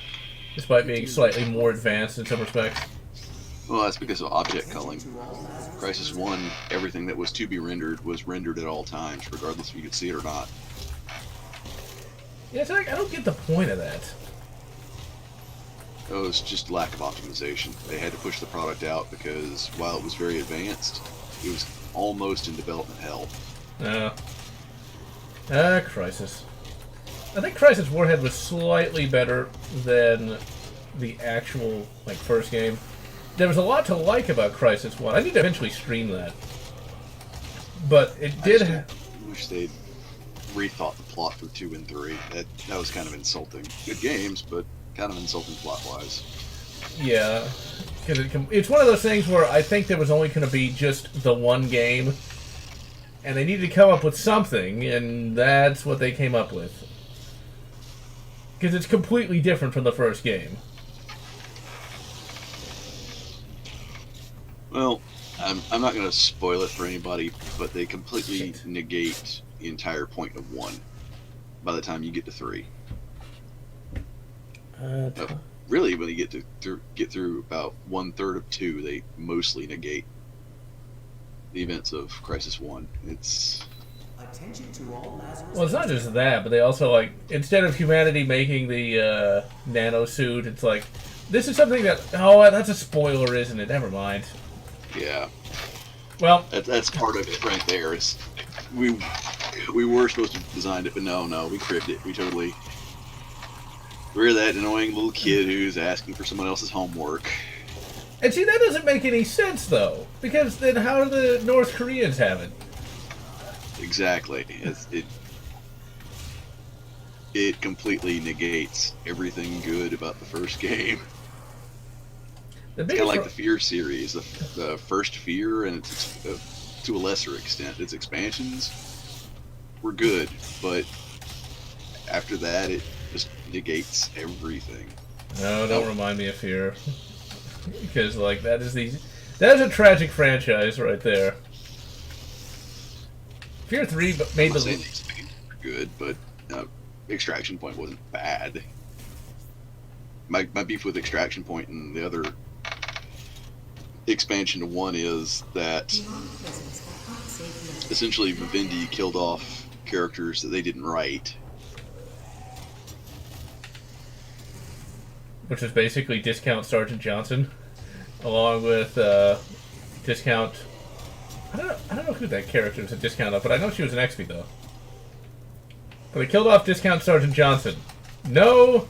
despite being slightly more advanced in some respects. Well, that's because of object culling. Crisis 1, everything that was to be rendered was rendered at all times, regardless if you could see it or not. Yeah, it's like, I don't get the point of that. Oh, it's just lack of optimization. They had to push the product out because while it was very advanced, it was almost in development hell. Crisis. I think Crisis Warhead was slightly better than the actual, first game. There was a lot to like about Crisis 1. I need to eventually stream that. But it did... I wish they'd rethought the plot for 2 and 3. That was kind of insulting. Good games, but kind of insulting plot-wise. Yeah. Because it's one of those things where I think there was only going to be just the one game, and they needed to come up with something, and that's what they came up with. Because it's completely different from the first game. Well, I'm not going to spoil it for anybody, but they completely negate the entire point of 1 by the time you get to 3. Really, when you get through about 1/3 of 2, they mostly negate the events of Crisis 1. It's... Well, it's not just that, but they also, instead of humanity making the nano suit, it's like, this is something that... Oh, that's a spoiler, isn't it? Never mind. Yeah. Well... That's part of it right there. Is we were supposed to have designed it, but no, we cribbed it. We're that annoying little kid who's asking for someone else's homework. And see, that doesn't make any sense, though. Because then how do the North Koreans have it? Exactly. It completely negates everything good about the first game. It's kind of like the Fear series. The first Fear, and to a lesser extent, its expansions were good, but after that, it just negates everything. No, don't remind me of Fear. Because, that is a tragic franchise right there. Fear 3 made I'm the not saying these games were good, but Extraction Point wasn't bad. My beef with Extraction Point and the other expansion to 1 is that Demonic presence at unsafe level. essentially Vivendi killed off characters that they didn't write. which was basically discount Sergeant Johnson, along with discount. I don't know who that character was a discount of, but I know she was an XP though. But they killed off discount Sergeant Johnson. No,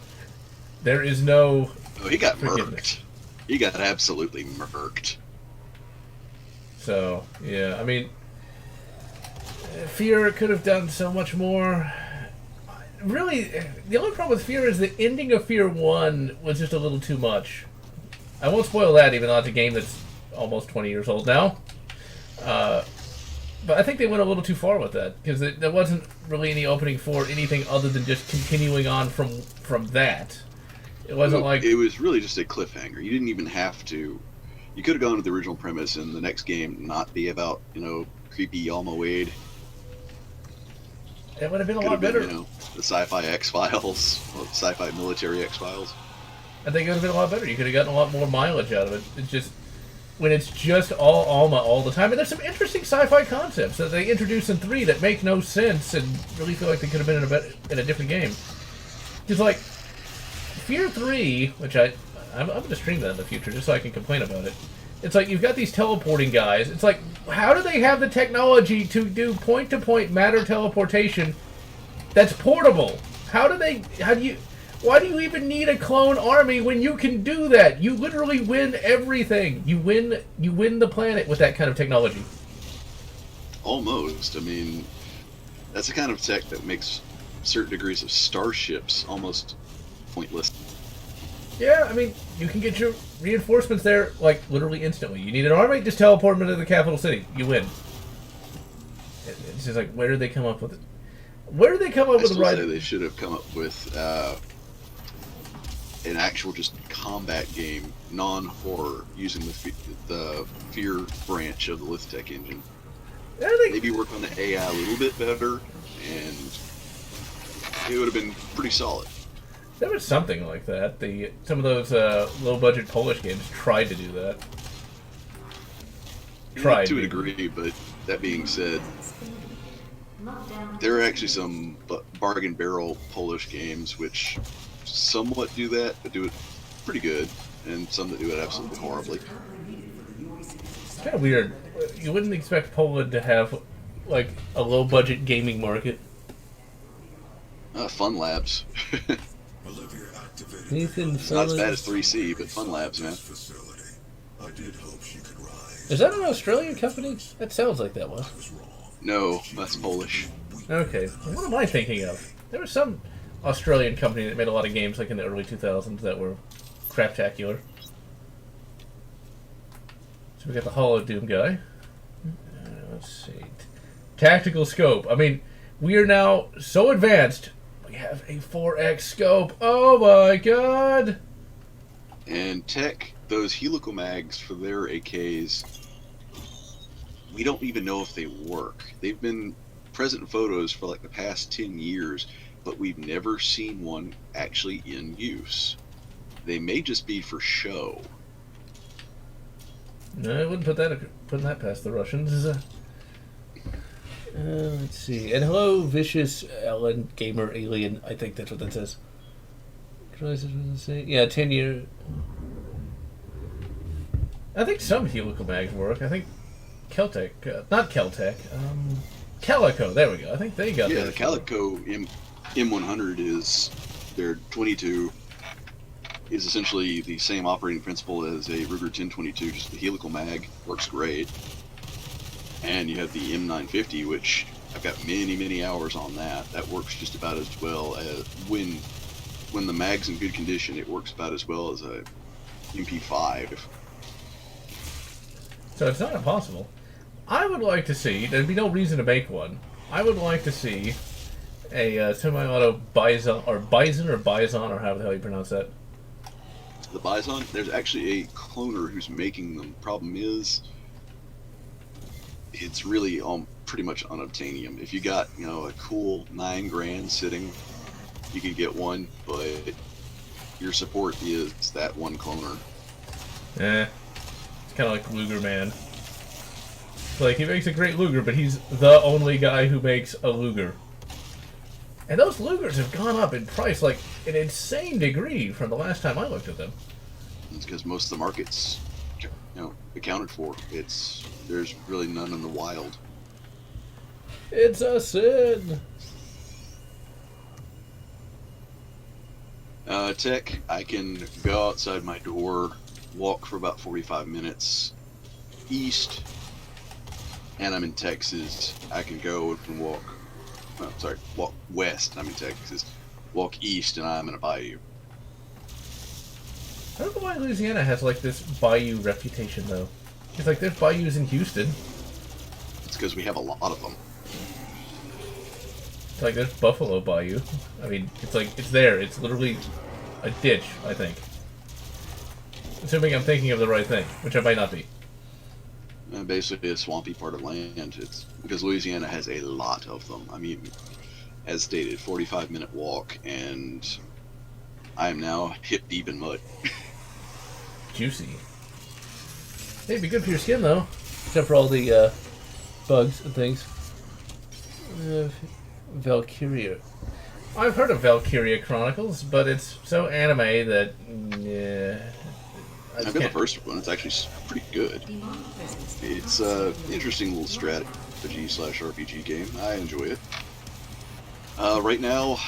there is no. Oh, he got forgiveness. murked. He got absolutely murked. So yeah, I mean, Fear could have done so much more. Really, the only problem with Fear is the ending of Fear 1 was just a little too much. I won't spoil that, even though it's a game that's almost 20 years old now. But I think they went a little too far with that, because there wasn't really any opening for anything other than just continuing on from that. It wasn't like... It was really just a cliffhanger. You didn't even have to... You could have gone with the original premise and the next game not be about, creepy Alma Wade. It would have been a Could lot have been, better. the Sci-Fi X-Files, Sci-Fi Military X-Files. I think it would have been a lot better. You could have gotten a lot more mileage out of it. It's just... When it's just all Alma all the time, and there's some interesting sci-fi concepts that they introduce in 3 that make no sense and really feel like they could have been in a different game. It's like Fear 3, which I'm going to stream that in the future just so I can complain about it. It's like you've got these teleporting guys. It's like, how do they have the technology to do point-to-point matter teleportation that's portable? Why do you even need a clone army when you can do that? You literally win everything. You win the planet with that kind of technology. Almost. I mean, that's the kind of tech that makes certain degrees of starships almost pointless. Yeah, I mean, you can get your reinforcements there, like, literally instantly. You need an army, just teleport them into the capital city. You win. It's just like, where did they come up with it? Where did they come up with the right... They should have come up with an actual just combat game, non-horror, using the Fear branch of the Lithtech engine. Maybe work on the AI a little bit better, and it would have been pretty solid. There was something like that. Some of those low-budget Polish games tried to do that. To a degree, but that being said, there are actually some bargain barrel Polish games which somewhat do that, but do it pretty good, and some that do it absolutely horribly. It's kind of weird. You wouldn't expect Poland to have, like, a low-budget gaming market. Fun Labs. Olivia activated Nathan, It's not as bad as 3C, but Fun Labs, man. facility. I did hope she could rise. Is that an Australian company? That sounds like that one. I was wrong. No, that's Polish. Okay. What am I thinking of? There was some Australian company that made a lot of games, like in the early 2000s, that were craptacular. So we got the Hollow Doom guy. Let's see. Tactical scope. I mean, we are now so advanced. We have a 4X scope. Oh my god! And tech, those helical mags for their AKs, we don't even know if they work. They've been present in photos for like the past 10 years, but we've never seen one actually in use. They may just be for show. No, I wouldn't put that past the Russians. Let's see. And hello, Vicious Ellen Gamer Alien. I think that's what that says. Yeah, 10 years. I think some helical mags work. I think Keltec, not Keltec, Calico. There we go. I think they got Yeah, that. the Calico M100 is their 22. Is essentially the same operating principle as a Ruger 1022, just the helical mag works great. And you have the M950, which I've got many hours on that. That works just about as well as when the mag's in good condition. It works about as well as a MP5. So it's not impossible. I would like to see. There'd be no reason to make one. I would like to see a semi-auto Bison or Bison or however the hell you pronounce that. The Bison, there's actually a cloner who's making them. Problem is, it's really pretty much unobtainium. If you got a cool $9,000 sitting, you could get one, but your support is that one cloner. It's kind of like Luger Man. Like, he makes a great Luger, but he's the only guy who makes a Luger. And those Lugers have gone up in price like an insane degree from the last time I looked at them. It's because most of the market's accounted for. There's really none in the wild. It's a sin. Tech, I can go outside my door, walk for about 45 minutes east, and I'm in Texas. I can go and walk west, I'm in Texas. Walk east, and I'm in a bayou. I don't know why Louisiana has, like, this bayou reputation, though. It's like, there's bayous in Houston. It's because we have a lot of them. It's like, there's Buffalo Bayou. I mean, it's like, it's there. It's literally a ditch, I think. Assuming I'm thinking of the right thing, which I might not be. Basically a swampy part of land. It's because Louisiana has a lot of them. I mean, as stated, 45-minute walk, and I am now hip deep in mud. Juicy. Hey, it'd be good for your skin, though. Except for all the bugs and things. Valkyria. I've heard of Valkyria Chronicles, but it's so anime that I've got the first one. It's actually pretty good. It's an interesting little strategy/RPG game. I enjoy it. Right now,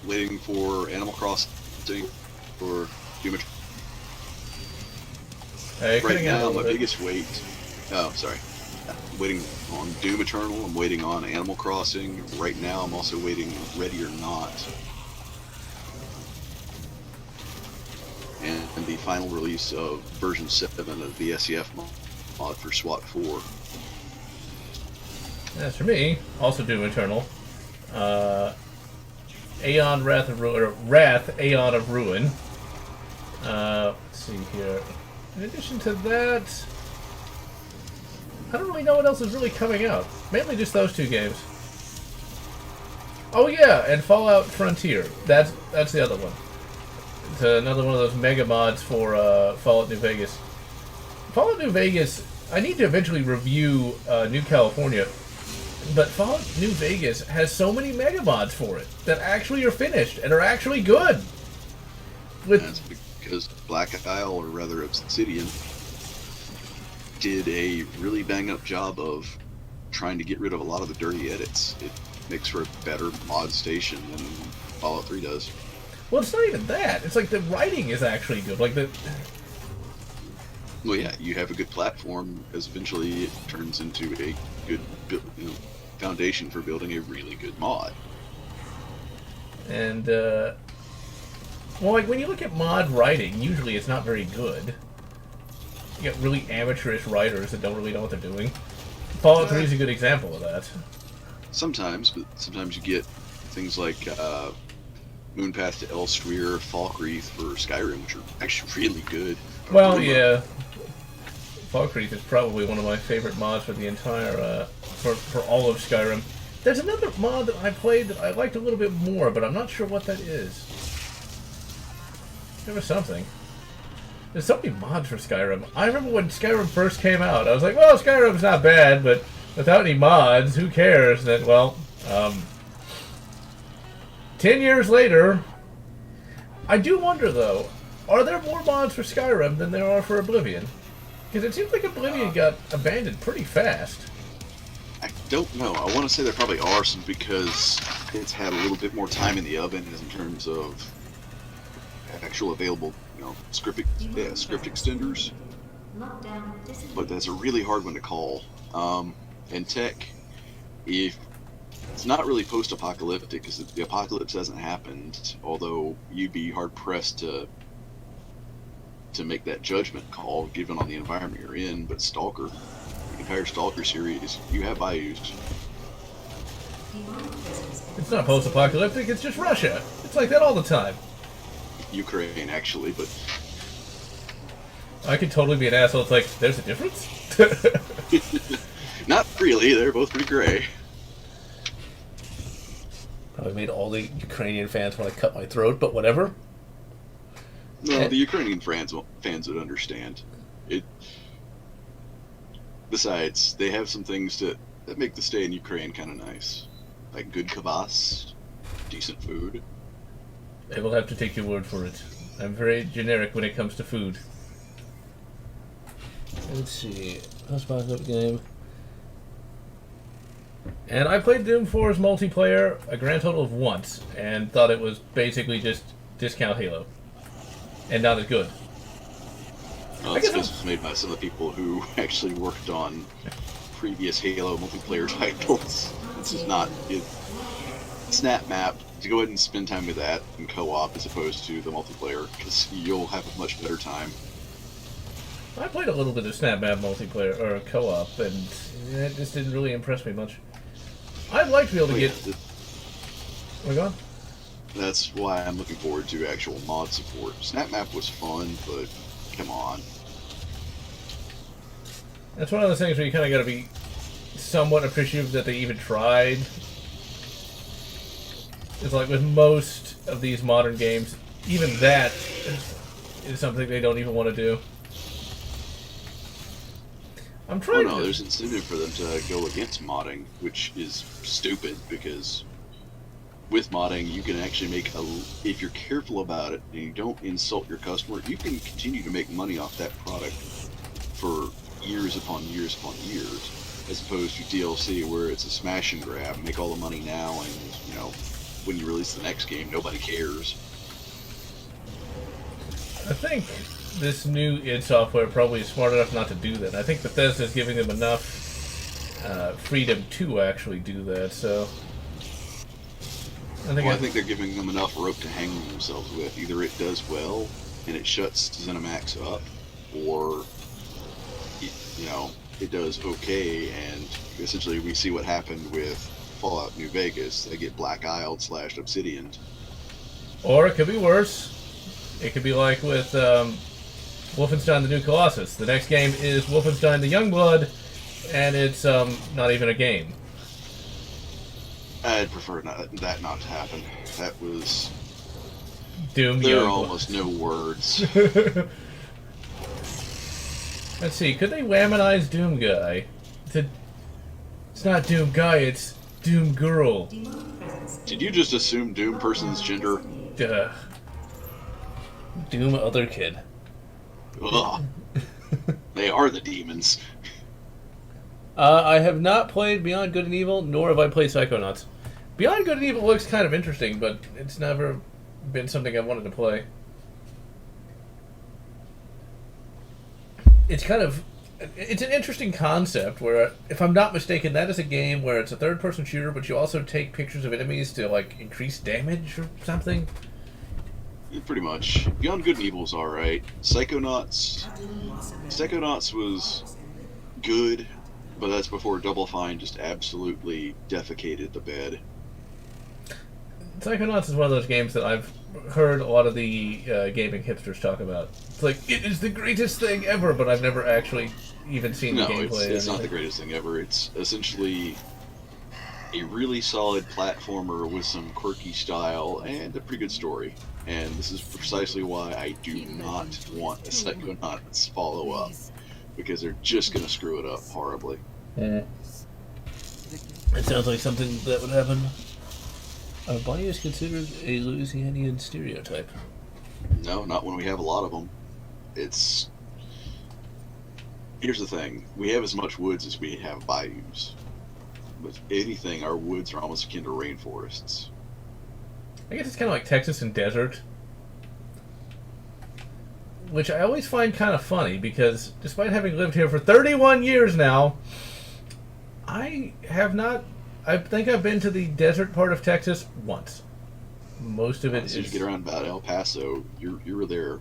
waiting for Animal Crossing for Doom Eternal. Right now, my biggest wait. Oh, sorry. Waiting on Doom Eternal. I'm waiting on Animal Crossing. Right now, I'm also waiting Ready or Not. And the final release of version 7 of the SEF mod for SWAT 4. As for me, also Doom Eternal. Aeon Wrath of Ruin, or Wrath Aeon of Ruin. Let's see here. In addition to that, I don't really know what else is really coming out. Mainly just those two games. Oh yeah, and Fallout Frontier. That's the other one. It's another one of those mega mods for Fallout New Vegas. Fallout New Vegas, I need to eventually review New California, but Fallout New Vegas has so many mega mods for it that actually are finished and are actually good. That's because Black Isle, or rather Obsidian, did a really bang-up job of trying to get rid of a lot of the dirty edits. It makes for a better mod station than Fallout 3 does. Well, it's not even that. It's like the writing is actually good. Like the. Well, yeah, you have a good platform, because eventually it turns into a good foundation for building a really good mod. And, well, like, when you look at mod writing, usually it's not very good. You get really amateurish writers that don't really know what they're doing. Fallout 3 is a good example of that. Sometimes, but sometimes you get things like Moonpath to Elstreer, Falkreath for Skyrim, which are actually really good. Well, yeah. Falkreath is probably one of my favorite mods for the entire, for all of Skyrim. There's another mod that I played that I liked a little bit more, but I'm not sure what that is. There was something. There's so many mods for Skyrim. I remember when Skyrim first came out, I was like, well, Skyrim's not bad, but without any mods, who cares? Then, well, 10 years later, I do wonder, though, are there more mods for Skyrim than there are for Oblivion? Because it seems like Oblivion got abandoned pretty fast. I don't know. I want to say there probably are some, because it's had a little bit more time in the oven in terms of actual available, script extenders. But that's a really hard one to call. And tech, if it's not really post-apocalyptic, because the apocalypse hasn't happened, although you'd be hard-pressed to make that judgment call given on the environment you're in. But Stalker, the entire Stalker series, you have bayous. It's not post-apocalyptic, it's just Russia. It's like that all the time. Ukraine, actually, but I could totally be an asshole. It's like, there's a difference? Not really. They're both pretty gray. Probably made all the Ukrainian fans want to cut my throat, but whatever. No, the Ukrainian fans would understand. It. Besides, they have some things that make the stay in Ukraine kind of nice, like good kvass, decent food. I will have to take your word for it. I'm very generic when it comes to food. Let's see. Let's buy up game. And I played Doom 4's multiplayer a grand total of once, and thought it was basically just discount Halo. And not as good. Well, it's because it was made by some of the people who actually worked on previous Halo multiplayer titles. This is not... Snap Map, to go ahead and spend time with that in co-op as opposed to the multiplayer, because you'll have a much better time. I played a little bit of Snap Map multiplayer, or co-op, and it just didn't really impress me much. I'd like to be able to get... We're gone? That's why I'm looking forward to actual mod support. Snap Map was fun, but come on. That's one of those things where you kind of got to be somewhat appreciative that they even tried. It's like with most of these modern games, even that is something they don't even want to do. I'm trying to... there's incentive for them to go against modding, which is stupid, because with modding, you can actually make if you're careful about it and you don't insult your customer, you can continue to make money off that product for years upon years upon years, as opposed to DLC where it's a smash and grab, make all the money now, and when you release the next game, nobody cares. I think this new id Software probably is smart enough not to do that. I think Bethesda's giving them enough freedom to actually do that, so... I think they're giving them enough rope to hang themselves with. Either it does well, and it shuts ZeniMax up, or, it does okay, and essentially we see what happened with Fallout New Vegas. They get Black Isle / Obsidian. Or it could be worse. It could be like with Wolfenstein: The New Colossus. The next game is Wolfenstein: The Youngblood, and it's not even a game. I'd prefer that not to happen. That was... Doom There Youngblood. are almost no words. Let's see, could they whammonize Doom Guy? It's not Doom Guy, it's Doom Girl. Did you just assume Doom person's gender? Duh. Doom Other Kid. Ugh. They are the demons. I have not played Beyond Good and Evil, nor have I played Psychonauts. Beyond Good and Evil looks kind of interesting, but it's never been something I wanted to play. It's an interesting concept where, if I'm not mistaken, that is a game where it's a third-person shooter, but you also take pictures of enemies to, increase damage or something. Yeah, pretty much. Beyond Good and Evil is alright. Psychonauts was good, but that's before Double Fine just absolutely defecated the bed. Psychonauts is one of those games that I've heard a lot of the gaming hipsters talk about. It's like, it is the greatest thing ever, but I've never actually even seen the gameplay. No, it's not the greatest thing ever. It's essentially a really solid platformer with some quirky style and a pretty good story. And this is precisely why I do not want a Psychonauts follow-up, because they're just going to screw it up horribly. It sounds like something that would happen. Our body is considered a Louisianian stereotype. No, not when we have a lot of them. Here's the thing. We have as much woods as we have bayous. But if anything, our woods are almost akin to rainforests. I guess it's kind of like Texas and desert. Which I always find kind of funny, because despite having lived here for 31 years now, I think I've been to the desert part of Texas once. Most of it As soon as you get around about El Paso, you're there.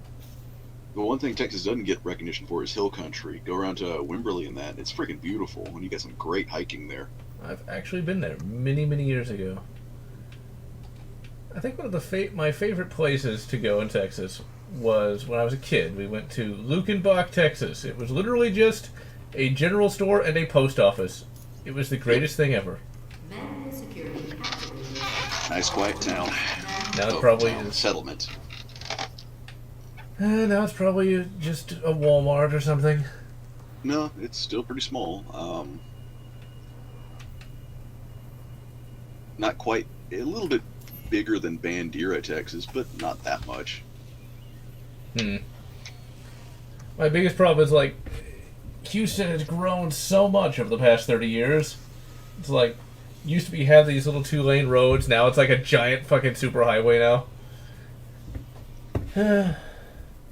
The one thing Texas doesn't get recognition for is hill country. Go around to Wimberley and that, it's freaking beautiful, and you get some great hiking there. I've actually been there many, many years ago. I think one of my favorite places to go in Texas was when I was a kid. We went to Lukenbach, Texas. It was literally just a general store and a post office. It was the greatest thing ever. Manual security activated. Nice quiet town. Now it probably town. is. Settlement. Now it's probably just a Walmart or something. No, it's still pretty small. Not quite, a little bit bigger than Bandera, Texas, but not that much. My biggest problem is, like, Houston has grown so much over the past 30 years. It's like, used to be have these little 2-lane roads, now it's like a giant fucking superhighway now.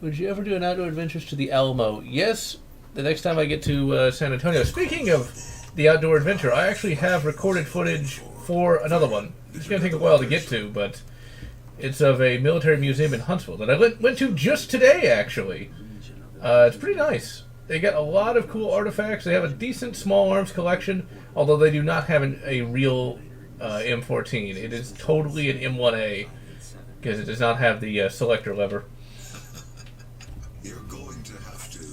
Would you ever do an outdoor adventures to the Alamo? Yes, the next time I get to San Antonio. Speaking of the outdoor adventure, I actually have recorded footage for another one. It's going to take a while to get to, but it's of a military museum in Huntsville that I went to just today, actually. It's pretty nice. They got a lot of cool artifacts. They have a decent small arms collection, although they do not have a real M14. It is totally an M1A, because it does not have the selector lever. You're going to have to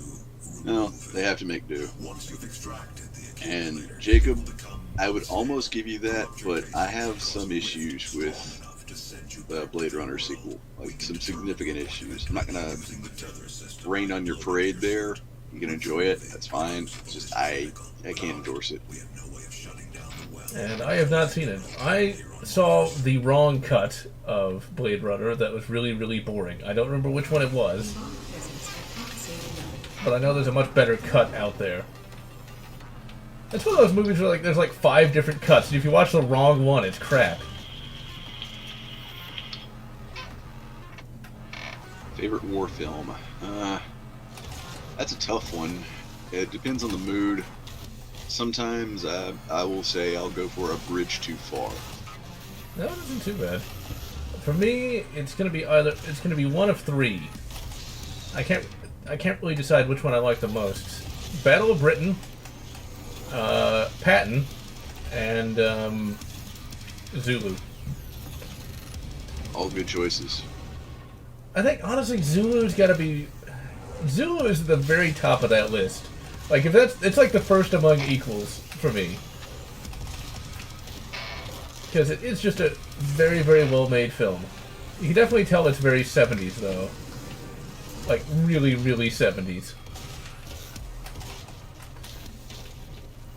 No, they have to make do. once you've extracted the And accumulator, Jacob, you'll become I would almost give you that, but I have some issues with enough to send you the Blade Runner sequel. Like, some significant issues. I'm not gonna using the tether system. rain on your parade there. You can enjoy it, that's fine. It's just, I can't endorse it. We have no way of shutting down the well. And I have not seen it. I saw the wrong cut of Blade Runner that was really, really boring. I don't remember which one it was, but I know there's a much better cut out there. It's one of those movies where like there's like 5 different cuts, and if you watch the wrong one, it's crap. Favorite war film? That's a tough one. It depends on the mood. Sometimes I will say I'll go for A Bridge Too Far. That one isn't too bad. For me, it's gonna be one of 3. I can't really decide which one I like the most. Battle of Britain, Patton, and Zulu. All good choices. I think honestly Zulu is at the very top of that list. Like it's like the first among equals for me. Because it's just a very, very well made film. You can definitely tell it's very 70s though. Like really, really 70s.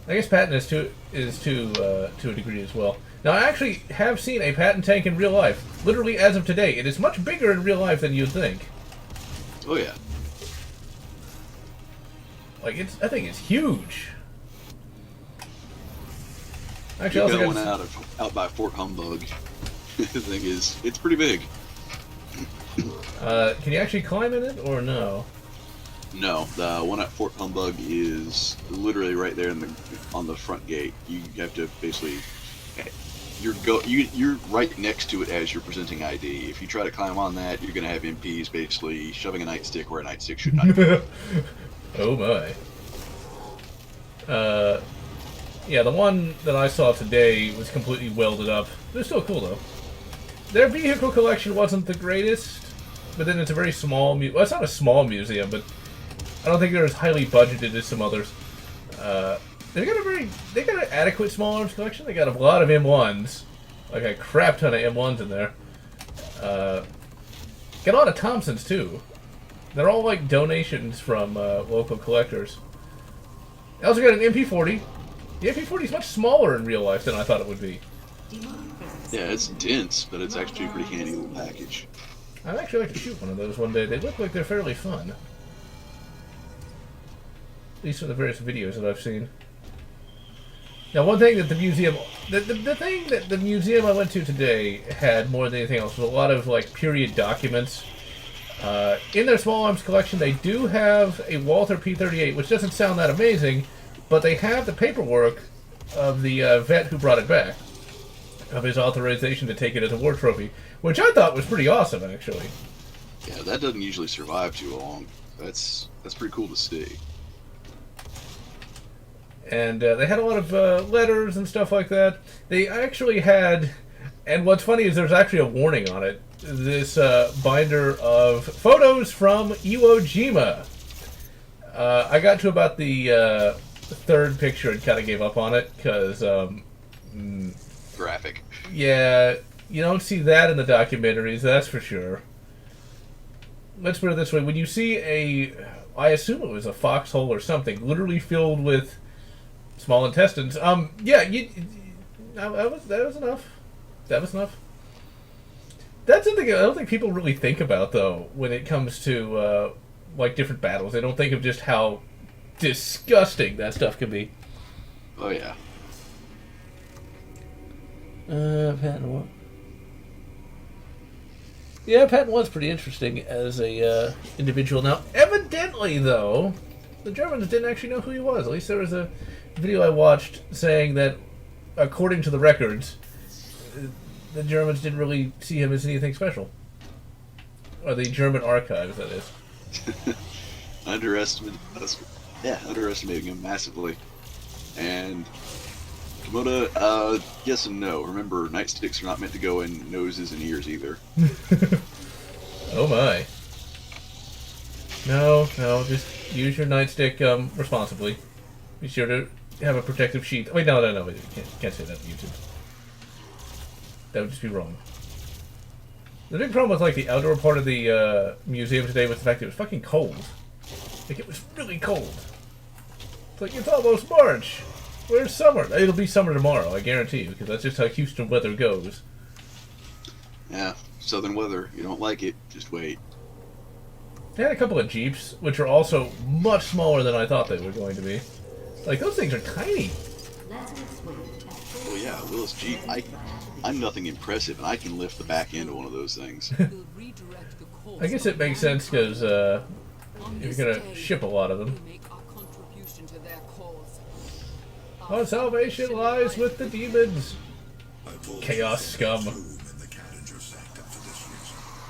I guess Patton is to a degree as well. Now I actually have seen a Patton tank in real life. Literally as of today. It is much bigger in real life than you'd think. Oh yeah. Like I think it's huge. Actually, You I got also one out by Fort Humbug. The thing is, it's pretty big. can you actually climb in it or no? No, the one at Fort Humbug is literally right there on the front gate. You have to basically you're right next to it as you're presenting ID. If you try to climb on that, you're gonna have MPs basically shoving a nightstick where a nightstick should not be. Oh my. Yeah, the one that I saw today was completely welded up. They're still cool though. Their vehicle collection wasn't the greatest, but then it's a very small well, it's not a small museum, but I don't think they're as highly budgeted as some others. They got an adequate small arms collection. They got a lot of M1s, like a crap ton of M1s in there. Got a lot of Thompsons too. They're all like donations from local collectors. I also got an MP40. The MP40 is much smaller in real life than I thought it would be. Yeah, it's dense, but it's actually a pretty handy little package. I'd actually like to shoot one of those one day. They look like they're fairly fun. At least from the various videos that I've seen. Now, one thing that the museum I went to today had more than anything else was a lot of like period documents. In their small arms collection, they do have a Walther P-38, which doesn't sound that amazing, but they have the paperwork of the vet who brought it back, of his authorization to take it as a war trophy, which I thought was pretty awesome, actually. Yeah, that doesn't usually survive too long. That's pretty cool to see. And they had a lot of letters and stuff like that. They actually had, and what's funny is there's actually a warning on it, this binder of photos from Iwo Jima. I got to about the third picture and kind of gave up on it because, Graphic. yeah, you don't see that in the documentaries, that's for sure. Let's put it this way: when you see I assume it was a foxhole or something, literally filled with small intestines. Yeah, that was enough. That was enough. That's something I don't think people really think about, though, when it comes to like different battles. They don't think of just how disgusting that stuff can be. Oh yeah. Patton 1. Yeah, Patton 1's pretty interesting as a individual. Now, evidently, though, the Germans didn't actually know who he was. At least there was a video I watched saying that, according to the records, the Germans didn't really see him as anything special. Or the German archives, that is. Underestimating him massively. And Komoda, yes and no. Remember, nightsticks are not meant to go in noses and ears either. Oh my. No, just use your nightstick responsibly. Be sure to have a protective sheath. Wait, no, you can't say that on YouTube. That would just be wrong. The big problem with like the outdoor part of the museum today was the fact that it was fucking cold. Like, it was really cold. It's like, it's almost March. Where's summer? It'll be summer tomorrow, I guarantee you, because that's just how Houston weather goes. Yeah, southern weather. You don't like it, just wait. They had a couple of Jeeps, which are also much smaller than I thought they were going to be. Like, those things are tiny. Oh yeah, Willis Jeep. I'm nothing impressive, and I can lift the back end of one of those things. I guess it makes sense, because you're going to ship a lot of them. Our salvation lies with the demons. Chaos scum.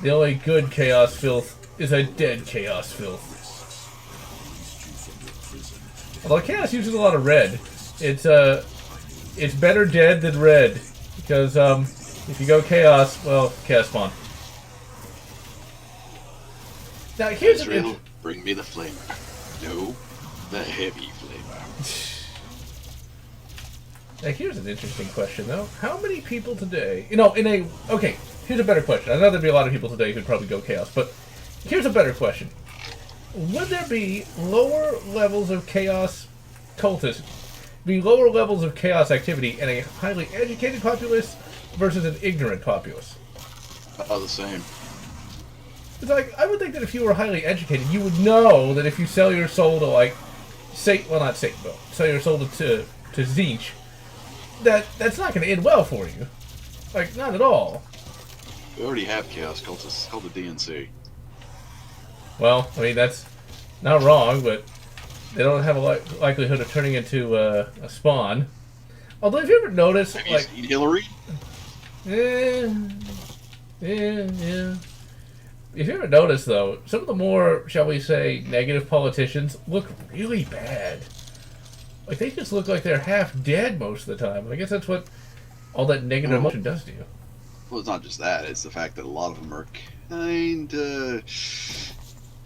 The only good chaos filth is a dead chaos filth. Although chaos uses a lot of red. It's better dead than red. Because if you go chaos, well, chaos spawn. Now here's Israel, bring me the flamer. No, the heavy flamer. Now, here's an interesting question, though. How many people today... Okay, here's a better question. I know there'd be a lot of people today who'd probably go Chaos, but here's a better question. Would there be lower levels of Chaos cultists, be lower levels of Chaos activity in a highly educated populace versus an ignorant populace? All the same. It's like, I would think that if you were highly educated, you would know that if you sell your soul to, like, Satan... Well, not Satan, but sell your soul to Zeech, that's not going to end well for you. Like, not at all. We already have Chaos cultists. It's called the DNC. Well, I mean, that's not wrong, but they don't have a likelihood of turning into a spawn. Although, have you ever noticed, Have you seen Hillary? Yeah. If you ever noticed, though, some of the more, shall we say, negative politicians look really bad. Like, they just look like they're half dead most of the time. I guess that's what all that negative emotion does to you. Well, it's not just that. It's the fact that a lot of them are kind of...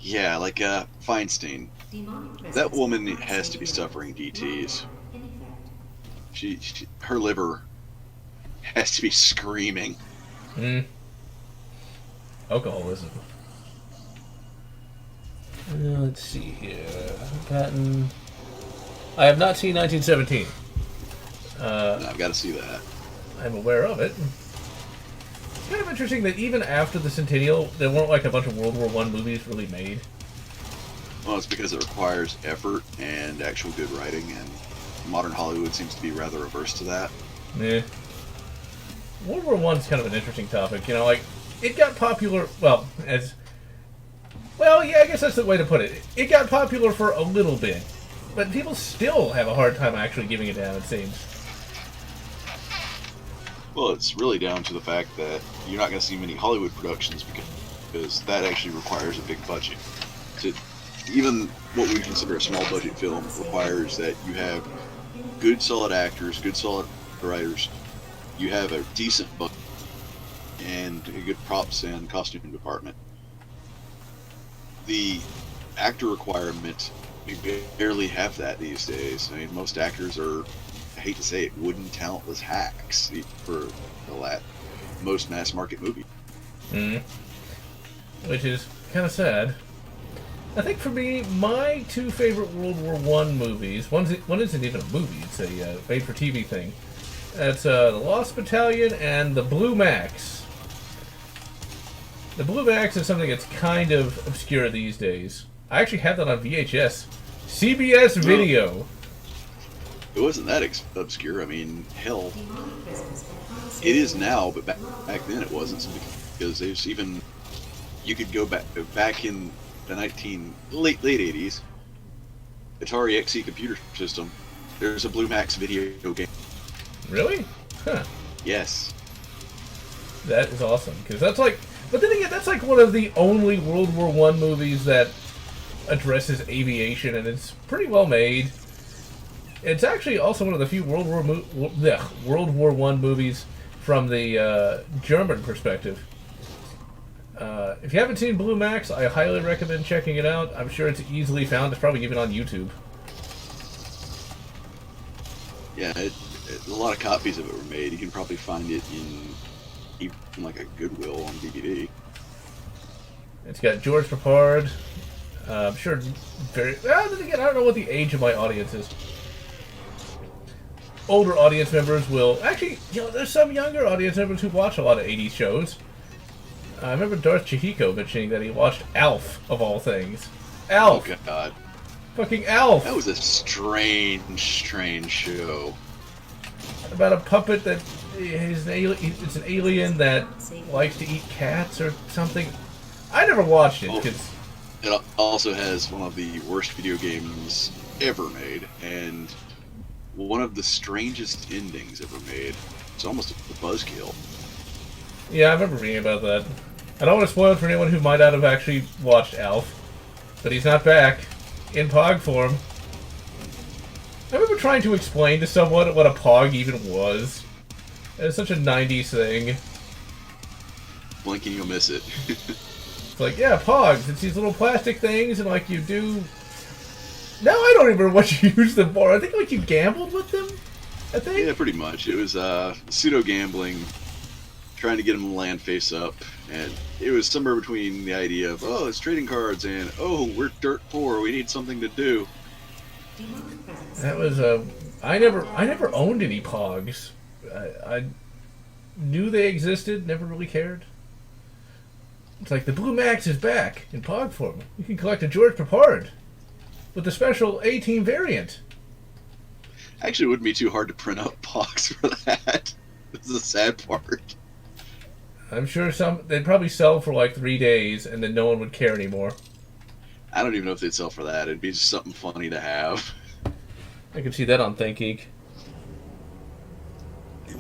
Yeah, like Feinstein. That woman has to be suffering DTs. Her liver has to be screaming. Alcoholism. Let's see here. Patton... I have not seen 1917. I've got to see that. I'm aware of it. It's kind of interesting that even after the Centennial, there weren't like a bunch of World War I movies really made. Well, it's because it requires effort and actual good writing, and modern Hollywood seems to be rather averse to that. Yeah. World War I is kind of an interesting topic. You know, like, it got popular, well, yeah, I guess that's the way to put it. It got popular for a little bit. But people still have a hard time actually giving it down, it seems. Well, it's really down to the fact that you're not going to see many Hollywood productions because that actually requires a big budget. Even what we consider a small budget film requires that you have good solid actors, good solid writers, you have a decent budget, and a good props and costume department. The actor requirement barely have that these days. I mean, most actors are, I hate to say it, wooden, talentless hacks for most mass market movie. Which is kind of sad. I think for me, my two favorite World War One movies, one isn't even a movie, it's a made-for-TV thing. That's the Lost Battalion and the Blue Max. The Blue Max is something that's kind of obscure these days. I actually have that on VHS. CBS Video. It wasn't that obscure. I mean, hell, it is now, but back then it wasn't, because there's even, you could go back in the late 80s, Atari XE computer system, there's a Blue Max video game. Really? Huh. Yes. That is awesome, because that's like, but then again, that's like one of the only World War One movies that addresses aviation, and it's pretty well made. It's actually also one of the few World War One movies from the German perspective. If you haven't seen Blue Max, I highly recommend checking it out. I'm sure it's easily found. It's probably even on YouTube. Yeah, a lot of copies of it were made. You can probably find it in like a Goodwill on DVD. It's got George Papard. I'm sure very... Then again, I don't know what the age of my audience is. Older audience members will... Actually, there's some younger audience members who watch a lot of 80s shows. I remember Darth Chihiko mentioning that he watched Alf, of all things. Alf! Oh, God. Fucking Alf! That was a strange show. About a puppet that is it's an alien that likes to eat cats or something. I never watched it, because... It also has one of the worst video games ever made, and one of the strangest endings ever made. It's almost a buzzkill. Yeah, I remember reading about that. I don't want to spoil it for anyone who might not have actually watched Alf, but he's not back in Pog form. I remember trying to explain to someone what a Pog even was. It's such a 90s thing. Blink and you'll miss it. It's like, yeah, Pogs, it's these little plastic things, and like you do... Now I don't even remember what you use them for. I think like you gambled with them, I think? Yeah, pretty much. It was pseudo-gambling, trying to get them to land face up, and it was somewhere between the idea of, oh, it's trading cards, and, oh, we're dirt poor, we need something to do. That was I never owned any Pogs. I knew they existed, never really cared. It's like the Blue Max is back in Pog form. You can collect a George Papard with the special A-Team variant. Actually, it wouldn't be too hard to print out Pogs for that. This is the sad part. I'm sure they'd probably sell for like 3 days, and then no one would care anymore. I don't even know if they'd sell for that. It'd be just something funny to have. I could see that on ThinkGeek.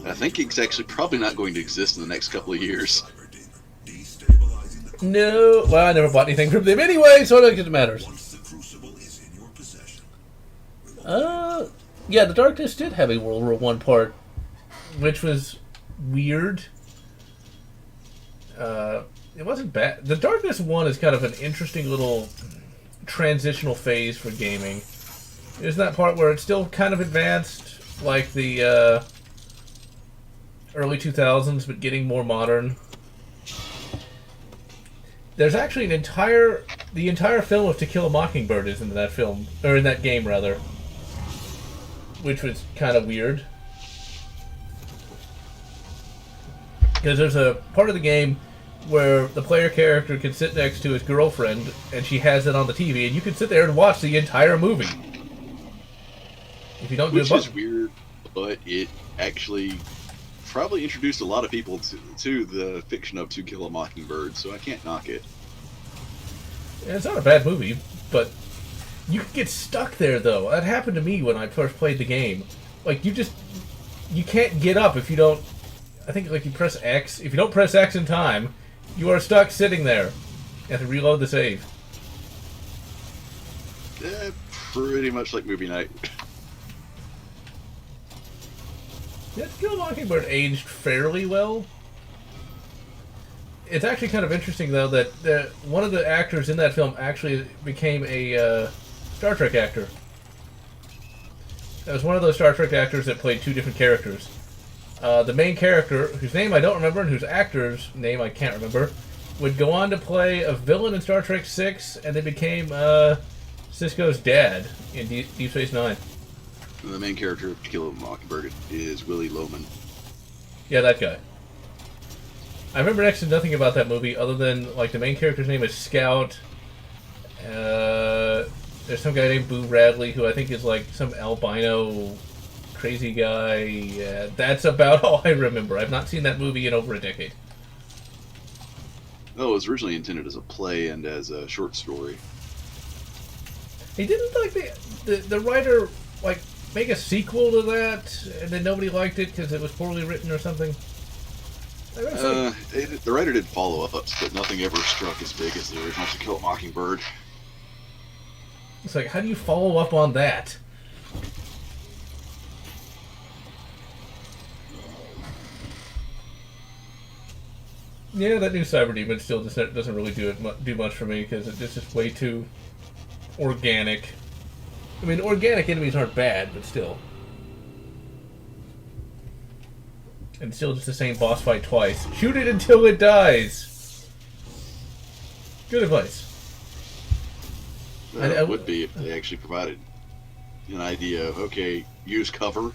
I think it's actually probably not going to exist in the next couple of years. No, well, I never bought anything from them anyway, so I don't think it matters. Yeah, The Darkness did have a World War One part, which was weird. It wasn't bad. The Darkness 1 is kind of an interesting little transitional phase for gaming. There's that part where it's still kind of advanced, like the early 2000s, but getting more modern. There's actually the entire film of To Kill a Mockingbird is in that film, or in that game rather, which was kind of weird. Because there's a part of the game where the player character can sit next to his girlfriend, and she has it on the TV, and you can sit there and watch the entire movie. If you don't do Which is weird, but it actually probably introduced a lot of people to the fiction of To Kill a Mockingbird, so I can't knock it. Yeah, it's not a bad movie, but you can get stuck there, though. That happened to me when I first played the game. Like, you can't get up if you don't... I think, like, you press X. If you don't press X in time, you are stuck sitting there. You have to reload the save. Pretty much like movie night. Yeah, To Kill a Mockingbird aged fairly well. It's actually kind of interesting, though, that one of the actors in that film actually became a Star Trek actor. It was one of those Star Trek actors that played two different characters. The main character, whose name I don't remember and whose actor's name I can't remember, would go on to play a villain in Star Trek 6, and they became Sisko's dad in Deep Space Nine. The main character of To Kill a Mockingbird is Willie Loman. Yeah, that guy. I remember next to nothing about that movie other than, like, the main character's name is Scout. There's some guy named Boo Radley who I think is, like, some albino crazy guy. That's about all I remember. I've not seen that movie in over a decade. Oh, it was originally intended as a play and as a short story. He didn't, like, the writer, like, make a sequel to that, and then nobody liked it because it was poorly written or something? The writer did follow-ups, but nothing ever struck as big as the original To Kill a Mockingbird. It's like, how do you follow up on that? Yeah, that new Cyber Demon still doesn't really do much for me because it's just way too organic. I mean, organic enemies aren't bad, but still. And still just the same boss fight twice. Shoot it until it dies! Good advice. It would be if they actually provided an idea of, okay, use cover.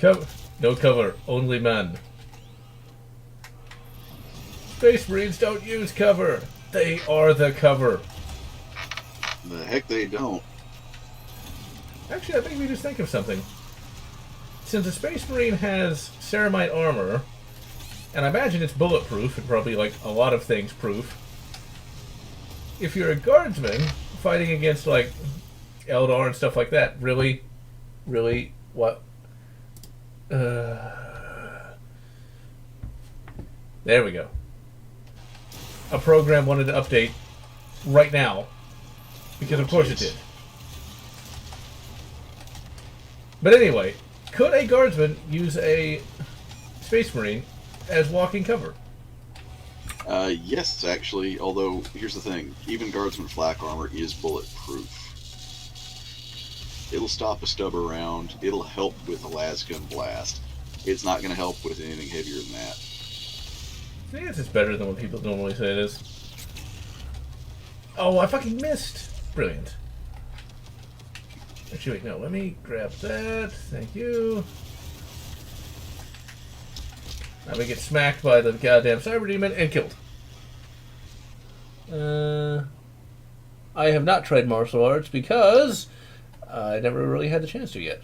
No cover, only men. Space Marines don't use cover. They are the cover. The heck they don't. Actually, I think we just think of something. Since a Space Marine has ceramite armor, and I imagine it's bulletproof, and probably like a lot of things proof, if you're a guardsman fighting against like Eldar and stuff like that, really, what? There we go. A program wanted to update right now, because of course it did. But anyway, could a guardsman use a Space Marine as walking cover? Yes, actually, although, here's the thing. Even Guardsman flak armor is bulletproof. It'll stop a stub around. It'll help with a lasgun blast. It's not going to help with anything heavier than that. I think it's better than what people normally say it is. Oh, I fucking missed! Brilliant. Actually, wait, no, let me grab that. Thank you. Now we get smacked by the goddamn Cyber Demon and killed. I have not tried martial arts because I never really had the chance to yet.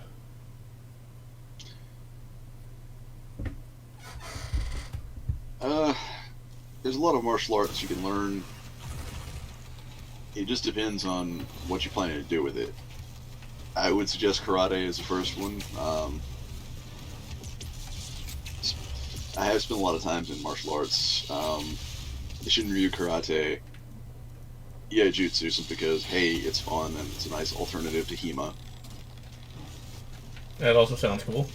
There's a lot of martial arts you can learn. It just depends on what you're planning to do with it. I would suggest karate as the first one. I have spent a lot of times in martial arts. Shinryu karate, jutsu, simply because, hey, it's fun and it's a nice alternative to HEMA. That also sounds cool.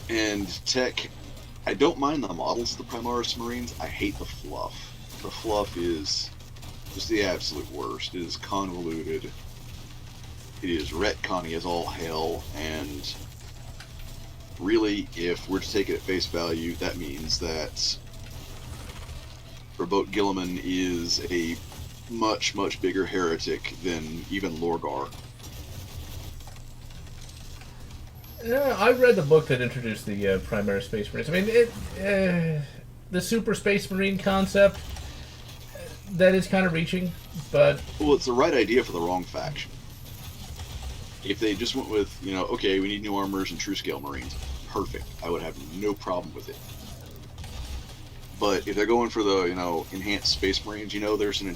And tech, I don't mind the models of the Primaris Marines. I hate the fluff. The fluff is just the absolute worst. It is convoluted. It is retconny as all hell, and really, if we're to take it at face value, that means that Robot Gilliman is a much, much bigger heretic than even Lorgar. Yeah, I read the book that introduced the primary Space Marines. I mean, the Super Space Marine concept, that is kind of reaching, but... Well, it's the right idea for the wrong faction. If they just went with, okay, we need new armors and true scale Marines, perfect. I would have no problem with it. But if they're going for the, enhanced Space Marines, there's an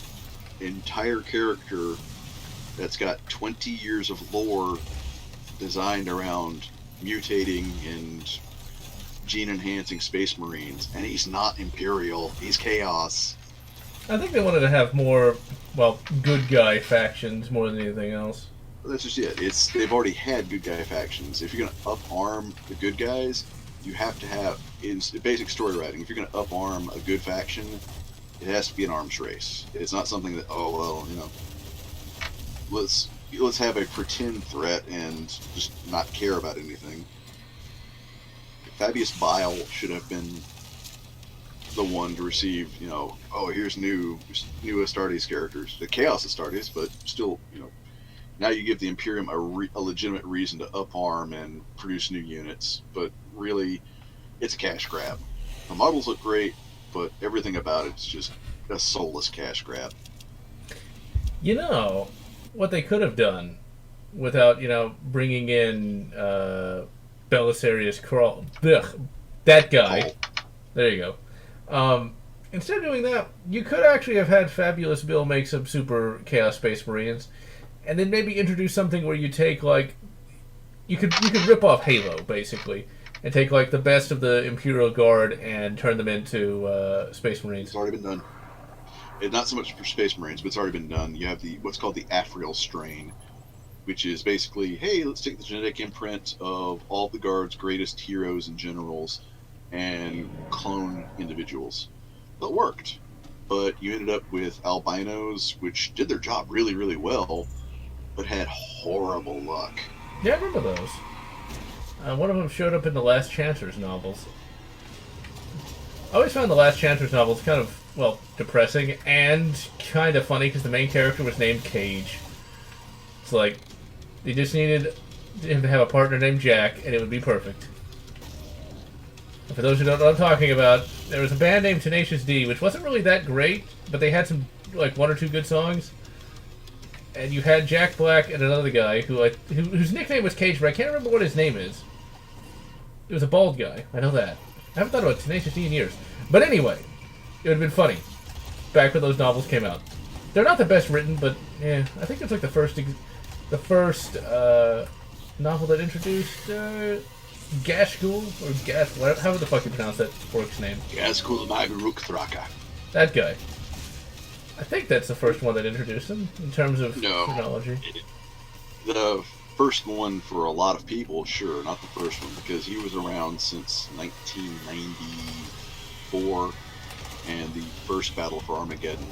entire character that's got 20 years of lore designed around mutating and gene-enhancing Space Marines, and he's not Imperial, he's Chaos. I think they wanted to have more, good guy factions more than anything else. That's just it. They've already had good guy factions. If you're going to up-arm the good guys, you have to have, in basic story writing, if you're going to up-arm a good faction, It has to be an arms race. It's not something that, oh well, you know, let's have a pretend threat and just not care about anything. Fabius Bile should have been the one to receive, you know, oh, here's new Astartes characters, the Chaos Astartes, but still, you know, now you give the Imperium a legitimate reason to up-arm and produce new units, but really, it's a cash grab. The models look great, but everything about it's just a soulless cash grab. You know, what they could have done without, you know, bringing in Belisarius Crawl, that guy. There you go. Instead of doing that, you could actually have had Fabulous Bill make some super Chaos Space Marines, and then maybe introduce something where you take, like, you could rip off Halo, basically, and take, like, the best of the Imperial Guard and turn them into Space Marines. It's already been done. Not so much for Space Marines, but it's already been done. You have what's called the Afriel strain, which is basically, hey, let's take the genetic imprint of all the Guard's greatest heroes and generals and clone individuals. It worked, but you ended up with albinos, which did their job really, really well, but had horrible luck. Yeah, I remember those. One of them showed up in the Last Chancellor's novels. I always found the Last Chancellor's novels kind of, well, depressing and kind of funny because the main character was named Cage. It's like, they just needed him to have a partner named Jack, and it would be perfect. And for those who don't know what I'm talking about, there was a band named Tenacious D, which wasn't really that great, but they had some, like, one or two good songs. And you had Jack Black and another guy whose nickname was Cage, but I can't remember what his name is. It was a bald guy, I know that. I haven't thought about Tenacious D in years. But anyway, it would have been funny back when those novels came out. They're not the best written, but yeah, I think it's like the first novel that introduced Gashgul or Gash, however the fuck you pronounce that orc's name. Gazgul Magaruk Thraka. That guy. I think that's the first one that introduced him in terms of chronology. The first one for a lot of people, sure, not the first one, because he was around since 1994 and the first battle for Armageddon.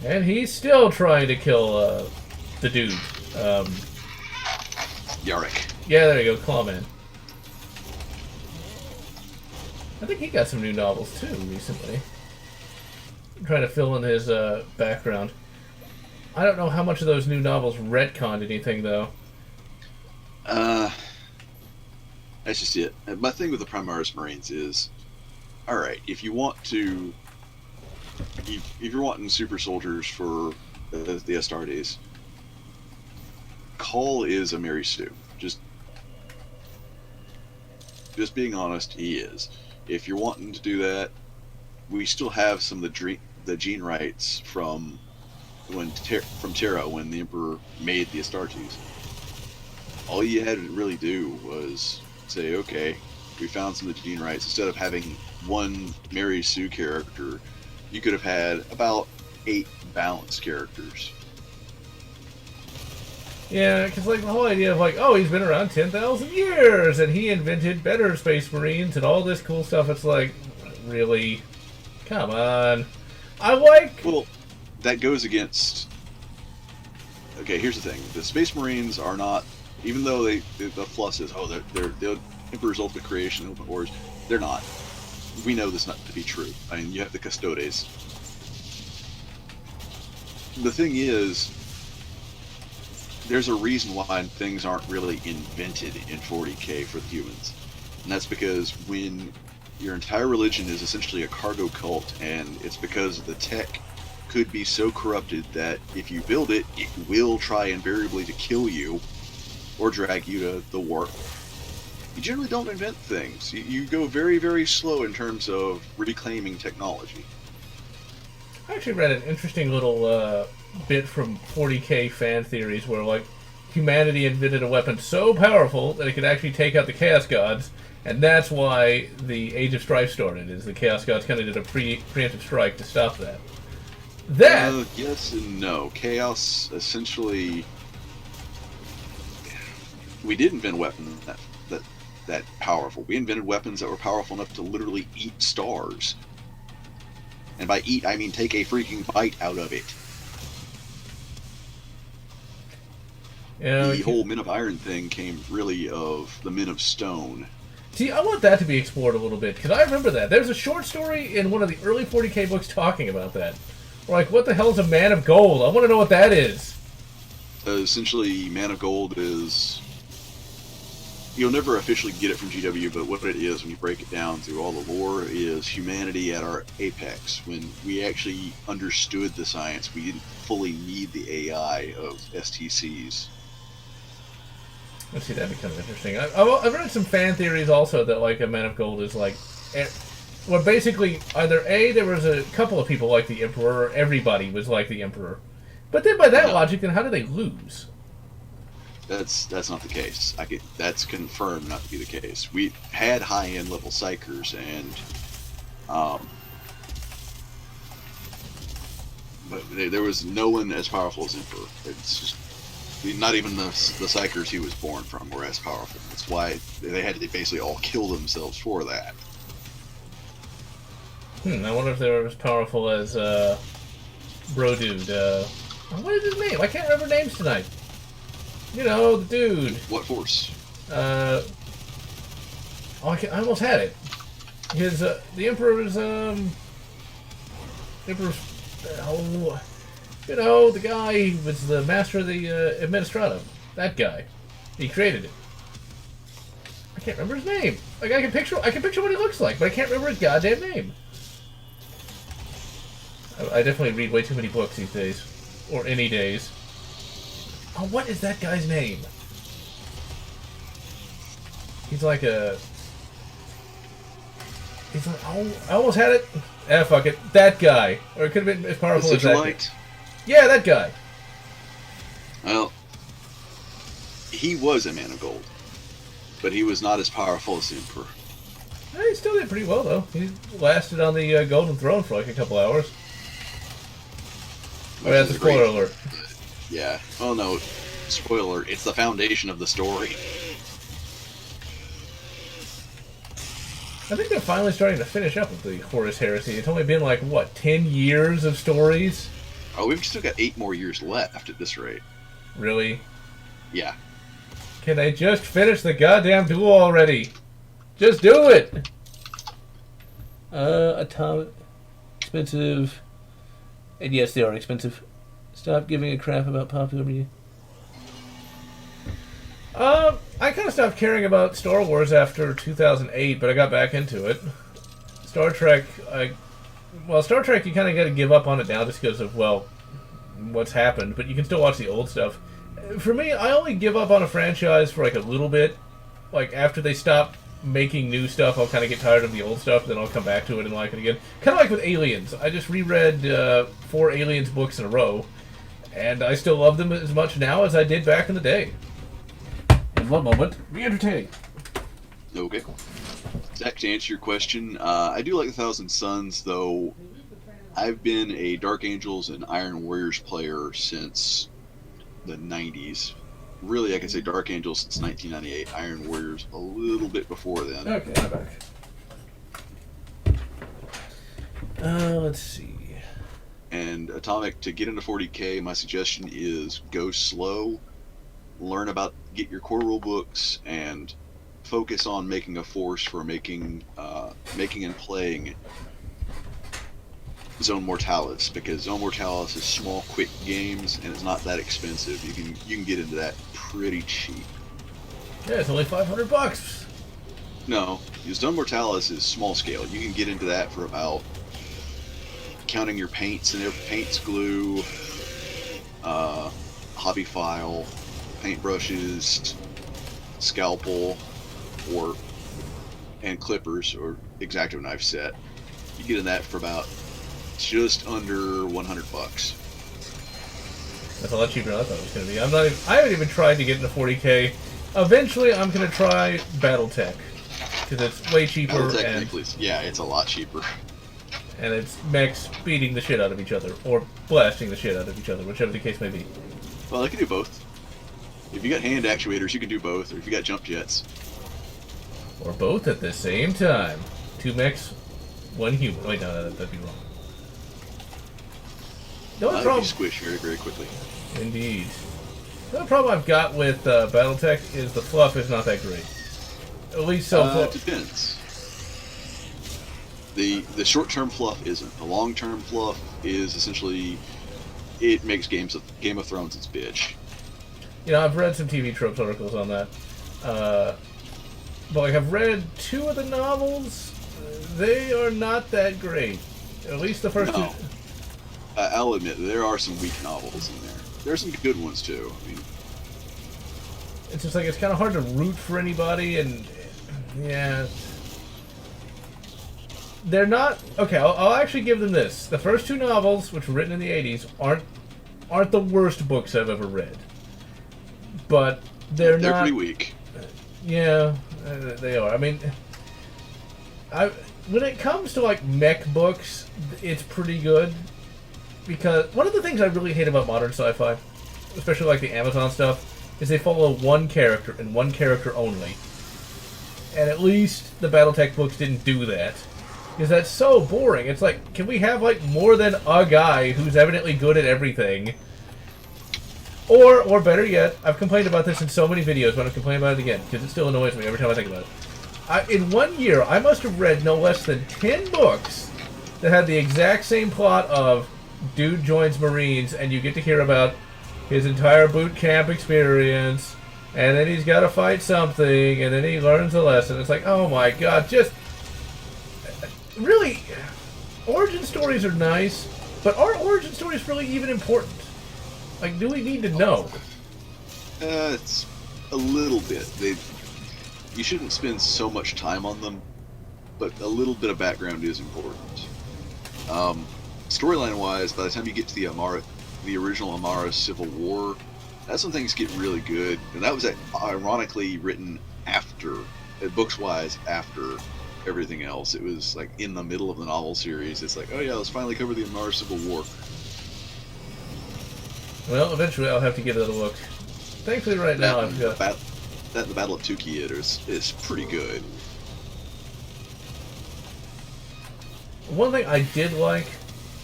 And he's still trying to kill the dude. Yarrick. Yeah, there you go, Clawman. I think he got some new novels too recently. I'm trying to fill in his background. I don't know how much of those new novels retconned anything, though. That's just it. My thing with the Primaris Marines is, alright, if you're wanting super soldiers for the Astartes, Call is a Mary Sue. Just being honest, he is. If you're wanting to do that, we still have some of the gene rights from Terra when the Emperor made the Astartes. All you had to really do was say, okay, we found some of the gene rights. Instead of having one Mary Sue character, you could have had about 8 balanced characters. Yeah, because like the whole idea of like, oh, he's been around 10,000 years and he invented better Space Marines and all this cool stuff. It's like, really? Come on. Well, that goes against... Okay, here's the thing. The Space Marines are not... Even though the fluff says, oh, they're the Emperor's ultimate creation, ultimate wars, they're not. We know this not to be true. I mean, you have the Custodes. The thing is, there's a reason why things aren't really invented in 40k for the humans. And that's because when your entire religion is essentially a cargo cult, and it's because the tech could be so corrupted that if you build it, it will try invariably to kill you or drag you to the warp. You generally don't invent things. You go very, very slow in terms of reclaiming technology. I actually read an interesting little bit from 40k fan theories where, like, humanity invented a weapon so powerful that it could actually take out the Chaos Gods, and that's why the Age of Strife started, is the Chaos Gods kind of did a preemptive strike to stop that. Yes and no. Chaos, essentially... We did invent weapons that powerful. We invented weapons that were powerful enough to literally eat stars. And by eat, I mean take a freaking bite out of it. Yeah, The whole Men of Iron thing came really of the Men of Stone. see, I want that to be explored a little bit, because I remember that. There's a short story in one of the early 40k books talking about that. We're like, what the hell is a Man of Gold? I want to know what that is. Essentially, Man of Gold is... You'll never officially get it from GW, but what it is, when you break it down through all the lore, is humanity at our apex. When we actually understood the science, we didn't fully need the AI of STCs. Let's see, that'd be kind of interesting. I've read some fan theories also that, like, a Man of Gold is like... Well, basically, either A, there was a couple of people like the Emperor, or everybody was like the Emperor. But then by that logic, then how do they lose? That's not the case. That's confirmed not to be the case. We had high-end level psychers, and but there was no one as powerful as Emperor. It's just not even the psychers he was born from were as powerful. That's why they had to basically all kill themselves for that. I wonder if they were as powerful as Bro Dude. What is his name? I can't remember names tonight. You know, the dude. What force? I almost had it. His the Emperor's you know, the guy who was the master of the Administratum. That guy. He created it. I can't remember his name. Like I can picture what he looks like, but I can't remember his goddamn name. I definitely read way too many books these days, or any days. Oh, what is that guy's name? He's like a... He's like... Oh, I almost had it. Fuck it. That guy. Or it could have been as powerful as that guy. Yeah, that guy. Well, he was a Man of Gold, but he was not as powerful as the Emperor. He still did pretty well, though. He lasted on the Golden Throne for like a couple hours. Oh, that's a spoiler alert. Yeah. Oh no, spoiler alert. It's the foundation of the story. I think they're finally starting to finish up with the Horus Heresy. It's only been like, what, 10 years of stories? Oh, we've still got 8 more years left at this rate. Really? Yeah. Can they just finish the goddamn duel already? Just do it! Atomic... Expensive... And yes, they are expensive. Stop giving a crap about popular media. I kind of stopped caring about Star Wars after 2008, but I got back into it. Star Trek, Star Trek, you kind of got to give up on it now just because of, well, what's happened, but you can still watch the old stuff. For me, I only give up on a franchise for, like, a little bit. Like, after they stop making new stuff, I'll kind of get tired of the old stuff, then I'll come back to it and like it again. Kind of like with Aliens. I just reread 4 Aliens books in a row, and I still love them as much now as I did back in the day. In one moment, be entertaining. Okay. Zach, to answer your question, I do like 1,000 Suns, though I've been a Dark Angels and Iron Warriors player since the 90s. Really, I can say Dark Angels since 1998, Iron Warriors a little bit before then. Okay, I'm back. Let's see. And Atomic, to get into 40k, my suggestion is go slow, get your core rule books, and focus on making a force for making and playing Zone Mortalis, because Zone Mortalis is small, quick games, and it's not that expensive. You can get into that pretty cheap. Yeah, it's only $500. No, Zone Mortalis is small scale. You can get into that for about, counting your paints and paints, glue, hobby file, paintbrushes, scalpel, and clippers or X-Acto knife set. You get in that for about just under $100. That's a lot cheaper than I thought it was going to be. I haven't even tried to get into 40k. Eventually, I'm going to try BattleTech because it's way cheaper. BattleTech, yeah, it's a lot cheaper. And it's mechs beating the shit out of each other or blasting the shit out of each other, whichever the case may be. Well, they can do both. If you got hand actuators, you can do both, or if you got jump jets. Or both at the same time. 2 mechs, 1 human. Wait, no, that'd be wrong. The only Might be problem, squished very, very quickly. indeed. The only problem I've got with BattleTech is the fluff is not that great. At least so far. It depends. The short-term fluff isn't. The long-term fluff is essentially, it makes Game of Thrones its bitch. You know, I've read some TV Tropes articles on that. But like, I've read 2 of the novels. They are not that great. At least the first No. 2. I'll admit, there are some weak novels in there. There are some good ones, too. I mean, It's just like, it's kind of hard to root for anybody, and yeah. They're not... Okay, I'll actually give them this. The first 2 novels, which were written in the 80s, aren't the worst books I've ever read. But they're not... pretty weak. Yeah, they are. I mean, when it comes to like mech books, it's pretty good. Because one of the things I really hate about modern sci-fi, especially like the Amazon stuff, is they follow one character and one character only. And at least the BattleTech books didn't do that. Because that's so boring. It's like, can we have like more than a guy who's evidently good at everything? Or better yet, I've complained about this in so many videos, but I'm complaining about it again, because it still annoys me every time I think about it. In 1 year, I must have read no less than 10 books that had the exact same plot of dude joins Marines, and you get to hear about his entire boot camp experience, and then he's got to fight something, and then he learns a lesson. It's like, oh my god, just... Really, origin stories are nice, but are origin stories really even important? Like, do we need to know? It's a little bit. You shouldn't spend so much time on them, but a little bit of background is important. Storyline-wise, by the time you get to the original Amara Civil War, that's when things get really good. And that was ironically written after, books-wise, after everything else. It was like in the middle of the novel series. It's like, oh yeah, let's finally cover the Amara Civil War. Well, eventually I'll have to give it a look. Thankfully, right now I've got... The Battle of Tukiyid is pretty good. One thing I did like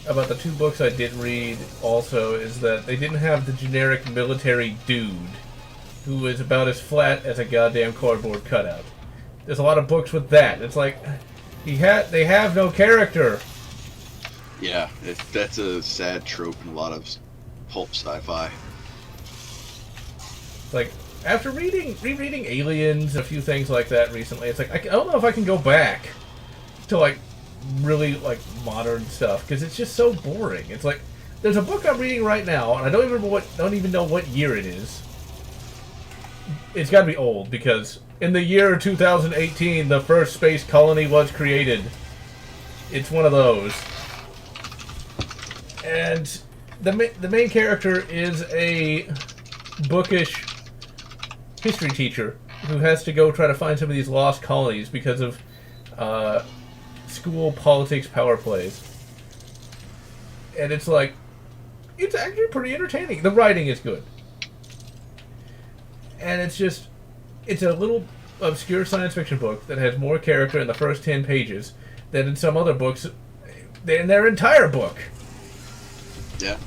about the 2 books I did read also is that they didn't have the generic military dude who is about as flat as a goddamn cardboard cutout. There's a lot of books with that. It's like, they have no character. Yeah, that's a sad trope in a lot of pulp sci-fi. Like, after rereading Aliens, a few things like that recently, it's like, I don't know if I can go back to, like, really, like, modern stuff, because it's just so boring. It's like, there's a book I'm reading right now, and I don't even know what year it is. It's gotta be old, because in the year 2018, the first space colony was created. It's one of those. And the main character is a bookish history teacher who has to go try to find some of these lost colonies because of school politics power plays. And it's like, it's actually pretty entertaining. The writing is good. And it's a little obscure science fiction book that has more character in the first 10 pages than in some other books in their entire book. Yeah.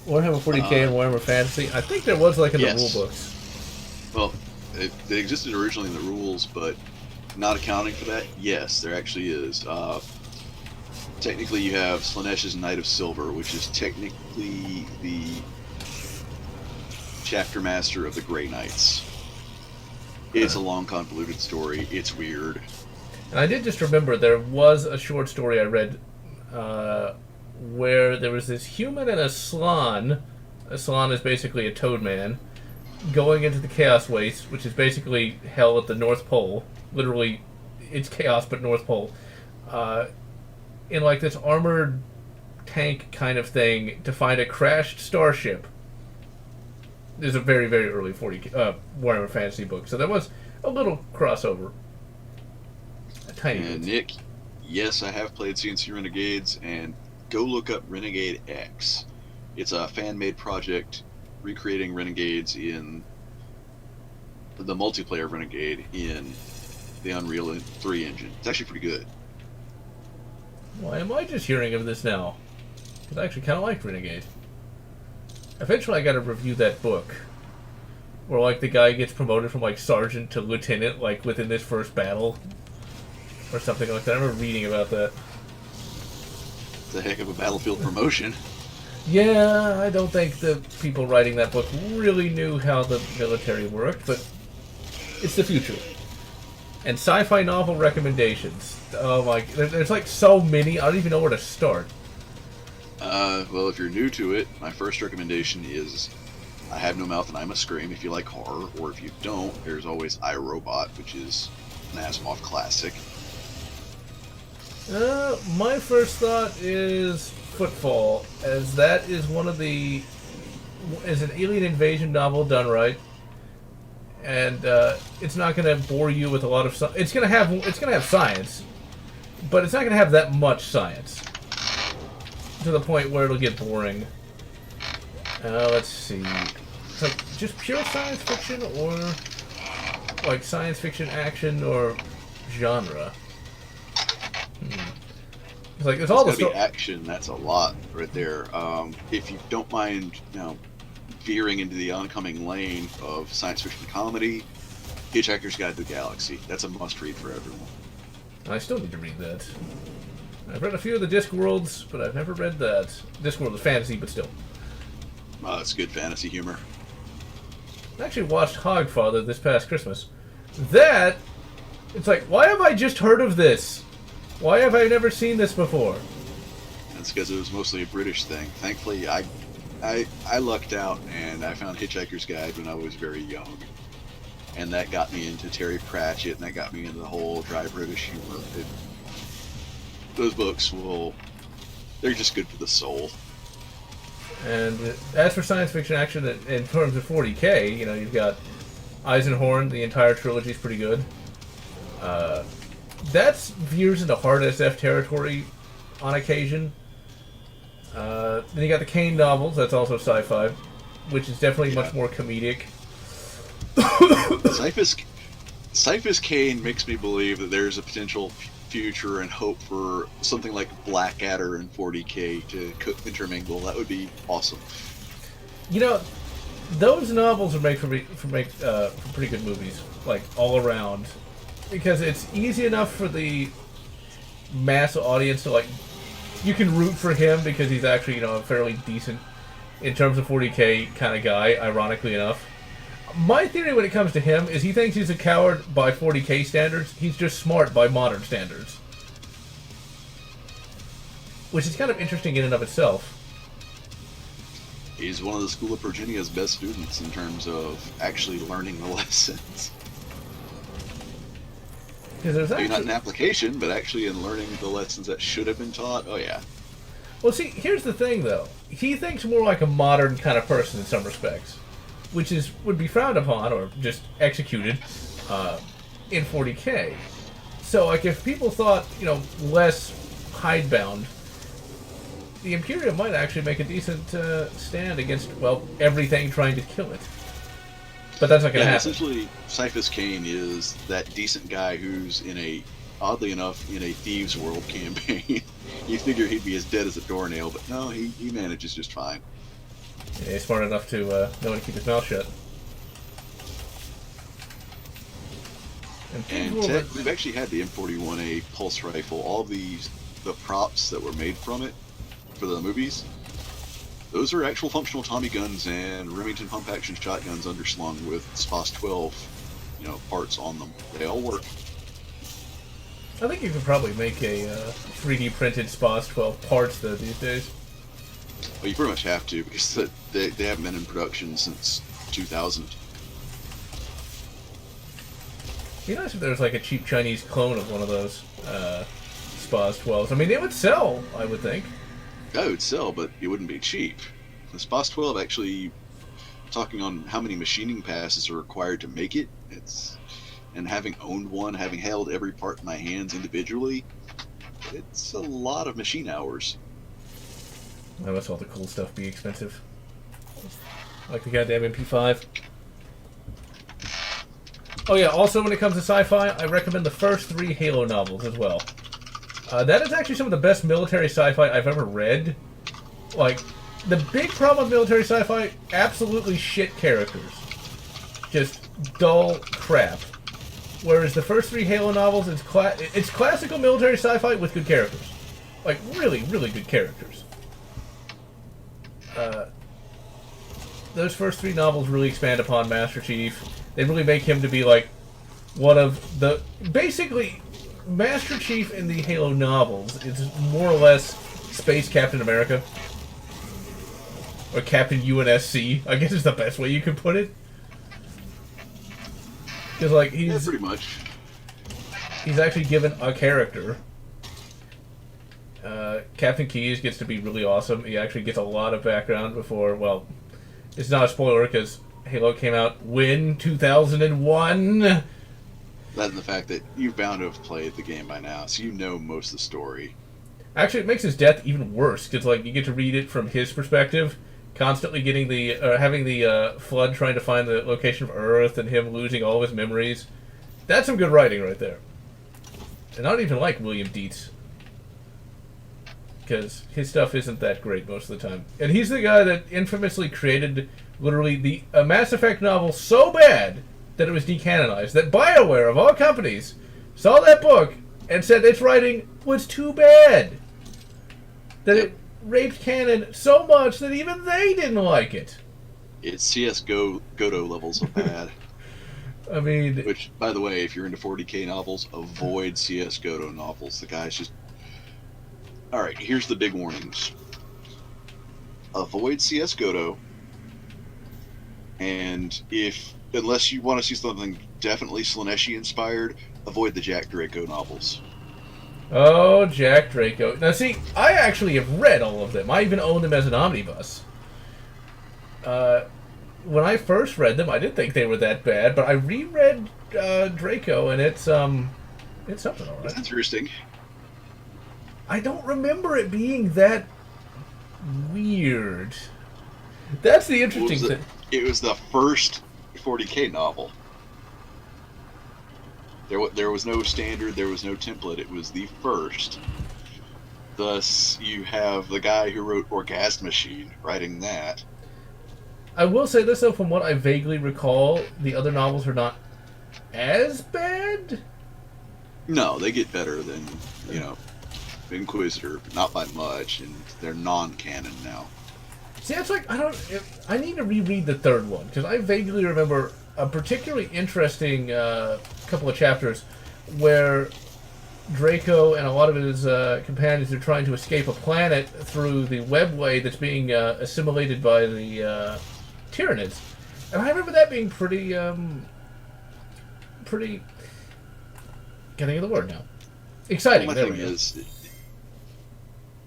Warhammer 40k and Warhammer Fantasy. I think there was like in the Yes. rule books. Well, they existed originally in the rules, but not accounting for that, yes, there actually is. Technically, you have Slaaneish's Knight of Silver, which is technically the chapter master of the Grey Knights. It's a long, convoluted story. It's weird. And I did just remember there was a short story I read where there was this human and a Slann. A Slann is basically a toad man going into the Chaos Waste, which is basically hell at the North Pole. Literally, it's chaos but North Pole. In like this armored tank kind of thing to find a crashed starship. There's a very, very early Warhammer Fantasy book, so there was a little crossover. A tiny And bit. Nick, yes, I have played CNC Renegades, and go look up Renegade X. It's a fan-made project recreating Renegades in the multiplayer of Renegade in the Unreal 3 engine. It's actually pretty good. Why am I just hearing of this now? Because I actually kind of liked Renegade. Eventually I gotta review that book. Where, like, the guy gets promoted from, like, sergeant to lieutenant, like, within this first battle. Or something like that. I remember reading about that. It's a heck of a battlefield promotion. Yeah, I don't think the people writing that book really knew how the military worked, but it's the future. And sci-fi novel recommendations. Oh my, there's like so many, I don't even know where to start. Well, if you're new to it, my first recommendation is I Have No Mouth and I Must Scream if you like horror, or if you don't, there's always I, Robot, which is an Asimov classic. My first thought is Footfall, as that is one of the... is an alien invasion novel done right. And it's not going to bore you with a lot of... It's going to have science, but it's not going to have that much science. To the point where it'll get boring. Let's see. It's like just pure science fiction, or like science fiction action, or genre. It's like there's all the be action. That's a lot right there. If you don't mind, veering into the oncoming lane of science fiction comedy, Hitchhiker's Guide to the Galaxy. That's a must-read for everyone. I still need to read that. I've read a few of the Discworlds, but I've never read that. Discworld is fantasy, but still. It's good fantasy humor. I actually watched Hogfather this past Christmas. That, it's like, why have I just heard of this? Why have I never seen this before? That's because it was mostly a British thing. Thankfully, I lucked out, and I found Hitchhiker's Guide when I was very young. And that got me into Terry Pratchett, and that got me into the whole dry British humor. Those books they're just good for the soul. And as for science fiction action, in terms of 40K, you've got Eisenhorn, the entire trilogy is pretty good. That's veers into hard SF territory on occasion. Then you got the Kane novels, that's also sci-fi, which is definitely much more comedic. Cyphus Kane makes me believe that there's a potential future and hope for something like Blackadder and 40K to intermingle. That would be awesome. Those novels are made for pretty good movies, like all around, because it's easy enough for the mass audience to you can root for him because he's actually a fairly decent in terms of 40K kind of guy, ironically enough. My theory when it comes to him is he thinks he's a coward by 40K standards. He's just smart by modern standards. Which is kind of interesting in and of itself. He's one of the School of Virginia's best students in terms of actually learning the lessons. Maybe not in application, but actually in learning the lessons that should have been taught. Oh, yeah. Well, see, here's the thing, though. He thinks more like a modern kind of person in some respects. Which would be frowned upon, or just executed, in 40K. So, if people thought, less hidebound, the Imperium might actually make a decent stand against, everything trying to kill it. But that's not going to happen. Essentially, Cyphus Kane is that decent guy who's oddly enough, in a Thieves' World campaign. You figure he'd be as dead as a doornail, but no, he manages just fine. Yeah, he's smart enough to know when to keep his mouth shut. And we've actually had the M41A pulse rifle. All the props that were made from it for the movies, those are actual functional Tommy guns and Remington pump-action shotguns underslung with SPOS 12, parts on them. They all work. I think you could probably make a 3D printed SPOS 12 parts though these days. Well, you pretty much have to, because they haven't been in production since 2000. It'd be nice if there was a cheap Chinese clone of one of those SPOS 12s. I mean, they would sell, I would think. That would sell, but it wouldn't be cheap. The SPOS 12 actually, talking on how many machining passes are required to make it, and having owned one, having held every part in my hands individually, it's a lot of machine hours. Why must all the cool stuff be expensive? Like the goddamn MP5. Oh yeah, also when it comes to sci-fi, I recommend the first 3 Halo novels as well. That is actually some of the best military sci-fi I've ever read. Like, the big problem with military sci-fi, absolutely shit characters. Just dull crap. Whereas the first 3 Halo novels, it's classical military sci-fi with good characters. Like, really, really good characters. Those first 3 novels really expand upon Master Chief. They really make him to be, like, one of the... Basically, Master Chief in the Halo novels is more or less Space Captain America. Or Captain UNSC, I guess is the best way you could put it. Because, like, Yeah, pretty much. He's actually given a character. Captain Keyes gets to be really awesome. He actually gets a lot of background before, well, it's not a spoiler because Halo came out when? 2001? Other than the fact that you're bound to have played the game by now, so you know most of the story. Actually, it makes his death even worse because, like, you get to read it from his perspective, constantly getting having the Flood trying to find the location of Earth and him losing all of his memories. That's some good writing right there. And I don't even like William Dietz, because his stuff isn't that great most of the time. And he's the guy that infamously created literally a Mass Effect novel so bad that it was decanonized. That BioWare, of all companies, saw that book and said its writing was too bad. That it raped canon so much that even they didn't like it. It's CS:GO levels of bad. I mean... Which, by the way, if you're into 40k novels, avoid CS:GO novels. The guy's just... Alright, here's the big warnings. Avoid CS:GO, and unless you want to see something definitely Slaneshi inspired, avoid the Jack Draco novels. Oh, Jack Draco. Now, see, I actually have read all of them. I even own them as an omnibus. When I first read them, I didn't think they were that bad, but I reread Draco, and it's something all right. That's interesting. I don't remember it being that weird. That's the interesting thing. It was the first 40k novel. There was no standard, there was no template, it was the first. Thus, you have the guy who wrote Orgasm Machine writing that. I will say this, though, from what I vaguely recall, the other novels are not as bad? No, they get better than, Inquisitor, but not by much, and they're non-canon now. See, it's like, I need to reread the third one, because I vaguely remember a particularly interesting couple of chapters where Draco and a lot of his companions are trying to escape a planet through the webway that's being assimilated by the Tyranids. And I remember that being pretty, getting of the word now. Exciting. My thing is,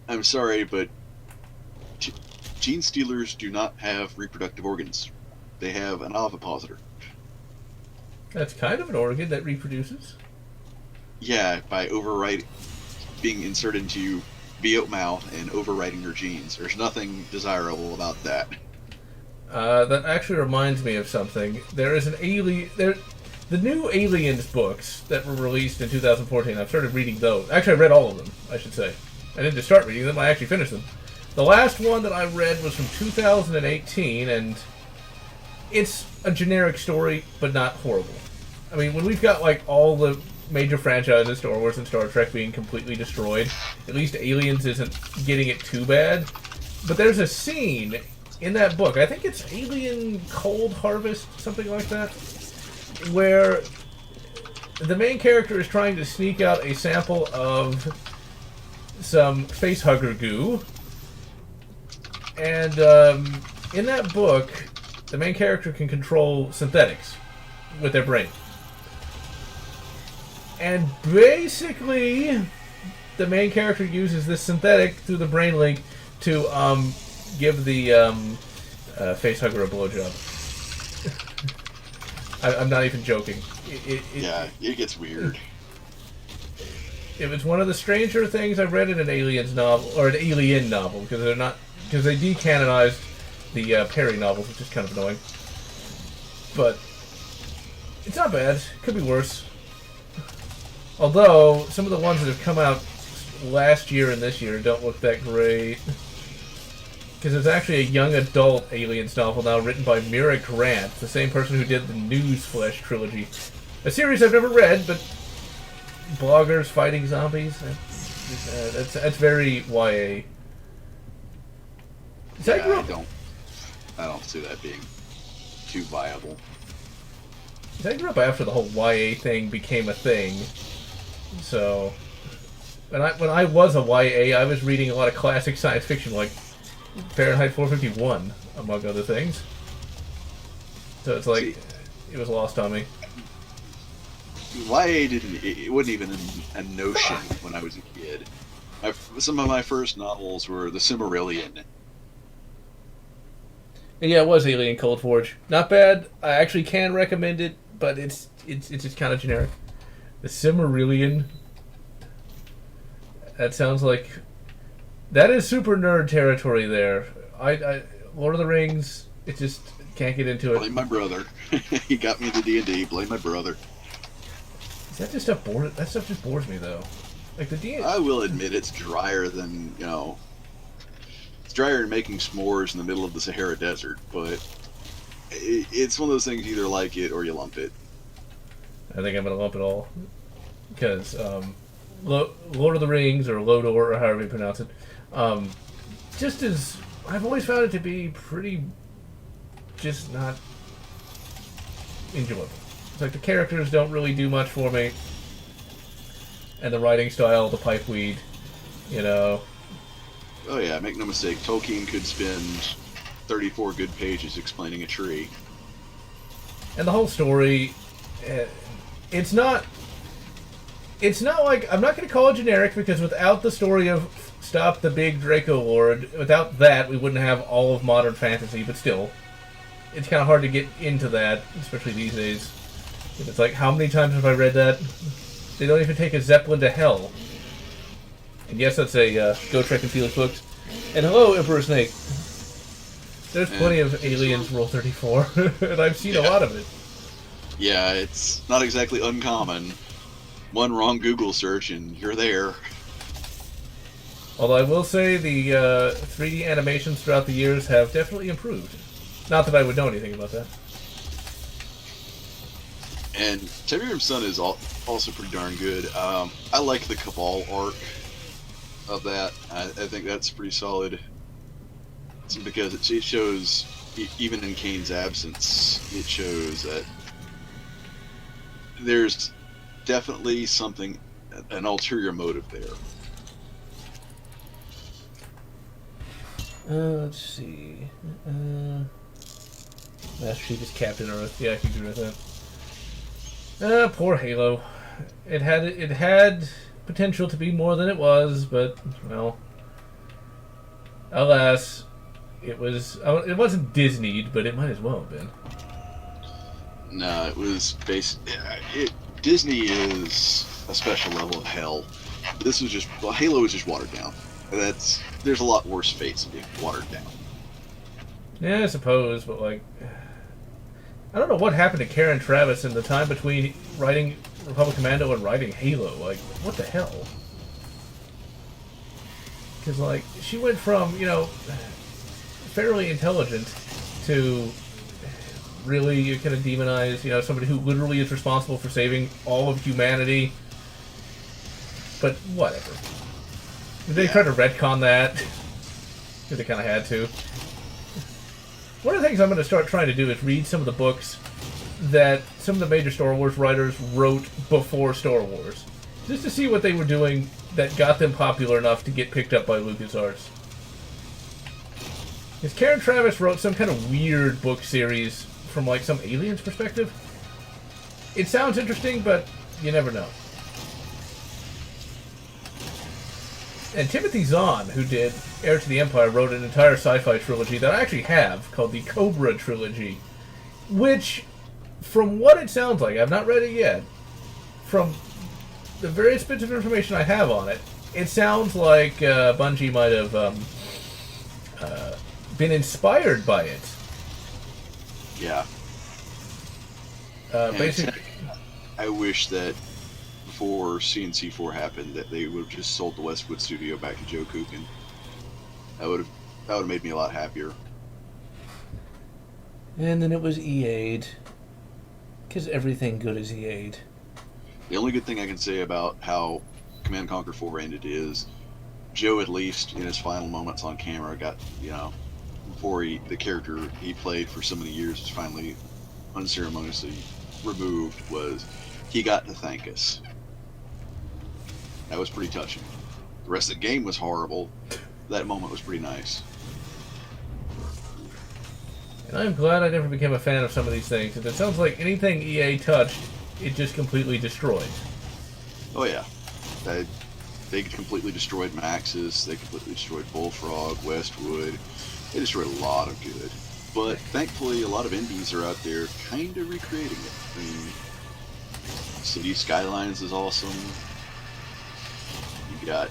I'm sorry, but gene stealers do not have reproductive organs. They have an ovipositor. That's kind of an organ that reproduces. Yeah, by being inserted into you via mouth and overwriting your genes. There's nothing desirable about that. That actually reminds me of something. There is an alien... The new Aliens books that were released in 2014, I've started reading those. Actually, I read all of them, I should say. I didn't just start reading them, I actually finished them. The last one that I read was from 2018, and it's a generic story, but not horrible. I mean, when we've got, like, all the major franchises, Star Wars and Star Trek, being completely destroyed, at least Aliens isn't getting it too bad. But there's a scene in that book, I think it's Alien Cold Harvest, something like that, where the main character is trying to sneak out a sample of some facehugger goo. And in that book, the main character can control synthetics with their brain. And basically, the main character uses this synthetic through the brain link to give the facehugger a blowjob. I'm not even joking. It gets weird. It was one of the stranger things I've read in an Aliens novel, or an Alien novel, because they decanonized the Perry novels, which is kind of annoying. But it's not bad. Could be worse. Although some of the ones that have come out last year and this year don't look that great. Because there's actually a young adult Aliens novel now written by Mira Grant, the same person who did the Newsflesh trilogy. A series I've never read, but bloggers fighting zombies. That's very YA. I don't see that being too viable. I grew up after the whole YA thing became a thing. So when I was a YA, I was reading a lot of classic science fiction like Fahrenheit 451, among other things. So it's like it was lost on me. YA it wasn't even a notion when I was a kid. Some of my first novels were The Silmarillion. And yeah, it was Alien Cold Forge. Not bad. I actually can recommend it, but it's just kind of generic. The Silmarillion. That sounds like that is super nerd territory there. I Lord of the Rings. It just can't get into it. Blame my brother. He got me the D&D. Blame my brother. Is that just stuff bore? That stuff just bores me though. Like the D&D. I will admit it's drier than it's drier than making s'mores in the middle of the Sahara Desert, but it's one of those things you either like it or you lump it. I think I'm gonna lump it all because Lord of the Rings or Lodor or however you pronounce it, just as I've always found it to be pretty, just not enjoyable. It's like the characters don't really do much for me, and the writing style, the pipeweed, Oh yeah, make no mistake, Tolkien could spend 34 good pages explaining a tree. And the whole story, it's not like, I'm not going to call it generic, because without the story of Stop the Big Draco Lord, without that, we wouldn't have all of modern fantasy, but still, it's kind of hard to get into that, especially these days. It's like, how many times have I read that? They don't even take a Zeppelin to hell. And yes, that's a Go Trek and Felix books. And hello, Emperor Snake. There's plenty of Aliens Rule 34, and I've seen a lot of it. Yeah, it's not exactly uncommon. One wrong Google search and you're there. Although I will say the 3D animations throughout the years have definitely improved. Not that I would know anything about that. And Tiberium's Son is also pretty darn good. I like the Cabal arc of that. I think that's pretty solid. It's because it shows, even in Kane's absence, it shows that there's definitely something, an ulterior motive there. Let's see. Master Chief is Captain Earth. Yeah, I can agree with that. Poor Halo. It had potential to be more than it was, but well, alas, it wasn't Disneyed, but it might as well have been. No, it was Disney is a special level of hell. This was just Halo was just watered down. There's a lot worse fates being watered down. Yeah, I suppose, but like, I don't know what happened to Karen Travis in the time between writing Republic Commando and writing Halo. Like, what the hell? Because like, she went from fairly intelligent to really kind of demonize, somebody who literally is responsible for saving all of humanity. But whatever. They tried to retcon that. Because they kind of had to. One of the things I'm going to start trying to do is read some of the books that some of the major Star Wars writers wrote before Star Wars. Just to see what they were doing that got them popular enough to get picked up by LucasArts. Because Karen Travis wrote some kind of weird book series from like some aliens perspective. It sounds interesting, but you never know. And Timothy Zahn, who did Heir to the Empire, wrote an entire sci-fi trilogy that I actually have, called the Cobra Trilogy, which, from what it sounds like, I've not read it yet, from the various bits of information I have on it, it sounds like Bungie might have been inspired by it. Yeah. Basically, I wish that before CNC4 happened that they would have just sold the Westwood studio back to Joe Coogan. That would have made me a lot happier. And then it was EA'd. Because everything good is EA'd. The only good thing I can say about how Command & Conquer 4 ended is Joe, at least in his final moments on camera, got, before the character he played for so many years was finally unceremoniously removed, was he got to thank us. That was pretty touching. The rest of the game was horrible. That moment was pretty nice. And I'm glad I never became a fan of some of these things, because it sounds like anything EA touched, it just completely destroyed. Oh yeah. They completely destroyed Maxis, they completely destroyed Bullfrog, Westwood. They destroyed a lot of good. But thankfully, a lot of indies are out there kind of recreating it. I mean, City Skylines is awesome. You got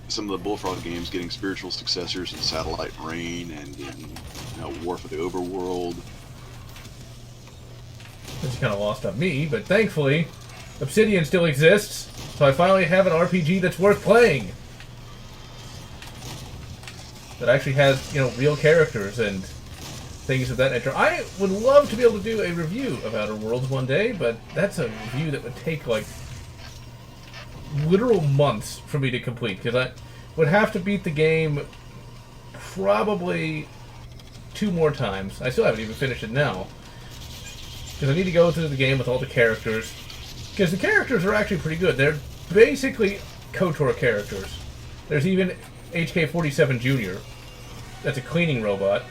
some of the Bullfrog games getting spiritual successors in Satellite Rain and in War for the Overworld. It's kind of lost on me, but thankfully, Obsidian still exists, so I finally have an RPG that's worth playing. That actually has, real characters and things of that nature. I would love to be able to do a review of Outer Worlds one day, but that's a review that would take, literal months for me to complete, because I would have to beat the game probably 2 more times. I still haven't even finished it now. Because I need to go through the game with all the characters. Because the characters are actually pretty good. They're basically KOTOR characters. There's even HK-47 Jr. That's a cleaning robot.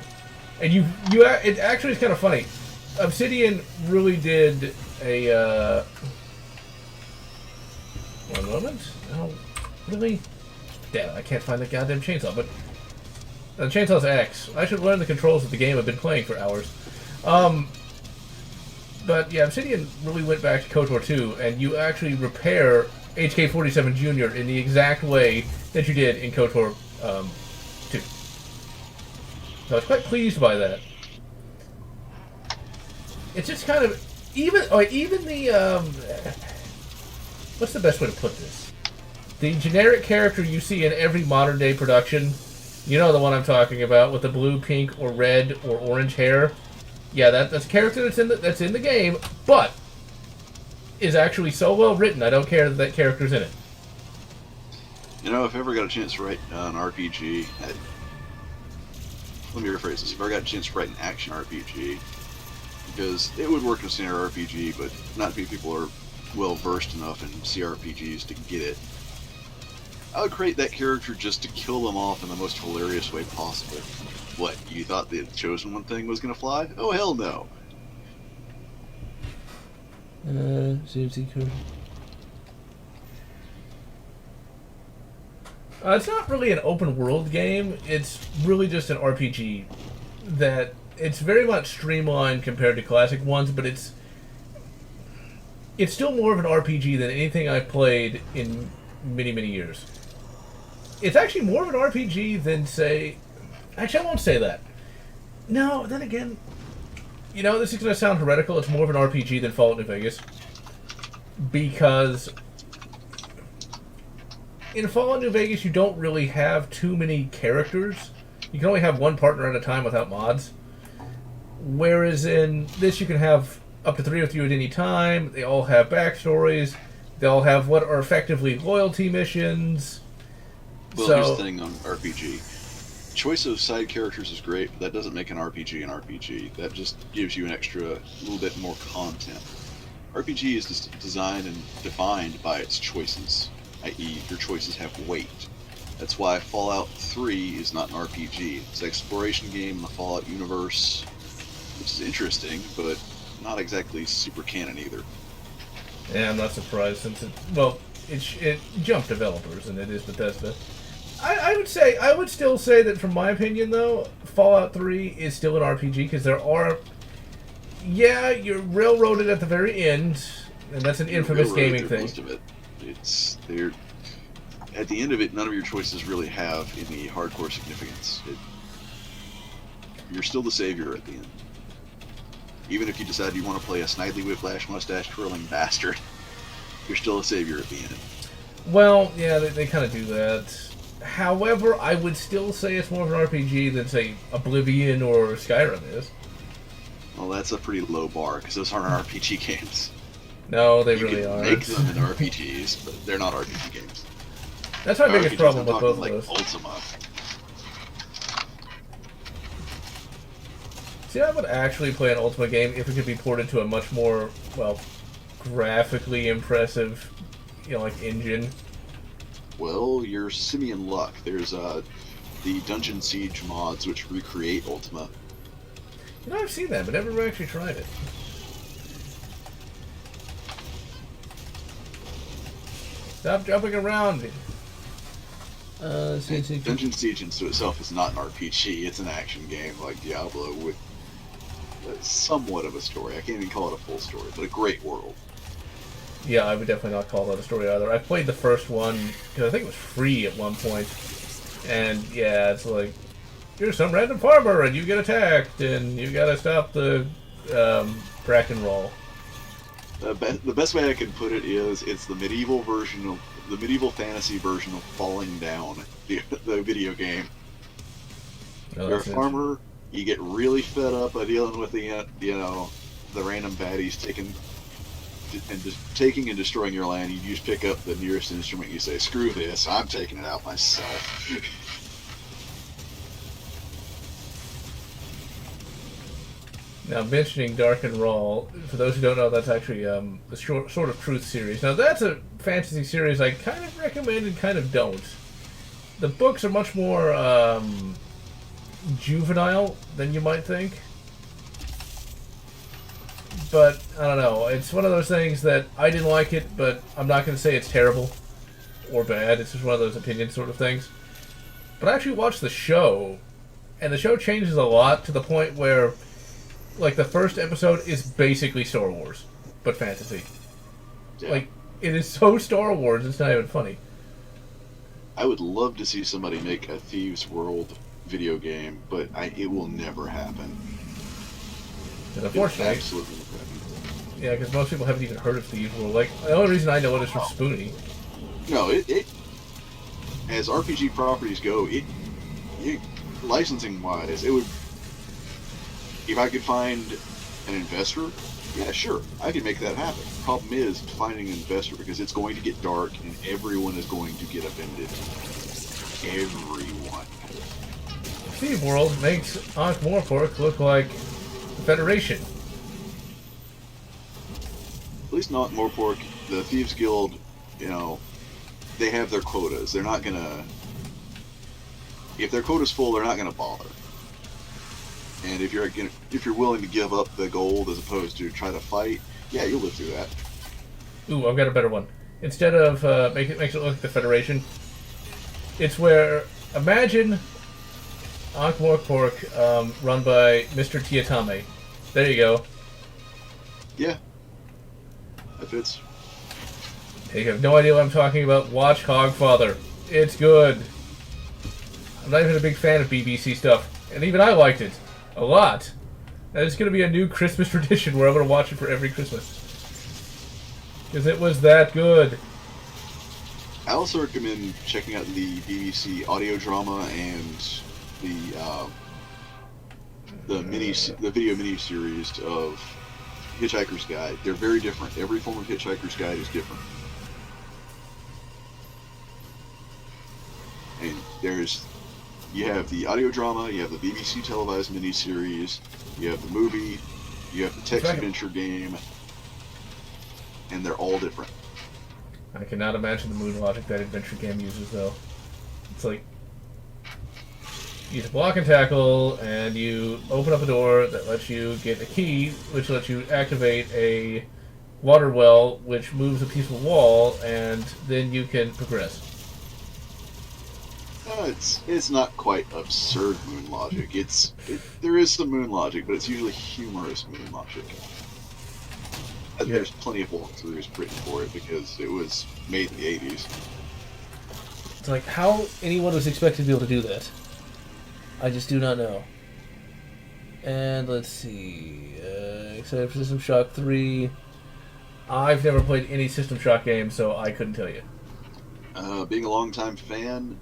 And it actually is kind of funny. Obsidian really did a, one moment. Oh, really? Damn, I can't find the goddamn chainsaw, but the chainsaw's X. I should learn the controls of the game I've been playing for hours. But yeah, Obsidian really went back to KOTOR 2, and you actually repair HK-47 Jr. in the exact way that you did in KOTOR 2. So I was quite pleased by that. It's just kind of even the what's the best way to put this? The generic character you see in every modern day production, you know the one I'm talking about, with the blue, pink, or red, or orange hair. Yeah, that's a character that's in the game, but is actually so well written. I don't care that character's in it. If I ever got a chance to write an RPG, let me rephrase this. If I ever got a chance to write an action RPG, because it would work in a standard RPG, but not many people are well versed enough in CRPGs to get it. I would create that character just to kill them off in the most hilarious way possible. What, you thought the Chosen One thing was going to fly? Oh, hell no. CMC code. It's not really an open world game. It's really just an RPG that it's very much streamlined compared to classic ones, but it's still more of an RPG than anything I've played in many, many years. It's actually more of an RPG than, say... Actually, I won't say that. No, then again... this is going to sound heretical. It's more of an RPG than Fallout New Vegas. Because... in Fallout New Vegas, you don't really have too many characters. You can only have one partner at a time without mods. Whereas in this, you can have up to 3 of you at any time. They all have backstories. They all have what are effectively loyalty missions. Well, here's the thing on RPG. Choice of side characters is great, but that doesn't make an RPG an RPG. That just gives you an extra little bit more content. RPG is just designed and defined by its choices, i.e. your choices have weight. That's why Fallout 3 is not an RPG. It's an exploration game in the Fallout universe, which is interesting, but not exactly super canon either. Yeah, I'm not surprised since it jumped developers and it is Bethesda. I would still say that from my opinion though, Fallout 3 is still an RPG because there are, you're railroaded at the very end, and that's an infamous gaming thing. Most of it, at the end of it, none of your choices really have any hardcore significance. You're still the savior at the end. Even if you decide you want to play a snidely whiplash mustache twirling bastard, you're still a savior at the end. Well, yeah, they kind of do that. However, I would still say it's more of an RPG than, say, Oblivion or Skyrim is. Well, that's a pretty low bar, because those aren't RPG games. No, they You really can are. make them in RPGs, but they're not RPG games. That's my biggest RPGs, problem I'm with talking both like of those. Ultima. See, I would actually play an Ultima game if it could be ported to a much more, well, graphically impressive, like engine. Well, you're simian luck. There's the Dungeon Siege mods which recreate Ultima. I've seen that, but never actually tried it. Stop jumping around. Dungeon Siege into itself is not an RPG. It's an action game like Diablo with somewhat of a story. I can't even call it a full story, but a great world. Yeah, I would definitely not call that a story either. I played the first one because I think it was free at one point, and yeah, it's like you're some random farmer and you get attacked and you gotta stop the Bracken roll. The best way I can put it is it's the medieval version of the medieval fantasy version of Falling Down, the video game. Oh, You're a farmer. You get really fed up by dealing with the random baddies taking and destroying your land. You just pick up the nearest instrument. You say, "Screw this! I'm taking it out myself." Now, mentioning Dark and Raw, for those who don't know, that's actually the Sword of Truth series. Now, that's a fantasy series I kind of recommend and kind of don't. The books are much more juvenile than you might think. But, I don't know, it's one of those things that I didn't like it, but I'm not going to say it's terrible or bad. It's just one of those opinion sort of things. But I actually watched the show, and the show changes a lot to the point where, like, the first episode is basically Star Wars, but fantasy. Yeah. Like, it is so Star Wars, it's not even funny. I would love to see somebody make a Thieves World video game, but it will never happen. And unfortunately, Absolutely never happen. yeah, because most people haven't even heard of Thieves World. Like, the only reason I know it is from Spoonie. No, it as RPG properties go, it licensing wise, it would. If I could find an investor, yeah, sure, I could make that happen. Problem is finding an investor, because it's going to get dark and everyone is going to get offended. Everyone. Thieves World makes Ankh-Morpork look like the Federation. At least not Morpork. The Thieves Guild, they have their quotas. They're not gonna. If their quota's full, they're not gonna bother. And if you're willing to give up the gold as opposed to try to fight, yeah, you'll live through that. Ooh, I've got a better one. Instead of makes it look like the Federation, it's where imagine Ankh-Morpork run by Mr. Tiatame. There you go. Yeah, that fits. You have no idea what I'm talking about. Watch Hogfather. It's good. I'm not even a big fan of BBC stuff, and even I liked it a lot. And it's going to be a new Christmas tradition where I'm going to watch it for every Christmas. Because it was that good. I also recommend checking out the BBC audio drama and the video mini series of Hitchhiker's Guide. They're very different. Every form of Hitchhiker's Guide is different. And you have the audio drama, you have the BBC televised miniseries, you have the movie, you have the text adventure game, and they're all different. I cannot imagine the moon logic that adventure game uses, though. It's like, you use block and tackle, and you open up a door that lets you get a key, which lets you activate a water well, which moves a piece of wall, and then you can progress. It's not quite absurd moon logic. There is some moon logic, but it's usually humorous moon logic. There's plenty of walkthroughs written for it because it was made in the 80s. It's like how anyone was expected to be able to do that. I just do not know. And let's see. Excited for System Shock 3. I've never played any System Shock game, so I couldn't tell you. Being a longtime fan,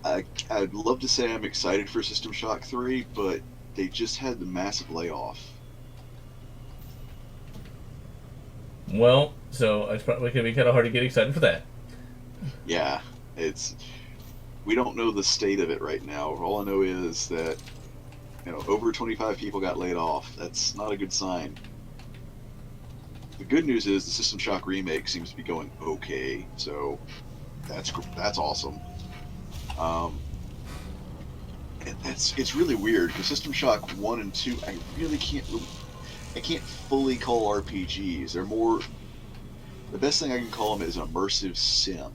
I'd love to say I'm excited for System Shock 3, but they just had the massive layoff. Well, so it's probably going to be kind of hard to get excited for that. Yeah, we don't know the state of it right now. All I know is that, over 25 people got laid off. That's not a good sign. The good news is the System Shock remake seems to be going okay, so that's awesome. And it's really weird because System Shock 1 and 2, I can't fully call RPGs. They're more, the best thing I can call them is an immersive sim.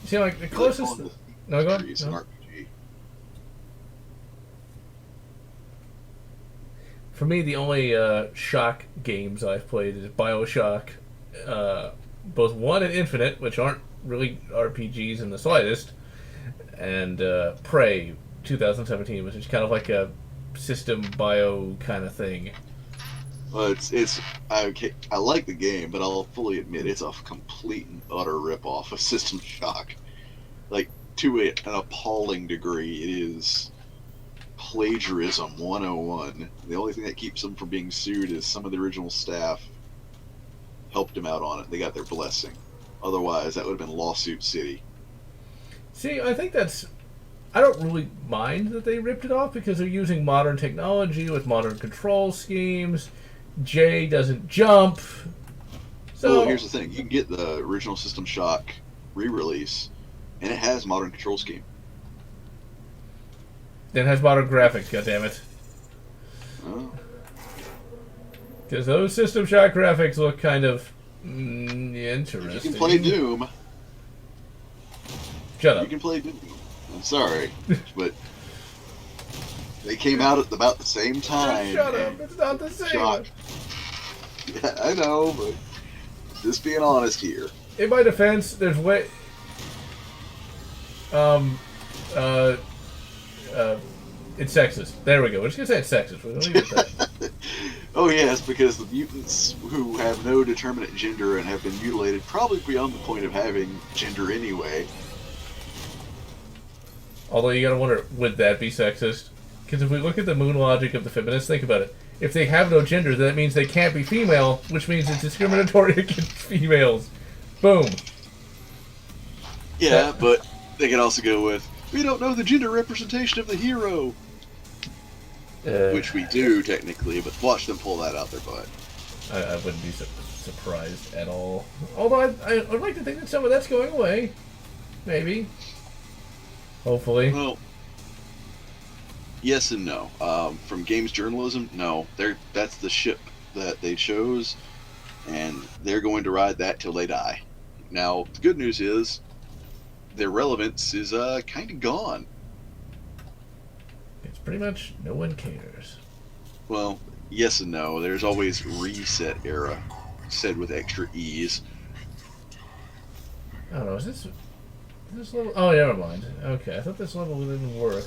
See, like the closest. No, go on. It's an No. RPG. For me, the only Shock games I've played is BioShock, both 1 and Infinite, which aren't really RPGs in the slightest, and Prey 2017, which is kind of like a system bio kind of thing. Well, I like the game, but I'll fully admit it's a complete and utter ripoff of System Shock. Like, to an appalling degree, it is plagiarism 101. The only thing that keeps them from being sued is some of the original staff helped them out on it. They got their blessing. Otherwise, that would have been lawsuit city. See, I think I don't really mind that they ripped it off because they're using modern technology with modern control schemes. Jay doesn't jump. So Here's the thing. You can get the original System Shock re-release, and it has modern control scheme. it has modern graphics, goddammit. Oh. Because those System Shock graphics look kind of interesting. You can play Doom. Shut up. You can play Doom. I'm sorry, but they came out at about the same time. Shut up. It's not the same. Shock. Yeah, I know, but just being honest here. In my defense, there's way. It's sexist. There we go. We're just gonna say it's sexist. We're gonna leave it at that. Oh yes, because the mutants who have no determinate gender and have been mutilated, probably beyond the point of having gender anyway. Although you gotta wonder, would that be sexist? Because if we look at the moon logic of the feminists, think about it. If they have no gender, then that means they can't be female, which means it's discriminatory against females. Boom. Yeah, but they can also go with, we don't know the gender representation of the hero. Which we do, technically, but watch them pull that out their butt. I wouldn't be surprised at all. Although I'd like to think that some of that's going away. Maybe. Hopefully. Well, yes and no. From games journalism, no. That's the ship that they chose, and they're going to ride that till they die. Now, the good news is, their relevance is kind of gone. It's pretty much no one cares. Well, yes and no. There's always reset era, said with extra ease. I don't know, is this level... Oh, never mind. Okay, I thought this level didn't work.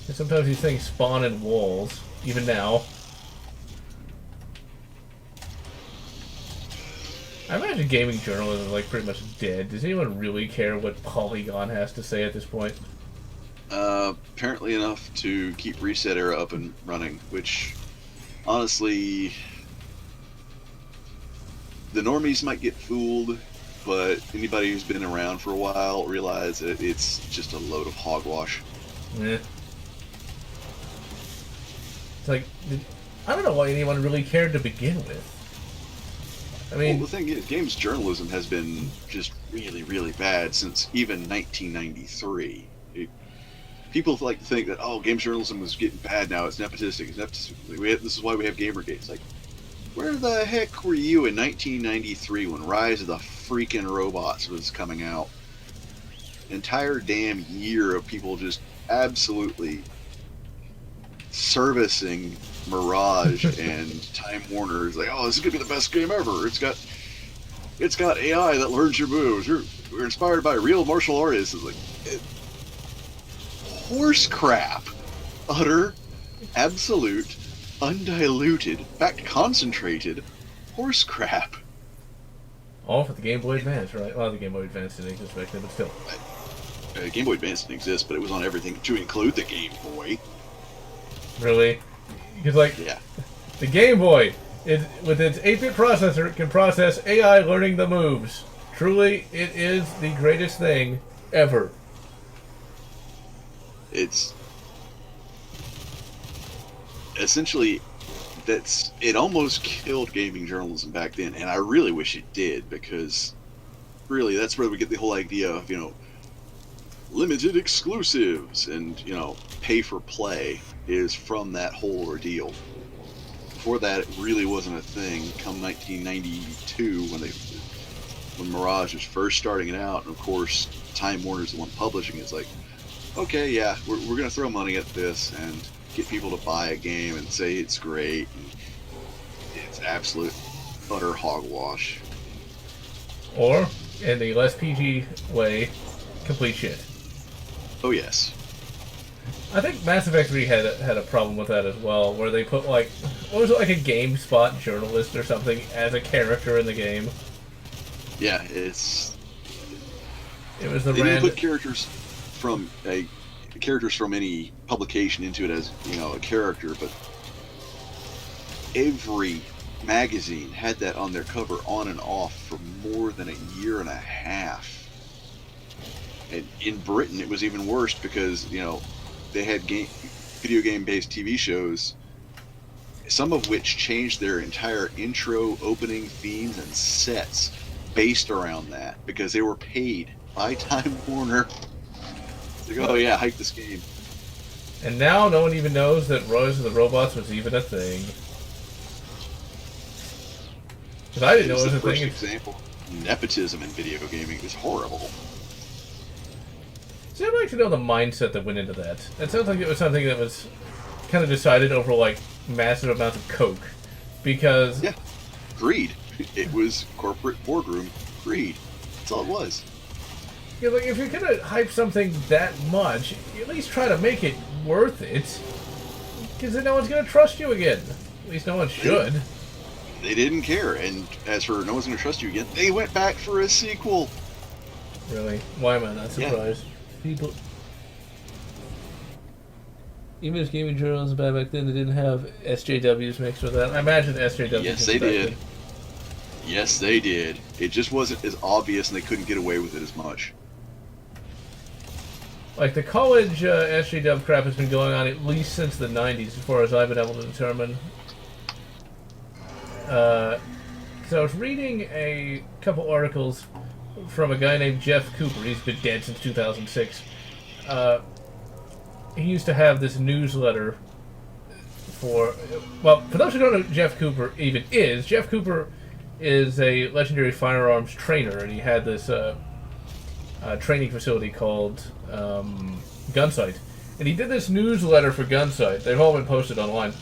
And sometimes these things spawn in walls, even now. I imagine gaming journalism is like pretty much dead. Does anyone really care what Polygon has to say at this point? Apparently enough to keep Reset Era up and running, which, honestly, the normies might get fooled, but anybody who's been around for a while realize that it's just a load of hogwash. Eh. It's like, I don't know why anyone really cared to begin with. I mean, well, the thing is, games journalism has been just really, really bad since even 1993. People like to think that, oh, games journalism is getting bad now. It's nepotistic. This is why we have Gamergate. Like, where the heck were you in 1993 when Rise of the freaking Robots was coming out? Entire damn year of people just absolutely servicing Mirage and Time Warner. It's like, oh, this is gonna be the best game ever. It's got AI that learns your moves. We're inspired by real martial artists. It's like horse crap. utter, absolute, undiluted, in fact concentrated horse crap. All for the Game Boy Advance, right? Well, the Game Boy Advance didn't exist back then, but still. Game Boy Advance didn't exist, but it was on everything to include the Game Boy. Really? Because, like, Yeah. the Game Boy, with its 8-bit processor, can process AI learning the moves. Truly, it is the greatest thing ever. It's essentially it almost killed gaming journalism back then, and I really wish it did, because really that's where we get the whole idea of, limited exclusives and, pay for play is from that whole ordeal. Before that, it really wasn't a thing. Come 1992, when Mirage was first starting it out, and of course Time Warner's the one publishing it, it's like, okay, yeah, we're going to throw money at this and get people to buy a game and say it's great. And it's absolute, utter hogwash. Or, in the less PG way, complete shit. Oh, yes. I think Mass Effect 3 had a problem with that as well, where they put, like, what was it, like a GameSpot journalist or something as a character in the game. Yeah, It was the they didn't random... put characters from any publication into it as, a character, but every magazine had that on their cover on and off for more than a year and a half. And in Britain, it was even worse because, they had video game-based TV shows, some of which changed their entire intro, opening themes, and sets based around that because they were paid by Time Warner. They go, oh yeah, hype this game. And now no one even knows that Rise of the Robots was even a thing. Because I didn't know it was a thing. Example, nepotism in video gaming is horrible. See, I'd like to know the mindset that went into that. It sounds like it was something that was kind of decided over, like, massive amounts of coke. Because... Yeah, greed. It was corporate boardroom greed. That's all it was. Yeah, like, if you're gonna hype something that much, at least try to make it worth it. Because then no one's gonna trust you again. At least no one should. They didn't care, and as for no one's gonna trust you again, they went back for a sequel. Really? Why am I not surprised? People... Even if gaming journalism back then, they didn't have SJWs mixed with that. I imagine SJWs... Yes, they did. Yes, they did. It just wasn't as obvious, and they couldn't get away with it as much. Like, the college SJW crap has been going on at least since the 90s, as far as I've been able to determine. So I was reading a couple articles from a guy named Jeff Cooper. He's been dead since 2006. He used to have this newsletter for... Well, for those who don't know who Jeff Cooper even is, Jeff Cooper is a legendary firearms trainer, and he had this training facility called Gunsight. And he did this newsletter for Gunsight. They've all been posted online.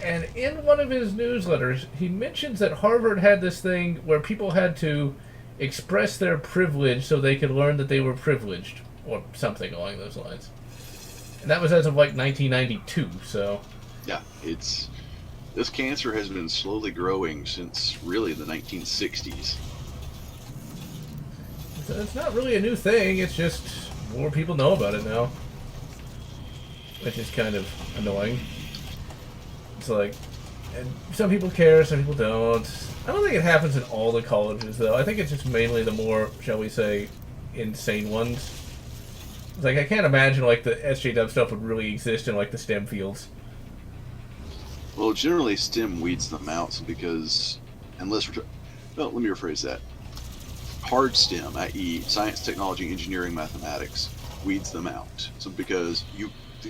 And in one of his newsletters, he mentions that Harvard had this thing where people had to express their privilege so they could learn that they were privileged, or something along those lines. And that was as of, like, 1992, so... Yeah, this cancer has been slowly growing since, really, the 1960s. So it's not really a new thing, it's just more people know about it now. Which is kind of annoying. It's like, and some people care, some people don't. I don't think it happens in all the colleges, though. I think it's just mainly the more, shall we say, insane ones. It's like, I can't imagine, like, the SJW stuff would really exist in, like, the STEM fields. Well, generally STEM weeds them out because, unless we're... Well, let me rephrase that. Hard STEM, i.e. science, technology, engineering, mathematics, weeds them out. So because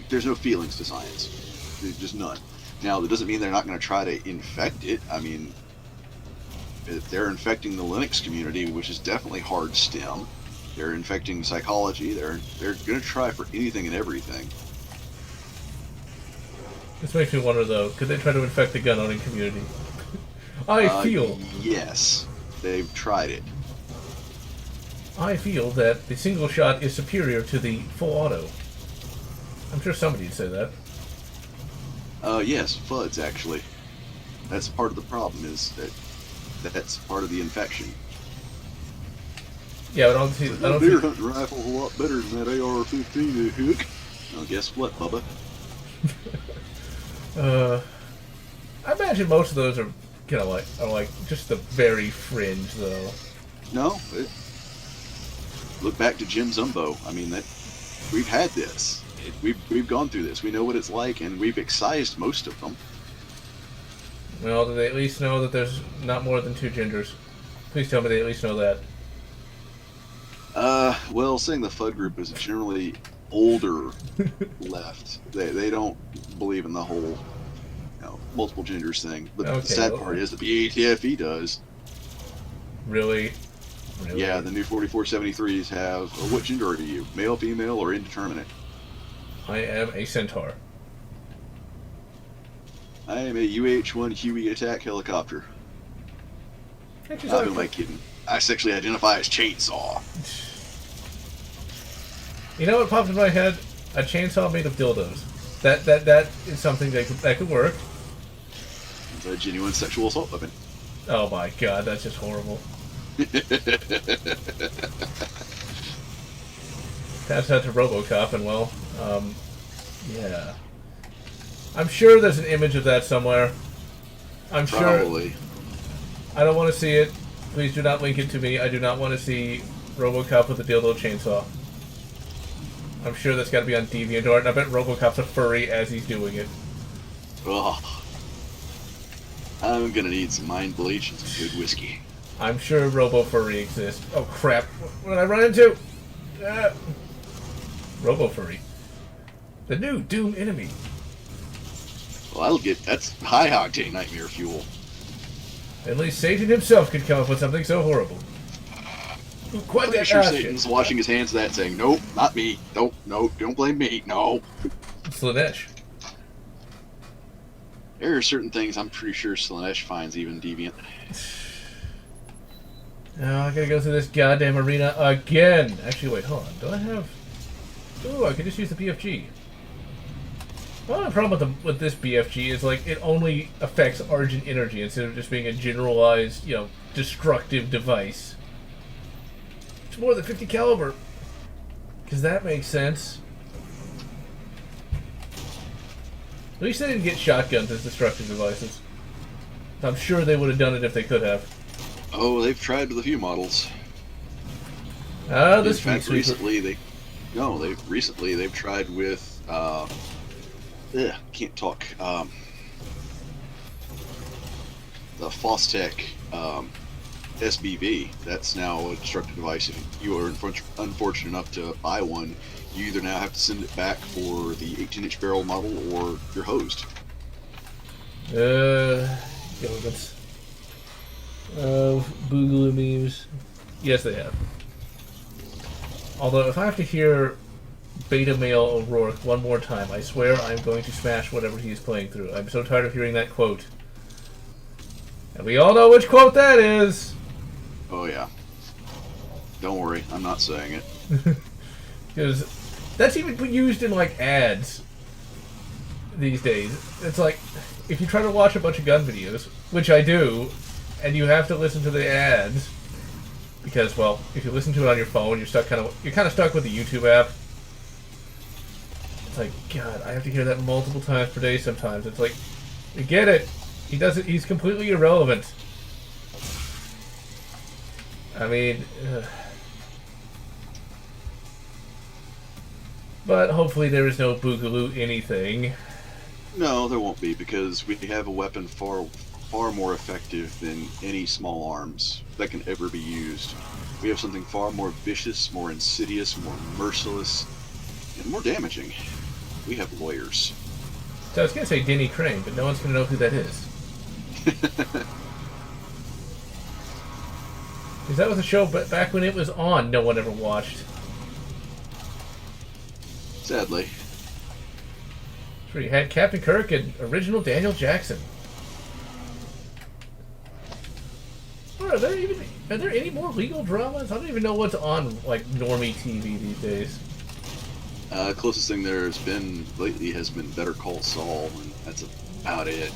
there's no feelings to science. There's just none. Now, that doesn't mean they're not going to try to infect it. I mean, if they're infecting the Linux community, which is definitely hard STEM. They're infecting psychology. They're going to try for anything and everything. This makes me wonder, though, could they try to infect the gun-owning community? I feel... Yes, they've tried it. I feel that the single shot is superior to the full auto. I'm sure somebody would say that. Yes, FUDs actually. That's part of the problem. Is that's part of the infection. Yeah, but I don't see. I don't deer see. hunting rifle's a lot better than that AR-15 hook. Well, guess what, Bubba? I imagine most of those are like just the very fringe though. No. Look back to Jim Zumbo. I mean, we've had this. We've gone through this. We know what it's like, and we've excised most of them. Well, do they at least know that there's not more than 2 gingers? Please tell me they at least know that. Well, saying the FUD group is generally older left. They don't believe in the whole, multiple genders thing. But the sad part is that the ATFE does. Really? Yeah, the new 4473s have, what gender are you? Male, female, or indeterminate? I am a centaur. I am a UH-1 Huey attack helicopter. Actually, Who am I kidding? I sexually identify as chainsaw. You know what popped in my head? A chainsaw made of dildos. That is something that could work. It's a genuine sexual assault weapon. Oh my god, that's just horrible. Pass that to RoboCop, and well, yeah. I'm sure there's an image of that somewhere. I'm Probably. sure. I don't want to see it. Please do not link it to me. I do not want to see RoboCop with a dildo chainsaw. I'm sure that's got to be on DeviantArt, and I bet RoboCop's a furry as he's doing it. Ugh. I'm gonna need some mind bleach and some good whiskey. I'm sure Robo-Furry exists. Oh crap! What did I run into? Robo-Furry. The new Doom enemy. Well, that's high octane nightmare fuel. At least Satan himself could come up with something so horrible. Quite I'm sure Satan's washing his hands of that, saying, "Nope, not me. Nope, don't blame me. No." Slanesh. There are certain things I'm pretty sure Slanesh finds even deviant. Now I gotta go through this goddamn arena again. Actually, wait, hold on. Do I have? Ooh, I could just use the BFG. Well, the problem with this BFG is like it only affects Argent energy instead of just being a generalized, destructive device. It's more than 50 caliber. Because that makes sense. At least they didn't get shotguns as destructive devices. I'm sure they would have done it if they could have. Oh, they've tried with a few models. This In fact, recently they've tried with can't talk. The Fostech SBV. That's now a destructive device. If you are unfortunate enough to buy one, you either now have to send it back for the 18-inch barrel model or you're hosed. Gilligans. Boogaloo memes. Yes, they have. Although, if I have to hear Beta Male O'Rourke one more time, I swear I'm going to smash whatever he is playing through. I'm so tired of hearing that quote. And we all know which quote that is! Oh, yeah. Don't worry, I'm not saying it. Because that's even used in, like, ads these days. It's like, if you try to watch a bunch of gun videos, which I do, and you have to listen to the ads, because, well, if you listen to it on your phone, you're kind of stuck with the YouTube app. It's like, God, I have to hear that multiple times per day sometimes. It's like, you get it. He's completely irrelevant. I mean, but hopefully there is no Boogaloo anything. No, there won't be, because we have a weapon far more effective than any small arms that can ever be used. We have something far more vicious, more insidious, more merciless, and more damaging. We have lawyers. So I was going to say Denny Crane, but no one's going to know who that is. Because that was a show back when it was on, no one ever watched. Sadly. So you had Captain Kirk and original Daniel Jackson. Are there any more legal dramas? I don't even know what's on, like, normie TV these days. Closest thing there's been lately has been Better Call Saul, and that's about it.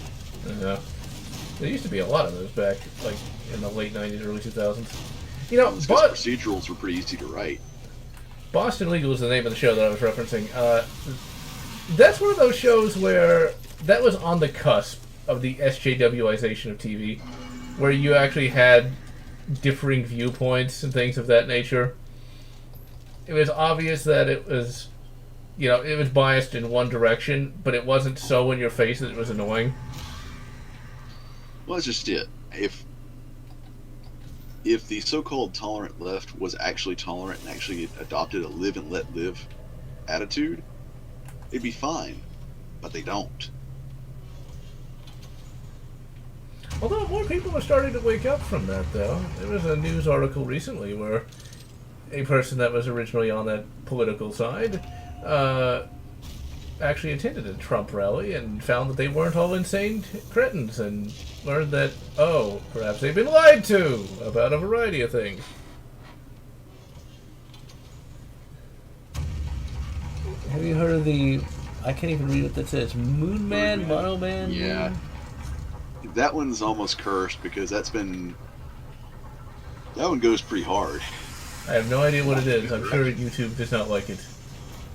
Yeah. There used to be a lot of those back, like, in the late 90s, early 2000s. You know, but procedurals were pretty easy to write. Boston Legal is the name of the show that I was referencing. That's one of those shows where that was on the cusp of the SJWization of TV, where you actually had differing viewpoints and things of that nature. It was obvious that it was, you know, it was biased in one direction, but it wasn't so in your face that it was annoying. Well, that's just it. If the so-called tolerant left was actually tolerant and actually adopted a live and let live attitude, it'd be fine. But they don't. Although more people are starting to wake up from that, though. There was a news article recently where a person that was originally on that political side actually attended a Trump rally and found that they weren't all insane cretins and learned that, oh, perhaps they've been lied to about a variety of things. Have you heard of the... I can't even read what that says. Moon Man? Mono Man? Yeah. That one's almost cursed because that one goes pretty hard. I have no idea what it is. I'm sure YouTube does not like it.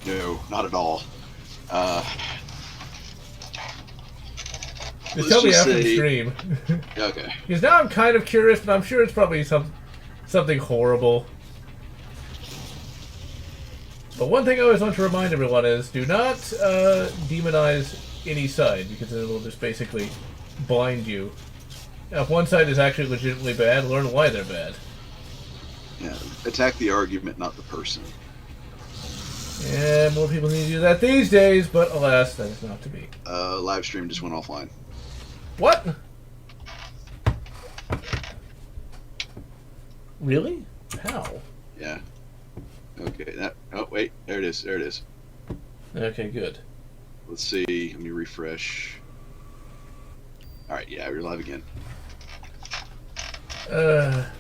No, not at all. Just tell me after the stream. Okay. Because now I'm kind of curious, but I'm sure it's probably something horrible. But one thing I always want to remind everyone is do not demonize any side, because it will just basically blind you. Now, if one side is actually legitimately bad, learn why they're bad. Yeah, attack the argument, not the person. Yeah, more people need to do that these days, but alas, that is not to be. Livestream just went offline. What? Really? How? Yeah. Okay. Oh, wait. There it is. There it is. Okay, good. Let's see. Let me refresh. All right. Yeah, we're live again.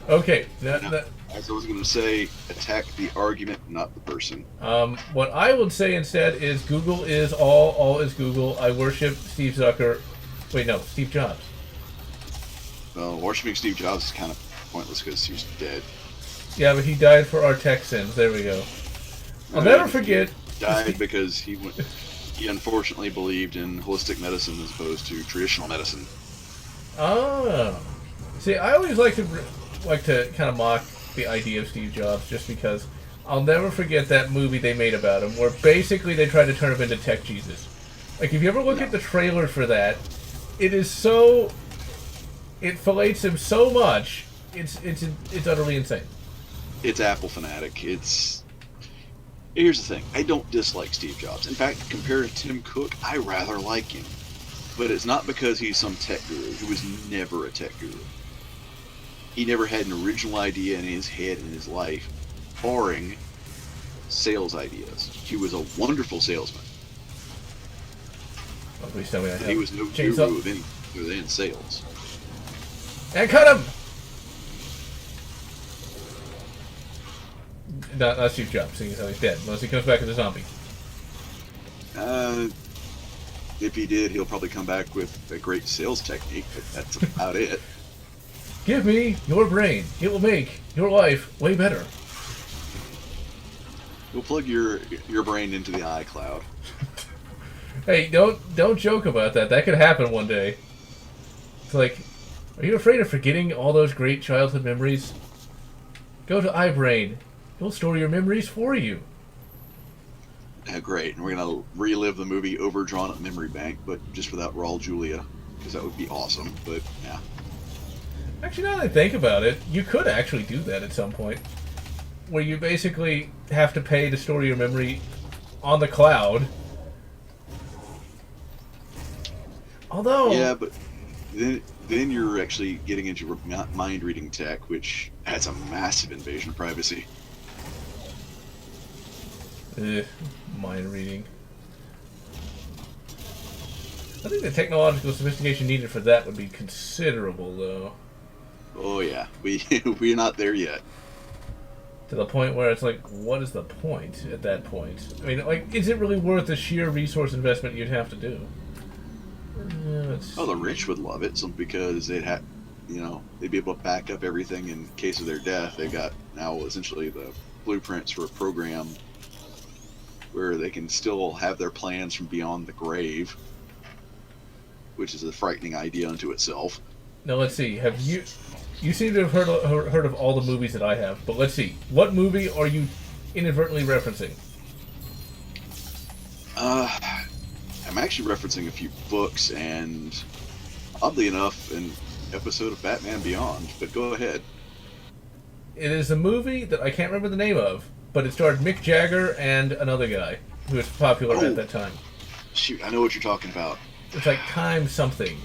Okay. As I was going to say, attack the argument, not the person. What I would say instead is Google is all is Google. I worship Steve Zucker. Wait, no, Steve Jobs. Well, worshiping Steve Jobs is kind of pointless because he's dead. Yeah, but he died for our tech sins. There we go. I'll never forget. He died because he unfortunately believed in holistic medicine as opposed to traditional medicine. Oh. See, I always like to kind of mock the idea of Steve Jobs just because I'll never forget that movie they made about him where basically they tried to turn him into Tech Jesus. Like, if you ever look at the trailer for that, it is so... It fillets him so much, it's utterly insane. It's Apple fanatic. Here's the thing. I don't dislike Steve Jobs. In fact, compared to Tim Cook, I rather like him. But it's not because he's some tech guru. He was never a tech guru. He never had an original idea in his head in his life, barring sales ideas. He was a wonderful salesman. Oh, please tell me I have He was no guru of anything other than sales. And cut him! Not Steve Jobs, seeing as how he's dead, unless he comes back as a zombie. If he did, he'll probably come back with a great sales technique, but that's about it. Give me your brain. It will make your life way better. We'll plug your brain into the iCloud. Hey, don't joke about that. That could happen one day. It's like, are you afraid of forgetting all those great childhood memories? Go to iBrain. It'll store your memories for you. Great, and we're going to relive the movie Overdrawn at Memory Bank, but just without Raul Julia, because that would be awesome, but yeah. Actually, now that I think about it, you could actually do that at some point. Where you basically have to pay to store your memory on the cloud. Although... Yeah, but then you're actually getting into mind-reading tech, which has a massive invasion of privacy. Mind reading. I think the technological sophistication needed for that would be considerable, though. Oh yeah, we're not there yet. To the point where it's like, what is the point at that point? I mean, like, is it really worth the sheer resource investment you'd have to do? Oh, the rich would love it, because they'd have, they'd be able to back up everything in case of their death. They've got now essentially the blueprints for a program where they can still have their plans from beyond the grave, which is a frightening idea unto itself. Now let's see. Have you seem to have heard of all the movies that I have, but let's see. What movie are you inadvertently referencing? I'm actually referencing a few books and, oddly enough, an episode of Batman Beyond, but go ahead. It is a movie that I can't remember the name of, but it starred Mick Jagger and another guy who was popular at that time. Shoot, I know what you're talking about. It's like Time Something.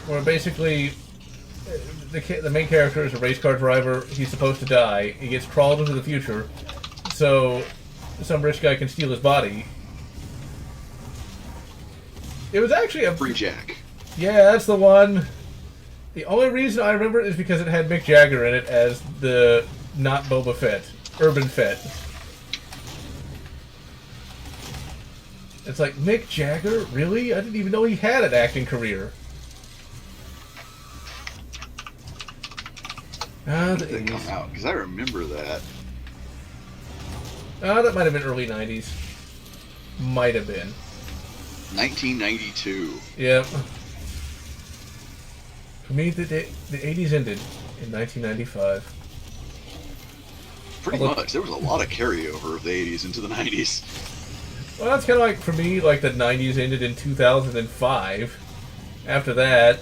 Where basically the main character is a race car driver. He's supposed to die. He gets crawled into the future so some rich guy can steal his body. It was actually a... Free Jack. Yeah, that's the one. The only reason I remember it is because it had Mick Jagger in it as the not Boba Fett, Urban Fett. It's like, Mick Jagger? Really? I didn't even know he had an acting career. When did they come out? Because I remember that. That might have been early 90s. Might have been. 1992. Yep. For me, the 80s ended in 1995. Pretty much. There was a lot of carryover of the 80s into the 90s. Well, that's kind of like, for me, like the 90s ended in 2005. After that,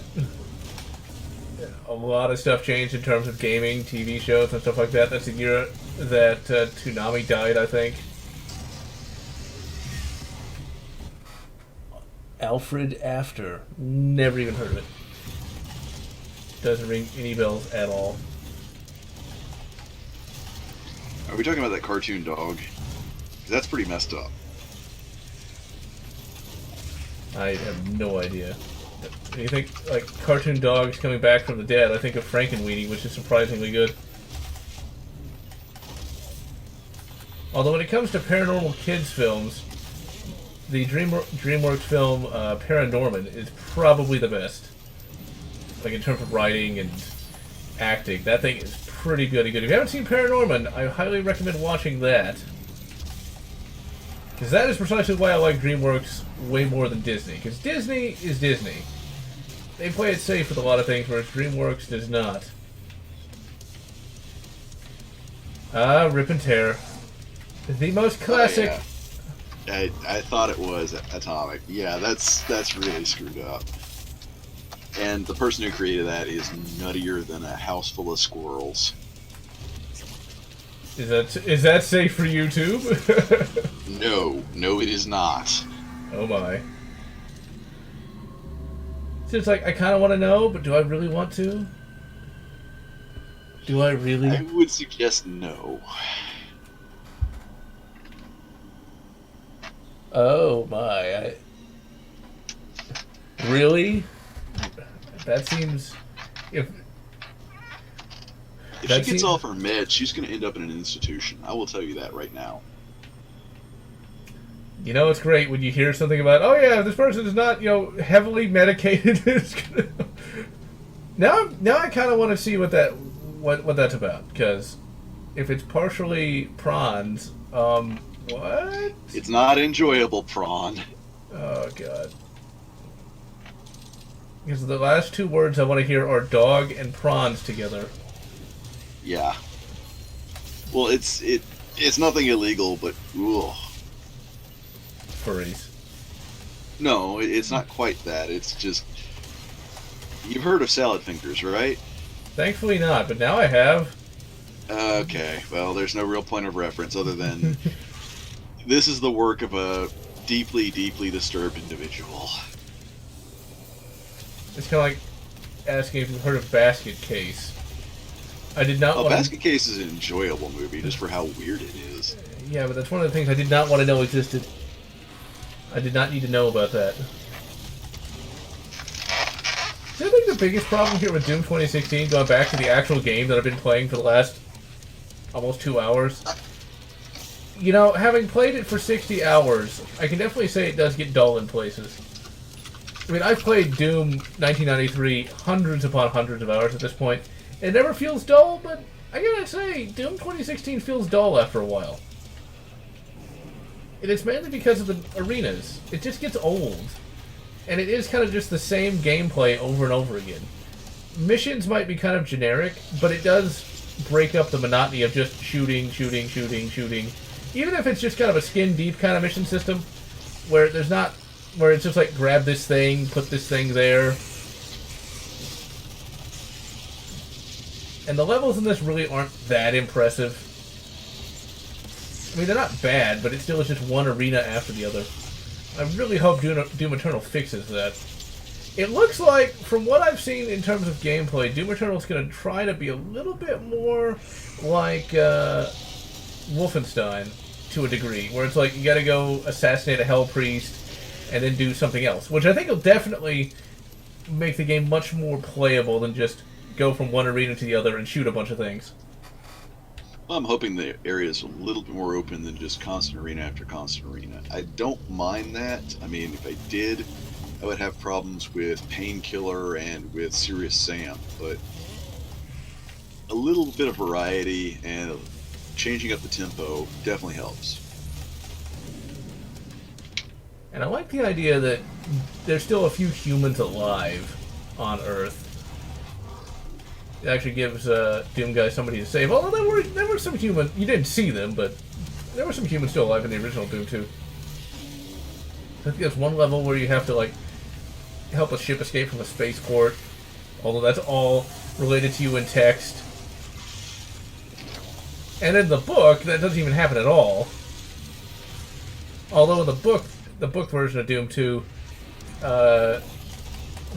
a lot of stuff changed in terms of gaming, TV shows, and stuff like that. That's the year that Toonami died, I think. Alfred After. Never even heard of it. Doesn't ring any bells at all. Are we talking about that cartoon dog? 'Cause that's pretty messed up. I have no idea. When you think, like, cartoon dogs coming back from the dead, I think of Frankenweenie, which is surprisingly good. Although when it comes to paranormal kids films, the DreamWorks film Paranorman is probably the best. Like, in terms of writing and acting, that thing is pretty good. If you haven't seen Paranorman, I highly recommend watching that. Because that is precisely why I like DreamWorks way more than Disney. Because Disney is Disney. They play it safe with a lot of things, whereas DreamWorks does not. Rip and Tear. The most classic... Oh, yeah. I thought it was Atomic. Yeah, that's really screwed up. And the person who created that is nuttier than a house full of squirrels. Is that safe for YouTube? No, it is not. Oh my. So it's like, I kind of want to know, but do I really want to? Do I really? I would suggest no. Oh my. Really? That seems... If she gets off her meds, she's going to end up in an institution. I will tell you that right now. You know, it's great when you hear something about, oh yeah, this person is not, heavily medicated. Now I kind of want to see what that's about, because if it's partially prawns, what? It's not enjoyable, prawn. Oh god. Because the last two words I want to hear are dog and prawns together. Yeah. Well, it's nothing illegal, but ooh. Furries. No, it's not quite that. It's just... You've heard of salad fingers, right? Thankfully not, but now I have. Okay, well, there's no real point of reference other than... This is the work of a deeply, deeply disturbed individual. It's kind of like asking if you've heard of Basket Case. I did not want Basket Case is an enjoyable movie just for how weird it is. Yeah, but that's one of the things I did not want to know existed. I did not need to know about that. So I think the biggest problem here with Doom 2016, going back to the actual game that I've been playing for the last almost 2 hours. You know, having played it for 60 hours, I can definitely say it does get dull in places. I mean, I've played Doom 1993 hundreds upon hundreds of hours at this point. It never feels dull, but I gotta say, Doom 2016 feels dull after a while. And it's mainly because of the arenas. It just gets old. And it is kind of just the same gameplay over and over again. Missions might be kind of generic, but it does break up the monotony of just shooting. Even if it's just kind of a skin-deep kind of mission system, where there's not... where it's just like, grab this thing, put this thing there. And the levels in this really aren't that impressive. I mean, they're not bad, but it still is just one arena after the other. I really hope Doom Eternal fixes that. It looks like, from what I've seen in terms of gameplay, Doom Eternal is going to try to be a little bit more like Wolfenstein, to a degree, where it's like you got to go assassinate a Hell Priest and then do something else, which I think will definitely make the game much more playable than just go from one arena to the other and shoot a bunch of things. I'm hoping the area is a little bit more open than just constant arena after constant arena. I don't mind that. I mean, if I did, I would have problems with Painkiller and with Serious Sam, but a little bit of variety and changing up the tempo definitely helps. And I like the idea that there's still a few humans alive on Earth. It actually gives Doom Guy somebody to save. Although there were some humans, you didn't see them, but there were some humans still alive in the original Doom 2. I think there's one level where you have to, like, help a ship escape from a spaceport. Although that's all related to you in text. And in the book, that doesn't even happen at all. Although in the book version of Doom 2,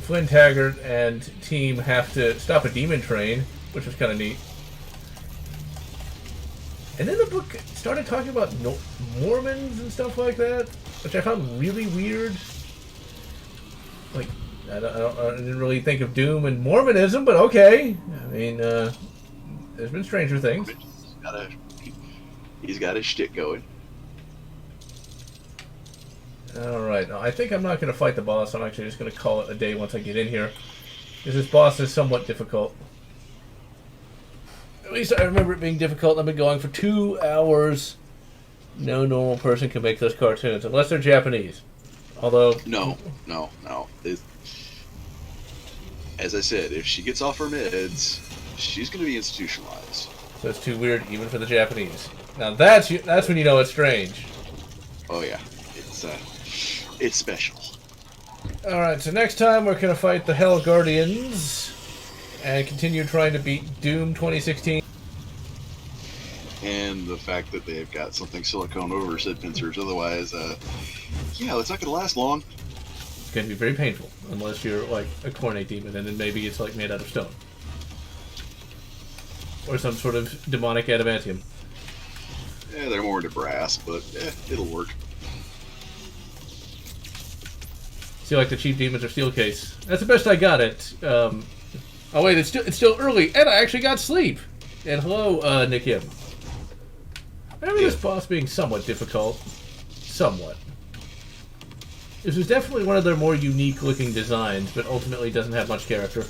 Flynn Taggart and team have to stop a demon train, which was kind of neat. And then the book started talking about Mormons and stuff like that, which I found really weird. Like, I didn't really think of Doom and Mormonism, but okay. I mean, there's been stranger things. He's got his shtick going. Alright, I think I'm not going to fight the boss. I'm actually just going to call it a day once I get in here. Because this boss is somewhat difficult. At least I remember it being difficult. I've been going for 2 hours. No normal person can make those cartoons, unless they're Japanese. Although... No. As I said, if she gets off her meds, she's going to be institutionalized. So it's too weird even for the Japanese. Now that's when you know it's strange. Oh yeah, it's special. Alright, so next time we're going to fight the Hell Guardians and continue trying to beat Doom 2016. And the fact that they've got something silicone over said pincers, otherwise, yeah, it's not going to last long. It's going to be very painful, unless you're like a Cornate demon and then maybe it's like made out of stone. Or some sort of demonic adamantium. Yeah, they're more into brass, but it'll work. See, like the cheap demons or steel case. That's the best I got it. Oh wait, it's still early, and I actually got sleep. And hello, Nick Yim. Remember this boss being somewhat difficult? Somewhat. This was definitely one of their more unique-looking designs, but ultimately doesn't have much character.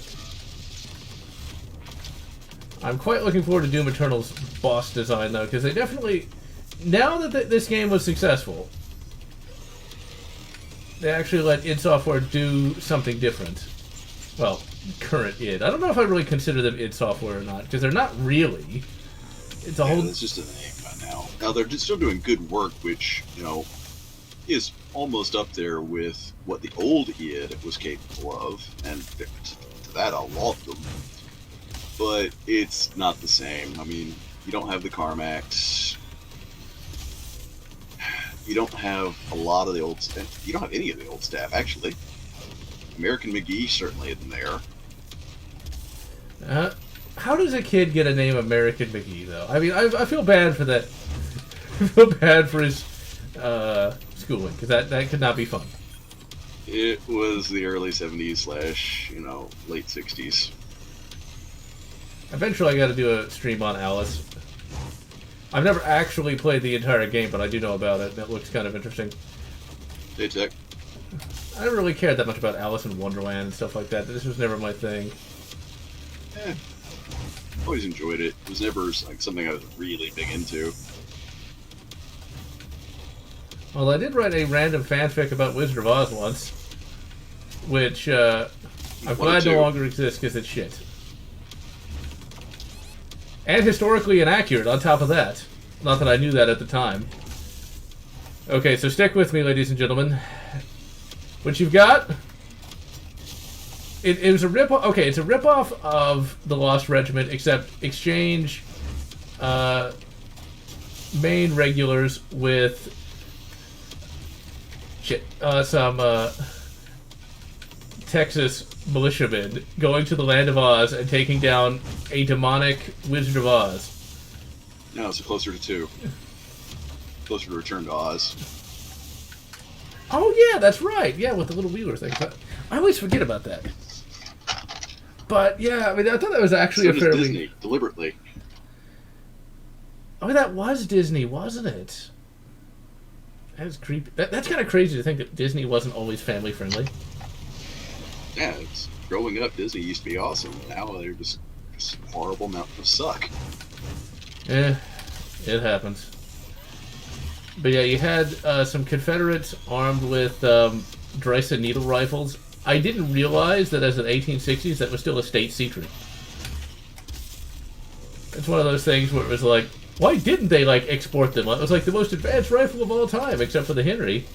I'm quite looking forward to Doom Eternal's boss design, though, because they definitely... Now that this game was successful, they actually let id Software do something different. Well, current id. I don't know if I really consider them id Software or not, because they're not really. It's a whole... It's just a name by now. Now, they're just still doing good work, which, you know, is almost up there with what the old id was capable of, and to that I'll laud them. But it's not the same. I mean, you don't have the Carmax. You don't have a lot of the old staff. You don't have any of the old staff, actually. American McGee certainly isn't there. How does a kid get a name American McGee, though? I mean, I feel bad for that. I feel bad for his schooling, because that could not be fun. It was the early 70s / late 60s. Eventually I got to do a stream on Alice. I've never actually played the entire game, but I do know about it. It looks kind of interesting. Hey, Tech. I never really cared that much about Alice in Wonderland and stuff like that. This was never my thing. Always enjoyed it. It was never like something I was really big into. Well, I did write a random fanfic about Wizard of Oz once, which I'm glad no longer exists because it's shit. And historically inaccurate on top of that. Not that I knew that at the time. Okay, so stick with me, ladies and gentlemen. What you've got... It was a rip-off... Okay, it's a rip-off of The Lost Regiment, except exchange main regulars with... some Texas militiamen going to the land of Oz and taking down a demonic Wizard of Oz. No, it's closer to 2. Closer to Return to Oz. Oh yeah, that's right. Yeah, with the little wheeler thing. I always forget about that. But yeah, I mean, I thought that was actually So a does fairly Disney, deliberately. I mean, that was Disney, wasn't it? That's creepy. That's kind of crazy to think that Disney wasn't always family friendly. Yeah, it's growing up. Disney used to be awesome. Now they're just horrible mountain of suck. Eh, it happens. But yeah, you had some Confederates armed with Dreisa needle rifles. I didn't realize that as an 1860s, that was still a state secret. It's one of those things where it was like, why didn't they like export them? It was like the most advanced rifle of all time, except for the Henry.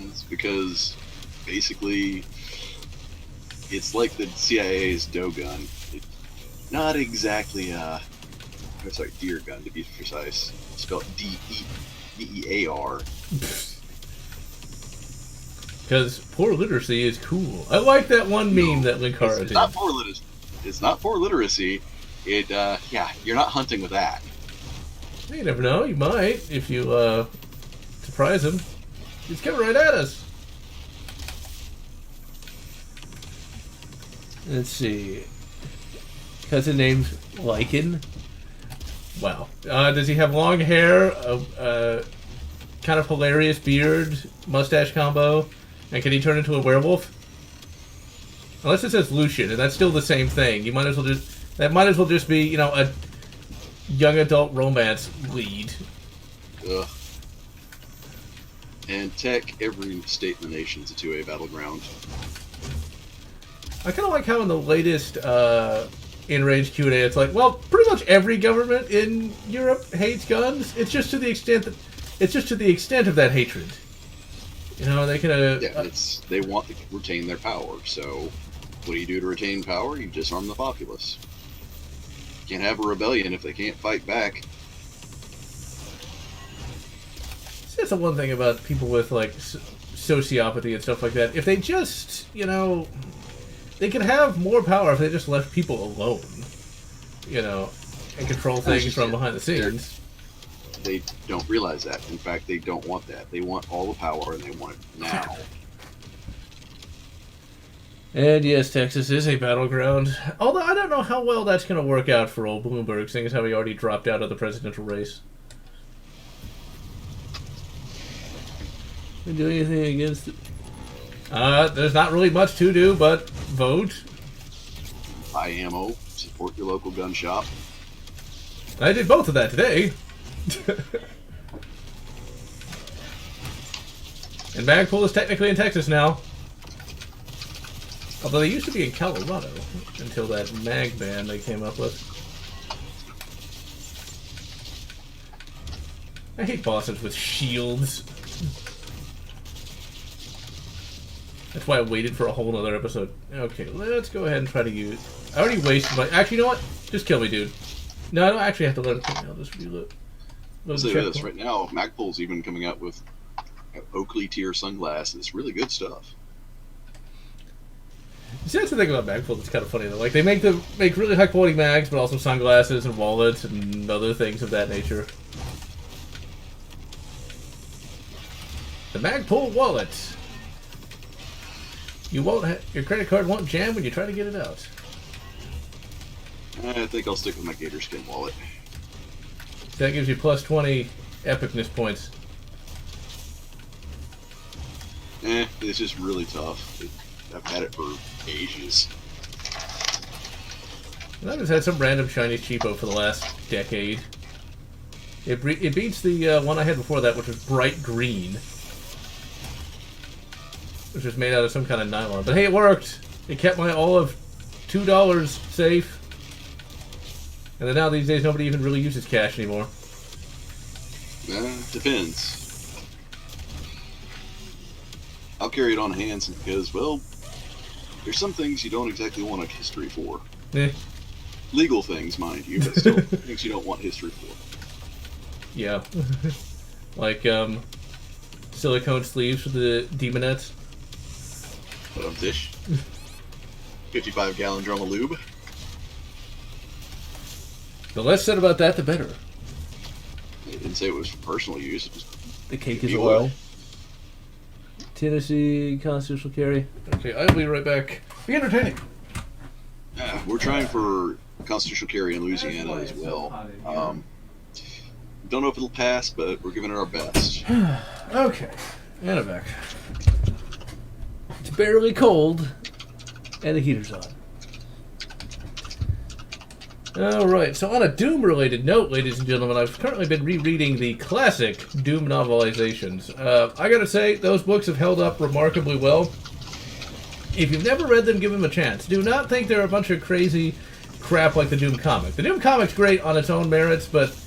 It's because basically it's like the CIA's Doe gun. It's not exactly deer gun to be precise. It's spelled D-E-A-R. Because poor literacy is cool. I like that one meme that Linkara It's did. not poor literacy. It's not poor literacy. It yeah, you're not hunting with that. You never know. You might if you surprise him. He's coming right at us. Let's see. Cousin named Lycan. Wow. Does he have long hair? Kind of hilarious beard, mustache combo, and can he turn into a werewolf? Unless it says Lucian, and that's still the same thing. You might as well just might as well just be, you know, a young adult romance lead. Ugh. And Tech, every state in the nation is a 2A battleground. I kind of like how in the latest in-range Q&A, it's like, well, pretty much every government in Europe hates guns. It's just to the extent of that hatred. You know, they can. They want to retain their power. So, what do you do to retain power? You disarm the populace. You can't have a rebellion if they can't fight back. That's the one thing about people with like sociopathy and stuff like that. If they just, you know, they could have more power if they just left people alone. You know, and control things from behind the scenes. They don't realize that. In fact, they don't want that. They want all the power, and they want it now. And yes, Texas is a battleground. Although I don't know how well that's going to work out for old Bloomberg, seeing as how he already dropped out of the presidential race. Can do anything against it? There's not really much to do but vote. Buy ammo. Support your local gun shop. I did both of that today. And Magpul is technically in Texas now. Although they used to be in Colorado until that mag ban they came up with. I hate bosses with shields. That's why I waited for a whole other episode. Okay, let's go ahead and try to use... I already wasted my... Actually, you know what? Just kill me, dude. No, I don't actually have to let him kill me. I'll just reload. I'll say this right now, Magpul's even coming out with Oakley tier sunglasses. Really good stuff. See, that's the thing about Magpul that's kind of funny though. Like they make really high quality mags, but also sunglasses and wallets and other things of that nature. The Magpul wallet. Your credit card won't jam when you try to get it out. I think I'll stick with my gator skin wallet. That gives you plus 20 epicness points. It's just really tough. I've had it for ages. And I've just had some random shiny cheapo for the last decade. It beats the one I had before that, which was bright green. Which was made out of some kind of nylon. But hey, it worked! It kept my all of $2 safe. And then now these days nobody even really uses cash anymore. Depends. I'll carry it on hand because, well, there's some things you don't exactly want a history for. Eh. Legal things, mind you, but still things you don't want history for. Yeah. Like, silicone sleeves for the demonettes. But I'm fish. 55-gallon drum of lube. The less said about that, the better. I didn't say it was for personal use. It just The cake is You oil. will. Tennessee constitutional carry. Okay, I'll be right back. Be entertaining. we're trying for constitutional carry in Louisiana as well. Don't know if it'll pass, but we're giving it our best. Okay, and I'm back. It's barely cold, and the heater's on. Alright, so on a Doom-related note, ladies and gentlemen, I've currently been rereading the classic Doom novelizations. I gotta say, those books have held up remarkably well. If you've never read them, give them a chance. Do not think they're a bunch of crazy crap like the Doom comic. The Doom comic's great on its own merits, but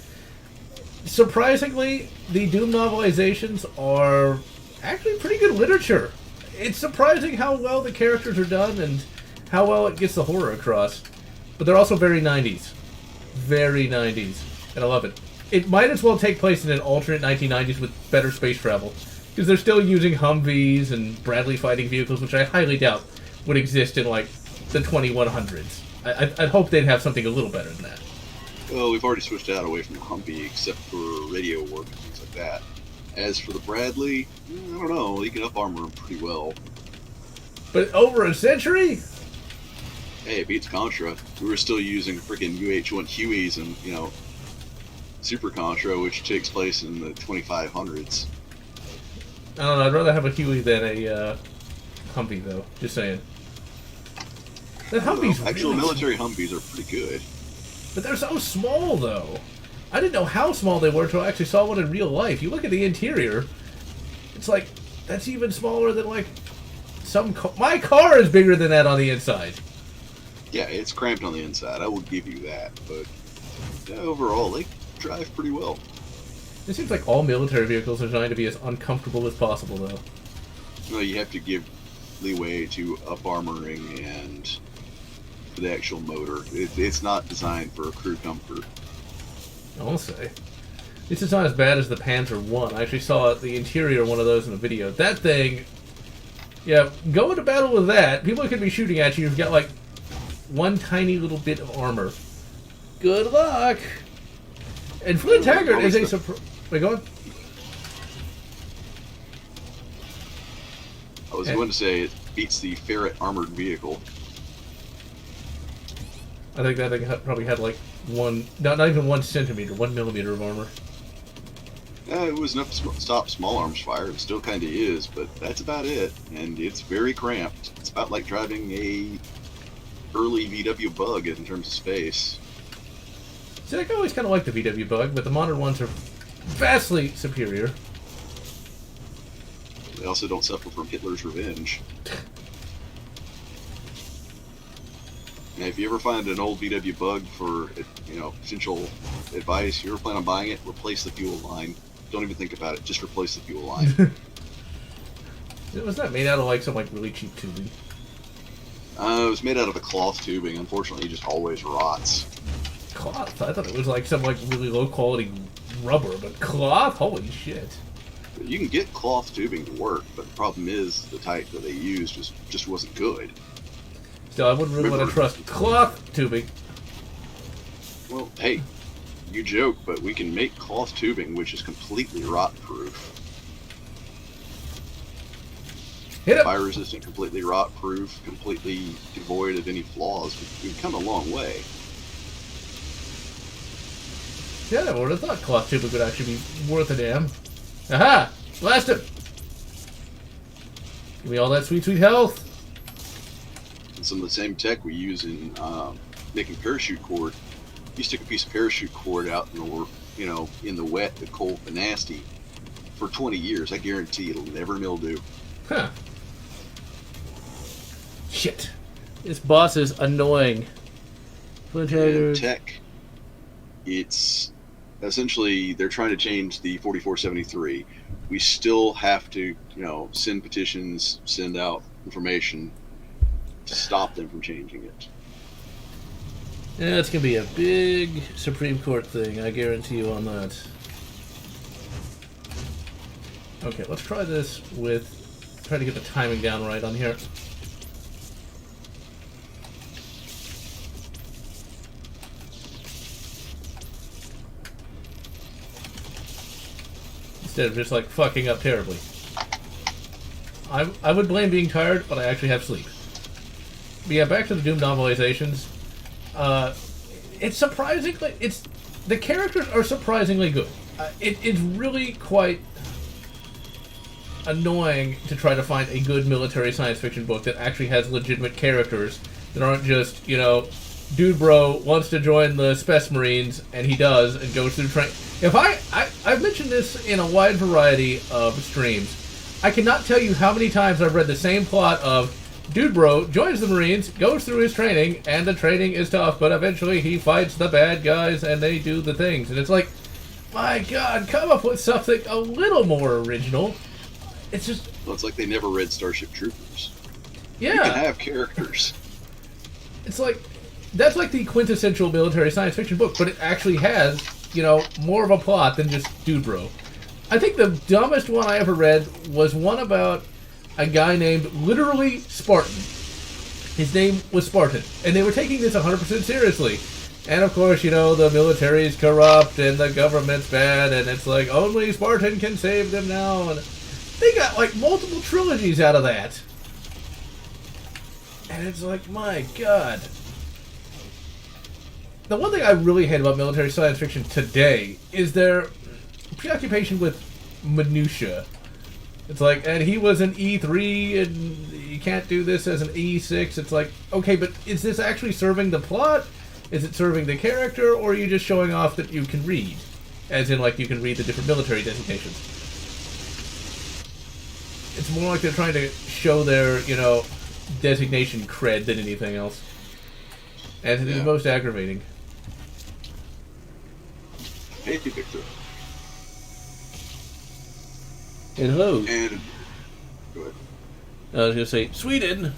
surprisingly, the Doom novelizations are actually pretty good literature. It's surprising how well the characters are done and how well it gets the horror across. But they're also very 90s. Very 90s. And I love it. It might as well take place in an alternate 1990s with better space travel. Because they're still using Humvees and Bradley fighting vehicles, which I highly doubt would exist in, like, the 2100s. I'd hope they'd have something a little better than that. Well, we've already switched out away from the Humvee, except for radio work and things like that. As for the Bradley, I don't know. He can up armor him pretty well. But over a century? Hey, it beats Contra. We were still using freaking UH-1 Hueys and, you know, Super Contra, which takes place in the 2500s. I don't know, I'd rather have a Huey than a Humvee, though. Just saying. That Humvee's Actual really military Humvees are pretty good. But they're so small, though. I didn't know how small they were until I actually saw one in real life. You look at the interior, it's like, that's even smaller than, like, some my car is bigger than that on the inside. Yeah, it's cramped on the inside. I will give you that. But yeah, overall, they drive pretty well. It seems like all military vehicles are designed to be as uncomfortable as possible, though. Well, you have to give leeway to up armoring and for the actual motor. It's not designed for crew comfort. I'll say. It's not as bad as the Panzer I. I actually saw the interior of one of those in a video. That thing, yeah, go into battle with that. People could be shooting at you. You've got, like, one tiny little bit of armor. Good luck! And Flint Taggart is a surprise. Wait, go on. I was going to say it beats the Ferret armored vehicle. I think that thing probably had like not even 1 centimeter, 1 millimeter of armor. It was enough to stop small arms fire. It still kind of is, but that's about it. And it's very cramped. It's about like driving a early VW Bug in terms of space. See, I always kind of like the VW Bug, but the modern ones are vastly superior. They also don't suffer from Hitler's revenge. Now, if you ever find an old VW Bug for, you know, potential advice, you ever plan on buying it, replace the fuel line. Don't even think about it. Just replace the fuel line. Was that made out of like some like really cheap tubing? It was made out of a cloth tubing. Unfortunately, it just always rots. Cloth? I thought it was like some like really low quality rubber, but cloth? Holy shit. You can get cloth tubing to work, but the problem is the type that they used just wasn't good. Still, I wouldn't really want to trust cloth tubing. Well, hey, you joke, but we can make cloth tubing which is completely rot-proof. Hit it! Fire resistant, completely rot-proof, completely devoid of any flaws. We've come a long way. Yeah, I would have thought cloth tubing would actually be worth a damn. Aha! Blast him! Give me all that sweet, sweet health. And some of the same tech we use in making parachute cord. You stick a piece of parachute cord out in the wet, the cold, the nasty, for 20 years. I guarantee it'll never mildew. Huh. Shit. This boss is annoying. And tech, it's essentially they're trying to change the 4473. We still have to, send petitions, send out information to stop them from changing it. Yeah, it's going to be a big Supreme Court thing, I guarantee you on that. Okay, let's try this with... Try to get the timing down right on here. Instead of just, like, fucking up terribly. I would blame being tired, but I actually have sleep. But yeah, back to the Doom novelizations. It's surprisingly... The characters are surprisingly good. It's really quite annoying to try to find a good military science fiction book that actually has legitimate characters that aren't just, dude bro wants to join the Spec Marines, and he does, and goes through training. If I've mentioned this in a wide variety of streams. I cannot tell you how many times I've read the same plot of dude bro joins the Marines, goes through his training, and the training is tough, but eventually he fights the bad guys and they do the things. And it's like, my god, come up with something a little more original. It's just... Well, it's like they never read Starship Troopers. Yeah. You can have characters. It's like... That's like the quintessential military science fiction book, but it actually has, more of a plot than just dude bro. I think the dumbest one I ever read was one about a guy named literally Spartan. His name was Spartan. And they were taking this 100% seriously. And of course, the military is corrupt and the government's bad, and it's like, only Spartan can save them now. And they got like multiple trilogies out of that. And it's like, my god. The one thing I really hate about military science fiction today is their preoccupation with minutia. It's like, and he was an E3, and you can't do this as an E6. It's like, okay, but is this actually serving the plot? Is it serving the character, or are you just showing off that you can read? As in, like, you can read the different military designations. It's more like they're trying to show their, designation cred than anything else. And it is most aggravating. Hey, Victor. And hello. And go ahead. I was going to say, Sweden!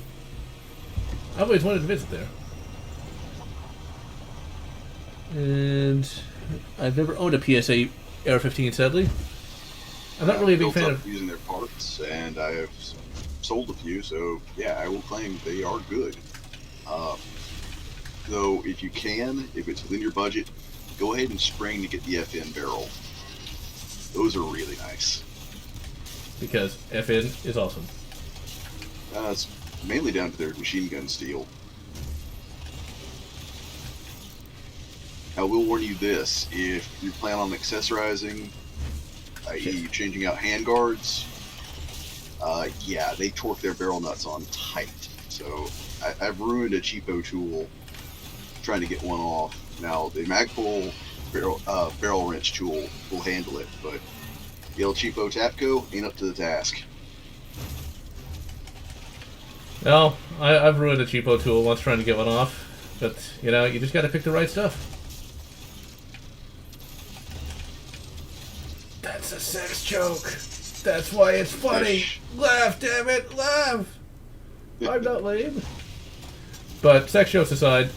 I've always wanted to visit there. And I've never owned a PSA Air-15, sadly. I'm not really a big fan of... using their parts, and I have sold a few, so yeah, I will claim they are good. Though, if you can, if it's within your budget, go ahead and spring to get the FN barrel. Those are really nice. Because FN is awesome. It's mainly down to their machine gun steel. I will warn you this, if you plan on accessorizing, i.e. changing out handguards, yeah, they torque their barrel nuts on tight. So I've ruined a cheapo tool trying to get one off. Now the Magpul barrel wrench tool will handle it, but the El Cheapo Tapco ain't up to the task. No, I've ruined a cheapo tool once trying to get one off. But, you just gotta pick the right stuff. That's a sex joke. That's why it's funny. Laugh, damn it, laugh. I'm not lame. But sex jokes aside,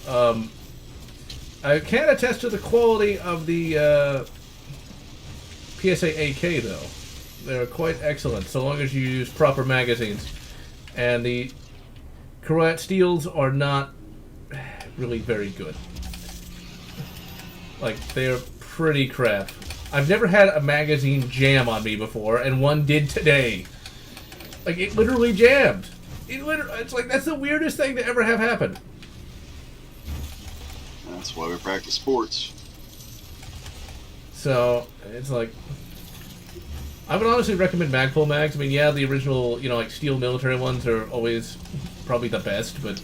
I can attest to the quality of the PSA AK, though. They're quite excellent, so long as you use proper magazines. And the Croat steels are not really very good. Like, they're pretty crap. I've never had a magazine jam on me before, and one did today. Like, it literally jammed. It's like, that's the weirdest thing to ever have happen. That's why we practice sports. So it's like, I would honestly recommend Magpul mags. I mean, yeah, the original, you know, like steel military ones are always probably the best, but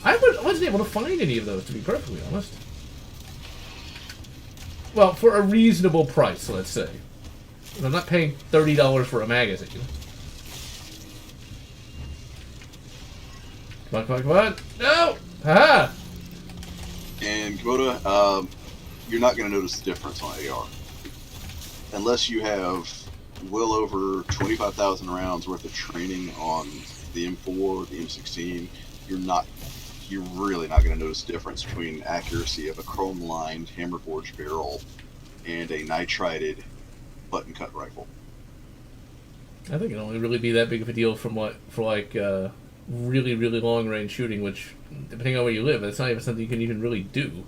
I wasn't able to find any of those, to be perfectly honest. Well, for a reasonable price, let's say. I'm not paying $30 for a magazine. Come on, come on, come on. No! Haha! And Kubota, you're not going to notice the difference on AR. Unless you have well over 25,000 rounds worth of training on the M4, the M16, you're really not going to notice the difference between accuracy of a chrome-lined hammer-forged barrel and a nitrided button-cut rifle. I think it'd only really be that big of a deal for like really, really long-range shooting, which, depending on where you live, that's not even something you can even really do.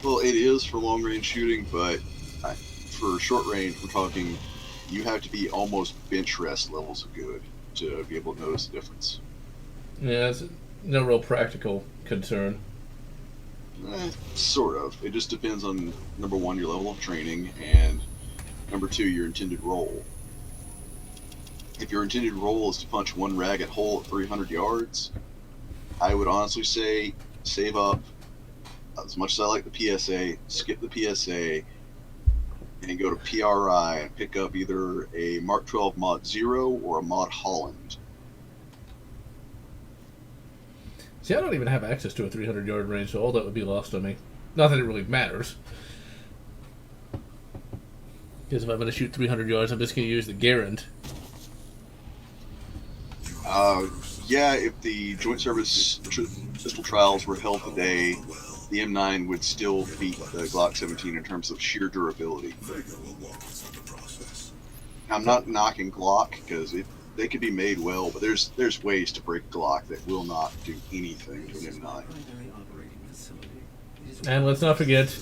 Well, it is for long-range shooting, but for short range, we're talking you have to be almost bench rest levels of good to be able to notice the difference. Yeah, it's no real practical concern. Sort of. It just depends on, number one, your level of training, and number two, your intended role. If your intended role is to punch one ragged hole at 300 yards, I would honestly say save up. As much as I like the PSA, skip the PSA and go to PRI and pick up either a Mark 12 Mod 0 or a Mod Holland. See, I don't even have access to a 300-yard range, so all that would be lost on me. Not that it really matters. Because if I'm going to shoot 300 yards, I'm just going to use the Garand. Yeah, if the Joint Service Pistol Trials were held today, the M9 would still beat the Glock 17 in terms of sheer durability. I'm not knocking Glock, because they could be made well, but there's ways to break Glock that will not do anything to an M9. And let's not forget,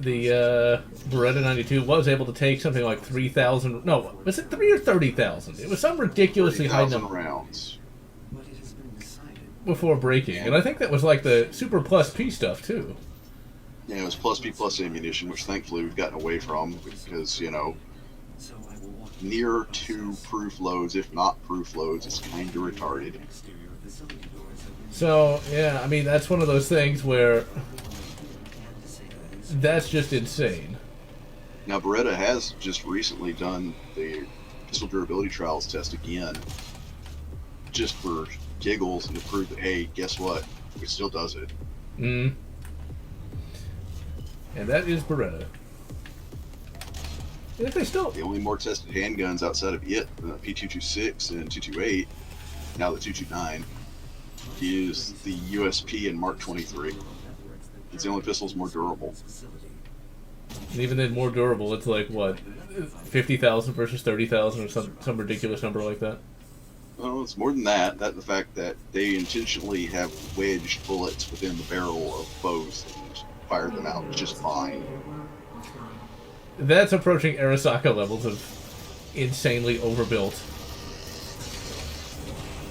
the Beretta 92 was able to take something like 3,000... No, was it 3 or 30,000? It was some ridiculously high number. Rounds. Before breaking. And I think that was like the Super Plus P stuff, too. Yeah, it was plus P plus ammunition, which thankfully we've gotten away from, because, you know, near to proof loads, if not proof loads, is kind of retarded. So, yeah, I mean, that's one of those things where that's just insane. Now, Beretta has just recently done the pistol durability trials test again, just for giggles and to prove that, hey, guess what? It still does it. And that is Beretta. And if they still... The only more tested handguns outside of it, the P226 and 228, now the 229, is the USP and Mark 23. It's the only pistol's more durable. And even then, more durable, it's like, what, 50,000 versus 30,000 or some ridiculous number like that? Well, it's more than that. The fact that they intentionally have wedged bullets within the barrel of bows and fired them out just fine. That's approaching Arasaka levels of insanely overbuilt.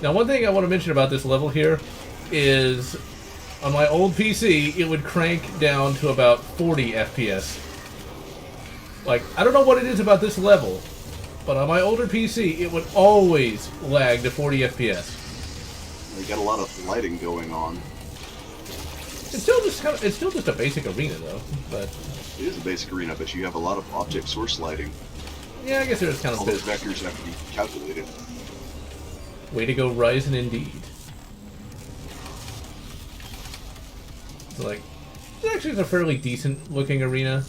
Now, one thing I want to mention about this level here is on my old PC, it would crank down to about 40 FPS. Like, I don't know what it is about this level, but on my older PC, it would always lag to 40 FPS. They got a lot of lighting going on. It's still just a basic arena though, but it is a basic arena, but you have a lot of object source lighting. Yeah, I guess there's kind of all those vectors have to be calculated. Way to go, Ryzen, indeed. It's like, it actually is a fairly decent looking arena.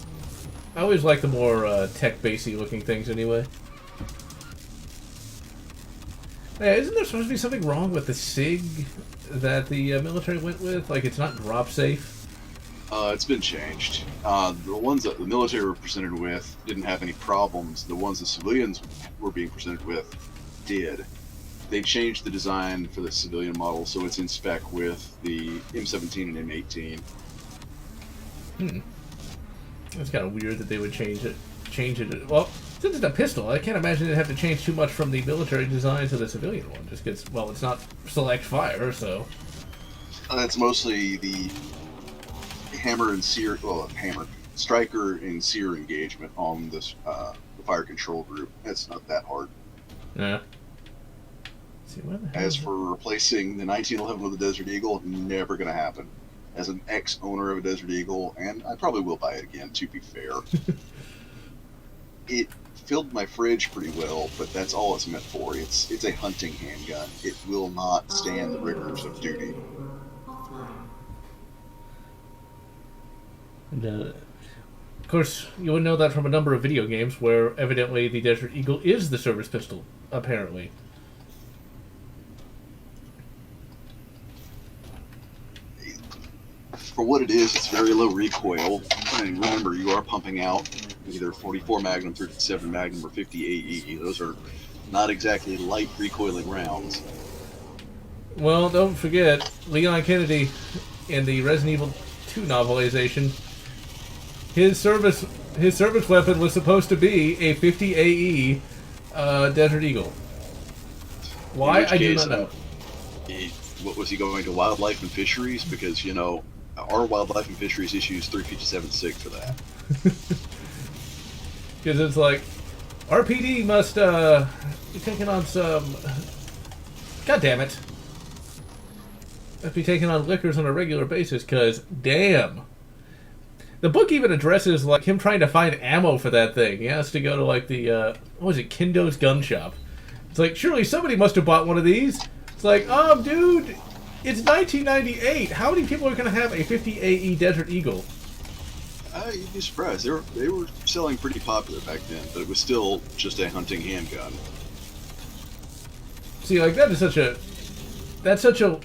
I always like the more tech-basy looking things anyway. Hey, isn't there supposed to be something wrong with the SIG that the military went with? Like, it's not drop safe? It's been changed. The ones that the military were presented with didn't have any problems. The ones the civilians were being presented with did. They changed the design for the civilian model, so it's in spec with the M17 and M18. It's kind of weird that they would change it. Well, since it's a pistol, I can't imagine they'd have to change too much from the military design to the civilian one. Just because, well, it's not select fire, so... That's mostly the hammer and striker and seer engagement on this the fire control group. That's not that hard. Yeah. See, where the hell As is for replacing the 1911 with a Desert Eagle, never going to happen. As an ex-owner of a Desert Eagle, and I probably will buy it again, to be fair. It filled my fridge pretty well, but that's all it's meant for. It's a hunting handgun. It will not stand the rigors of duty. And, of course, you would know that from a number of video games where evidently the Desert Eagle is the service pistol, apparently. For what it is, it's very low recoil. And remember, you are pumping out either 44 Magnum, 37 Magnum, or 50 AE. Those are not exactly light recoiling rounds. Well, don't forget, Leon Kennedy in the Resident Evil 2 novelization, his service weapon was supposed to be a 50 AE Desert Eagle. Why? I do not know. What was he going to Wildlife and Fisheries? Because, you know, our Wildlife and Fisheries issues 357.6 for that. Because it's like, RPD must be taking on some... God damn it. Must be taking on liquors on a regular basis, because, damn. The book even addresses, like, him trying to find ammo for that thing. He has to go to, like, the, what was it, Kindo's gun shop. It's like, surely somebody must have bought one of these. It's like, dude, it's 1998. How many people are going to have a 50 AE Desert Eagle? You'd be surprised. They were selling pretty popular back then, but it was still just a hunting handgun. See, like, that's such a,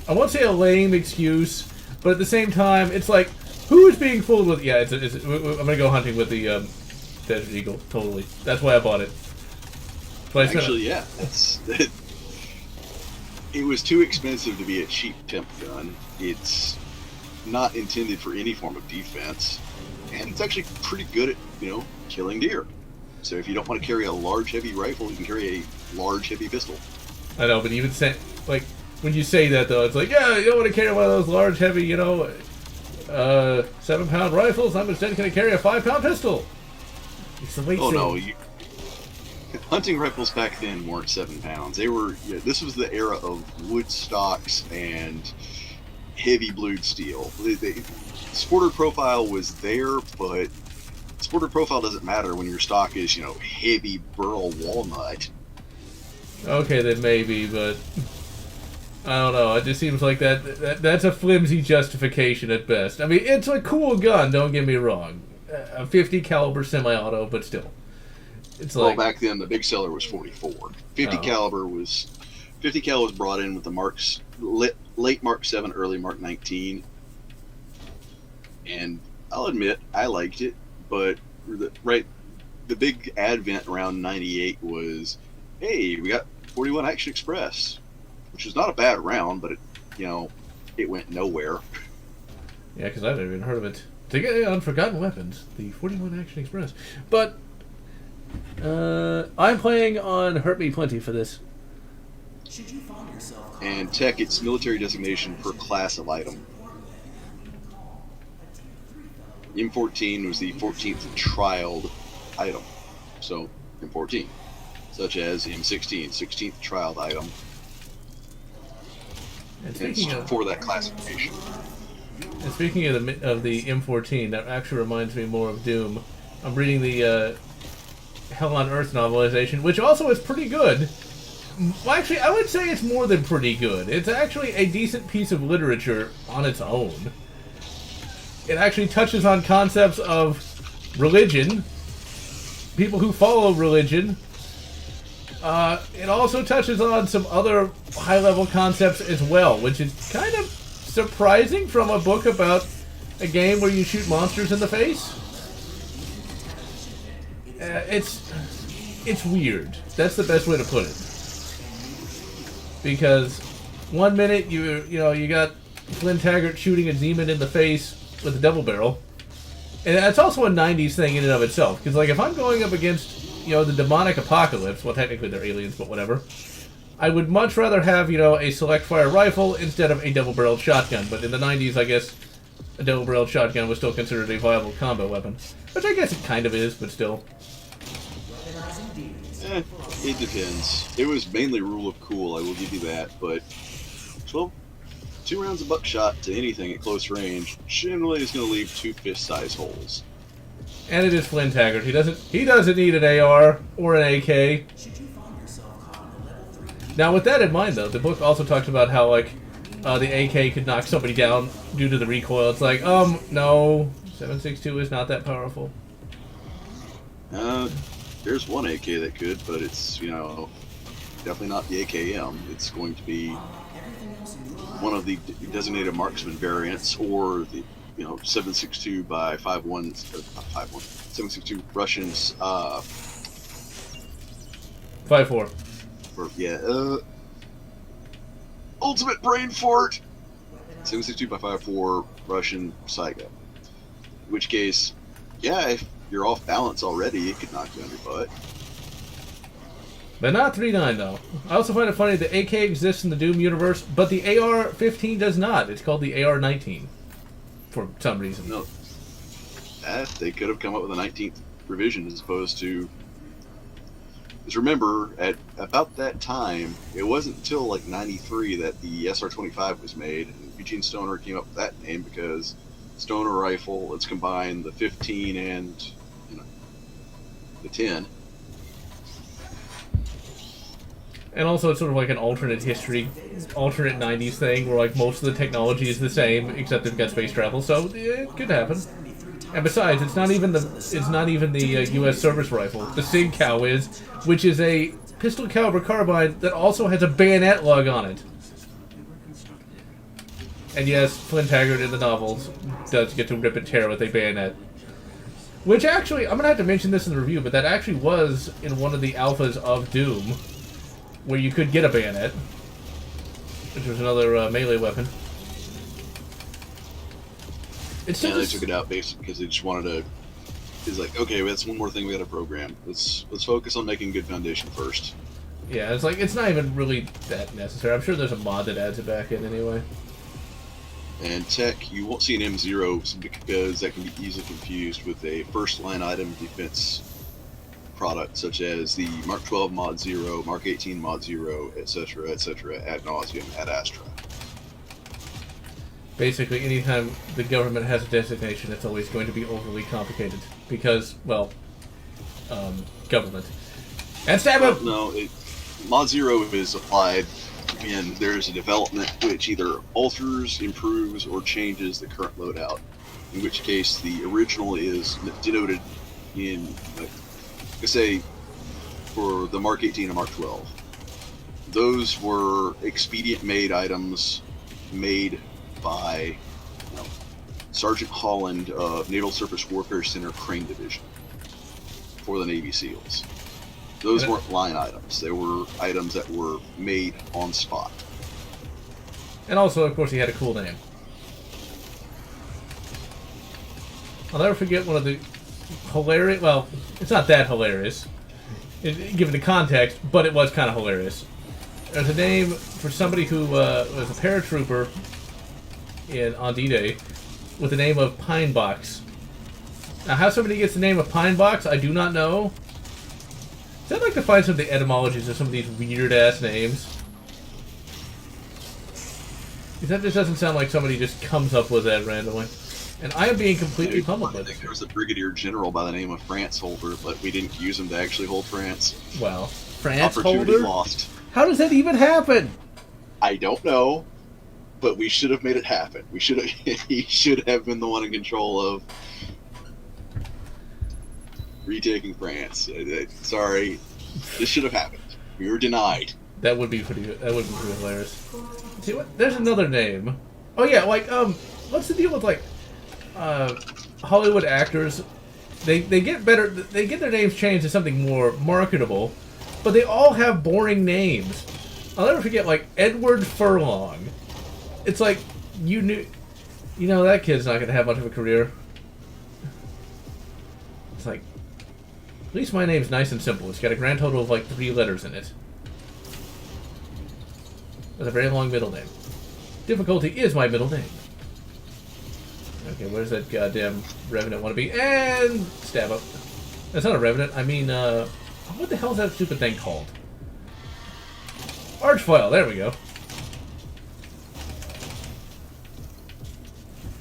I won't say a lame excuse, but at the same time, it's like, who is being fooled with, yeah, I'm going to go hunting with the Desert Eagle, totally. That's why I bought it. Actually, yeah, it was too expensive to be a cheap temp gun. It's not intended for any form of defense, and it's actually pretty good at, killing deer. So if you don't want to carry a large, heavy rifle, you can carry a large, heavy pistol. I know, but even like, when you say that, though, it's like, yeah, you don't want to carry one of those large, heavy, 7-pound rifles. I'm instead going to carry a 5-pound pistol. It's the weight thing. Hunting rifles back then weren't 7 pounds. They were. This was the era of wood stocks and heavy blued steel. The sporter profile was there, but sporter profile doesn't matter when your stock is, heavy burl walnut. Okay, then maybe, but I don't know. It just seems like that's a flimsy justification at best. I mean, it's a cool gun. Don't get me wrong. A 50 caliber semi-auto, but still. It's like, back then the big seller was 44. 50 caliber was brought in with the late Mark 7, early Mark 19, and I'll admit I liked it, but the big advent around 98 was, hey, we got 41 Action Express, which is not a bad round, but it went nowhere. Yeah, because I've never even heard of it. To get Unforgotten Weapons, the 41 Action Express, but. I'm playing on Hurt Me Plenty for this. And tech, it's military designation per class of item. M14 was the 14th trialed item. So, M14. Such as M16, 16th trialed item. And for that classification. And speaking of the M14, that actually reminds me more of Doom. I'm reading the Hell on Earth novelization, which also is pretty good. Well, actually, I would say it's more than pretty good. It's actually a decent piece of literature on its own. It actually touches on concepts of religion, people who follow religion. It also touches on some other high-level concepts as well, which is kind of surprising from a book about a game where you shoot monsters in the face. It's weird. That's the best way to put it. Because one minute you got Flynn Taggart shooting a demon in the face with a double barrel, and that's also a '90s thing in and of itself. Because like if I'm going up against the demonic apocalypse, well technically they're aliens, but whatever, I would much rather have a select fire rifle instead of a double barreled shotgun. But in the '90s, I guess a double-barreled shotgun was still considered a viable combat weapon. Which I guess it kind of is, but still. It depends. It was mainly rule of cool, I will give you that, but 2 rounds of buckshot to anything at close range generally is going to leave 2 fist-size holes. And it is Flynn Taggart. He doesn't need an AR or an AK. Now, with that in mind, though, the book also talks about how, like, the AK could knock somebody down due to the recoil. It's like, no, 7.62 is not that powerful. There's one AK that could, but it's, definitely not the AKM. It's going to be one of the designated marksman variants, or the 7.62 by 5.1, 7.62 Russians. 5.4. Ultimate brain fart. 7.62 by 5.4 Russian Saiga. In which case, if you're off balance already, it could knock you on your butt. But not 3.9, though. I also find it funny that AK exists in the Doom universe, but the AR-15 does not. It's called the AR-19. For some reason. No. They could have come up with a 19th revision as opposed to... Because remember, at about that time, it wasn't until like 93 that the SR-25 was made, and Eugene Stoner came up with that name because Stoner rifle, let's combine the 15 and the 10. And also it's sort of like an alternate history, alternate 90s thing, where like most of the technology is the same, except they've got space travel, so it could happen. And besides, it's not even the U.S. service rifle. The Sig Cow is, which is a pistol caliber carbine that also has a bayonet lug on it. And yes, Flynn Taggart in the novels does get to rip and tear with a bayonet. Which actually, I'm going to have to mention this in the review, but that actually was in one of the alphas of Doom, where you could get a bayonet, which was another melee weapon. They took it out basically because they just wanted to. It's like, okay, that's one more thing we got to program. Let's focus on making good foundation first. Yeah, it's like it's not even really that necessary. I'm sure there's a mod that adds it back in anyway. And tech, you won't see an M0 because that can be easily confused with a first-line item defense product, such as the Mark 12 Mod 0, Mark 18 Mod 0, etc., ad nauseum, ad astra. Basically, anytime the government has a designation, it's always going to be overly complicated because, well, government. And stab him! No, Mod 0 is applied when there's a development which either alters, improves, or changes the current loadout. In which case, the original is denoted in, let's say, for the Mark 18 and Mark 12. Those were expedient-made items made by Sergeant Holland of Naval Surface Warfare Center Crane Division for the Navy SEALs. Those weren't line items. They were items that were made on spot. And also, of course, he had a cool name. I'll never forget one of the hilarious... Well, it's not that hilarious, given the context, but it was kind of hilarious. There's a name for somebody who was a paratrooper on D-Day with the name of Pine Box. Now, how somebody gets the name of Pine Box, I do not know. I'd like to find some of the etymologies of some of these weird-ass names. Because that just doesn't sound like somebody just comes up with that randomly. And I am being completely pummeled by I think there was a brigadier general by the name of France Holder, but we didn't use him to actually hold France. Well, France Opportunity Holder? lost. How does that even happen? I don't know, but we should have made it happen. We should have. He should have been the one in control of retaking France. Sorry, this should have happened. We were denied. That would be pretty good. That would be pretty hilarious. See what? There's another name. Oh yeah, like what's the deal with like Hollywood actors? They get better. They get their names changed to something more marketable, but they all have boring names. I'll never forget like Edward Furlong. It's like you know that kid's not gonna have much of a career. It's like, at least my name's nice and simple. It's got a grand total of like 3 letters in it. With a very long middle name. Difficulty is my middle name. Okay, where's that goddamn Revenant wannabe? And stab up. That's not a Revenant. I mean, what the hell is that stupid thing called? Archvile. There we go.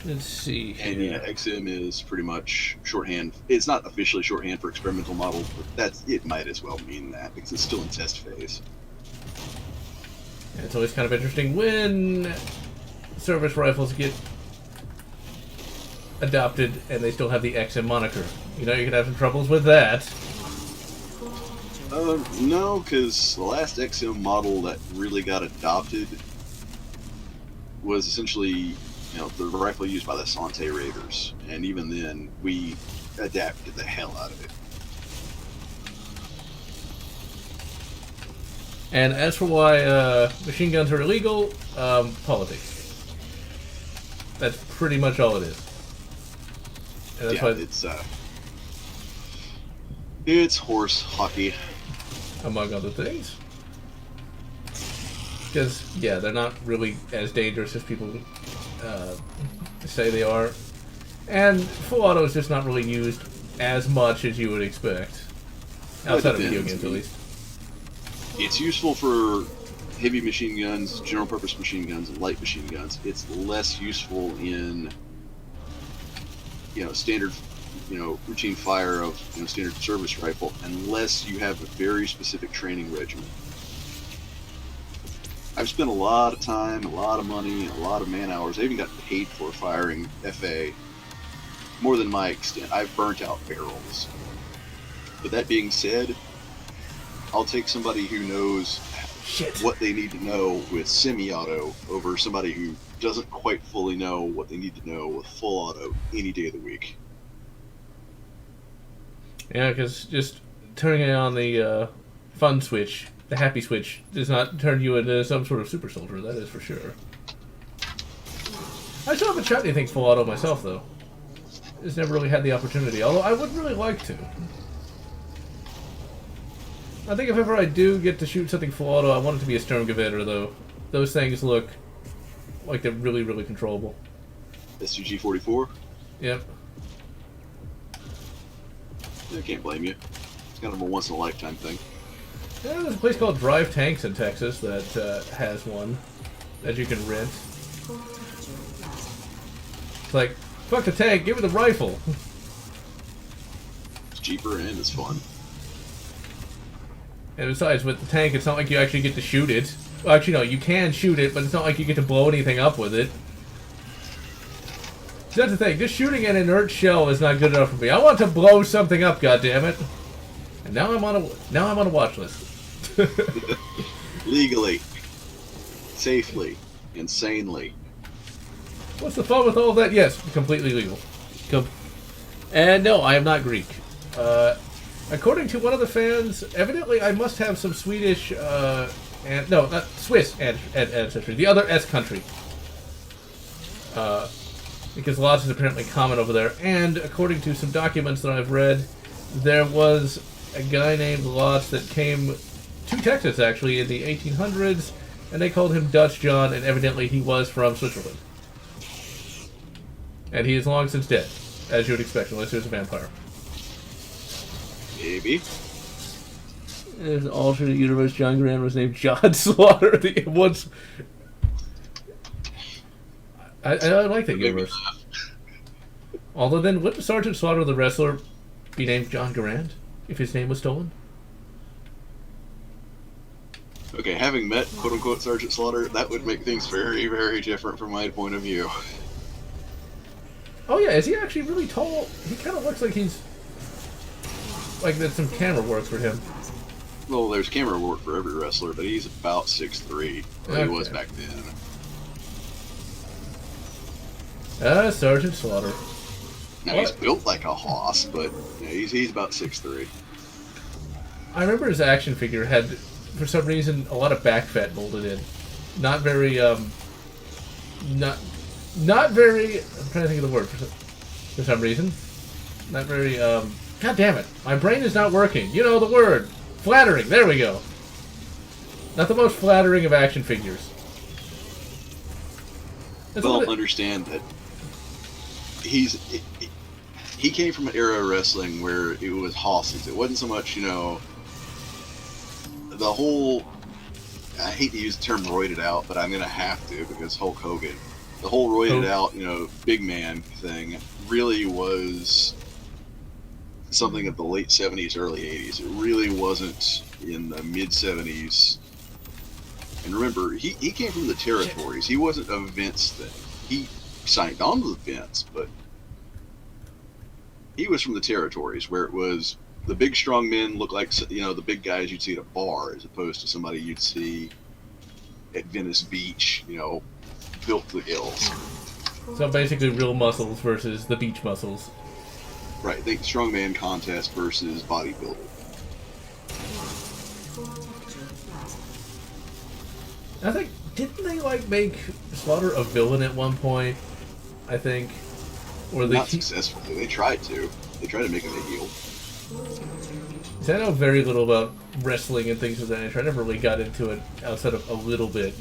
Let's see. And yeah, XM is pretty much shorthand. It's not officially shorthand for experimental model, but it might as well mean that because it's still in test phase. And it's always kind of interesting when service rifles get adopted and they still have the XM moniker. You know, you could have some troubles with that. No, because the last XM model that really got adopted was essentially, the rifle used by the Sante Raiders, and even then, we adapted the hell out of it. And as for why machine guns are illegal, politics. That's pretty much all it is. And that's why it's horse hockey, among other things. Because they're not really as dangerous as people say they are, and full auto is just not really used as much as you would expect outside of video games, at least. It's useful for heavy machine guns, general purpose machine guns, and light machine guns. It's less useful in standard routine fire of standard service rifle unless you have a very specific training regimen. I've spent a lot of time, a lot of money, and a lot of man hours. I even got paid for firing FA more than my extent. I've burnt out barrels. But that being said, I'll take somebody who knows what they need to know with semi-auto over somebody who doesn't quite fully know what they need to know with full auto any day of the week. Yeah, because just turning on the fun switch, the happy switch, does not turn you into some sort of super soldier, that is for sure. I still haven't shot anything full auto myself, though. Just never really had the opportunity, although I would really like to. I think if ever I do get to shoot something full auto, I want it to be a Sturmgewehr, though. Those things look like they're really, really controllable. SUG-44? Yep. I can't blame you. It's kind of a once-in-a-lifetime thing. Yeah, there's a place called Drive Tanks in Texas that has one that you can rent. It's like, fuck the tank, give me the rifle. It's cheaper and it's fun. And besides, with the tank, it's not like you actually get to shoot it. Well, actually, no, you can shoot it, but it's not like you get to blow anything up with it. So that's the thing. Just shooting an inert shell is not good enough for me. I want to blow something up, goddammit. And now I'm on a watch list. Legally, safely, insanely. What's the fun with all of that? Yes, completely legal. And no, I am not Greek. According to one of the fans, evidently I must have some Swedish, and no, not Swiss ancestry. The other S country. Because Lotz is apparently common over there. And according to some documents that I've read, there was a guy named Lotz that came to Texas, actually, in the 1800s, and they called him Dutch John, and evidently he was from Switzerland. And he is long since dead, as you would expect, unless he was a vampire. Maybe. There's an alternate universe. John Grant was named John Slaughter. I like that universe. Although then, wouldn't Sergeant Slaughter the wrestler be named John Garand if his name was stolen? Okay, having met quote-unquote Sergeant Slaughter, that would make things very, very different from my point of view. Oh yeah, is he actually really tall? He kind of looks like he's... like there's some camera work for him. Well, there's camera work for every wrestler, but he's about 6'3", or he was back then. Sergeant Slaughter. Now, he's built like a hoss, but yeah, he's about 6'3". I remember his action figure had, for some reason, a lot of back fat molded in. Not very, not very, I'm trying to think of the word for some reason. Not very, God damn it. My brain is not working. You know the word. Flattering. There we go. Not the most flattering of action figures. Well, understand that he came from an era of wrestling where it was hosses. It wasn't so much, the whole. I hate to use the term roided out, but I'm gonna have to because Hulk Hogan. The whole roided out, big man thing really was something of the late 70s, early 80s. It really wasn't in the mid 70s. And remember, he came from the territories. He wasn't a Vince thing. He signed on to the Vince, but he was from the territories where it was the big strong men look like, the big guys you'd see at a bar as opposed to somebody you'd see at Venice Beach, built to the gills. So basically real muscles versus the beach muscles. Right, think strongman contest versus bodybuilder. I think, didn't they make Slaughter a villain at one point? I think. Or Not successfully. They tried to. They tried to make him a heel. See, I know very little about wrestling and things of that nature. I never really got into it outside of a little bit.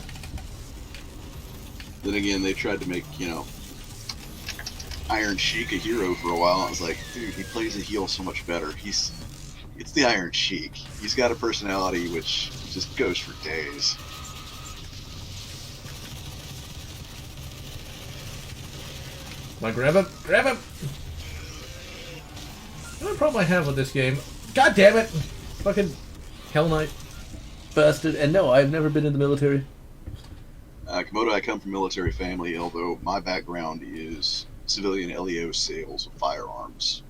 Then again, they tried to make, Iron Sheik a hero for a while. I was like, dude, he plays a heel so much better. It's the Iron Sheik. He's got a personality which just goes for days. Come on, grab him! Grab him! The only problem I have with this game... God damn it! Fucking Hell Knight. Bastard. And no, I've never been in the military. Komodo, I come from a military family, although my background is civilian LEO sales of firearms.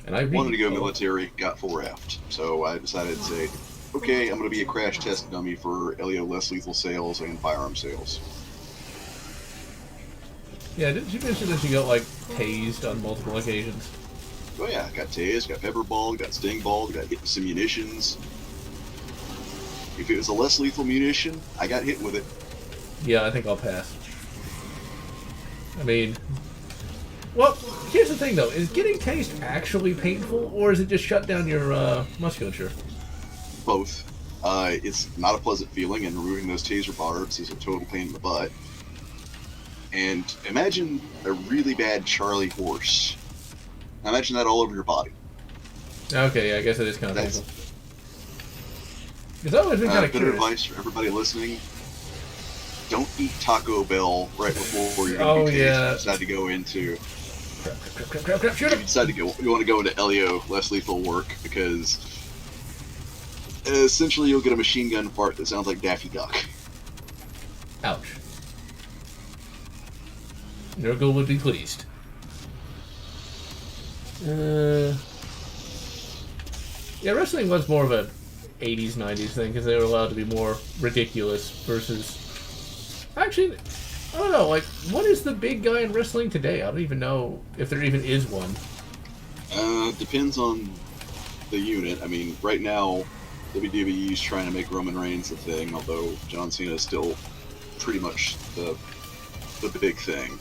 And I wanted to go military, got 4F'd. So I decided to say, okay, I'm going to be a crash test dummy for LEO less lethal sales and firearm sales. Yeah, didn't you mention that you got, tased on multiple occasions? Oh yeah, got tased, got pepper balled, got sting balled, got hit with some munitions. If it was a less lethal munition, I got hit with it. Yeah, I think I'll pass. I mean... Well, here's the thing though, is getting tased actually painful, or is it just shut down your musculature? Both. It's not a pleasant feeling, and removing those taser barbs is a total pain in the butt. And imagine a really bad Charlie horse. Imagine that all over your body. Okay, yeah, I guess it is kind of painful. Because I've always been kind of good curious. Advice for everybody listening: don't eat Taco Bell right before you're Oh, going to be tased. yeah. You decide to go into. Crap, shoot him! You decide to go. You want to go into LEO, less lethal work, because essentially you'll get a machine gun fart that sounds like Daffy Duck. Ouch. Nurgle would be pleased. Yeah, wrestling was more of a 80s, 90s thing because they were allowed to be more ridiculous versus... Actually, I don't know, what is the big guy in wrestling today? I don't even know if there even is one. Depends on the unit. I mean, right now, WWE's trying to make Roman Reigns a thing, although John Cena is still pretty much the big thing.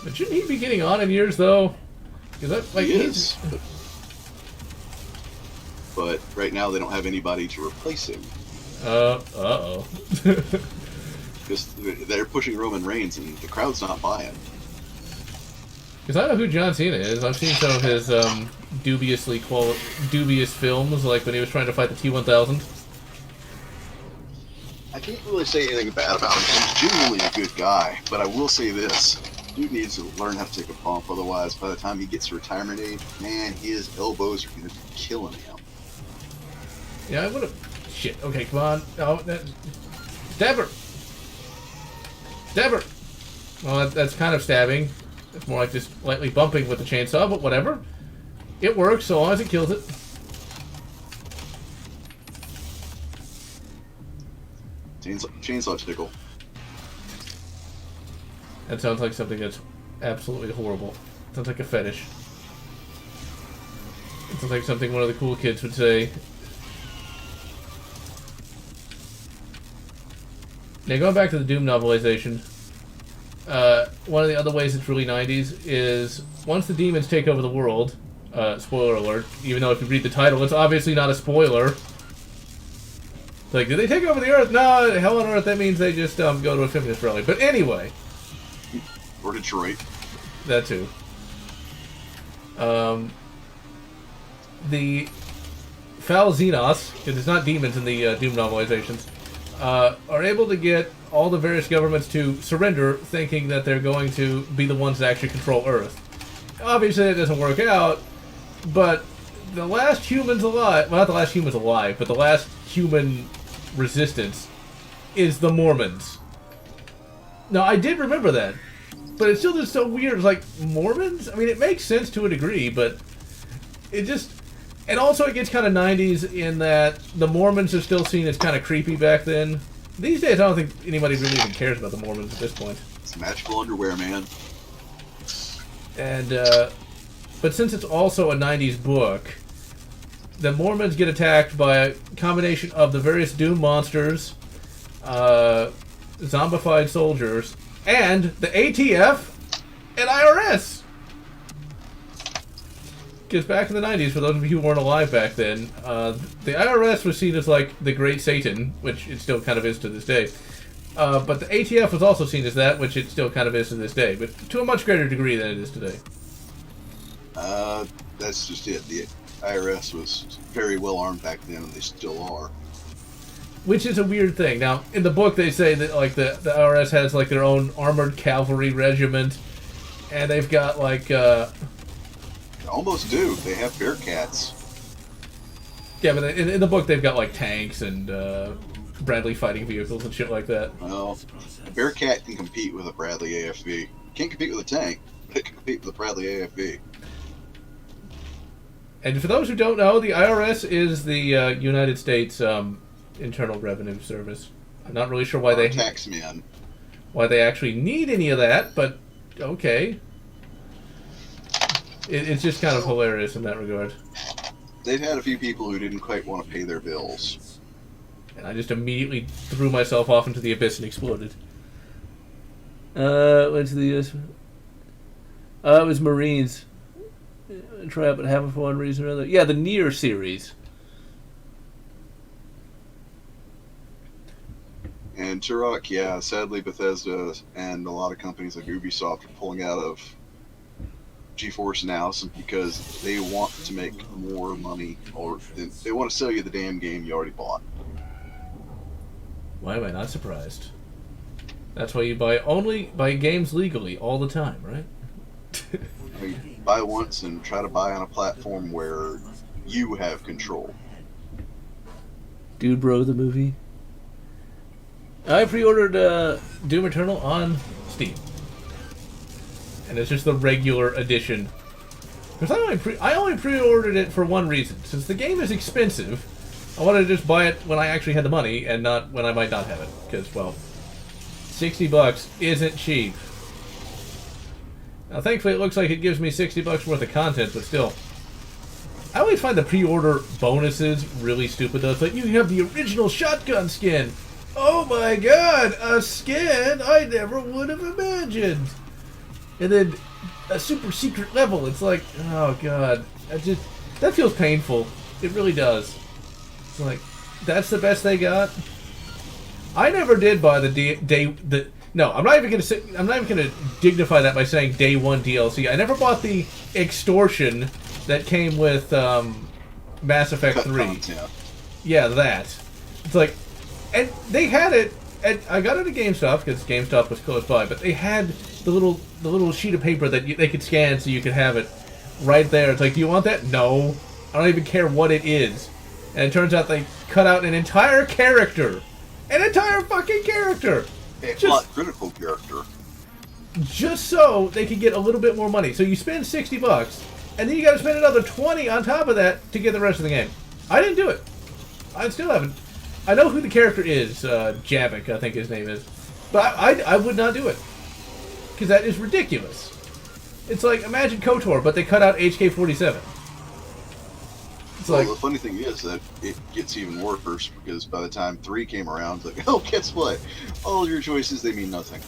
But shouldn't he be getting on in years, though? He is. But right now they don't have anybody to replace him. Uh-oh. Because they're pushing Roman Reigns and the crowd's not buying. Because I know who John Cena is. I've seen some of his dubious films, like when he was trying to fight the T-1000. I can't really say anything bad about him. He's genuinely a good guy, but I will say this. Dude needs to learn how to take a bump, otherwise by the time he gets to retirement age, man, his elbows are going to be killing him. Yeah, I would have... Shit, okay, come on. Oh, that... Stab her! Stab her! Well, that's kind of stabbing. It's more like just lightly bumping with the chainsaw, but whatever. It works so long as it kills it. Chainsaw tickle. That sounds like something that's absolutely horrible. Sounds like a fetish. It sounds like something one of the cool kids would say. Now, going back to the Doom novelization, one of the other ways it's really 90s is once the demons take over the world, spoiler alert, even though if you read the title, it's obviously not a spoiler. It's like, did they take over the Earth? No, hell on Earth, that means they just go to a feminist rally. But anyway, Or Detroit. That too. The Foul Xenos, because it's not demons in the Doom novelizations, are able to get all the various governments to surrender, thinking that they're going to be the ones that actually control Earth. Obviously, it doesn't work out, but the last humans alive, well, not the last humans alive, but the last human resistance is the Mormons. Now, I did remember that, but it's still just so weird. It's like, Mormons? I mean, it makes sense to a degree, but it just... And also it gets kind of 90s in that the Mormons are still seen as kind of creepy back then. These days, I don't think anybody really even cares about the Mormons at this point. It's magical underwear, man. And, but since it's also a 90s book, the Mormons get attacked by a combination of the various Doom monsters, zombified soldiers, and the ATF and IRS. Because back in the 90s, for those of you who weren't alive back then, the IRS was seen as like the Great Satan, which it still kind of is to this day. But the ATF was also seen as that, which it still kind of is to this day, but to a much greater degree than it is today. That's just it. The IRS was very well armed back then, and they still are. Which is a weird thing. Now, in the book, they say that like the IRS has like their own armored cavalry regiment, and they've got like. Almost do. They have Bearcats. Yeah, but in the book, they've got like tanks and Bradley fighting vehicles and shit like that. Well, a Bearcat can compete with a Bradley AFV. Can't compete with a tank, but it can compete with a Bradley AFV. And for those who don't know, the IRS is the United States Internal Revenue Service. I'm not really sure why they taxman. Why they actually need any of that, but okay. It's just kind of hilarious in that regard. They've had a few people who didn't quite want to pay their bills. And I just immediately threw myself off into the abyss and exploded. Went to the U.S. It was Marines. Try out but haven't for one reason or another. Yeah, the Nier series. And Turok, yeah, sadly Bethesda and a lot of companies like Ubisoft are pulling out of GeForce Now simply because they want to make more money, or they want to sell you the damn game you already bought. Why am I not surprised? That's why you buy games legally all the time, right? I mean, buy once and try to buy on a platform where you have control. Dude Bro the movie. I pre-ordered Doom Eternal on Steam. And it's just the regular edition. Because I only pre-ordered it for one reason. Since the game is expensive, I wanted to just buy it when I actually had the money and not when I might not have it. Because, well, $60 isn't cheap. Now, thankfully, it looks like it gives me $60 worth of content, but still. I always find the pre-order bonuses really stupid, though. It's like, you have the original shotgun skin. Oh my god, a skin I never would have imagined. And then a super secret level. It's like, oh god, that feels painful. It really does. It's like, that's the best they got. I never did buy no, I'm not even gonna dignify that by saying day one DLC. I never bought the extortion that came with Mass Effect 3. Yeah, that. It's like, and they had it. And I got it at GameStop because GameStop was close by, but they had the little sheet of paper that they could scan so you could have it right there. It's like, do you want that? No, I don't even care what it is. And it turns out they cut out an entire character, fucking character, a plot critical character, just so they could get a little bit more money. So you spend $60, and then you got to spend another $20 on top of that to get the rest of the game. I didn't do it. I still haven't. I know who the character is, Javik, I think his name is. But I would not do it. Because that is ridiculous. It's like, imagine KOTOR, but they cut out HK-47. Well, the funny thing is that it gets even worse, because by the time 3 came around, it's like, oh, guess what? All your choices, they mean nothing.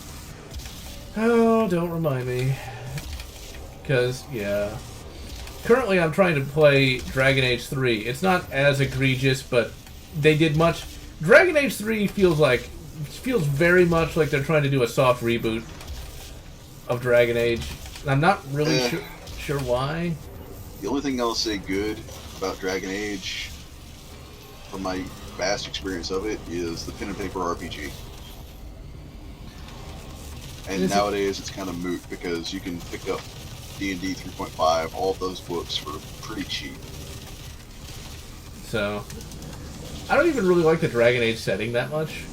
Oh, don't remind me. Because, yeah. Currently, I'm trying to play Dragon Age 3. It's not as egregious, but they did much. Dragon Age 3 feels very much like they're trying to do a soft reboot of Dragon Age. I'm not really sure why. The only thing I'll say good about Dragon Age, from my vast experience of it, is the pen and paper RPG. And nowadays it's kind of moot because you can pick up D&D 3.5, all of those books for pretty cheap. So, I don't even really like the Dragon Age setting that much.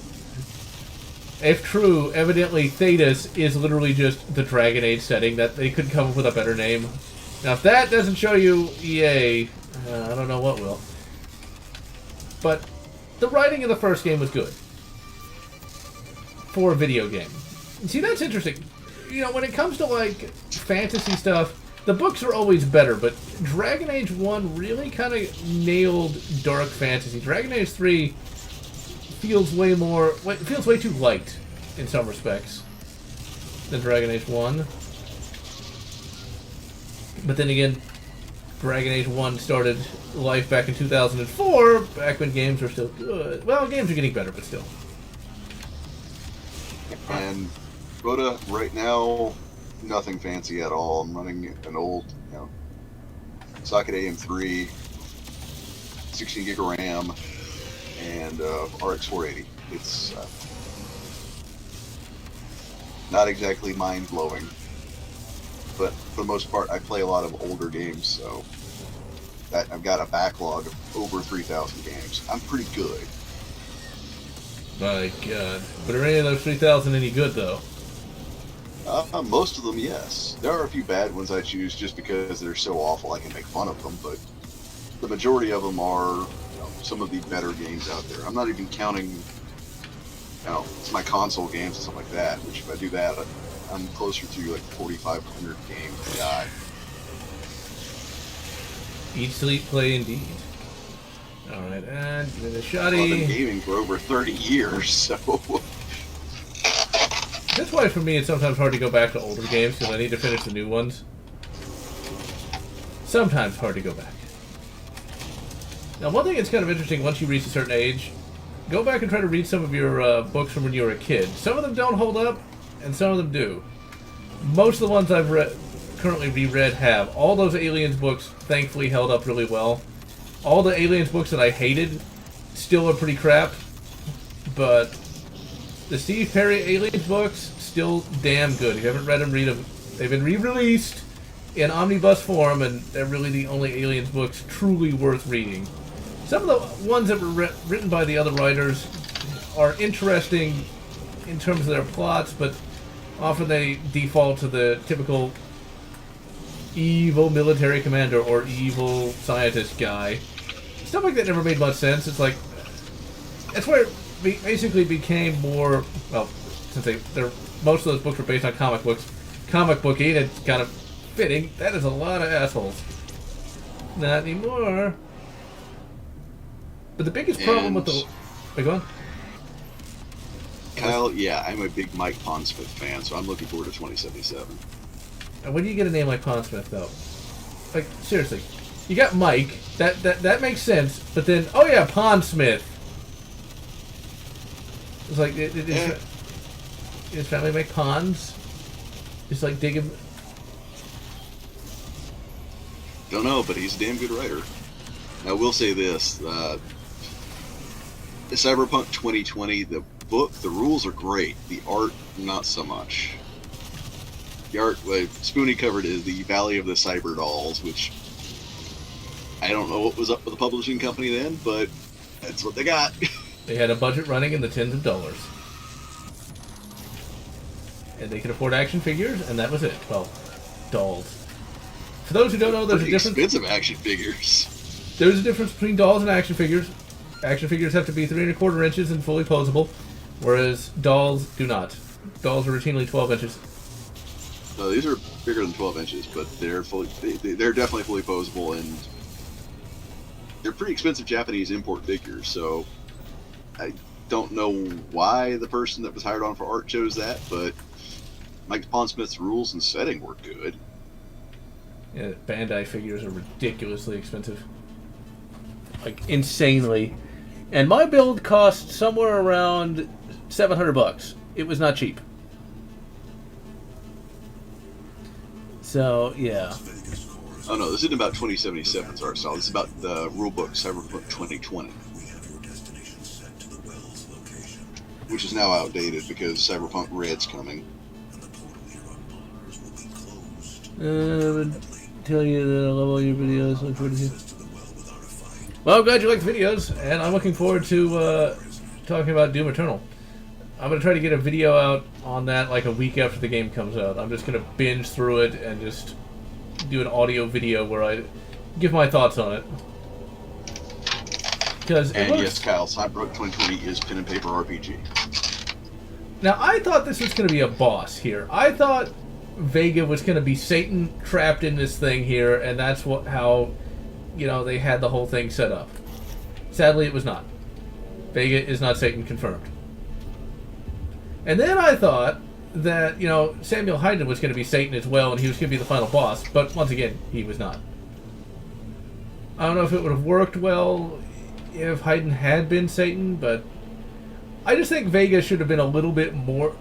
If true, evidently Thetis is literally just the Dragon Age setting, that they couldn't come up with a better name. Now, if that doesn't show you EA, I don't know what will. But the writing in the first game was good. For a video game. See, that's interesting. You know, when it comes to, like, fantasy stuff, the books are always better, but Dragon Age 1 really kind of nailed dark fantasy. Dragon Age 3 feels way too light in some respects than Dragon Age 1. But then again, Dragon Age 1 started life back in 2004, back when games were still good. Well, games are getting better, but still. And Rhoda, right now, nothing fancy at all. I'm running an old, socket AM3, 16 gig of RAM, and RX 480. It's not exactly mind-blowing, but for the most part, I play a lot of older games, so I've got a backlog of over 3,000 games. I'm pretty good. My God. But are any of those 3,000 any good, though? Most of them, yes. There are a few bad ones I choose just because they're so awful I can make fun of them, but the majority of them are some of the better games out there. I'm not even counting, it's my console games and stuff like that, which if I do that, I'm closer to like 4,500 games. God. Eat, sleep, play, indeed. Alright, and give it a shotty. Well, I've been gaming for over 30 years, so... That's why for me it's sometimes hard to go back to older games, because I need to finish the new ones. Sometimes hard to go back. Now, one thing that's kind of interesting once you reach a certain age, go back and try to read some of your books from when you were a kid. Some of them don't hold up, and some of them do. Most of the ones I've currently reread have. All those Aliens books thankfully held up really well. All the Aliens books that I hated still are pretty crap, but the Steve Perry Aliens books, still damn good. If you haven't read them, read them. They've been re-released in omnibus form, and they're really the only Aliens books truly worth reading. Some of the ones that were written by the other writers are interesting in terms of their plots, but often they default to the typical evil military commander or evil scientist guy. Stuff like that never made much sense. It's like, that's where it basically became more, well, since most of those books were based on comic booky, and it's kind of fitting. That is a lot of assholes. Not anymore. But the biggest problem with the... Wait, go on. Kyle, yeah, I'm a big Mike Pondsmith fan, so I'm looking forward to 2077. And when do you get a name like Pondsmith, though? Like, seriously. You got Mike, that makes sense, but then, oh yeah, Pondsmith. It's like, his family make ponds? Just like digging... Don't know, but he's a damn good writer. I will say this, the Cyberpunk 2020, the book, the rules are great. The art, not so much. The art, like Spoonie covered, is the Valley of the Cyber Dolls, which I don't know what was up with the publishing company then, but that's what they got. They had a budget running in the tens of dollars. And they could afford action figures, and that was it. Well, dolls. For those who don't know, there's a difference... expensive action figures. There's a difference between dolls and action figures. Action figures have to be 3 1/4 inches and fully posable, whereas dolls do not. Dolls are routinely 12 inches. No, these are bigger than 12 inches, but they're definitely fully posable, and they're pretty expensive Japanese import figures, so I don't know why the person that was hired on for art chose that, but Mike Pondsmith's rules and setting were good. Yeah, Bandai figures are ridiculously expensive. Like, insanely. And my build cost somewhere around $700. It was not cheap. So yeah. Oh no, this isn't about 2077's art style. This is about the rulebook Cyberpunk 2020, which is now outdated because Cyberpunk Red's coming. I would tell you that I love all your videos. Look forward to you. Well, I'm glad you like the videos, and I'm looking forward to talking about Doom Eternal. I'm going to try to get a video out on that like a week after the game comes out. I'm just going to binge through it and just do an audio video where I give my thoughts on it. And yes, Kyle, Cyberpunk 2020 is pen and paper RPG. Now, I thought this was going to be a boss here. I thought Vega was going to be Satan trapped in this thing here, and that's how they had the whole thing set up. Sadly, it was not. Vega is not Satan confirmed. And then I thought that, Samuel Hayden was going to be Satan as well, and he was going to be the final boss, but once again, he was not. I don't know if it would have worked well if Hayden had been Satan, but I just think Vega should have been a little bit more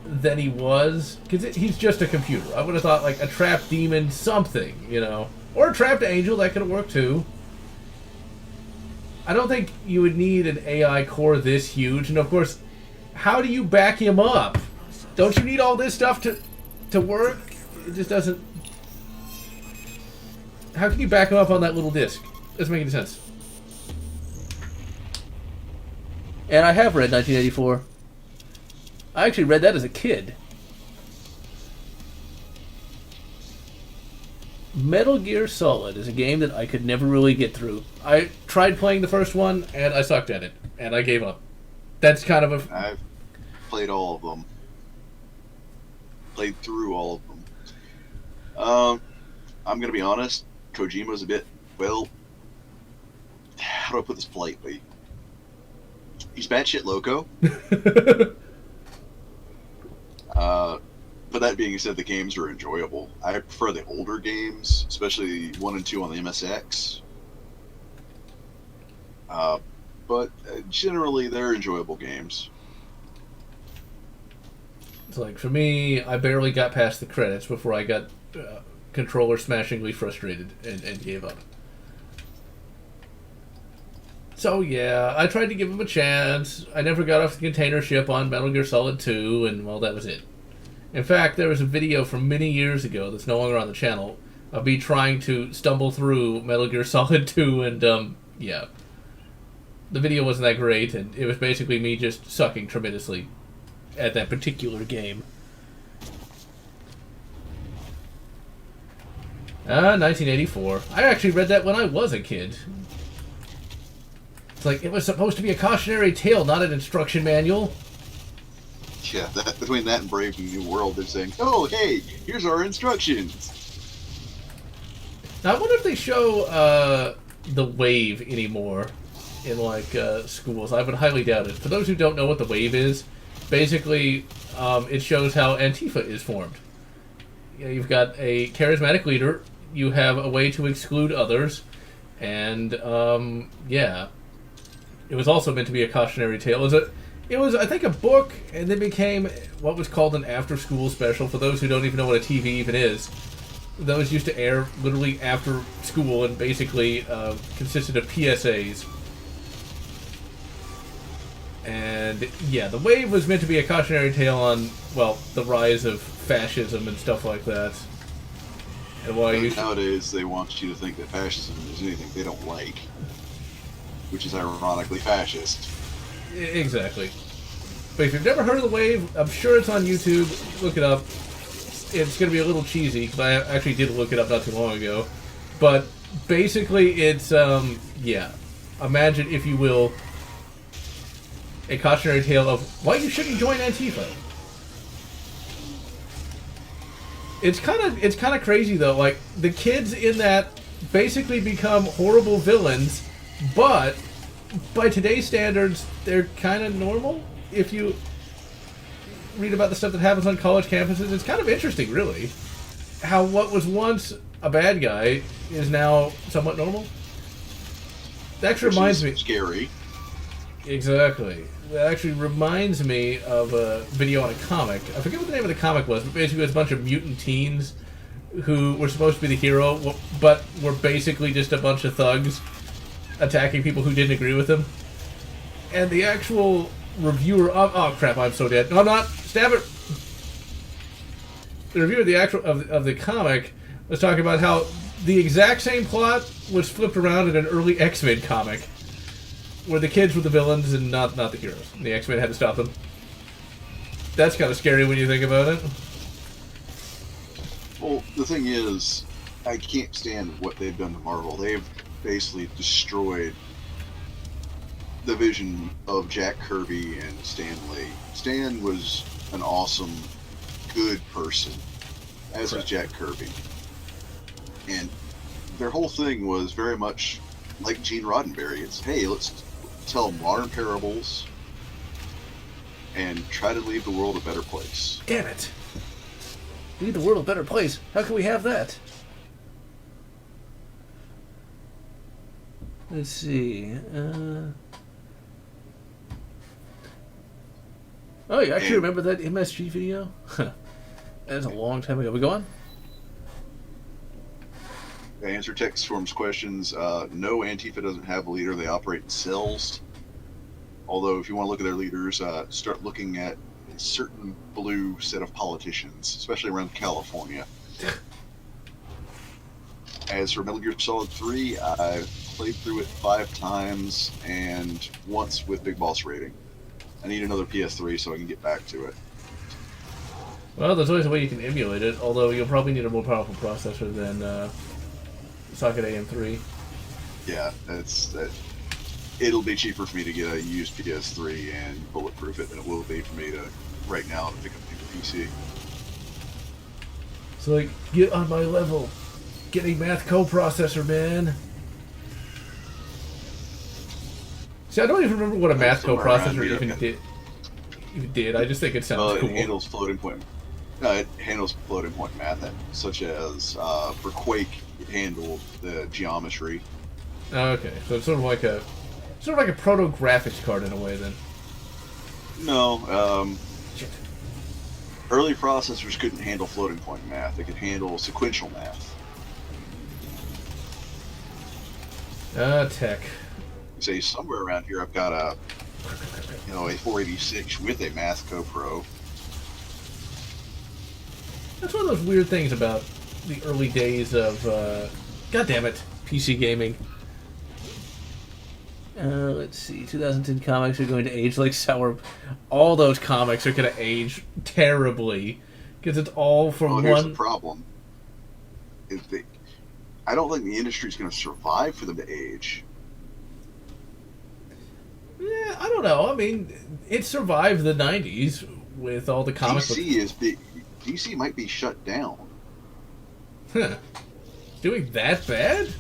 than he was, because he's just a computer. I would have thought, like, a trapped demon, something, or a trapped angel, that could have worked too. I don't think you would need an AI core this huge, and of course, how do you back him up? Don't you need all this stuff to work? It just doesn't... How can you back him up on that little disc? Doesn't make any sense. And I have read 1984. I actually read that as a kid. Metal Gear Solid is a game that I could never really get through. I tried playing the first one, and I sucked at it, and I gave up. That's kind of a... I've played all of them. Played through all of them. I'm going to be honest, Kojima's a bit, well... How do I put this politely? He's batshit loco. But that being said, the games are enjoyable. I prefer the older games, especially 1 and 2 on the MSX. But generally, they're enjoyable games. It's like, for me, I barely got past the credits before I got controller smashingly frustrated and gave up. So yeah, I tried to give him a chance. I never got off the container ship on Metal Gear Solid 2, and well, that was it. In fact, there was a video from many years ago that's no longer on the channel of me trying to stumble through Metal Gear Solid 2, and yeah. The video wasn't that great, and it was basically me just sucking tremendously at that particular game. 1984. I actually read that when I was a kid. It's like, it was supposed to be a cautionary tale, not an instruction manual. Yeah, between that and Brave New World, they're saying, oh, hey, here's our instructions. Now, I wonder if they show the Wave anymore in, like, schools. I would highly doubt it. For those who don't know what the Wave is, basically, it shows how Antifa is formed. You've got a charismatic leader, you have a way to exclude others, and, yeah. It was also meant to be a cautionary tale. It was, I think, a book, and then became what was called an after-school special. For those who don't even know what a TV even is, those used to air literally after school and basically consisted of PSAs. And yeah, the Wave was meant to be a cautionary tale on, well, the rise of fascism and stuff like that. And why nowadays they want you to think that fascism is anything they don't like, which is ironically fascist. Exactly. But if you've never heard of the Wave, I'm sure it's on YouTube. Look it up. It's going to be a little cheesy, because I actually did look it up not too long ago. But basically, it's, yeah. Imagine, if you will, a cautionary tale of why you shouldn't join Antifa. It's kind of crazy, though. Like, the kids in that basically become horrible villains, but by today's standards, they're kind of normal. If you read about the stuff that happens on college campuses, it's kind of interesting, really. How what was once a bad guy is now somewhat normal. That actually reminds me... Scary. Exactly. That actually reminds me of a video on a comic. I forget what the name of the comic was, but basically it was a bunch of mutant teens who were supposed to be the hero, but were basically just a bunch of thugs attacking people who didn't agree with them. And the actual reviewer of... Oh, crap, I'm so dead. No, I'm not. Stab it. The reviewer of the comic was talking about how the exact same plot was flipped around in an early X-Men comic, where the kids were the villains and not the heroes. The X-Men had to stop them. That's kind of scary when you think about it. Well, the thing is, I can't stand what they've done to Marvel. They've basically destroyed the vision of Jack Kirby and Stan Lee. Stan was an awesome, good person, as was Jack Kirby. And their whole thing was very much like Gene Roddenberry. It's, hey, let's tell modern parables and try to leave the world a better place. Damn it! Leave the world a better place. How can we have that? Let's see. Oh, you actually remember that MSG video? That was a long time ago. We go on? To answer Text Storm's questions, no, Antifa doesn't have a leader. They operate in cells. Although, if you want to look at their leaders, start looking at a certain blue set of politicians, especially around California. As for Metal Gear Solid 3, I've played through it 5 times and once with Big Boss rating. I need another PS3 so I can get back to it. Well, there's always a way you can emulate it, although you'll probably need a more powerful processor than Socket AM3. Yeah, it'll be cheaper for me to get a used PS3 and bulletproof it than it will be for me to, right now, to pick up a PC. So, like, get on my level. Get a math coprocessor, man. See, I don't even remember what a math coprocessor even did. I just think it sounds cool. It handles floating point. It handles floating point math, such as for Quake, it handled the geometry. Oh, okay, so it's sort of like a proto graphics card in a way, then. No, early processors couldn't handle floating point math. They could handle sequential math. Tech. Say somewhere around here, I've got a 486 with a Mathco Pro. That's one of those weird things about the early days of, goddammit, PC gaming. Let's see. 2010 comics are going to age like sour. All those comics are going to age terribly because it's all from Here's one. the problem. I don't think the industry's going to survive for them to age. Yeah, I don't know. I mean, it survived the 90s with all the comic books. DC might be shut down. Huh. Doing that bad?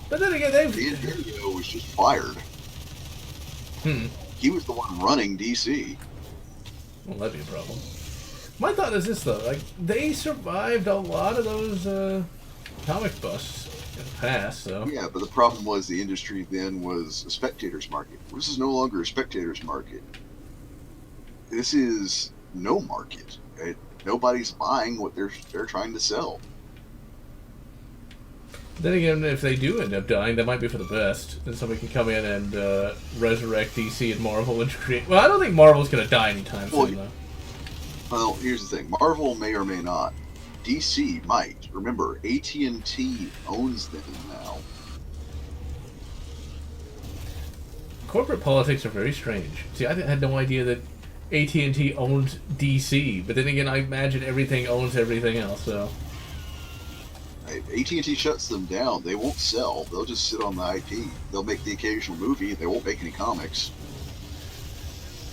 But then again, Dan Didio was just fired. He was the one running DC. Well, that'd be a problem. My thought is this, though. Like, they survived a lot of those comic busts in the past, so... Yeah, but the problem was the industry then was a spectator's market. This is no longer a spectator's market. This is no market. Right? Nobody's buying what they're trying to sell. Then again, if they do end up dying, that might be for the best. Then somebody can come in and resurrect DC and Marvel and create... Well, I don't think Marvel's going to die anytime soon, though. Well, here's the thing. Marvel may or may not. DC might. Remember, AT&T owns them now. Corporate politics are very strange. See, I had no idea that AT&T owned DC, but then again, I imagine everything owns everything else, so... AT&T shuts them down. They won't sell. They'll just sit on the IP. They'll make the occasional movie. They won't make any comics.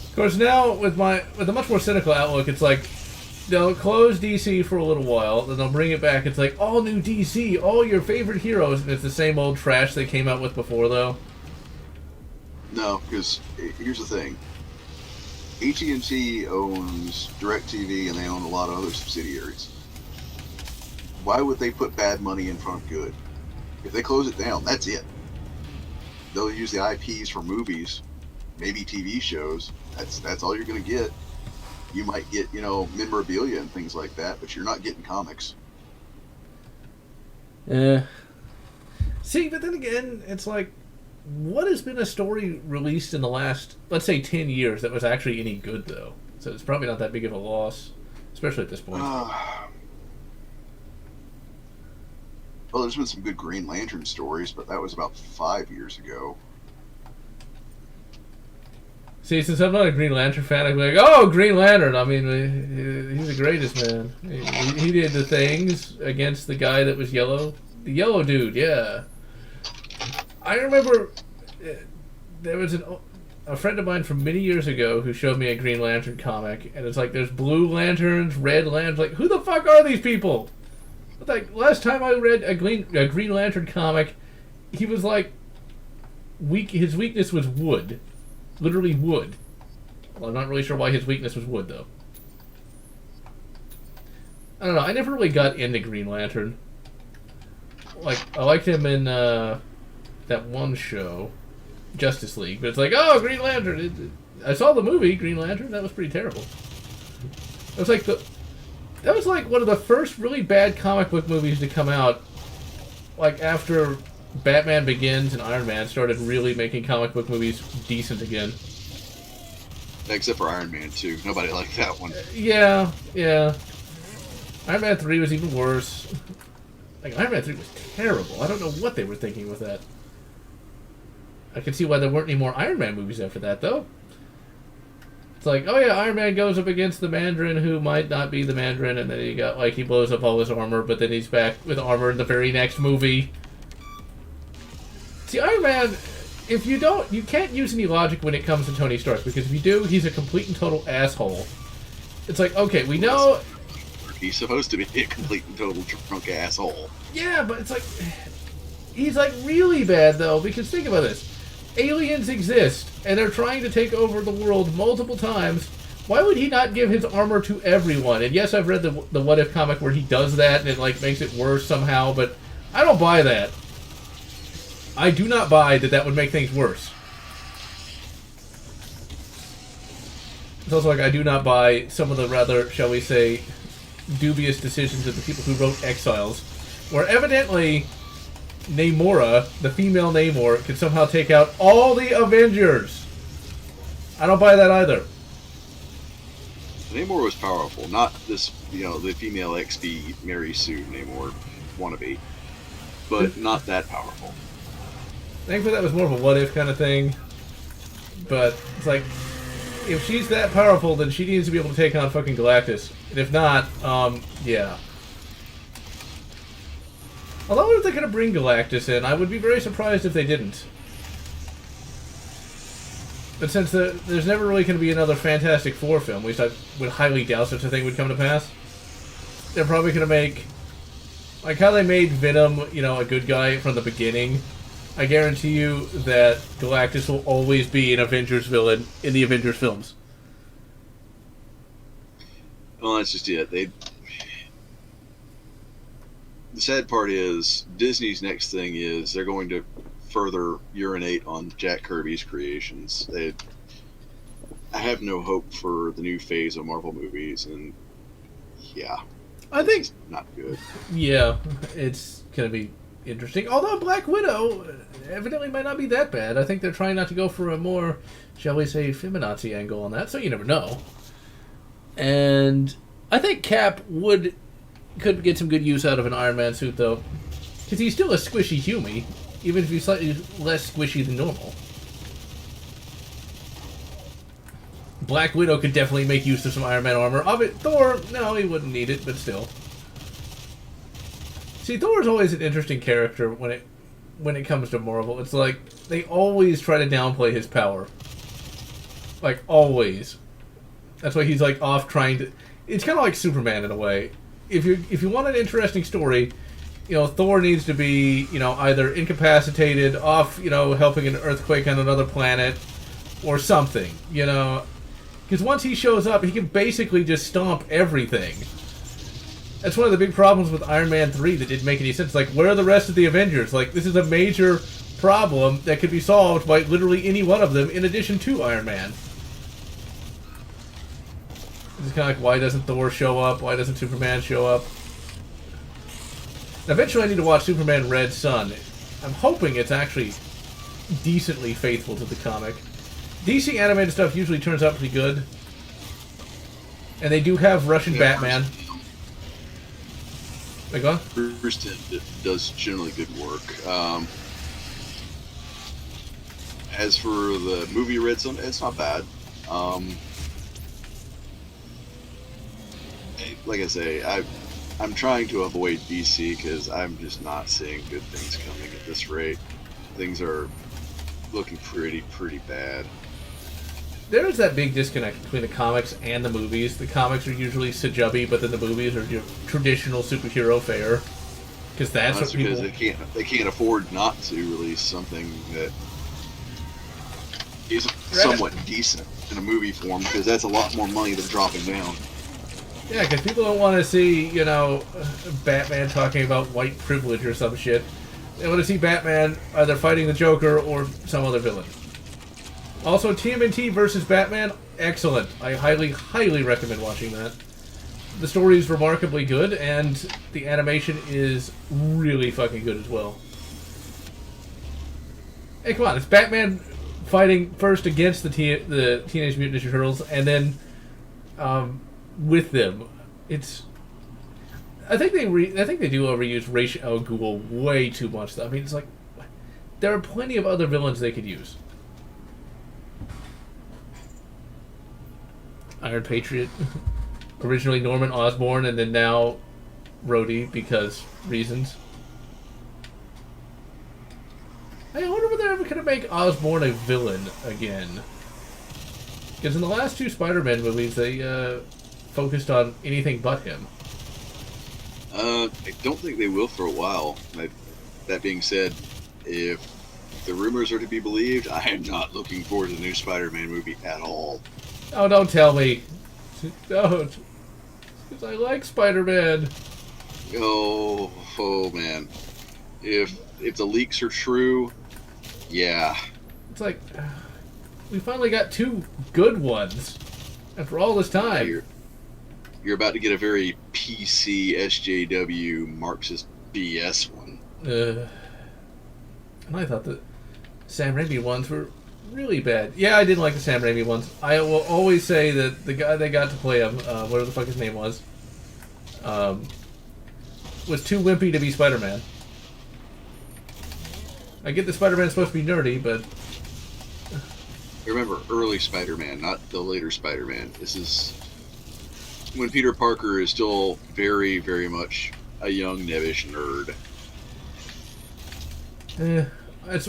Of course, now with a much more cynical outlook, it's like they'll close DC for a little while, then they'll bring it back. It's like all new DC, all your favorite heroes, and it's the same old trash they came out with before, though. No, because here's the thing. AT&T owns DirecTV, and they own a lot of other subsidiaries. Why would they put bad money in front of good? If they close it down, that's it. They'll use the IPs for movies, maybe TV shows. That's all you're going to get. You might get, memorabilia and things like that, but you're not getting comics. Yeah. See, but then again, it's like, what has been a story released in the last, let's say, 10 years that was actually any good, though? So it's probably not that big of a loss, especially at this point. Well, there's been some good Green Lantern stories, but that was about 5 years ago. See, since I'm not a Green Lantern fan, I'm like, oh, Green Lantern. I mean, he's the greatest, man. He did the things against the guy that was yellow. The yellow dude, yeah. I remember there was a friend of mine from many years ago who showed me a Green Lantern comic, and it's like there's blue lanterns, red lanterns. Like, who the fuck are these people? But like last time I read a Green Lantern comic, he was like weak. His weakness was wood, literally wood. Well, I'm not really sure why his weakness was wood though. I don't know. I never really got into Green Lantern. Like, I liked him in that one show, Justice League, but it's like, oh, Green Lantern. I saw the movie Green Lantern. That was pretty terrible. It was like that was like one of the first really bad comic book movies to come out. Like after Batman Begins and Iron Man started really making comic book movies decent again. Except for Iron Man 2. Nobody liked that one. Yeah. Iron Man 3 was even worse. Like, Iron Man 3 was terrible. I don't know what they were thinking with that. I can see why there weren't any more Iron Man movies after that, though. It's like, oh yeah, Iron Man goes up against the Mandarin who might not be the Mandarin, and then he blows up all his armor, but then he's back with armor in the very next movie. See, Iron Man, if you don't, you can't use any logic when it comes to Tony Stark, because if you do, he's a complete and total asshole. It's like, okay, we know... He's supposed to be a complete and total drunk asshole. Yeah, but it's like... He's like really bad, though, because think about this. Aliens exist, and they're trying to take over the world multiple times. Why would he not give his armor to everyone? And yes, I've read the What If comic where he does that, and it like makes it worse somehow, but I don't buy that. I do not buy that would make things worse. It's also like I do not buy some of the rather, shall we say, dubious decisions of the people who wrote Exiles, where evidently Namora, the female Namor, can somehow take out all the Avengers. I don't buy that either. Namor was powerful, not this, the female XP Mary Sue Namor wannabe, but not that powerful. Thankfully, that was more of a what-if kind of thing. But it's like, if she's that powerful, then she needs to be able to take on fucking Galactus. And if not, yeah. Although if they're going to bring Galactus in, I would be very surprised if they didn't. But since there's never really going to be another Fantastic Four film, at least I would highly doubt such a thing would come to pass, they're probably going to make... Like how they made Venom, a good guy from the beginning. I guarantee you that Galactus will always be an Avengers villain in the Avengers films. Well, that's just it. The sad part is Disney's next thing is they're going to further urinate on Jack Kirby's creations. I have no hope for the new phase of Marvel movies, and yeah, I think it's not good. Yeah, it's gonna be interesting. Although Black Widow evidently might not be that bad. I think they're trying not to go for a more, shall we say, feminazi angle on that. So you never know. And I think Cap could get some good use out of an Iron Man suit, though. Because he's still a squishy human, even if he's slightly less squishy than normal. Black Widow could definitely make use of some Iron Man armor. Of it, Thor, no, he wouldn't need it, but still. See, Thor's always an interesting character when it comes to Marvel. It's like, they always try to downplay his power. Like, always. That's why he's, like, off trying to... It's kind of like Superman, in a way. If you want an interesting story, Thor needs to be, either incapacitated, off, helping an earthquake on another planet, or something, Because once he shows up, he can basically just stomp everything. That's one of the big problems with Iron Man 3 that didn't make any sense. Like, where are the rest of the Avengers? Like, this is a major problem that could be solved by literally any one of them in addition to Iron Man. It's kind of like, why doesn't Thor show up? Why doesn't Superman show up? Eventually I need to watch Superman Red Sun. I'm hoping it's actually decently faithful to the comic. DC animated stuff usually turns out pretty good. And they do have Russian Batman. Like what? Bruce Timm does generally good work. As for the movie Red Sun, it's not bad. Like I say, I'm trying to avoid DC because I'm just not seeing good things coming at this rate. Things are looking pretty bad. There is that big disconnect between the comics and the movies. The comics are usually sajubby, but then the movies are your traditional superhero fare. Because that's what people... because they can't afford not to release something that is somewhat decent in a movie form, because that's a lot more money than dropping down. Yeah, because people don't want to see, you know, Batman talking about white privilege or some shit. They want to see Batman either fighting the Joker or some other villain. Also, TMNT versus Batman, excellent. I highly recommend watching that. The story is remarkably good, and the animation is really fucking good as well. Hey, come on, it's Batman fighting first against the Teenage Mutant Ninja Turtles, and then with them. It's... I think they do overuse Ra's al Ghul way too much, though. I mean, it's like... There are plenty of other villains they could use. Iron Patriot. Originally Norman Osborn, and then now Rhodey, because reasons. Hey, I wonder if they're ever going to make Osborn a villain again. Because in the last two Spider-Man movies, they focused on anything but him. I don't think they will for a while. That being said, if the rumors are to be believed, I am not looking forward to the new Spider-Man movie at all. Oh, don't tell me. Don't. Because I like Spider-Man. Oh man. If the leaks are true, yeah. It's like, we finally got two good ones after all this time. You're about to get a very PC SJW Marxist BS one. And I thought the Sam Raimi ones were really bad. Yeah, I didn't like the Sam Raimi ones. I will always say that the guy they got to play him, whatever the fuck his name was too wimpy to be Spider-Man. I get that Spider-Man's supposed to be nerdy, but... Remember, early Spider-Man, not the later Spider-Man. This is when Peter Parker is still very much a young, nebbish nerd.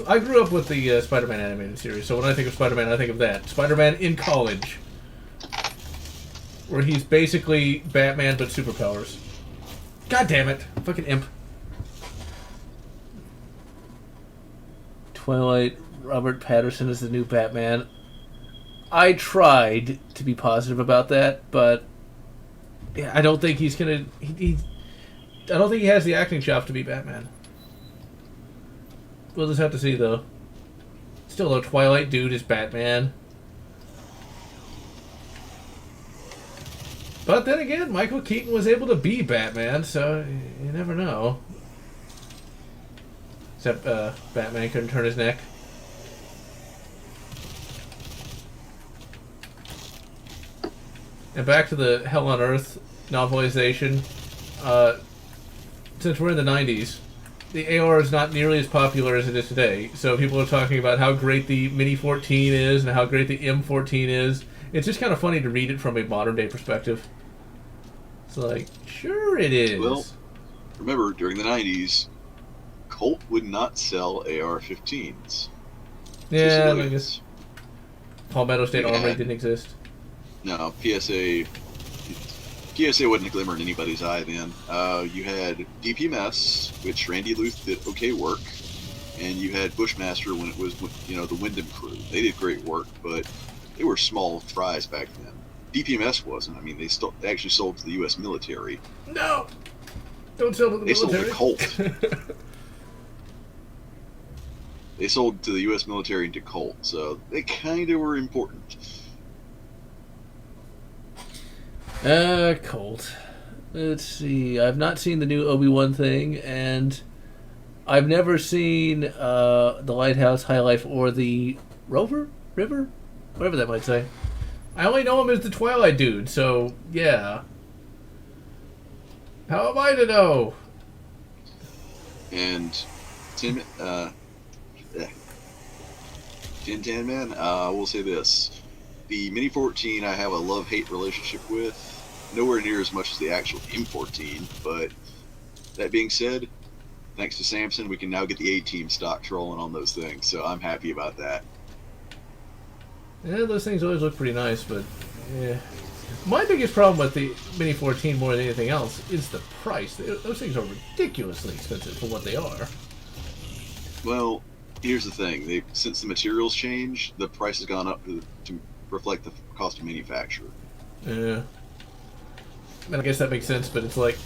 I grew up with the Spider-Man animated series, so when I think of Spider-Man, I think of that. Spider-Man in college. Where he's basically Batman, but superpowers. God damn it. Fucking imp. Twilight, Robert Pattinson is the new Batman. I tried to be positive about that, but yeah, I don't think he's gonna... I don't think he has the acting chops to be Batman. We'll just have to see, though. Still, a Twilight dude is Batman. But then again, Michael Keaton was able to be Batman, so you never know. Except Batman couldn't turn his neck. And back to the Hell on Earth novelization. Since we're in the 90s, the AR is not nearly as popular as it is today. So people are talking about how great the Mini 14 is and how great the M14 is. It's just kind of funny to read it from a modern day perspective. It's like, sure it is. Well, remember, during the 90s, Colt would not sell AR-15s. Yeah, I guess Palmetto State Armory didn't exist. No, PSA wasn't a glimmer in anybody's eye then. You had DPMS, which Randy Luth did okay work, and you had Bushmaster when it was, the Wyndham crew. They did great work, but they were small fries back then. DPMS wasn't. I mean, they actually sold to the U.S. military. No! Don't sell to the military. They sold to Colt. They sold to the U.S. military and to Colt, so they kind of were important. Colt. Let's see. I've not seen the new Obi-Wan thing, and I've never seen the Lighthouse, High Life, or the River, whatever that might say. I only know him as the Twilight dude, so yeah. How am I to know? And Tin Man, I will say this. The Mini 14 I have a love-hate relationship with. Nowhere near as much as the actual M14, but that being said, thanks to Samson, we can now get the A-Team stock trolling on those things, so I'm happy about that. Yeah, those things always look pretty nice, but yeah. My biggest problem with the Mini 14 more than anything else is the price. Those things are ridiculously expensive for what they are. Well, here's the thing. Since the materials changed, the price has gone up to reflect the cost of manufacture. Yeah. And I guess that makes sense, but it's like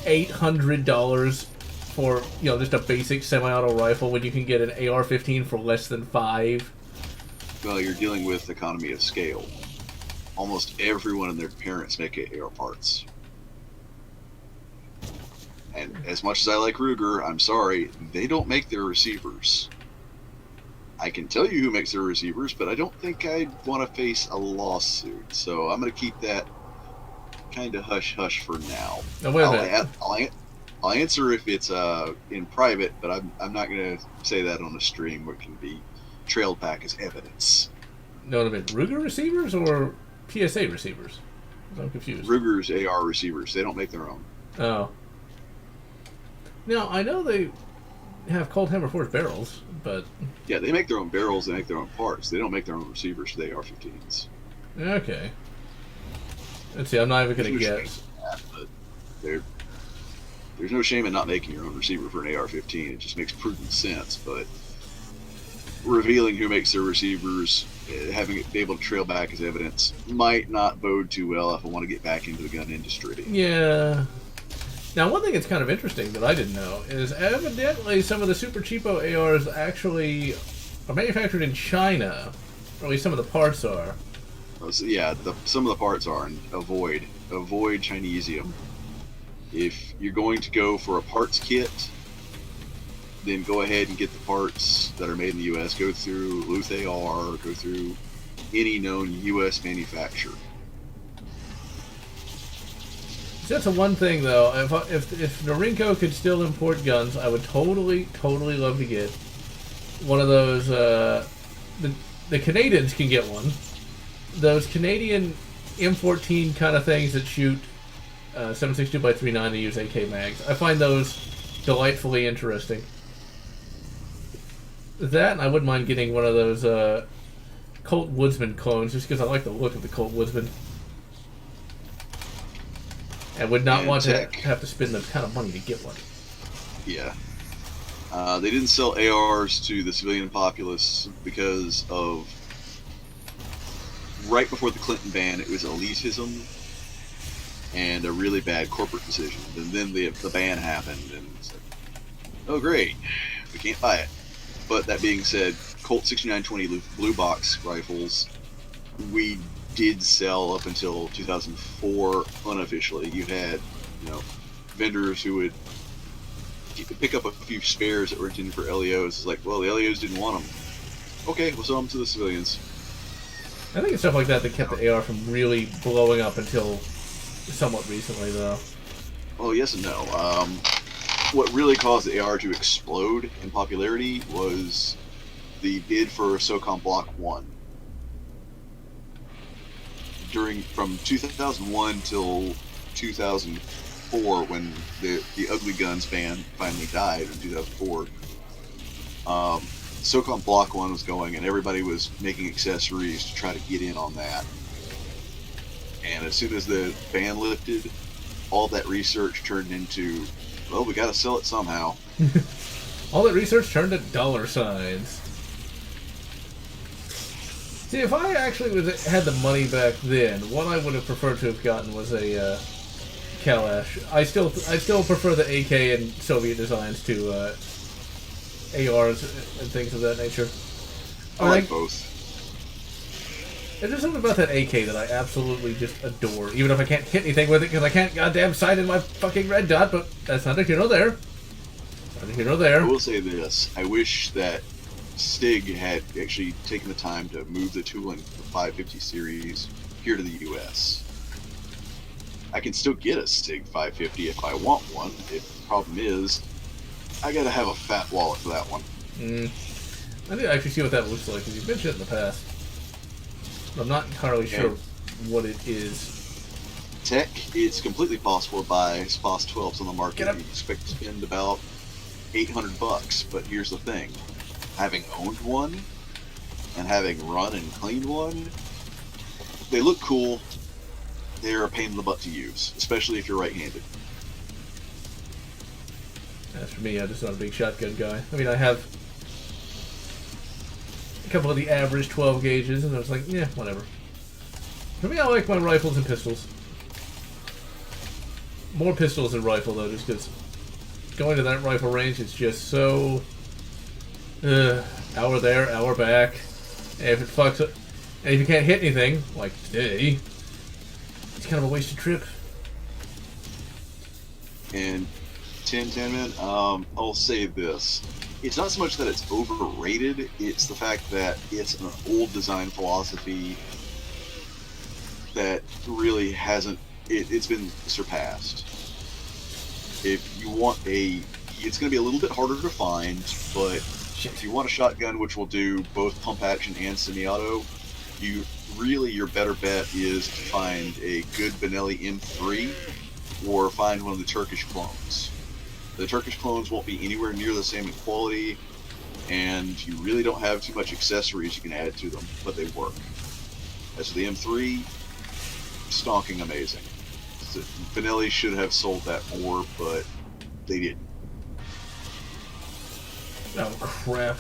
$800 for, just a basic semi-auto rifle when you can get an AR-15 for less than $5. Well, you're dealing with economy of scale. Almost everyone and their parents make AR parts. And as much as I like Ruger, I'm sorry, they don't make their receivers. I can tell you who makes their receivers, but I don't think I'd want to face a lawsuit. So I'm going to keep that kind of hush-hush for now. Now, wait a minute. I'll answer if it's in private, but I'm not going to say that on a stream where it can be trailed back as evidence. No, wait a minute. Ruger receivers or PSA receivers? I'm confused. Ruger's AR receivers. They don't make their own. Oh. Now, I know they have Colt Hammer Forged barrels, but... Yeah, they make their own barrels, they make their own parts. They don't make their own receivers for the AR-15s. Okay. Let's see, I'm not even going to guess. There's no shame in not making your own receiver for an AR-15. It just makes prudent sense, but revealing who makes their receivers, having it be able to trail back as evidence, might not bode too well if I want to get back into the gun industry. Yeah. Now, one thing that's kind of interesting that I didn't know is evidently some of the super cheapo ARs actually are manufactured in China, or at least some of the parts are. So yeah, some of the parts are, and avoid Chinesium. If you're going to go for a parts kit, then go ahead and get the parts that are made in the U.S. Go through Luth AR, go through any known U.S. manufacturer. That's the one thing, though. If Norinco could still import guns, I would totally love to get one of those. The Canadians can get one. Those Canadian M14 kind of things that shoot 7.62x3.9. They use AK mags. I find those delightfully interesting. That, and I wouldn't mind getting one of those Colt Woodsman clones, just because I like the look of the Colt Woodsman. And would not want to have to spend the kind of money to get one. Yeah. They didn't sell ARs to the civilian populace because of... Right before the Clinton ban, it was elitism and a really bad corporate decision. And then the ban happened, and it's like, oh great, we can't buy it. But that being said, Colt 6920 blue box rifles, we did sell up until 2004 unofficially. You had, vendors who would pick up a few spares that were intended for LEOs. It's like, well, the LEOs didn't want them. Okay, we'll sell them to the civilians. I think it's stuff like that that kept the AR from really blowing up until somewhat recently, though. Well, yes and no. What really caused the AR to explode in popularity was the bid for SOCOM Block 1. From 2001 till 2004, when the Ugly Guns ban finally died in 2004, SOCOM Block 1 was going, and everybody was making accessories to try to get in on that. And as soon as the ban lifted, all that research turned into, well, we got to sell it somehow. All that research turned to dollar signs. See, if I actually had the money back then, what I would have preferred to have gotten was a Kalash. I still prefer the AK and Soviet designs to ARs and things of that nature. I like both. There's just something about that AK that I absolutely just adore, even if I can't hit anything with it because I can't goddamn sight in my fucking red dot, but that's neither here nor there. Neither here nor there. I will say this. I wish that Stig had actually taken the time to move the tooling for the 550 series here to the U.S. I can still get a Stig 550 if I want one. The problem is, I gotta have a fat wallet for that one. I need to actually see what that looks like, because you've mentioned it in the past. But I'm not entirely sure what it is. Tech, it's completely possible to buy SPOS 12s on the market. You expect to spend about $800, but here's the thing. Having owned one, and having run and cleaned one, they look cool. They're a pain in the butt to use, especially if you're right-handed. As for me, I'm just not a big shotgun guy. I mean, I have a couple of the average 12 gauges, and I was like, yeah, whatever. For me, I like my rifles and pistols. More pistols than rifle, though, just because going to that rifle range is just so... hour there, hour back. And if it fucks up... And if you can't hit anything, like today, it's kind of a wasted trip. And 10 man, I'll say this. It's not so much that it's overrated, it's the fact that it's an old design philosophy that really hasn't, it's been surpassed. If you want it's going to be a little bit harder to find, but if you want a shotgun which will do both pump action and semi-auto, your better bet is to find a good Benelli M3 or find one of the Turkish clones. The Turkish clones won't be anywhere near the same in quality, and you really don't have too much accessories you can add to them, but they work. As for the M3, stonking amazing. Benelli should have sold that more, but they didn't. Oh, crap.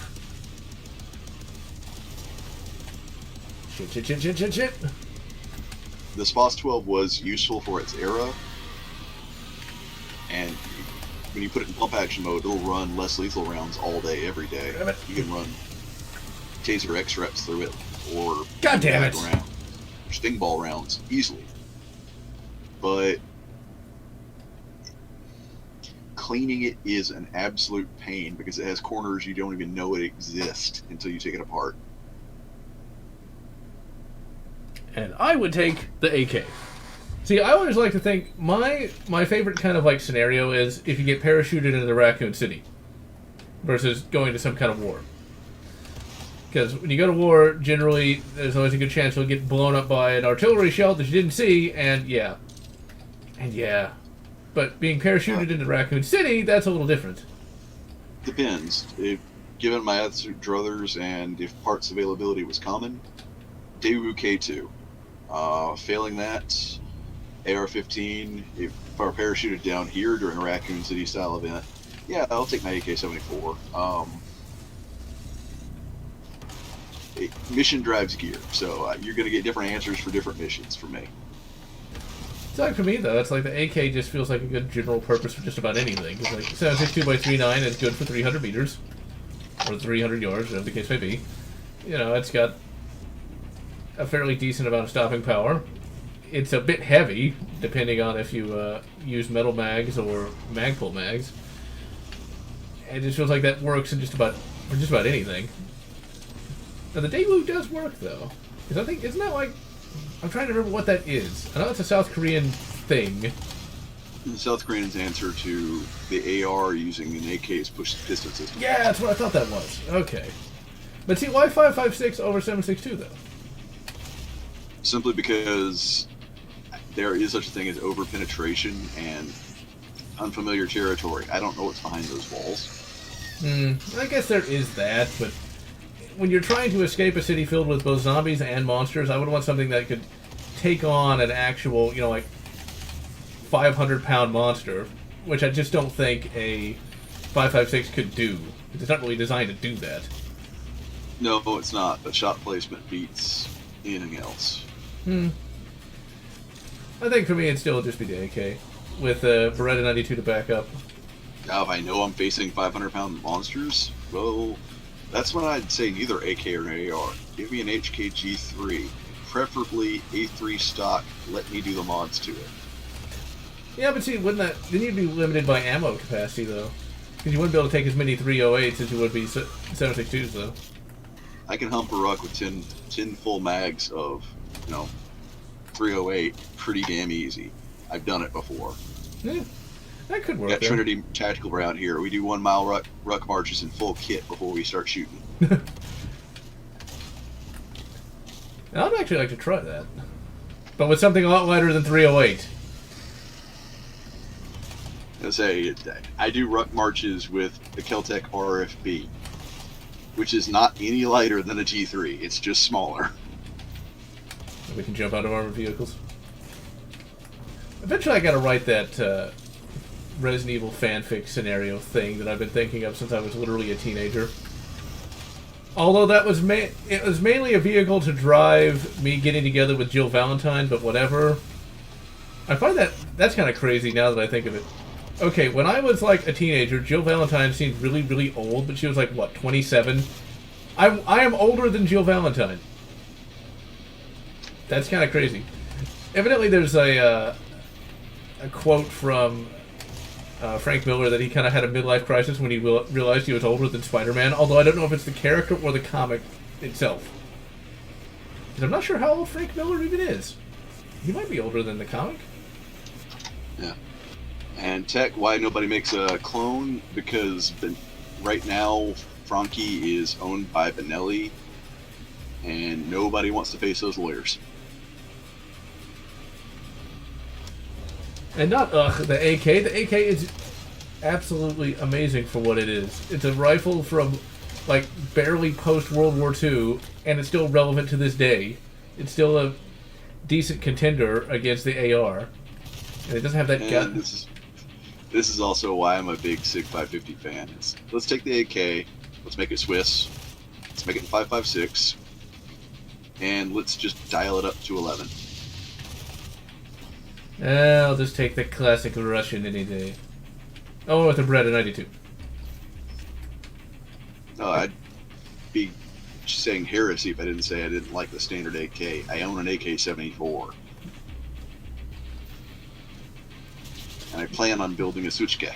Shit. The SPOS 12 was useful for its era, and when you put it in pump action mode, it'll run less lethal rounds all day, every day. Damn it. You can run Taser X reps through it, or God damn it. round, or Sting Ball rounds easily. But cleaning it is an absolute pain because it has corners you don't even know it exist until you take it apart. And I would take the AK. See, I always like to think my favorite kind of like scenario is if you get parachuted into the Raccoon City versus going to some kind of war. Because when you go to war, generally there's always a good chance you'll get blown up by an artillery shell that you didn't see, and yeah. But being parachuted into Raccoon City, that's a little different. Depends. Given my other druthers and if parts availability was common, Daewoo K2. Failing that, AR-15, if I were parachuted down here during a Raccoon City style event, yeah, I'll take my AK-74. Mission drives gear, so you're going to get different answers for different missions for me. It's like for me though, it's like the AK just feels like a good general purpose for just about anything. It's like 7.62x39 is good for 300 meters, or 300 yards, whatever the case may be. You know, it's got a fairly decent amount of stopping power. It's a bit heavy, depending on if you use metal mags or Magpul mags. It just feels like that works in just about anything. Now the Daewoo does work though, because I think isn't that like, I'm trying to remember what that is. I know it's a South Korean thing. The South Koreans answer to the AR using an AK's push piston system. Yeah, that's what I thought that was. Okay, but see, why 5.56 over 7.62 though? Simply because there is such a thing as over-penetration and unfamiliar territory. I don't know what's behind those walls. I guess there is that, but when you're trying to escape a city filled with both zombies and monsters, I would want something that could take on an actual, you know, like 500-pound monster, which I just don't think a 5.56 could do. It's not really designed to do that. No, it's not, but shot placement beats anything else. I think for me it'd still just be the AK, with Beretta 92 to back up. Now, if I know I'm facing 500-pound monsters, well, that's when I'd say neither AK or an AR. Give me an HKG3 preferably A3 stock. Let me do the mods to it. Yeah, but see, wouldn't that... Then you'd be limited by ammo capacity, though. Because you wouldn't be able to take as many 308s as you would be 762s, though. I can hump a ruck with 10 full mags of, 308 pretty damn easy. I've done it before. Yeah, that could work. Got Trinity Tactical around here. We do 1 mile ruck marches in full kit before we start shooting. I'd actually like to try that. But with something a lot lighter than 308. I do ruck marches with the Keltec RFB, which is not any lighter than a G3. It's just smaller. We can jump out of armored vehicles. Eventually I gotta write that Resident Evil fanfic scenario thing that I've been thinking of since I was literally a teenager. Although that was it was mainly a vehicle to drive me getting together with Jill Valentine, but whatever. I find that's kind of crazy now that I think of it. Okay, when I was like a teenager, Jill Valentine seemed really, really old, but she was like, what, 27? I am older than Jill Valentine. That's kind of crazy. Evidently there's a quote from Frank Miller that he kind of had a midlife crisis when he realized he was older than Spider-Man, although I don't know if it's the character or the comic itself. Because I'm not sure how old Frank Miller even is. He might be older than the comic. Yeah. And tech, why nobody makes a clone? Because right now, Frankie is owned by Benelli, and nobody wants to face those lawyers. And not, the AK. The AK is absolutely amazing for what it is. It's a rifle from, like, barely post-World War II, and it's still relevant to this day. It's still a decent contender against the AR. And it doesn't have that gun. This is also why I'm a big SIG 550 fan. Let's take the AK, let's make it Swiss, let's make it 5.56, and let's just dial it up to 11. I'll just take the classic Russian any day. Oh, with the bread at 92. I'd be saying heresy if I didn't say I didn't like the standard AK. I own an AK-74. And I plan on building a Suchka.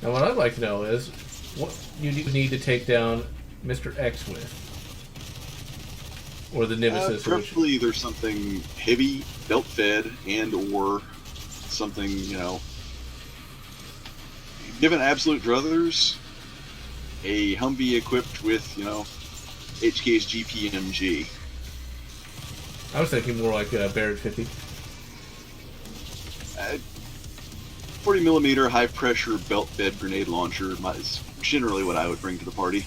Now, what I'd like to know is what you need to take down Mr. X with. Or the Nemesis. Preferably there's something heavy, belt-fed, and or something, given absolute druthers, a Humvee equipped with, HK's GPMG. I was thinking more like Barrett 50. 40mm high-pressure belt-fed grenade launcher is generally what I would bring to the party.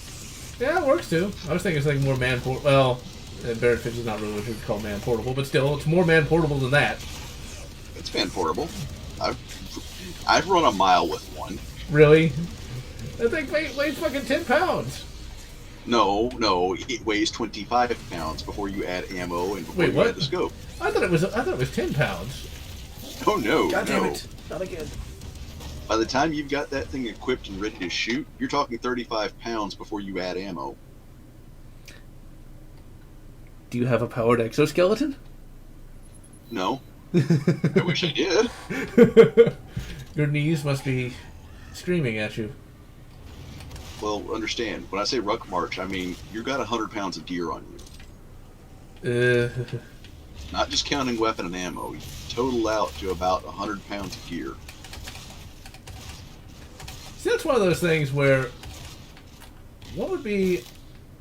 Yeah, it works too. I was thinking something more man-portable. Well, Barrett 50 is not really what you would call man-portable, but still, it's more man-portable than that. It's man-portable. I've run a mile with one. Really? That thing weighs fucking 10 pounds. No, it weighs 25 pounds before you add ammo and before you add the scope. I thought it was 10 pounds. Oh no! God damn it! Not again. By the time you've got that thing equipped and ready to shoot, you're talking 35 pounds before you add ammo. Do you have a powered exoskeleton? No. I wish I did. Your knees must be screaming at you. Well, understand, when I say ruck march, I mean you got 100 pounds of gear on you. Not just counting weapon and ammo. You total out to about 100 pounds of gear. See, that's one of those things where what would be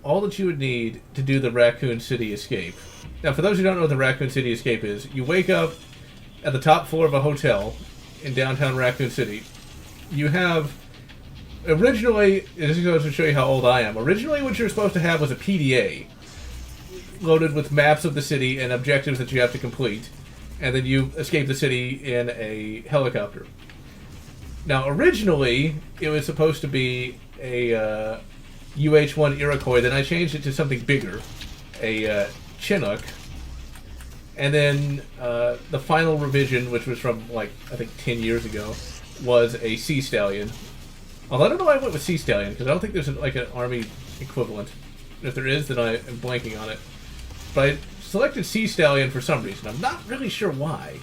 all that you would need to do the Raccoon City escape? Now, for those who don't know what the Raccoon City escape is, you wake up at the top floor of a hotel in downtown Raccoon City. You have... Originally, this goes to show you how old I am. Originally, what you're supposed to have was a PDA loaded with maps of the city and objectives that you have to complete. And then you escape the city in a helicopter. Now, originally, it was supposed to be a UH-1 Iroquois. Then I changed it to something bigger, a Chinook. And then the final revision, which was from, I think 10 years ago, was a Sea Stallion. Although I don't know why I went with Sea Stallion, because I don't think there's an Army equivalent. If there is, then I am blanking on it. but I selected Sea Stallion for some reason. I'm not really sure why.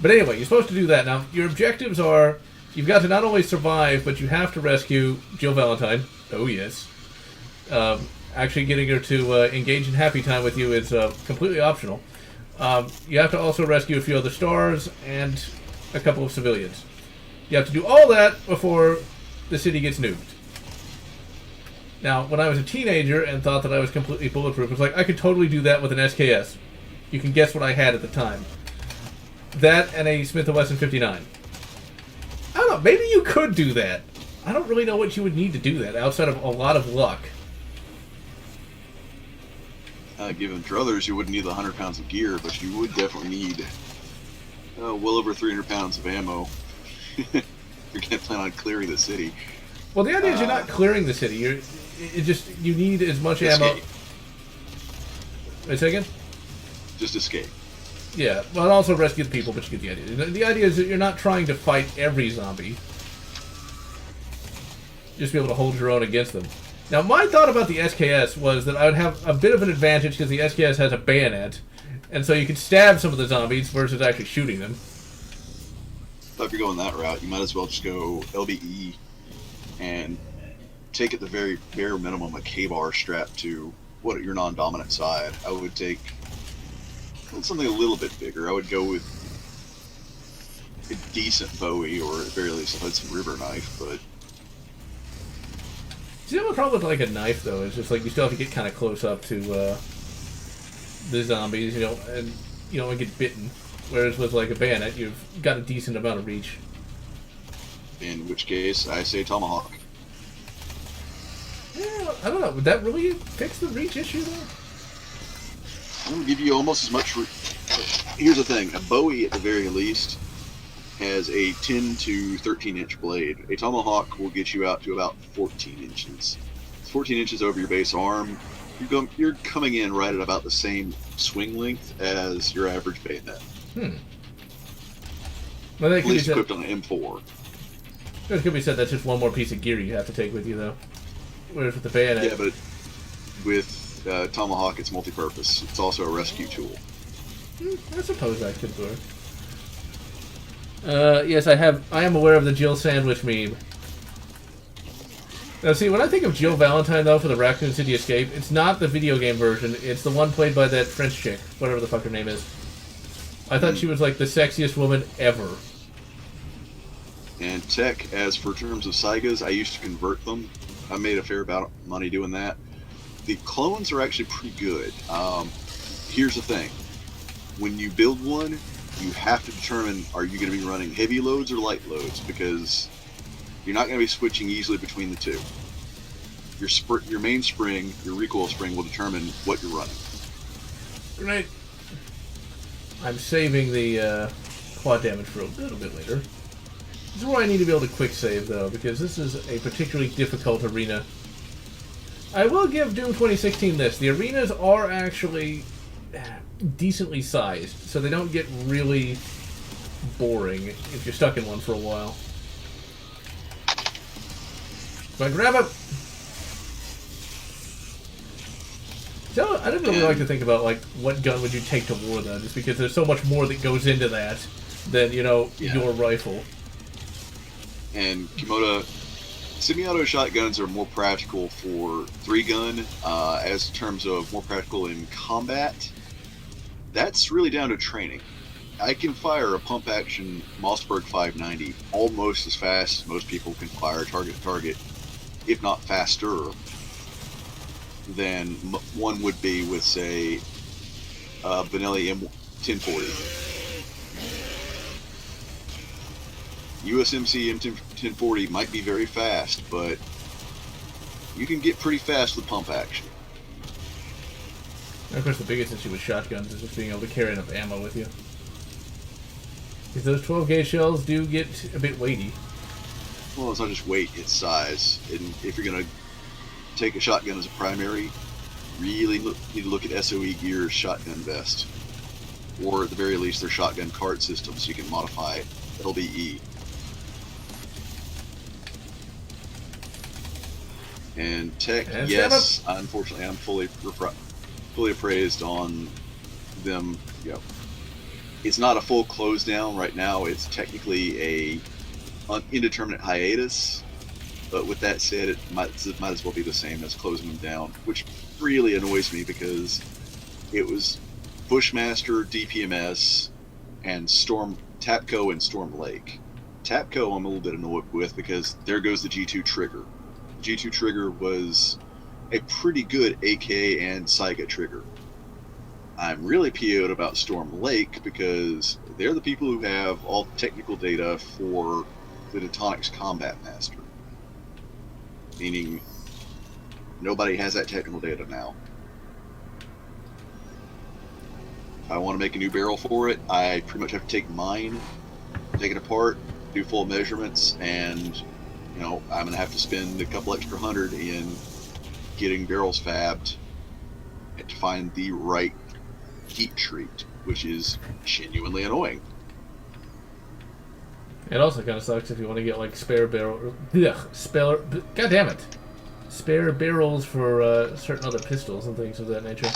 But anyway, you're supposed to do that. Now, your objectives are, you've got to not only survive, but you have to rescue Jill Valentine. Oh, yes. Actually getting her to engage in happy time with you is completely optional. You have to also rescue a few other stars and a couple of civilians. You have to do all that before the city gets nuked. Now, when I was a teenager and thought that I was completely bulletproof, it was like, I could totally do that with an SKS. You can guess what I had at the time. That and a Smith & Wesson 59. I don't know, maybe you could do that. I don't really know what you would need to do that, outside of a lot of luck. Given druthers, you wouldn't need the 100 pounds of gear, but you would definitely need well over 300 pounds of ammo. You're going to plan on clearing the city. Well, the idea is you're not clearing the city. You need as much ammo. Wait a second? Just escape. Yeah, well, and also rescue the people, but you get the idea. The idea is that you're not trying to fight every zombie. Just be able to hold your own against them. Now, my thought about the SKS was that I would have a bit of an advantage because the SKS has a bayonet, and so you could stab some of the zombies versus actually shooting them. But if you're going that route, you might as well just go LBE and take at the very bare minimum a K-bar strapped to your non-dominant side. I would take something a little bit bigger. I would go with a decent Bowie, or at the very least a Hudson River knife, but... See, the only problem with like a knife, though, is just like you still have to get kind of close up to the zombies, and you don't get bitten. Whereas with like a bayonet, you've got a decent amount of reach. In which case, I say Tomahawk. Yeah, I don't know. Would that really fix the reach issue, though? I'm going to give you almost as much... Here's the thing. A Bowie, at the very least, has a 10 to 13-inch blade. A Tomahawk will get you out to about 14 inches. 14 inches over your base arm. You're coming in right at about the same swing length as your average bayonet. Well, that at least equipped on an M4. It could be said that's just one more piece of gear you have to take with you, though. Whereas with the bayonet... Yeah, but with Tomahawk, it's multi-purpose. It's also a rescue tool. I suppose that could work. Yes, I am aware of the Jill Sandwich meme. Now, see, when I think of Jill Valentine, though, for the Raccoon City Escape, it's not the video game version. It's the one played by that French chick, whatever the fuck her name is. I thought she was, like, the sexiest woman ever. And tech, as for terms of Saigas, I used to convert them. I made a fair amount of money doing that. The clones are actually pretty good. Here's the thing. When you build one, you have to determine, are you going to be running heavy loads or light loads? Because you're not going to be switching easily between the two. Your main spring, your recoil spring, will determine what you're running. Right. I'm saving the quad damage for a little bit later. This is where I need to be able to quick save, though, because this is a particularly difficult arena. I will give Doom 2016 this. The arenas are actually decently sized, so they don't get really boring if you're stuck in one for a while. Come on, grab it! So, I didn't really like to think about, like, what gun would you take to war, though, just because there's so much more that goes into that than, your rifle. And Kimoda, semi-auto shotguns are more practical for 3-gun, as in terms of more practical in combat. That's really down to training. I can fire a pump-action Mossberg 590 almost as fast as most people can fire target to target, if not faster, than one would be with, say, Benelli M1040. USMC M1040 might be very fast, but you can get pretty fast with pump action. And of course, the biggest issue with shotguns is just being able to carry enough ammo with you. Because those 12-gauge shells do get a bit weighty. Well, it's not just weight, it's size. And if you're going to take a shotgun as a primary, really need to look at SOE Gear's shotgun vest. Or at the very least, their shotgun card system, so you can modify LBE. And tech, yes, unfortunately, I'm fully fully appraised on them. You know, it's not a full close down right now. It's technically a indeterminate hiatus. But with that said, it might as well be the same as closing them down, which really annoys me because it was Bushmaster, DPMS, and Tapco and Storm Lake. Tapco I'm a little bit annoyed with because there goes the G2 trigger. G2 trigger was a pretty good AK and Saiga trigger. I'm really PO'd about Storm Lake because they're the people who have all the technical data for the Detonics Combat Master. Meaning, nobody has that technical data now. If I want to make a new barrel for it, I pretty much have to take mine, take it apart, do full measurements, and, you know, I'm going to have to spend a couple extra $100 in getting barrels fabbed to find the right heat treat, which is genuinely annoying. It also kind of sucks if you want to get like spare barrel. God damn it! Spare barrels for certain other pistols and things of that nature.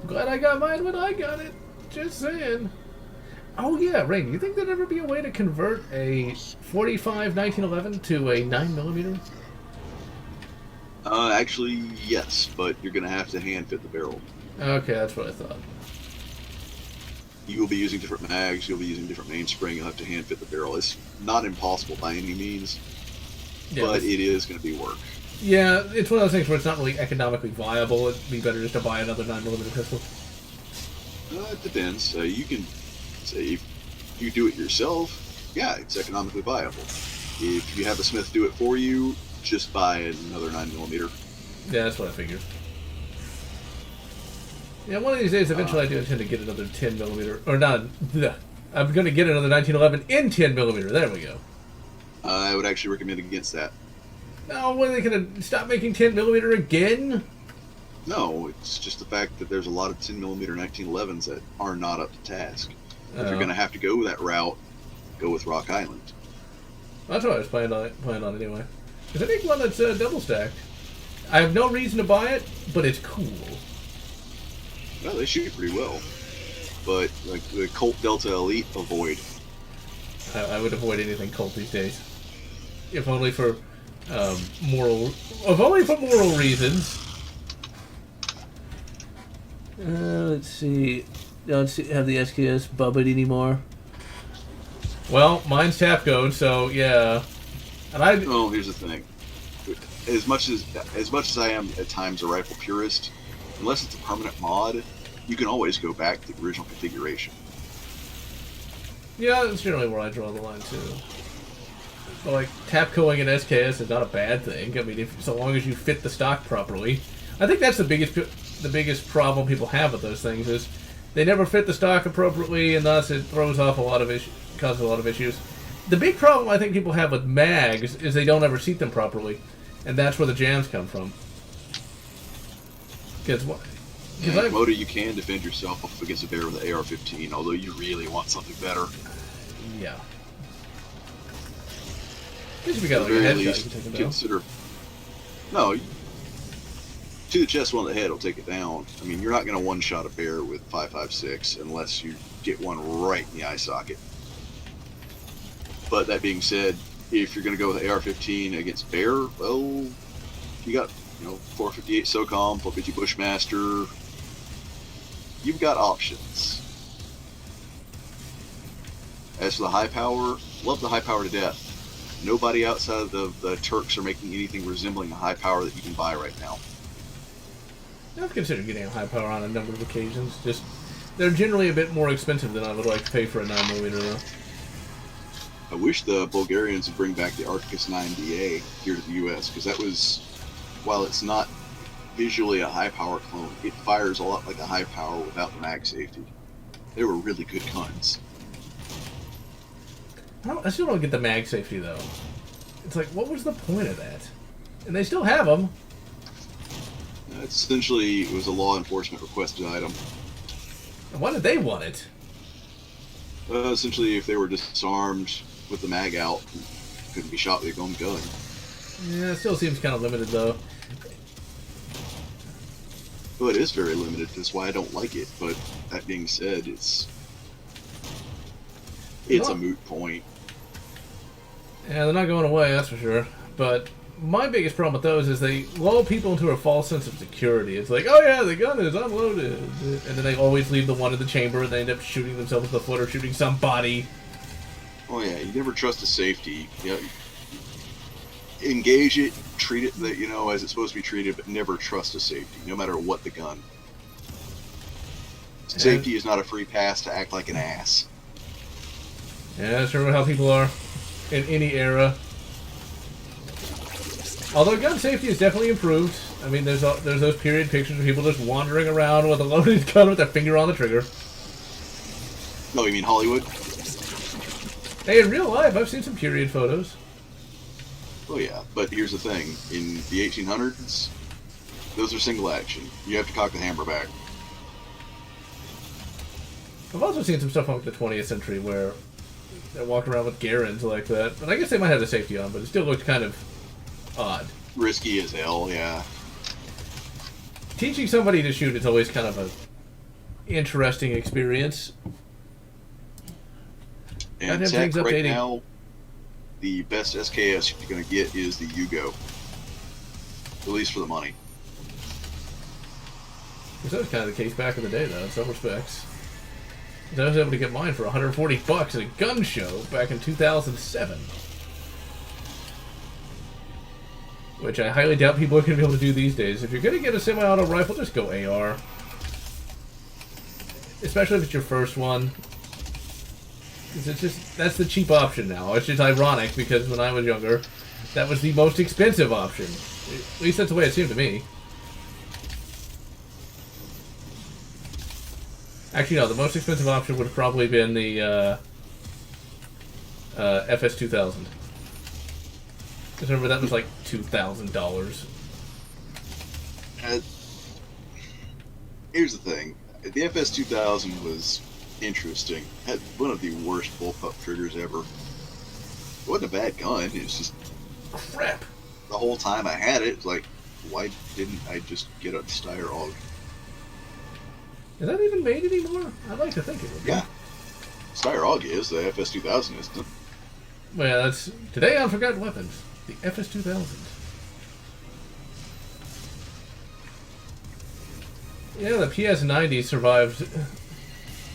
Glad I got mine when I got it. Just saying. Oh yeah, Ray, do you think there'd ever be a way to convert a 45 1911 to a 9mm? Actually, yes, but you're going to have to hand fit the barrel. Okay, that's what I thought. You will be using different mags, you'll be using different mainspring, you'll have to hand fit the barrel. It's not impossible by any means, Yeah, but it is going to be work. Yeah, it's one of those things where it's not really economically viable. It'd be better just to buy another 9mm pistol. It depends. You can say if you do it yourself, yeah, it's economically viable. If you have a smith do it for you, just buy another 9mm. Yeah, that's what I figured. Yeah, one of these days, eventually I do intend to get another 10mm, or not, I'm going to get another 1911 in 10mm, there we go. I would actually recommend against that. No, when are they going to stop making 10mm again? No, it's just the fact that there's a lot of 10mm 1911s that are not up to task. If you're going to have to go that route, go with Rock Island. That's what I was planning on anyway. Because I think one that's double stacked. I have no reason to buy it, but it's cool. Well, they shoot pretty well. But, like, the Colt Delta Elite, avoid. I would avoid anything Colt these days. If only for moral reasons. Let's see. Don't have the SKS Bubbit anymore. Well, mine's Tapco, so yeah. And Well, here's the thing. As much as I am at times a rifle purist, unless it's a permanent mod, you can always go back to the original configuration. Yeah, that's generally where I draw the line too. But like Tapcoing an SKS is not a bad thing. I mean, so long as you fit the stock properly. I think that's the biggest problem people have with those things is they never fit the stock appropriately, and thus it throws off causes a lot of issues. The big problem I think people have with mags is they don't ever seat them properly, and that's where the jams come from. Because Moda, you can defend yourself against a bear with an AR-15, although you really want something better. Yeah. If you got At like the a very headshot, least, you can take them down. consider. No, to the chest, one to the head will take it down. I mean, you're not going to one-shot a bear with 5.56 unless you get one right in the eye socket. But that being said, if you're going to go with AR-15 against bear, well, you got 458 SOCOM, 450 Bushmaster. You've got options. As for the high power, love the high power to death. Nobody outside of the Turks are making anything resembling a high power that you can buy right now. I've considered getting a high power on a number of occasions. Just they're generally a bit more expensive than I would like to pay for a 9mm though. I wish the Bulgarians would bring back the Arcticus 9DA here to the US, because that was, while it's not visually a high power clone, it fires a lot like a high power without the mag safety. They were really good guns. I still don't get the mag safety though. It's like, what was the point of that? And they still have them. Essentially, it was a law enforcement requested item. And why did they want it? Essentially, if they were disarmed with the mag out, couldn't be shot with your own gun. Yeah, it still seems kind of limited though. Well, it is very limited. That's why I don't like it. But that being said, it's a moot point. Yeah, they're not going away, that's for sure. But my biggest problem with those is they lull people into a false sense of security. It's like, oh yeah, the gun is unloaded. And then they always leave the one in the chamber and they end up shooting themselves in the foot or shooting somebody. Oh yeah, you never trust the safety. Yeah, engage it, treat it as it's supposed to be treated, but never trust a safety, no matter what the gun. Safety is not a free pass to act like an ass. Yeah, that's sure how people are in any era. Although gun safety is definitely improved. I mean, there's those period pictures of people just wandering around with a loaded gun with their finger on the trigger. No, you mean Hollywood? Hey, in real life, I've seen some period photos. Oh yeah, but here's the thing. In the 1800s, those are single action. You have to cock the hammer back. I've also seen some stuff from the 20th century where they walk around with Garens like that. But I guess they might have the safety on, but it still looked kind of odd. Risky as hell, yeah. Teaching somebody to shoot is always kind of a interesting experience. And tech right now, the best SKS you're going to get is the Yugo. At least for the money. That was kind of the case back in the day, though, in some respects. I was able to get mine for $140 at a gun show back in 2007. Which I highly doubt people are going to be able to do these days. If you're going to get a semi-auto rifle, just go AR. Especially if it's your first one. It's just, that's the cheap option now. It's just ironic because when I was younger, that was the most expensive option. At least that's the way it seemed to me. Actually, no, the most expensive option would have probably been the FS2000. Because remember, that was like $2,000. Here's the thing. The FS2000 was interesting. Had one of the worst bullpup triggers ever. It wasn't a bad gun. It was just Crap. the whole time I had it. It's like, why didn't I just get a Steyr AUG? Is that even made anymore? I'd like to think it would be. Yeah. Steyr AUG is. The FS2000 isn't. Well, that's today on Forgotten Weapons. The FS2000. Yeah, the PS90 survived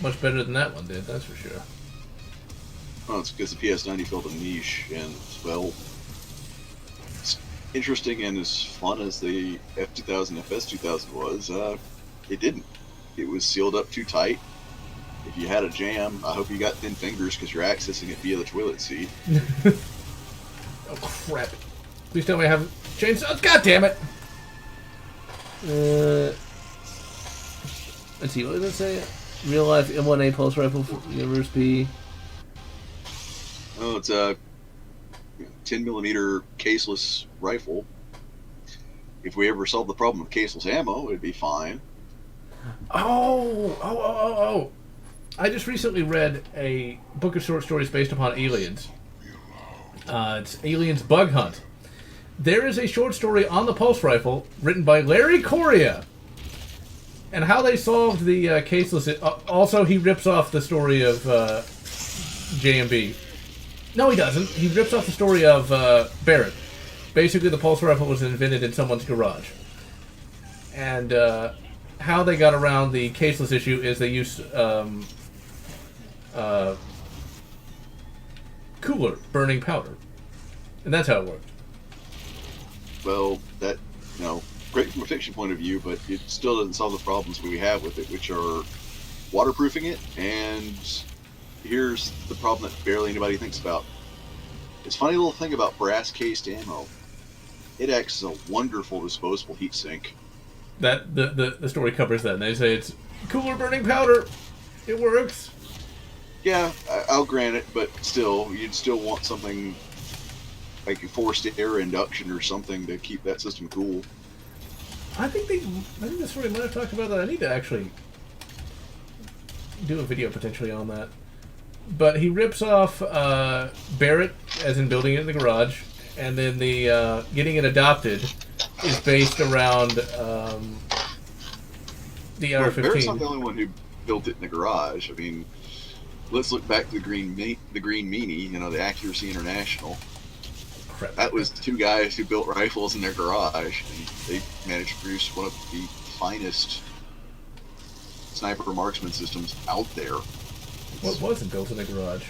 much better than that one did, that's for sure. Well, it's because the PS90 filled a niche, and, well, as interesting and as fun as the F2000 FS2000 was, it didn't. It was sealed up too tight. If you had a jam, I hope you got thin fingers because you're accessing it via the toilet seat. Oh, crap. Please tell me I have chainsaws. God damn it! Let's see, what did it say? Real life M1A pulse rifle for Universe B. Oh, it's a 10mm caseless rifle. If we ever solve the problem of caseless ammo, it'd be fine. Oh! I just recently read a book of short stories based upon aliens. It's Aliens Bug Hunt. There is a short story on the pulse rifle written by Larry Correia. And how they solved the caseless... also, he rips off the story of JMB. No, he doesn't. He rips off the story of Barrett. Basically, the pulse rifle was invented in someone's garage. And how they got around the caseless issue is they used cooler burning powder. And that's how it worked. Well, that, great from a fiction point of view, but it still doesn't solve the problems we have with it, which are waterproofing it, and here's the problem that barely anybody thinks about. It's a funny little thing about brass-cased ammo. It acts as a wonderful disposable heat sink. That the story covers that, and they say it's cooler burning powder. It works. Yeah, I'll grant it, but still, you'd still want something like a forced air induction or something to keep that system cool. I think the story might have talked about that. I need to actually do a video potentially on that. But he rips off Barrett, as in building it in the garage, and then the getting it adopted is based around The Well, Barrett's not AR-15. the only one who built it in the garage. I mean, let's look back to the Green Meanie, you know, the Accuracy International. Crap. That was two guys who built rifles in their garage, and they managed to produce one of the finest sniper marksman systems out there. What wasn't built in the garage?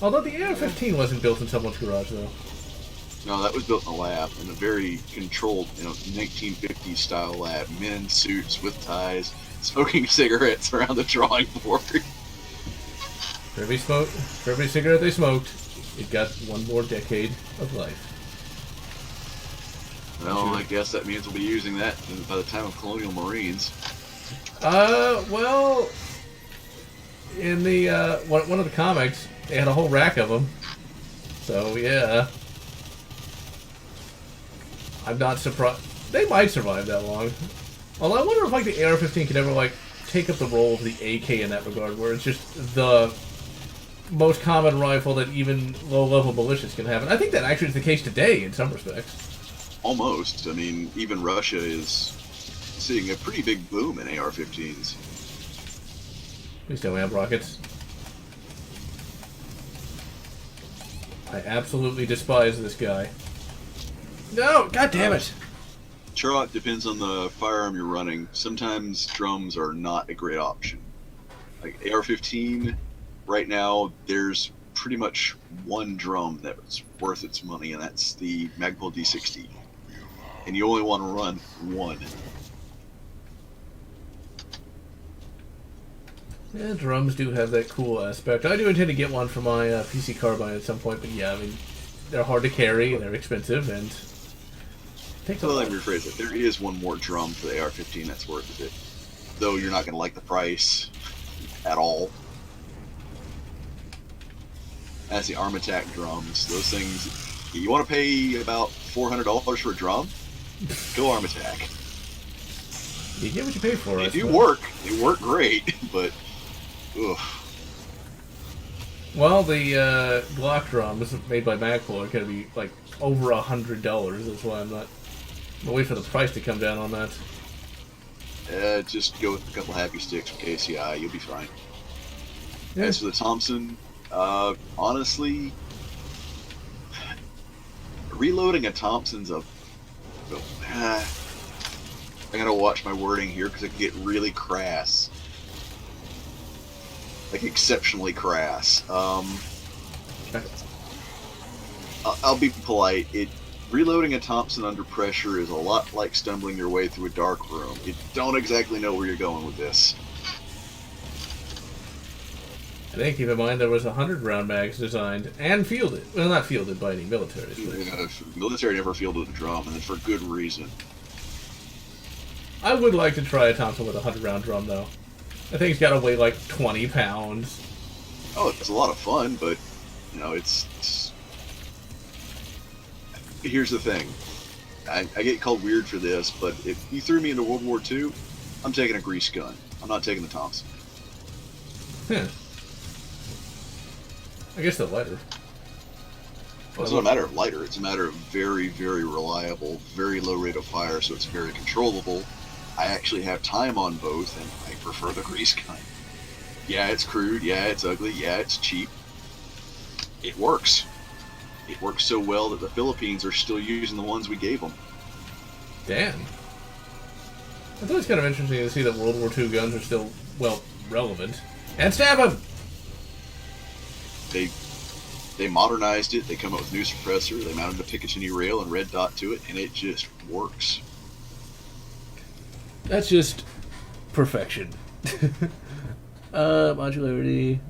Although the AR-15 wasn't built in someone's garage, though. No, that was built in a lab, in a very controlled, 1950s style lab. Men in suits with ties, smoking cigarettes around the drawing board. For every cigarette they smoked, it got one more decade of life. Well, I guess that means we'll be using that by the time of Colonial Marines. Well, in the one of the comics, they had a whole rack of them. So yeah, I'm not surprised. They might survive that long. Although I wonder if like the AR-15 could ever like take up the role of the AK in that regard, where it's just the most common rifle that even low-level militias can have. And I think that actually is the case today in some respects. Almost. I mean, even Russia is seeing a pretty big boom in AR-15s. We still have rockets. I absolutely despise this guy. No! God damn it! Sure, it depends on the firearm you're running. Sometimes drums are not a great option. Like AR-15, right now, there's pretty much one drum that's worth its money, and that's the Magpul D60. And you only want to run one. Yeah, drums do have that cool aspect. I do intend to get one for my PC Carbine at some point, but yeah, I mean, they're hard to carry, they're expensive, and take So let me rephrase it. There is one more drum for the AR-15 that's worth it. Though you're not going to like the price at all. That's the Arm Attack drums. Those things, you want to pay about $400 for a drum? Go Arm Attack. You get what you pay for, They I do suppose. work. They work great, but ugh. Well, the Glock drums made by Magpul are going to be like over $100. That's why I'm gonna wait for the price to come down on that. Just go with a couple happy sticks from KCI. You'll be fine. Yeah. As for the Thompson, honestly, reloading a Thompson's a. I gotta watch my wording here because it can get really crass. Like exceptionally crass. I'll be polite. Reloading a Thompson under pressure is a lot like stumbling your way through a dark room. You don't exactly know where you're going with this. And then keep in mind there was 100-round mags designed and fielded. Well, not fielded by any militaries. But Military never fielded a drum, and for good reason. I would like to try a Thompson with a 100-round drum, though. I think it's got to weigh like 20 pounds. Oh, it's a lot of fun, but it's. Here's the thing. I get called weird for this, but if you threw me into World War II, I'm taking a grease gun. I'm not taking the Thompson. Huh. I guess they're lighter. Well, it's not a matter of lighter. It's a matter of very, very reliable, very low rate of fire, so it's very controllable. I actually have time on both, and I prefer the grease gun. Yeah, it's crude. Yeah, it's ugly. Yeah, it's cheap. It works. It works so well that the Philippines are still using the ones we gave them. Damn. I thought it was kind of interesting to see that World War II guns are still, well, relevant. And stab him! They modernized it. They come up with new suppressor. They mounted a Picatinny rail and red dot to it, and it just works. That's just perfection. Modularity.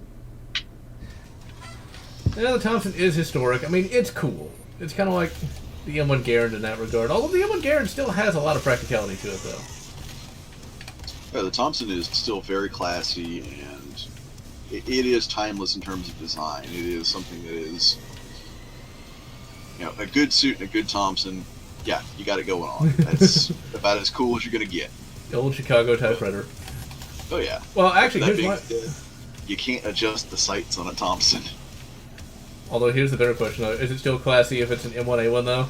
Yeah, the Thompson is historic. I mean, it's cool. It's kind of like the M1 Garand in that regard. Although the M1 Garand still has a lot of practicality to it, though. Yeah, the Thompson is still very classy, and it is timeless in terms of design. It is something that is, a good suit and a good Thompson. Yeah, you got it going on. That's about as cool as you're gonna get. The old Chicago typewriter. Oh yeah. Well, actually, That here's being my... said, you can't adjust the sights on a Thompson. Although, here's the better question, though. Is it still classy if it's an M1A1, though?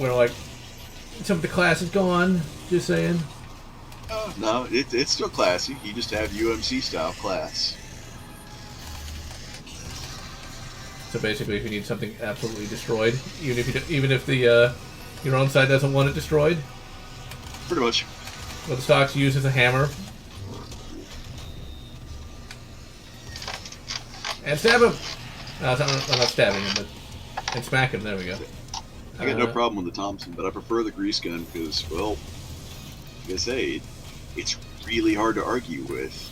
Where, like, Some of the class is gone. Just saying. No, it's still classy. You just have UMC style class. So basically, if you need something absolutely destroyed, even if the your own side doesn't want it destroyed, Pretty much. what the stocks use is a hammer. And stab him! No, I'm not stabbing him, but... And smack him, there we go. I got no problem with the Thompson, but I prefer the grease gun because, well, like I say, it's really hard to argue with.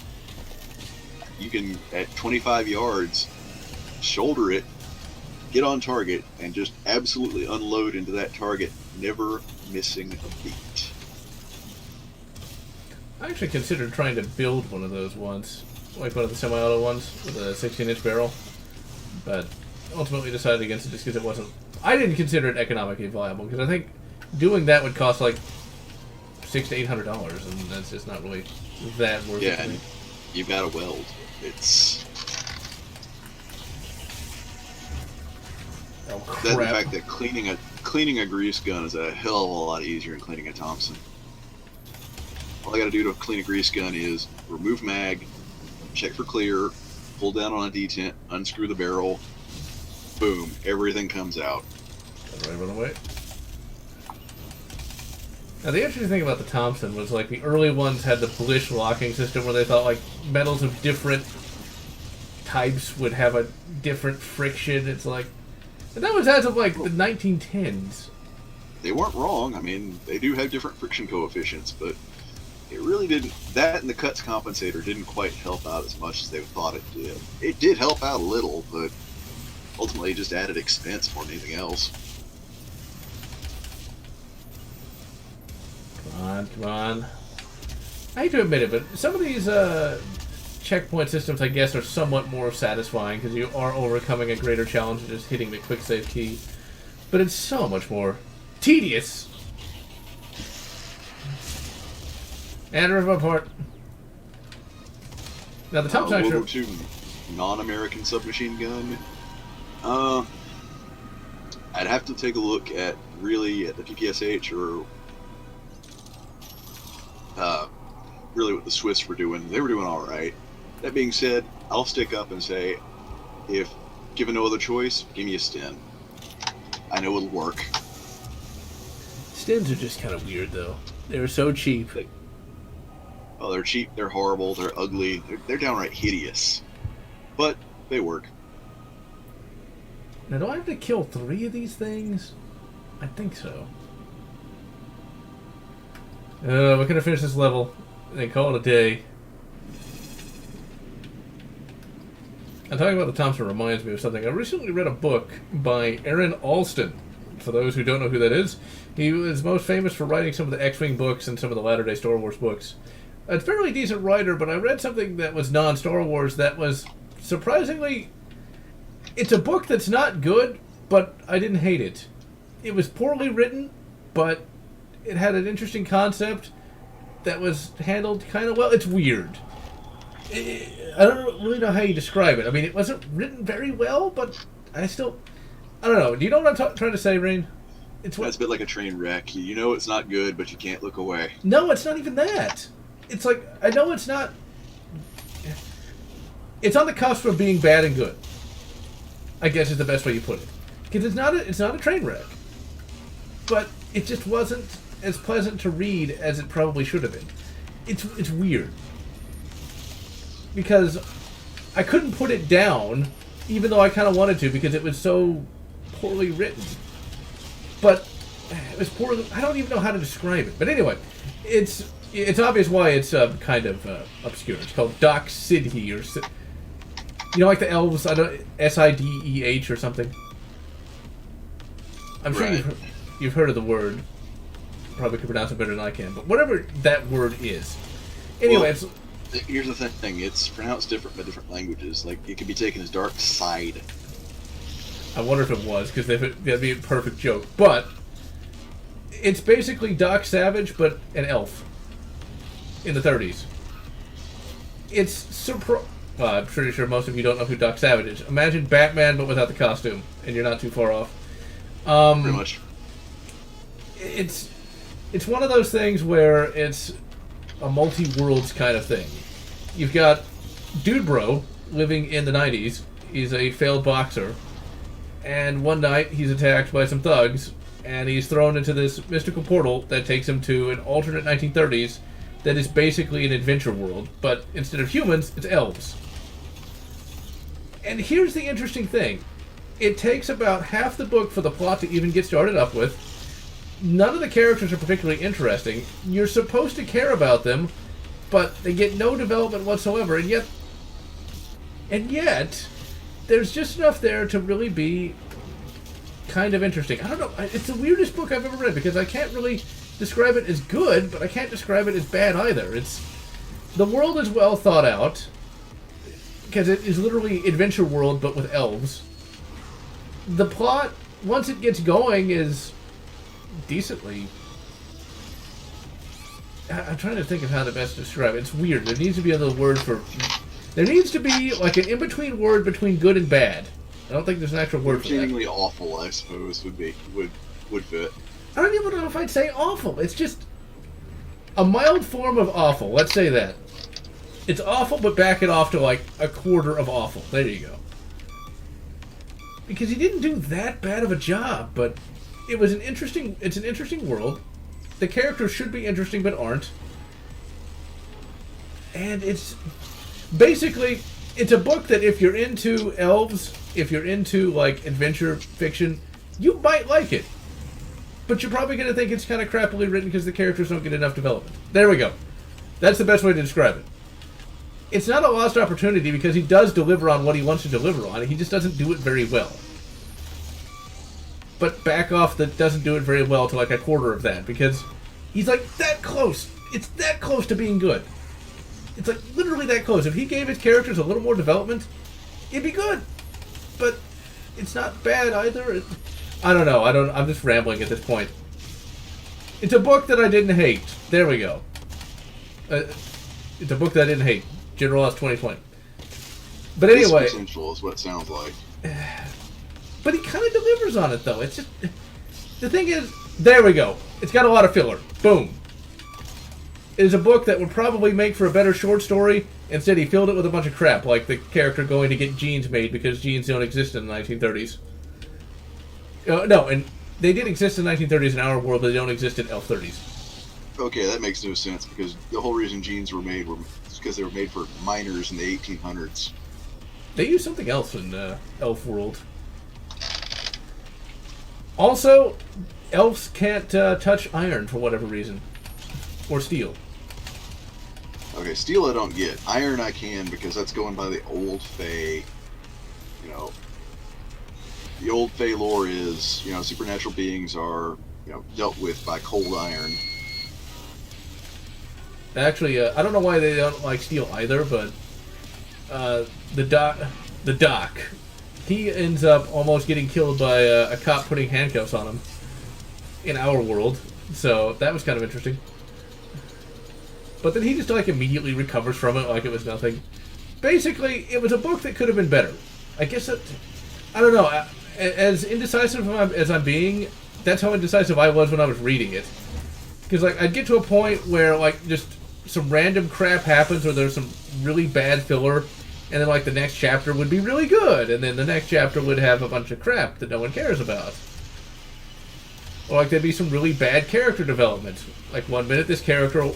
You can, at 25 yards, shoulder it, get on target, and just absolutely unload into that target, never missing a beat. I actually considered trying to build one of those once. Like one of the semi-auto ones with a 16-inch barrel. But ultimately decided against it just because it wasn't... I didn't consider it economically viable, because I think doing that would cost like $600 to $800, and that's just not really that worth it. Yeah, and you've got to weld. It's... Oh, That, the crap. fact that cleaning a grease gun is a hell of a lot easier than cleaning a Thompson. All I got to do to clean a grease gun is remove mag, check for clear, pull down on a detent, unscrew the barrel, boom, everything comes out. Right away. Now the interesting thing about the Thompson was like the early ones had the Blish locking system where they thought like metals of different types would have a different friction. It's like, and that was as of like the 1910s. They weren't wrong. I mean, they do have different friction coefficients, but it really didn't. That and the cuts compensator didn't quite help out as much as they thought it did. It did help out a little, but ultimately it just added expense more than anything else. Come on, come on. I hate to admit it, but some of these checkpoint systems, I guess, are somewhat more satisfying because you are overcoming a greater challenge than just hitting the quick save key. But it's so much more tedious. And river apart. Now the top World section. War II non-American submachine gun. I'd have to take a look at really at the PPSH or really what the Swiss were doing. They were doing all right. That being said, I'll stick up and say, if given no other choice, give me a Sten. I know it'll work. Stins are just kind of weird, though. They're so cheap. Oh, they're cheap, they're horrible, they're ugly, they're downright hideous. But they work. Now, do I have to kill 3 of these things? I think so. We're gonna finish this level and call it a day. And talking about the Thompson reminds me of something. I recently read a book by Aaron Alston. For those who don't know who that is, he was most famous for writing some of the X-Wing books and some of the latter-day Star Wars books. A fairly decent writer, but I read something that was non-Star Wars that was surprisingly... It's a book that's not good, but I didn't hate it. It was poorly written, but it had an interesting concept that was handled kind of well. It's weird. I don't really know how you describe it. I mean, it wasn't written very well, but I don't know. Do you know what I'm trying to say, Rain? It's a bit like a train wreck. You know it's not good, but you can't look away. No, it's not even that. It's like, I know it's not... It's on the cusp of being bad and good, I guess is the best way you put it. Because it's not a train wreck. But it just wasn't as pleasant to read as it probably should have been. It's weird. Because I couldn't put it down, even though I kind of wanted to, because it was so poorly written. But it was poorly... I don't even know how to describe it. But anyway, it's obvious why it's kind of obscure. It's called Doc Sidhe, or... You know, like the elves, I don't... S-I-D-E-H or something? I'm sure Right. you've heard of the word. Probably could pronounce it better than I can. But whatever that word is. Anyway, Well, here's the thing. It's pronounced different by different languages. Like, it could be taken as dark side. I wonder if it was, because that'd be a perfect joke. But it's basically Doc Savage, but an elf in the 30s. It's I'm pretty sure most of you don't know who Doc Savage is. Imagine Batman, but without the costume, and you're not too far off. Pretty much. It's it's one of those things where it's a multi-worlds kind of thing. You've got Dude Bro living in the 90s. He's a failed boxer. And one night he's attacked by some thugs, and he's thrown into this mystical portal that takes him to an alternate 1930s that is basically an adventure world, but instead of humans, it's elves. And here's the interesting thing. It takes about half the book for the plot to even get started up with. None of the characters are particularly interesting. You're supposed to care about them, but they get no development whatsoever, and yet, there's just enough there to really be kind of interesting. I don't know. It's the weirdest book I've ever read because I can't really describe it as good, but I can't describe it as bad either. The world is well thought out because it is literally adventure world but with elves. The plot, once it gets going, is decently... I'm trying to think of how to best describe it. It's weird. There needs to be another word for... There needs to be like an in-between word between good and bad. I don't think there's an actual word for that. Genuinely awful, I suppose, would fit. I don't even know if I'd say awful. It's just a mild form of awful. Let's say that. It's awful, but back it off to like a quarter of awful. There you go. Because he didn't do that bad of a job, but it's an interesting world. The characters should be interesting, but aren't. And it's basically, it's a book that if you're into elves, if you're into like adventure fiction, you might like it. But you're probably going to think it's kind of crappily written because the characters don't get enough development. There we go. That's the best way to describe it. It's not a lost opportunity because he does deliver on what he wants to deliver on. He just doesn't do it very well. But back off that doesn't do it very well to like a quarter of that because he's like that close. It's that close to being good. It's like literally that close. If he gave his characters a little more development, it'd be good. But it's not bad either. I don't know. I'm just rambling at this point. It's a book that I didn't hate. There we go. It's a book that I didn't hate. General Lotz 2020. But anyway, Potential is what it sounds like. But he kind of delivers on it, though. It's just the thing is, there we go. It's got a lot of filler. Boom. It is a book that would probably make for a better short story. Instead, he filled it with a bunch of crap, like the character going to get jeans made because jeans don't exist in the 1930s. No, and they did exist in the 1930s in our world, but they don't exist in elf 30s. Okay, that makes no sense because the whole reason jeans were made was because they were made for miners in the 1800s. They used something else in elf world. Also, elves can't touch iron for whatever reason. Or steel. Okay, steel I don't get. Iron I can because that's going by the old Fae. You know, the old Fae lore is, supernatural beings are, dealt with by cold iron. Actually, I don't know why they don't like steel either, but the doc, he ends up almost getting killed by a cop putting handcuffs on him in our world. So that was kind of interesting. But then he just like immediately recovers from it like it was nothing. Basically, it was a book that could have been better. I guess I don't know. As indecisive as I'm being, that's how indecisive I was when I was reading it. Because like I'd get to a point where like just some random crap happens, or there's some really bad filler, and then like the next chapter would be really good, and then the next chapter would have a bunch of crap that no one cares about. Or like there'd be some really bad character development. Like one minute this character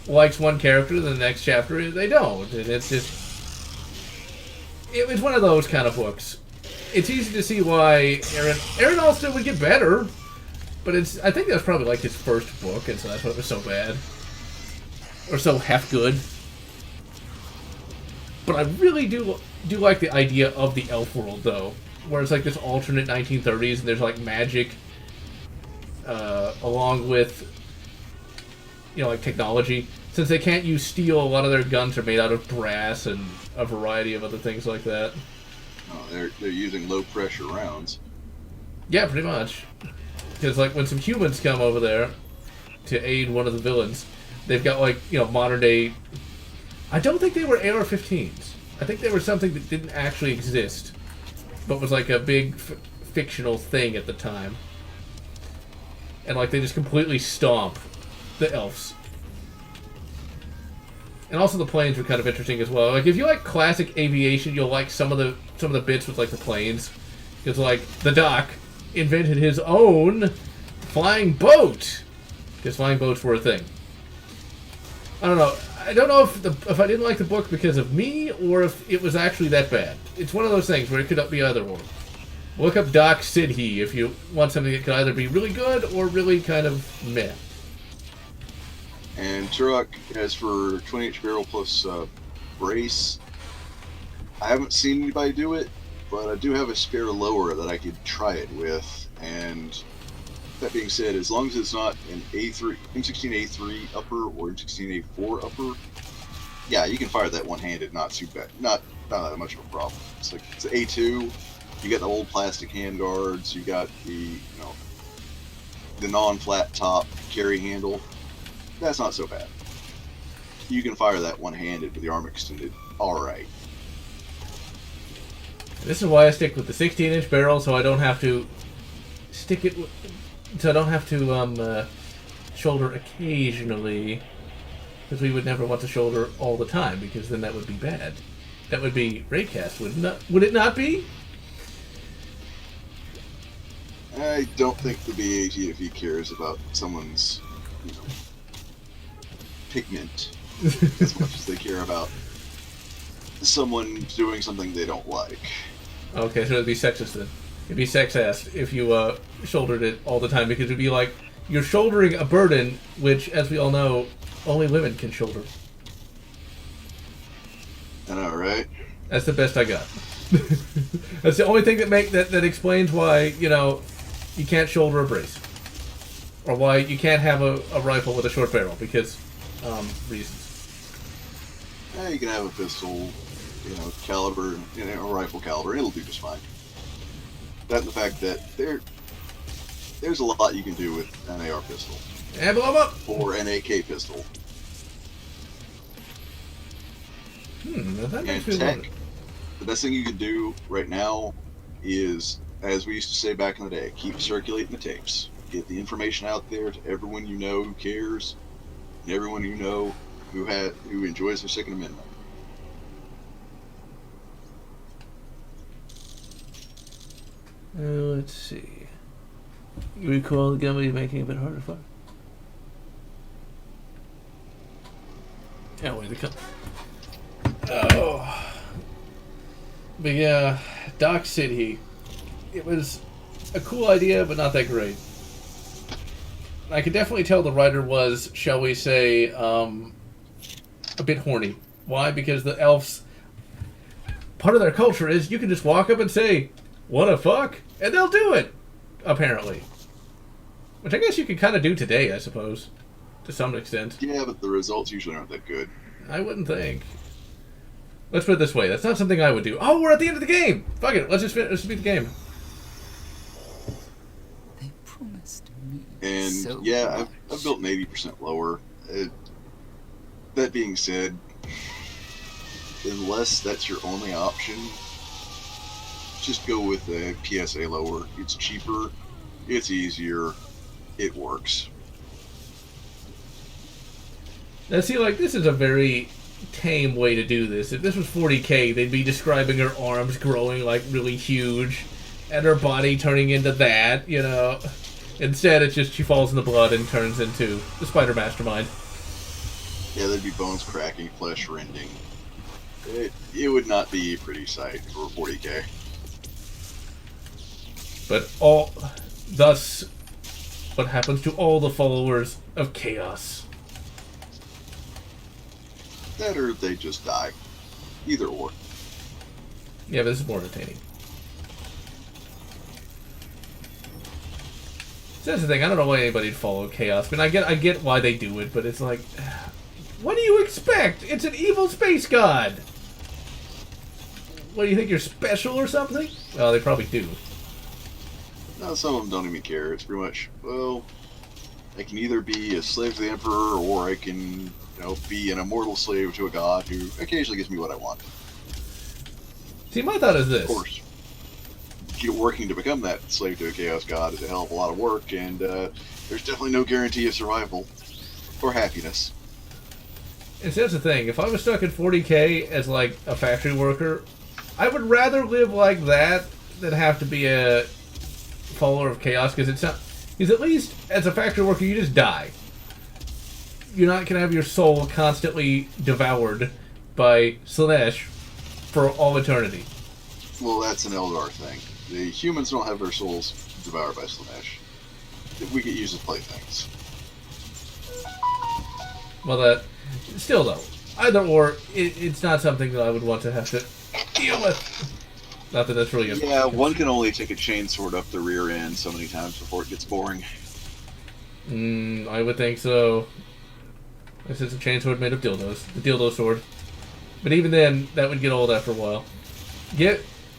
likes one character, and the next chapter they don't, and it's just... It was one of those kind of books. It's easy to see why Aaron Alston would get better, but I think that was probably like his first book, and so that's why it was so bad. Or so half good. But I really do like the idea of the elf world, though, where it's like this alternate 1930s, and there's like magic, along with, like technology. Since they can't use steel, a lot of their guns are made out of brass and a variety of other things like that. Oh, they're using low pressure rounds. Yeah, pretty much. Because like when some humans come over there to aid one of the villains, they've got like modern day. I don't think they were AR-15s. I think they were something that didn't actually exist, but was like a big fictional thing at the time. And like they just completely stomp the elves. And also the planes were kind of interesting as well. Like if you like classic aviation, you'll like some of the bits with like the planes. Because like the Doc invented his own flying boat. Because flying boats were a thing. I don't know. I don't know if I didn't like the book because of me or if it was actually that bad. It's one of those things where it could be either or. Look up Doc Sidhe if you want something that could either be really good or really kind of meh. And Turok, as for 20-inch barrel plus brace, I haven't seen anybody do it, but I do have a spare lower that I could try it with. And that being said, as long as it's not an A3, M16A3 upper or M16A4 upper, yeah, you can fire that one-handed, not too bad, not that much of a problem. It's like it's an A2. You got the old plastic handguards. You got the the non-flat top carry handle. That's not so bad. You can fire that one-handed with the arm extended. All right. This is why I stick with the 16-inch barrel, so I don't have to stick it. So I don't have to shoulder occasionally, because we would never want to shoulder all the time, because then that would be bad. That would be raycast, would it not be? I don't think the BATFE cares about someone's, pigment as much as they care about someone doing something they don't like. Okay, so it'd be sexist then. It'd be sex-assed if you shouldered it all the time, because it'd be like you're shouldering a burden, which, as we all know, only women can shoulder. I know, right? That's the best I got. That's the only thing that explains why, you can't shoulder a brace. Or why you can't have a rifle with a short barrel, because reasons. Yeah, you can have a pistol, caliber, a rifle caliber, and it'll do just fine. That and the fact that there's a lot you can do with an AR pistol. And blow 'em up! Or an AK pistol. That makes me And tech, wonder. the best thing you can do right now is, as we used to say back in the day, keep circulating the tapes. Get the information out there to everyone you know who cares, and everyone you know who enjoys their Second Amendment. Let's see. You recall the gun was making it a bit harder to fire? Yeah, wait, Oh. But yeah, Doc Sidhe. It was a cool idea, but not that great. I could definitely tell the writer was, shall we say, a bit horny. Why? Because the elves, part of their culture is you can just walk up and say, "Wanna fuck?" and they'll do it, apparently. Which I guess you could kind of do today, I suppose, to some extent. Yeah, but the results usually aren't that good. I wouldn't think. Let's put it this way: that's not something I would do. Oh, we're at the end of the game. Fuck it. Let's just beat the game. They promised me. And so yeah, much. I've built an 80% lower. That being said, unless that's your only option, just go with a PSA lower. It's cheaper, it's easier, it works. Now, see, like, this is a very tame way to do this. If this was 40K, they'd be describing her arms growing, like, really huge, and her body turning into that, Instead, it's just she falls in the blood and turns into the Spider Mastermind. Yeah, there'd be bones cracking, flesh rending. It would not be a pretty sight for 40K. But thus, what happens to all the followers of Chaos? That or they just die. Either or. Yeah, but this is more entertaining. So that's the thing. I don't know why anybody'd follow Chaos. I mean, I get why they do it, but it's like, what do you expect? It's an evil space god. What do you think? You're special or something? Well, they probably do. No, some of them don't even care. It's pretty much, well, I can either be a slave to the Emperor, or I can, be an immortal slave to a god who occasionally gives me what I want. See, my thought is this. Of course, working to become that slave to a chaos god is a hell of a lot of work, and there's definitely no guarantee of survival. or happiness. And so that's the thing. If I was stuck at 40K as like a factory worker, I would rather live like that than have to be a follower of chaos, because it's not. Because at least as a factory worker, you just die. You're not gonna have your soul constantly devoured by Slanesh for all eternity. Well, that's an Eldar thing. The humans don't have their souls devoured by Slanesh. We get used as playthings. Well, that still though, either or, it's not something that I would want to have to deal with. Not that that's really a... Yeah, one can only take a chainsword up the rear end so many times before it gets boring. I would think so. This is a chainsword made of dildos. The dildo sword. But even then, that would get old after a while.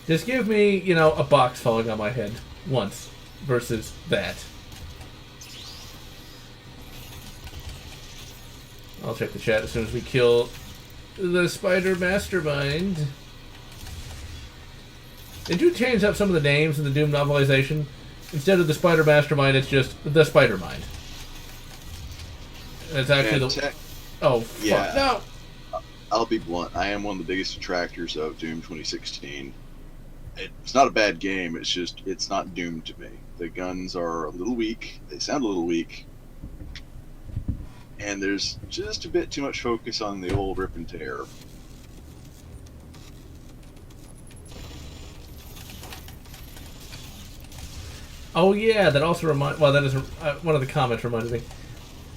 Just give me, you know, a box falling on my head once versus that. I'll check the chat as soon as we kill the spider mastermind. They do change up some of the names in the Doom novelization. Instead of the spider mastermind, it's just the spider mind. It's actually the... Oh, fuck. Yeah. No! I'll be blunt. I am one of the biggest detractors of Doom 2016. It's not a bad game. It's just, it's not Doom to me. The guns are a little weak. They sound a little weak. And there's just a bit too much focus on the old rip and tear. Oh yeah, that also reminds... Well, that is... one of the comments reminded me.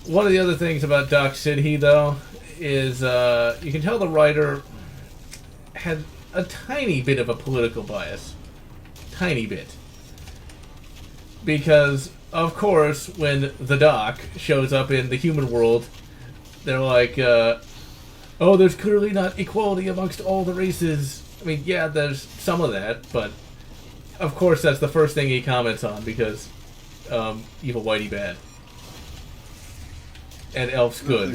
One of the other things about Doc Sidhe, though, is you can tell the writer had a tiny bit of a political bias. Tiny bit. Because, of course, when the Doc shows up in the human world, they're like, oh, there's clearly not equality amongst all the races. I mean, yeah, there's some of that, but of course that's the first thing he comments on, because evil whitey bad. And elf's good.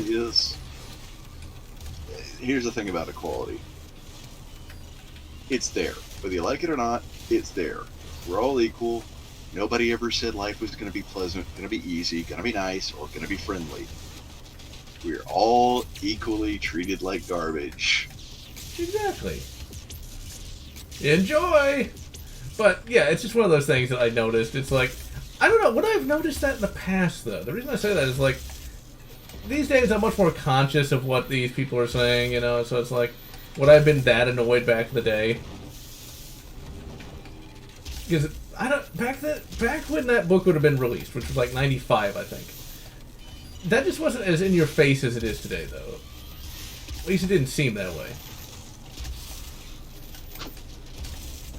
Here's the thing about equality. It's there. Whether you like it or not, it's there. We're all equal. Nobody ever said life was going to be pleasant, going to be easy, going to be nice, or going to be friendly. We're all equally treated like garbage. Exactly. Enjoy! But, yeah, it's just one of those things that I noticed. It's like, I don't know, would I have noticed that in the past, though? The reason I say that is, like, these days I'm much more conscious of what these people are saying, you know, so it's like, would I have been that annoyed back in the day? Because, I don't, back when that book would have been released, which was like 95, I think, that just wasn't as in your face as it is today, though. At least it didn't seem that way.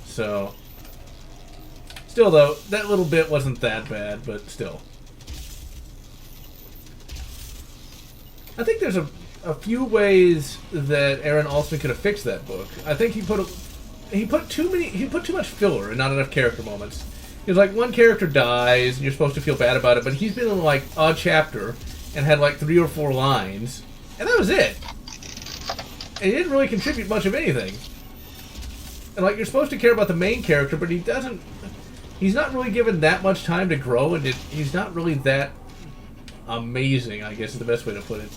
So, still though, that little bit wasn't that bad, but still. I think there's a few ways that Aaron Alston could have fixed that book. I think he put too much filler and not enough character moments. Because like one character dies and you're supposed to feel bad about it, but he's been in like a chapter and had like 3 or 4 lines, and that was it. And he didn't really contribute much of anything. And like you're supposed to care about the main character, but he doesn't. He's not really given that much time to grow, and he's not really that amazing, I guess is the best way to put it.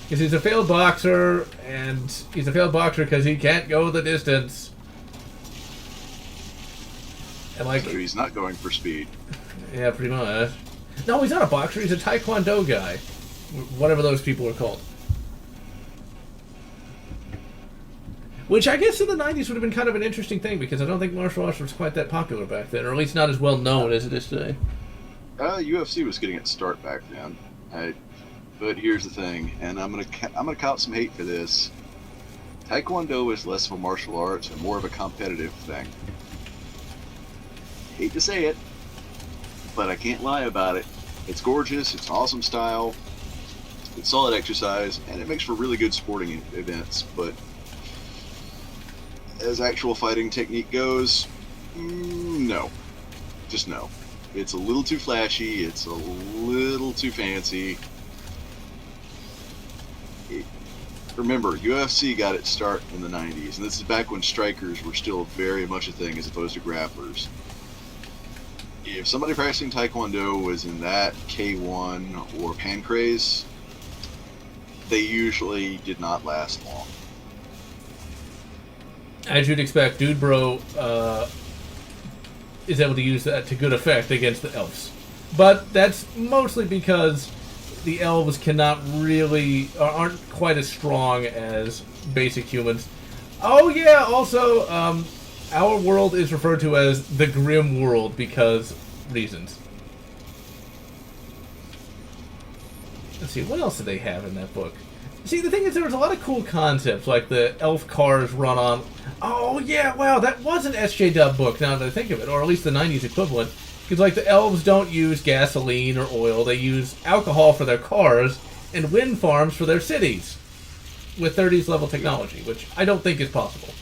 Because he's a failed boxer, and he's a failed boxer because he can't go the distance. And like, so he's not going for speed. Yeah, pretty much. No, he's not a boxer. He's a taekwondo guy. Whatever those people are called. Which I guess in the 90s would have been kind of an interesting thing, because I don't think martial arts was quite that popular back then, or at least not as well known as it is today. UFC was getting its start back then. But here's the thing, and I'm gonna cop some hate for this. Taekwondo is less of a martial arts and more of a competitive thing. Hate to say it, but I can't lie about it. It's gorgeous, it's an awesome style, it's solid exercise, and it makes for really good sporting events, but as actual fighting technique goes, no. Just no. It's a little too flashy, it's a little too fancy. Remember, UFC got its start in the 90s, and this is back when strikers were still very much a thing as opposed to grapplers. If somebody practicing Taekwondo was in that K1 or Pancrase, they usually did not last long. As you'd expect, Dude Bro is able to use that to good effect against the elves. But that's mostly because the elves cannot really, or aren't quite as strong as basic humans. Oh yeah, also, our world is referred to as the Grim World because reasons. Let's see, what else do they have in that book? See, the thing is, there was a lot of cool concepts, like the elf cars run on... Oh, yeah, wow, that was an SJW book, now that I think of it, or at least the 90s equivalent. Because, like, the elves don't use gasoline or oil, they use alcohol for their cars and wind farms for their cities. With 30s level technology, which I don't think is possible.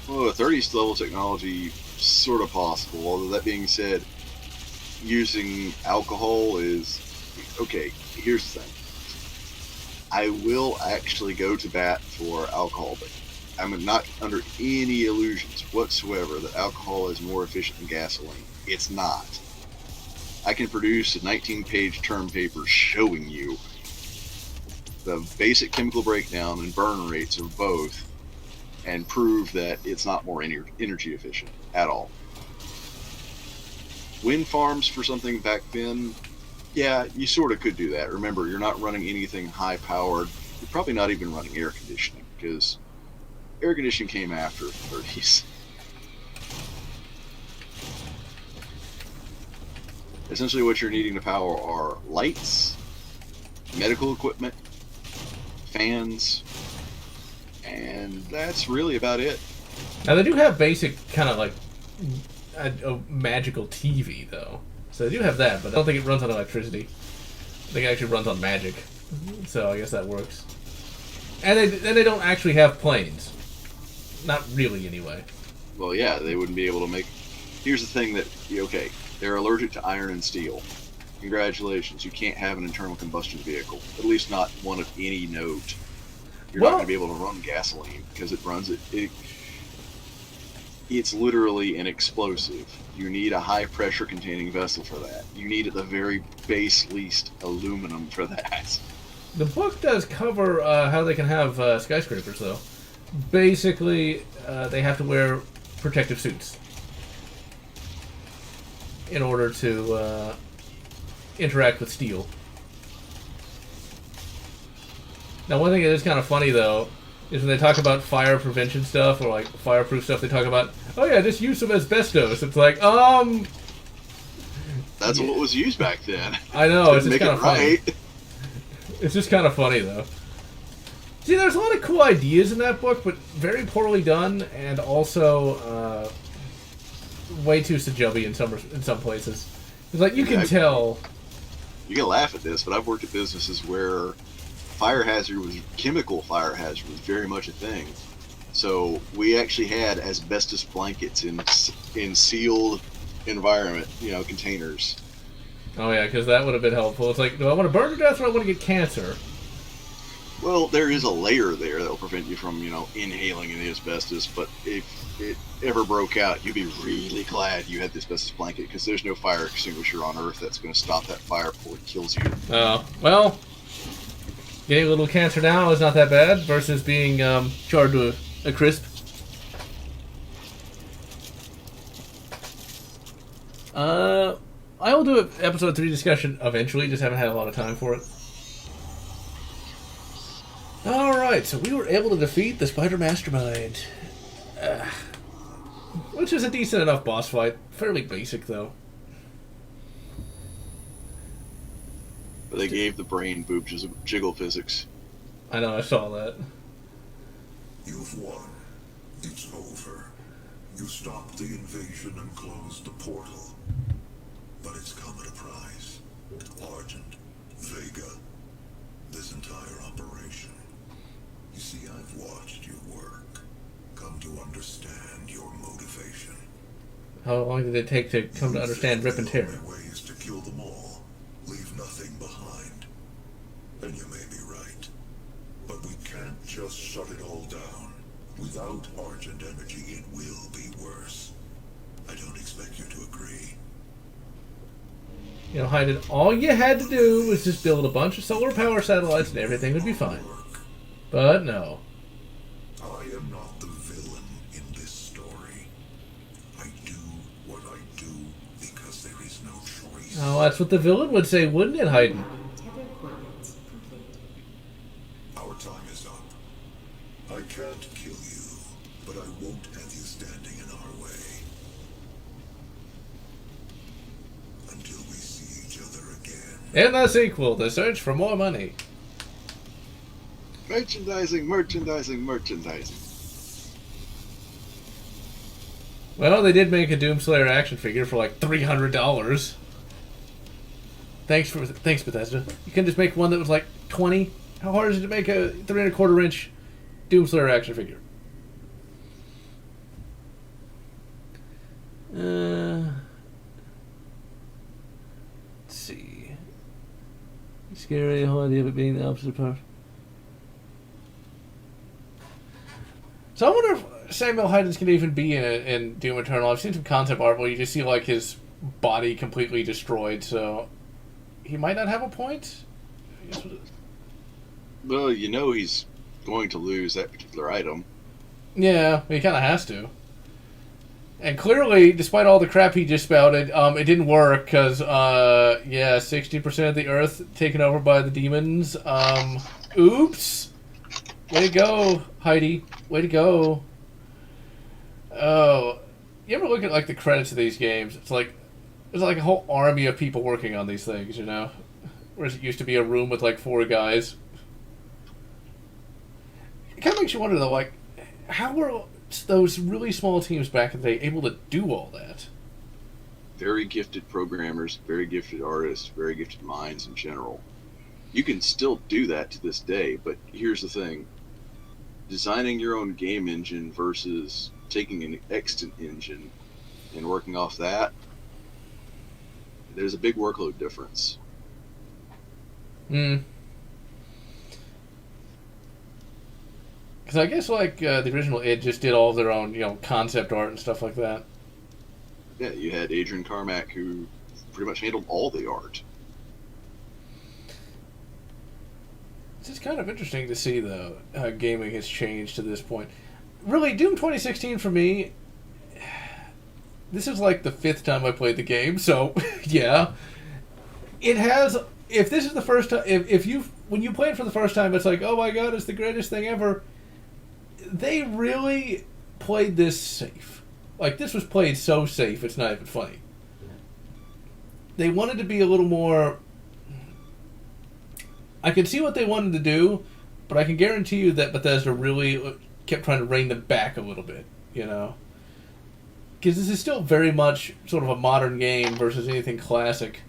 Well, 30s level technology, sort of possible, although that being said, using alcohol is... Okay, here's the thing. I will actually go to bat for alcohol, but I'm not under any illusions whatsoever that alcohol is more efficient than gasoline. It's not. I can produce a 19-page term paper showing you the basic chemical breakdown and burn rates of both and prove that it's not more energy efficient at all. Wind farms for something back then, yeah, you sort of could do that. Remember, you're not running anything high-powered. You're probably not even running air conditioning, because air conditioning came after the 30s. Essentially, what you're needing to power are lights, medical equipment, fans, and that's really about it. Now, they do have basic kind of like a magical TV, though. So they do have that, but I don't think it runs on electricity. I think it actually runs on magic. So I guess that works. And they don't actually have planes. Not really, anyway. Well, yeah, they wouldn't be able to make... Here's the thing that... Okay, they're allergic to iron and steel. Congratulations, you can't have an internal combustion vehicle. At least not one of any note. You're not going to be able to run gasoline, because it runs it... It's literally an explosive. You need a high pressure containing vessel for that. You need at the very base least aluminum for that. The book does cover how they can have skyscrapers, though. Basically, they have to wear protective suits in order to interact with steel. Now, one thing that is kind of funny, though, is when they talk about fire prevention stuff or like fireproof stuff, they talk about, oh yeah, just use some asbestos. It's like, that's what was used back then. I know, it's just make kind it of funny. right. It's just kind of funny though. See, there's a lot of cool ideas in that book, but very poorly done, and also way too sajubby in some places. It's like you can tell. You can laugh at this, but I've worked at businesses where chemical fire hazard was very much a thing. So we actually had asbestos blankets in sealed environment, containers. Oh yeah, because that would have been helpful. It's like, do I want to burn to death or do I want to get cancer? Well, there is a layer there that will prevent you from, inhaling the asbestos, but if it ever broke out, you'd be really glad you had the asbestos blanket, because there's no fire extinguisher on Earth that's going to stop that fire before it kills you. Oh, well, getting a little cancer now is not that bad versus being charred to a crisp. I will do an episode 3 discussion eventually, just haven't had a lot of time for it. Alright, so we were able to defeat the Spider Mastermind. Which is a decent enough boss fight. Fairly basic, though. But they gave the brain boob jiggle physics. I know, I saw that. You've won. It's over. You stopped the invasion and closed the portal. But it's come at a price. Argent, Vega, this entire operation. You see, I've watched you work. Come to understand your motivation. How long did it take to come to understand Rip and Tear? The only way is to kill them all. Leave nothing behind. And you may be right. But we can't just shut it all down. Without Argent energy, it will be worse. I don't expect you to agree. Hyden, all you had to do was just build a bunch of solar power satellites and everything would be fine. But no. I am not the villain in this story. I do what I do because there is no choice. Oh, that's what the villain would say, wouldn't it, Hayden? Tether coordinates complete. Our time is up. I can't kill you, but I won't have you standing in our way. Until we see each other again. In the sequel, The Search for More Money. Merchandising, merchandising, merchandising. Well, they did make a Doomslayer action figure for like $300. Thanks, Bethesda. You can just make one that was like 20. How hard is it to make a 3¼ inch Doomslayer action figure? Let's see. Scary, the whole idea of it being the opposite part. So I wonder if Samuel Hayden's can even be in Doom Eternal. I've seen some concept art where you just see like his body completely destroyed, so he might not have a point. I guess Well, you know he's going to lose that particular item. yeah, he kind of has to. And clearly, despite all the crap he just spouted, it didn't work because, 60% of the Earth taken over by the demons. Oops. Way to go, Heidi. Way to go. Oh, you ever look at like the credits of these games? It's like there's like a whole army of people working on these things, you know? Whereas it used to be a room with like 4 guys. It kind of makes you wonder though, like, how were those really small teams back in the day able to do all that? Very gifted programmers, very gifted artists, very gifted minds in general. You can still do that to this day, but here's the thing. Designing your own game engine versus taking an extant engine and working off that, there's a big workload difference. Because I guess like the original id just did all of their own, concept art and stuff like that. Yeah, you had Adrian Carmack who pretty much handled all the art. It's just kind of interesting to see, though, how gaming has changed to this point. Really, Doom 2016 for me, this is like the 5th time I played the game, so yeah. It has, if this is the first time, when you play it for the first time, it's like, oh my god, it's the greatest thing ever. They really played this safe. Like, this was played so safe, it's not even funny. They wanted to be a little more... I can see what they wanted to do, but I can guarantee you that Bethesda really kept trying to rein them back a little bit, Because this is still very much sort of a modern game versus anything classic.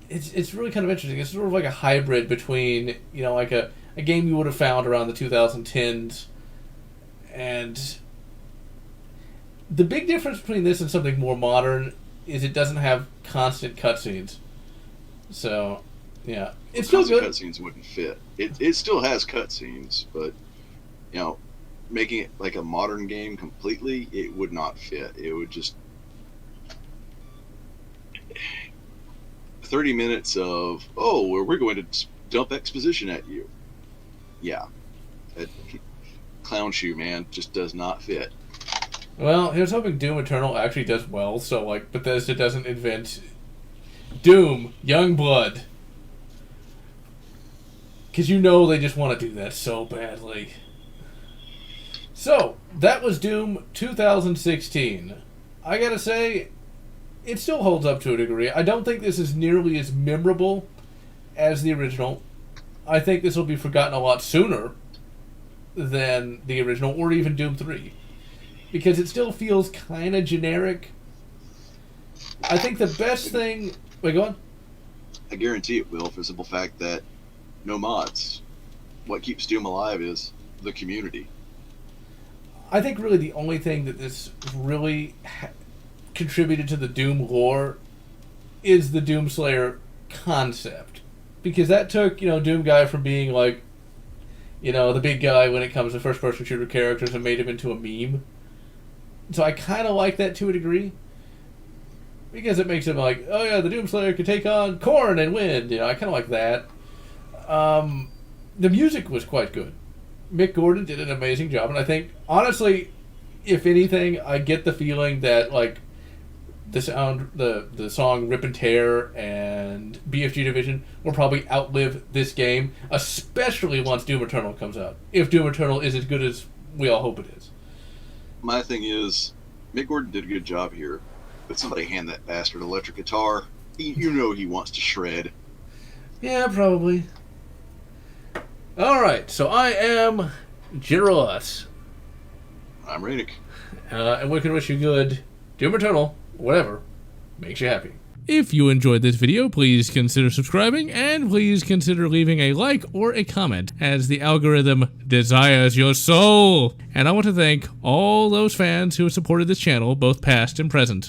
It's really kind of interesting. It's sort of like a hybrid between, like a game you would have found around the 2010s. And the big difference between this and something more modern is it doesn't have constant cutscenes. So... yeah, it's still good. Cutscenes wouldn't fit. It still has cutscenes, but making it like a modern game completely, it would not fit. It would just 30 minutes of we're going to dump exposition at you. Yeah, that clown shoe man just does not fit. Well, here's hoping Doom Eternal actually does well, so like Bethesda doesn't invent Doom Youngblood. Because they just want to do that so badly. So, that was Doom 2016. I gotta say, it still holds up to a degree. I don't think this is nearly as memorable as the original. I think this will be forgotten a lot sooner than the original, or even Doom 3. Because it still feels kind of generic. I think the best thing... Wait, go on. I guarantee it will, for the simple fact that no mods. What keeps Doom alive is the community. I think really the only thing that this really contributed to the Doom lore is the Doomslayer concept. Because that took, Doom Guy from being like, the big guy when it comes to first-person shooter characters and made him into a meme. So I kind of like that to a degree. Because it makes him like, oh yeah, the Doomslayer can take on Korn and win. I kind of like that. the music was quite good. Mick Gordon did an amazing job, and I think, honestly, if anything, I get the feeling that, like, the song Rip and Tear and BFG Division will probably outlive this game, especially once Doom Eternal comes out. If Doom Eternal is as good as we all hope it is. My thing is, Mick Gordon did a good job here, but somebody hand that bastard an electric guitar. You know he wants to shred. Yeah, probably. Alright, so I am General Lotz. I'm Radic. And we can wish you good Doom Eternal, whatever makes you happy. If you enjoyed this video, please consider subscribing, and please consider leaving a like or a comment, as the algorithm desires your soul. And I want to thank all those fans who have supported this channel, both past and present.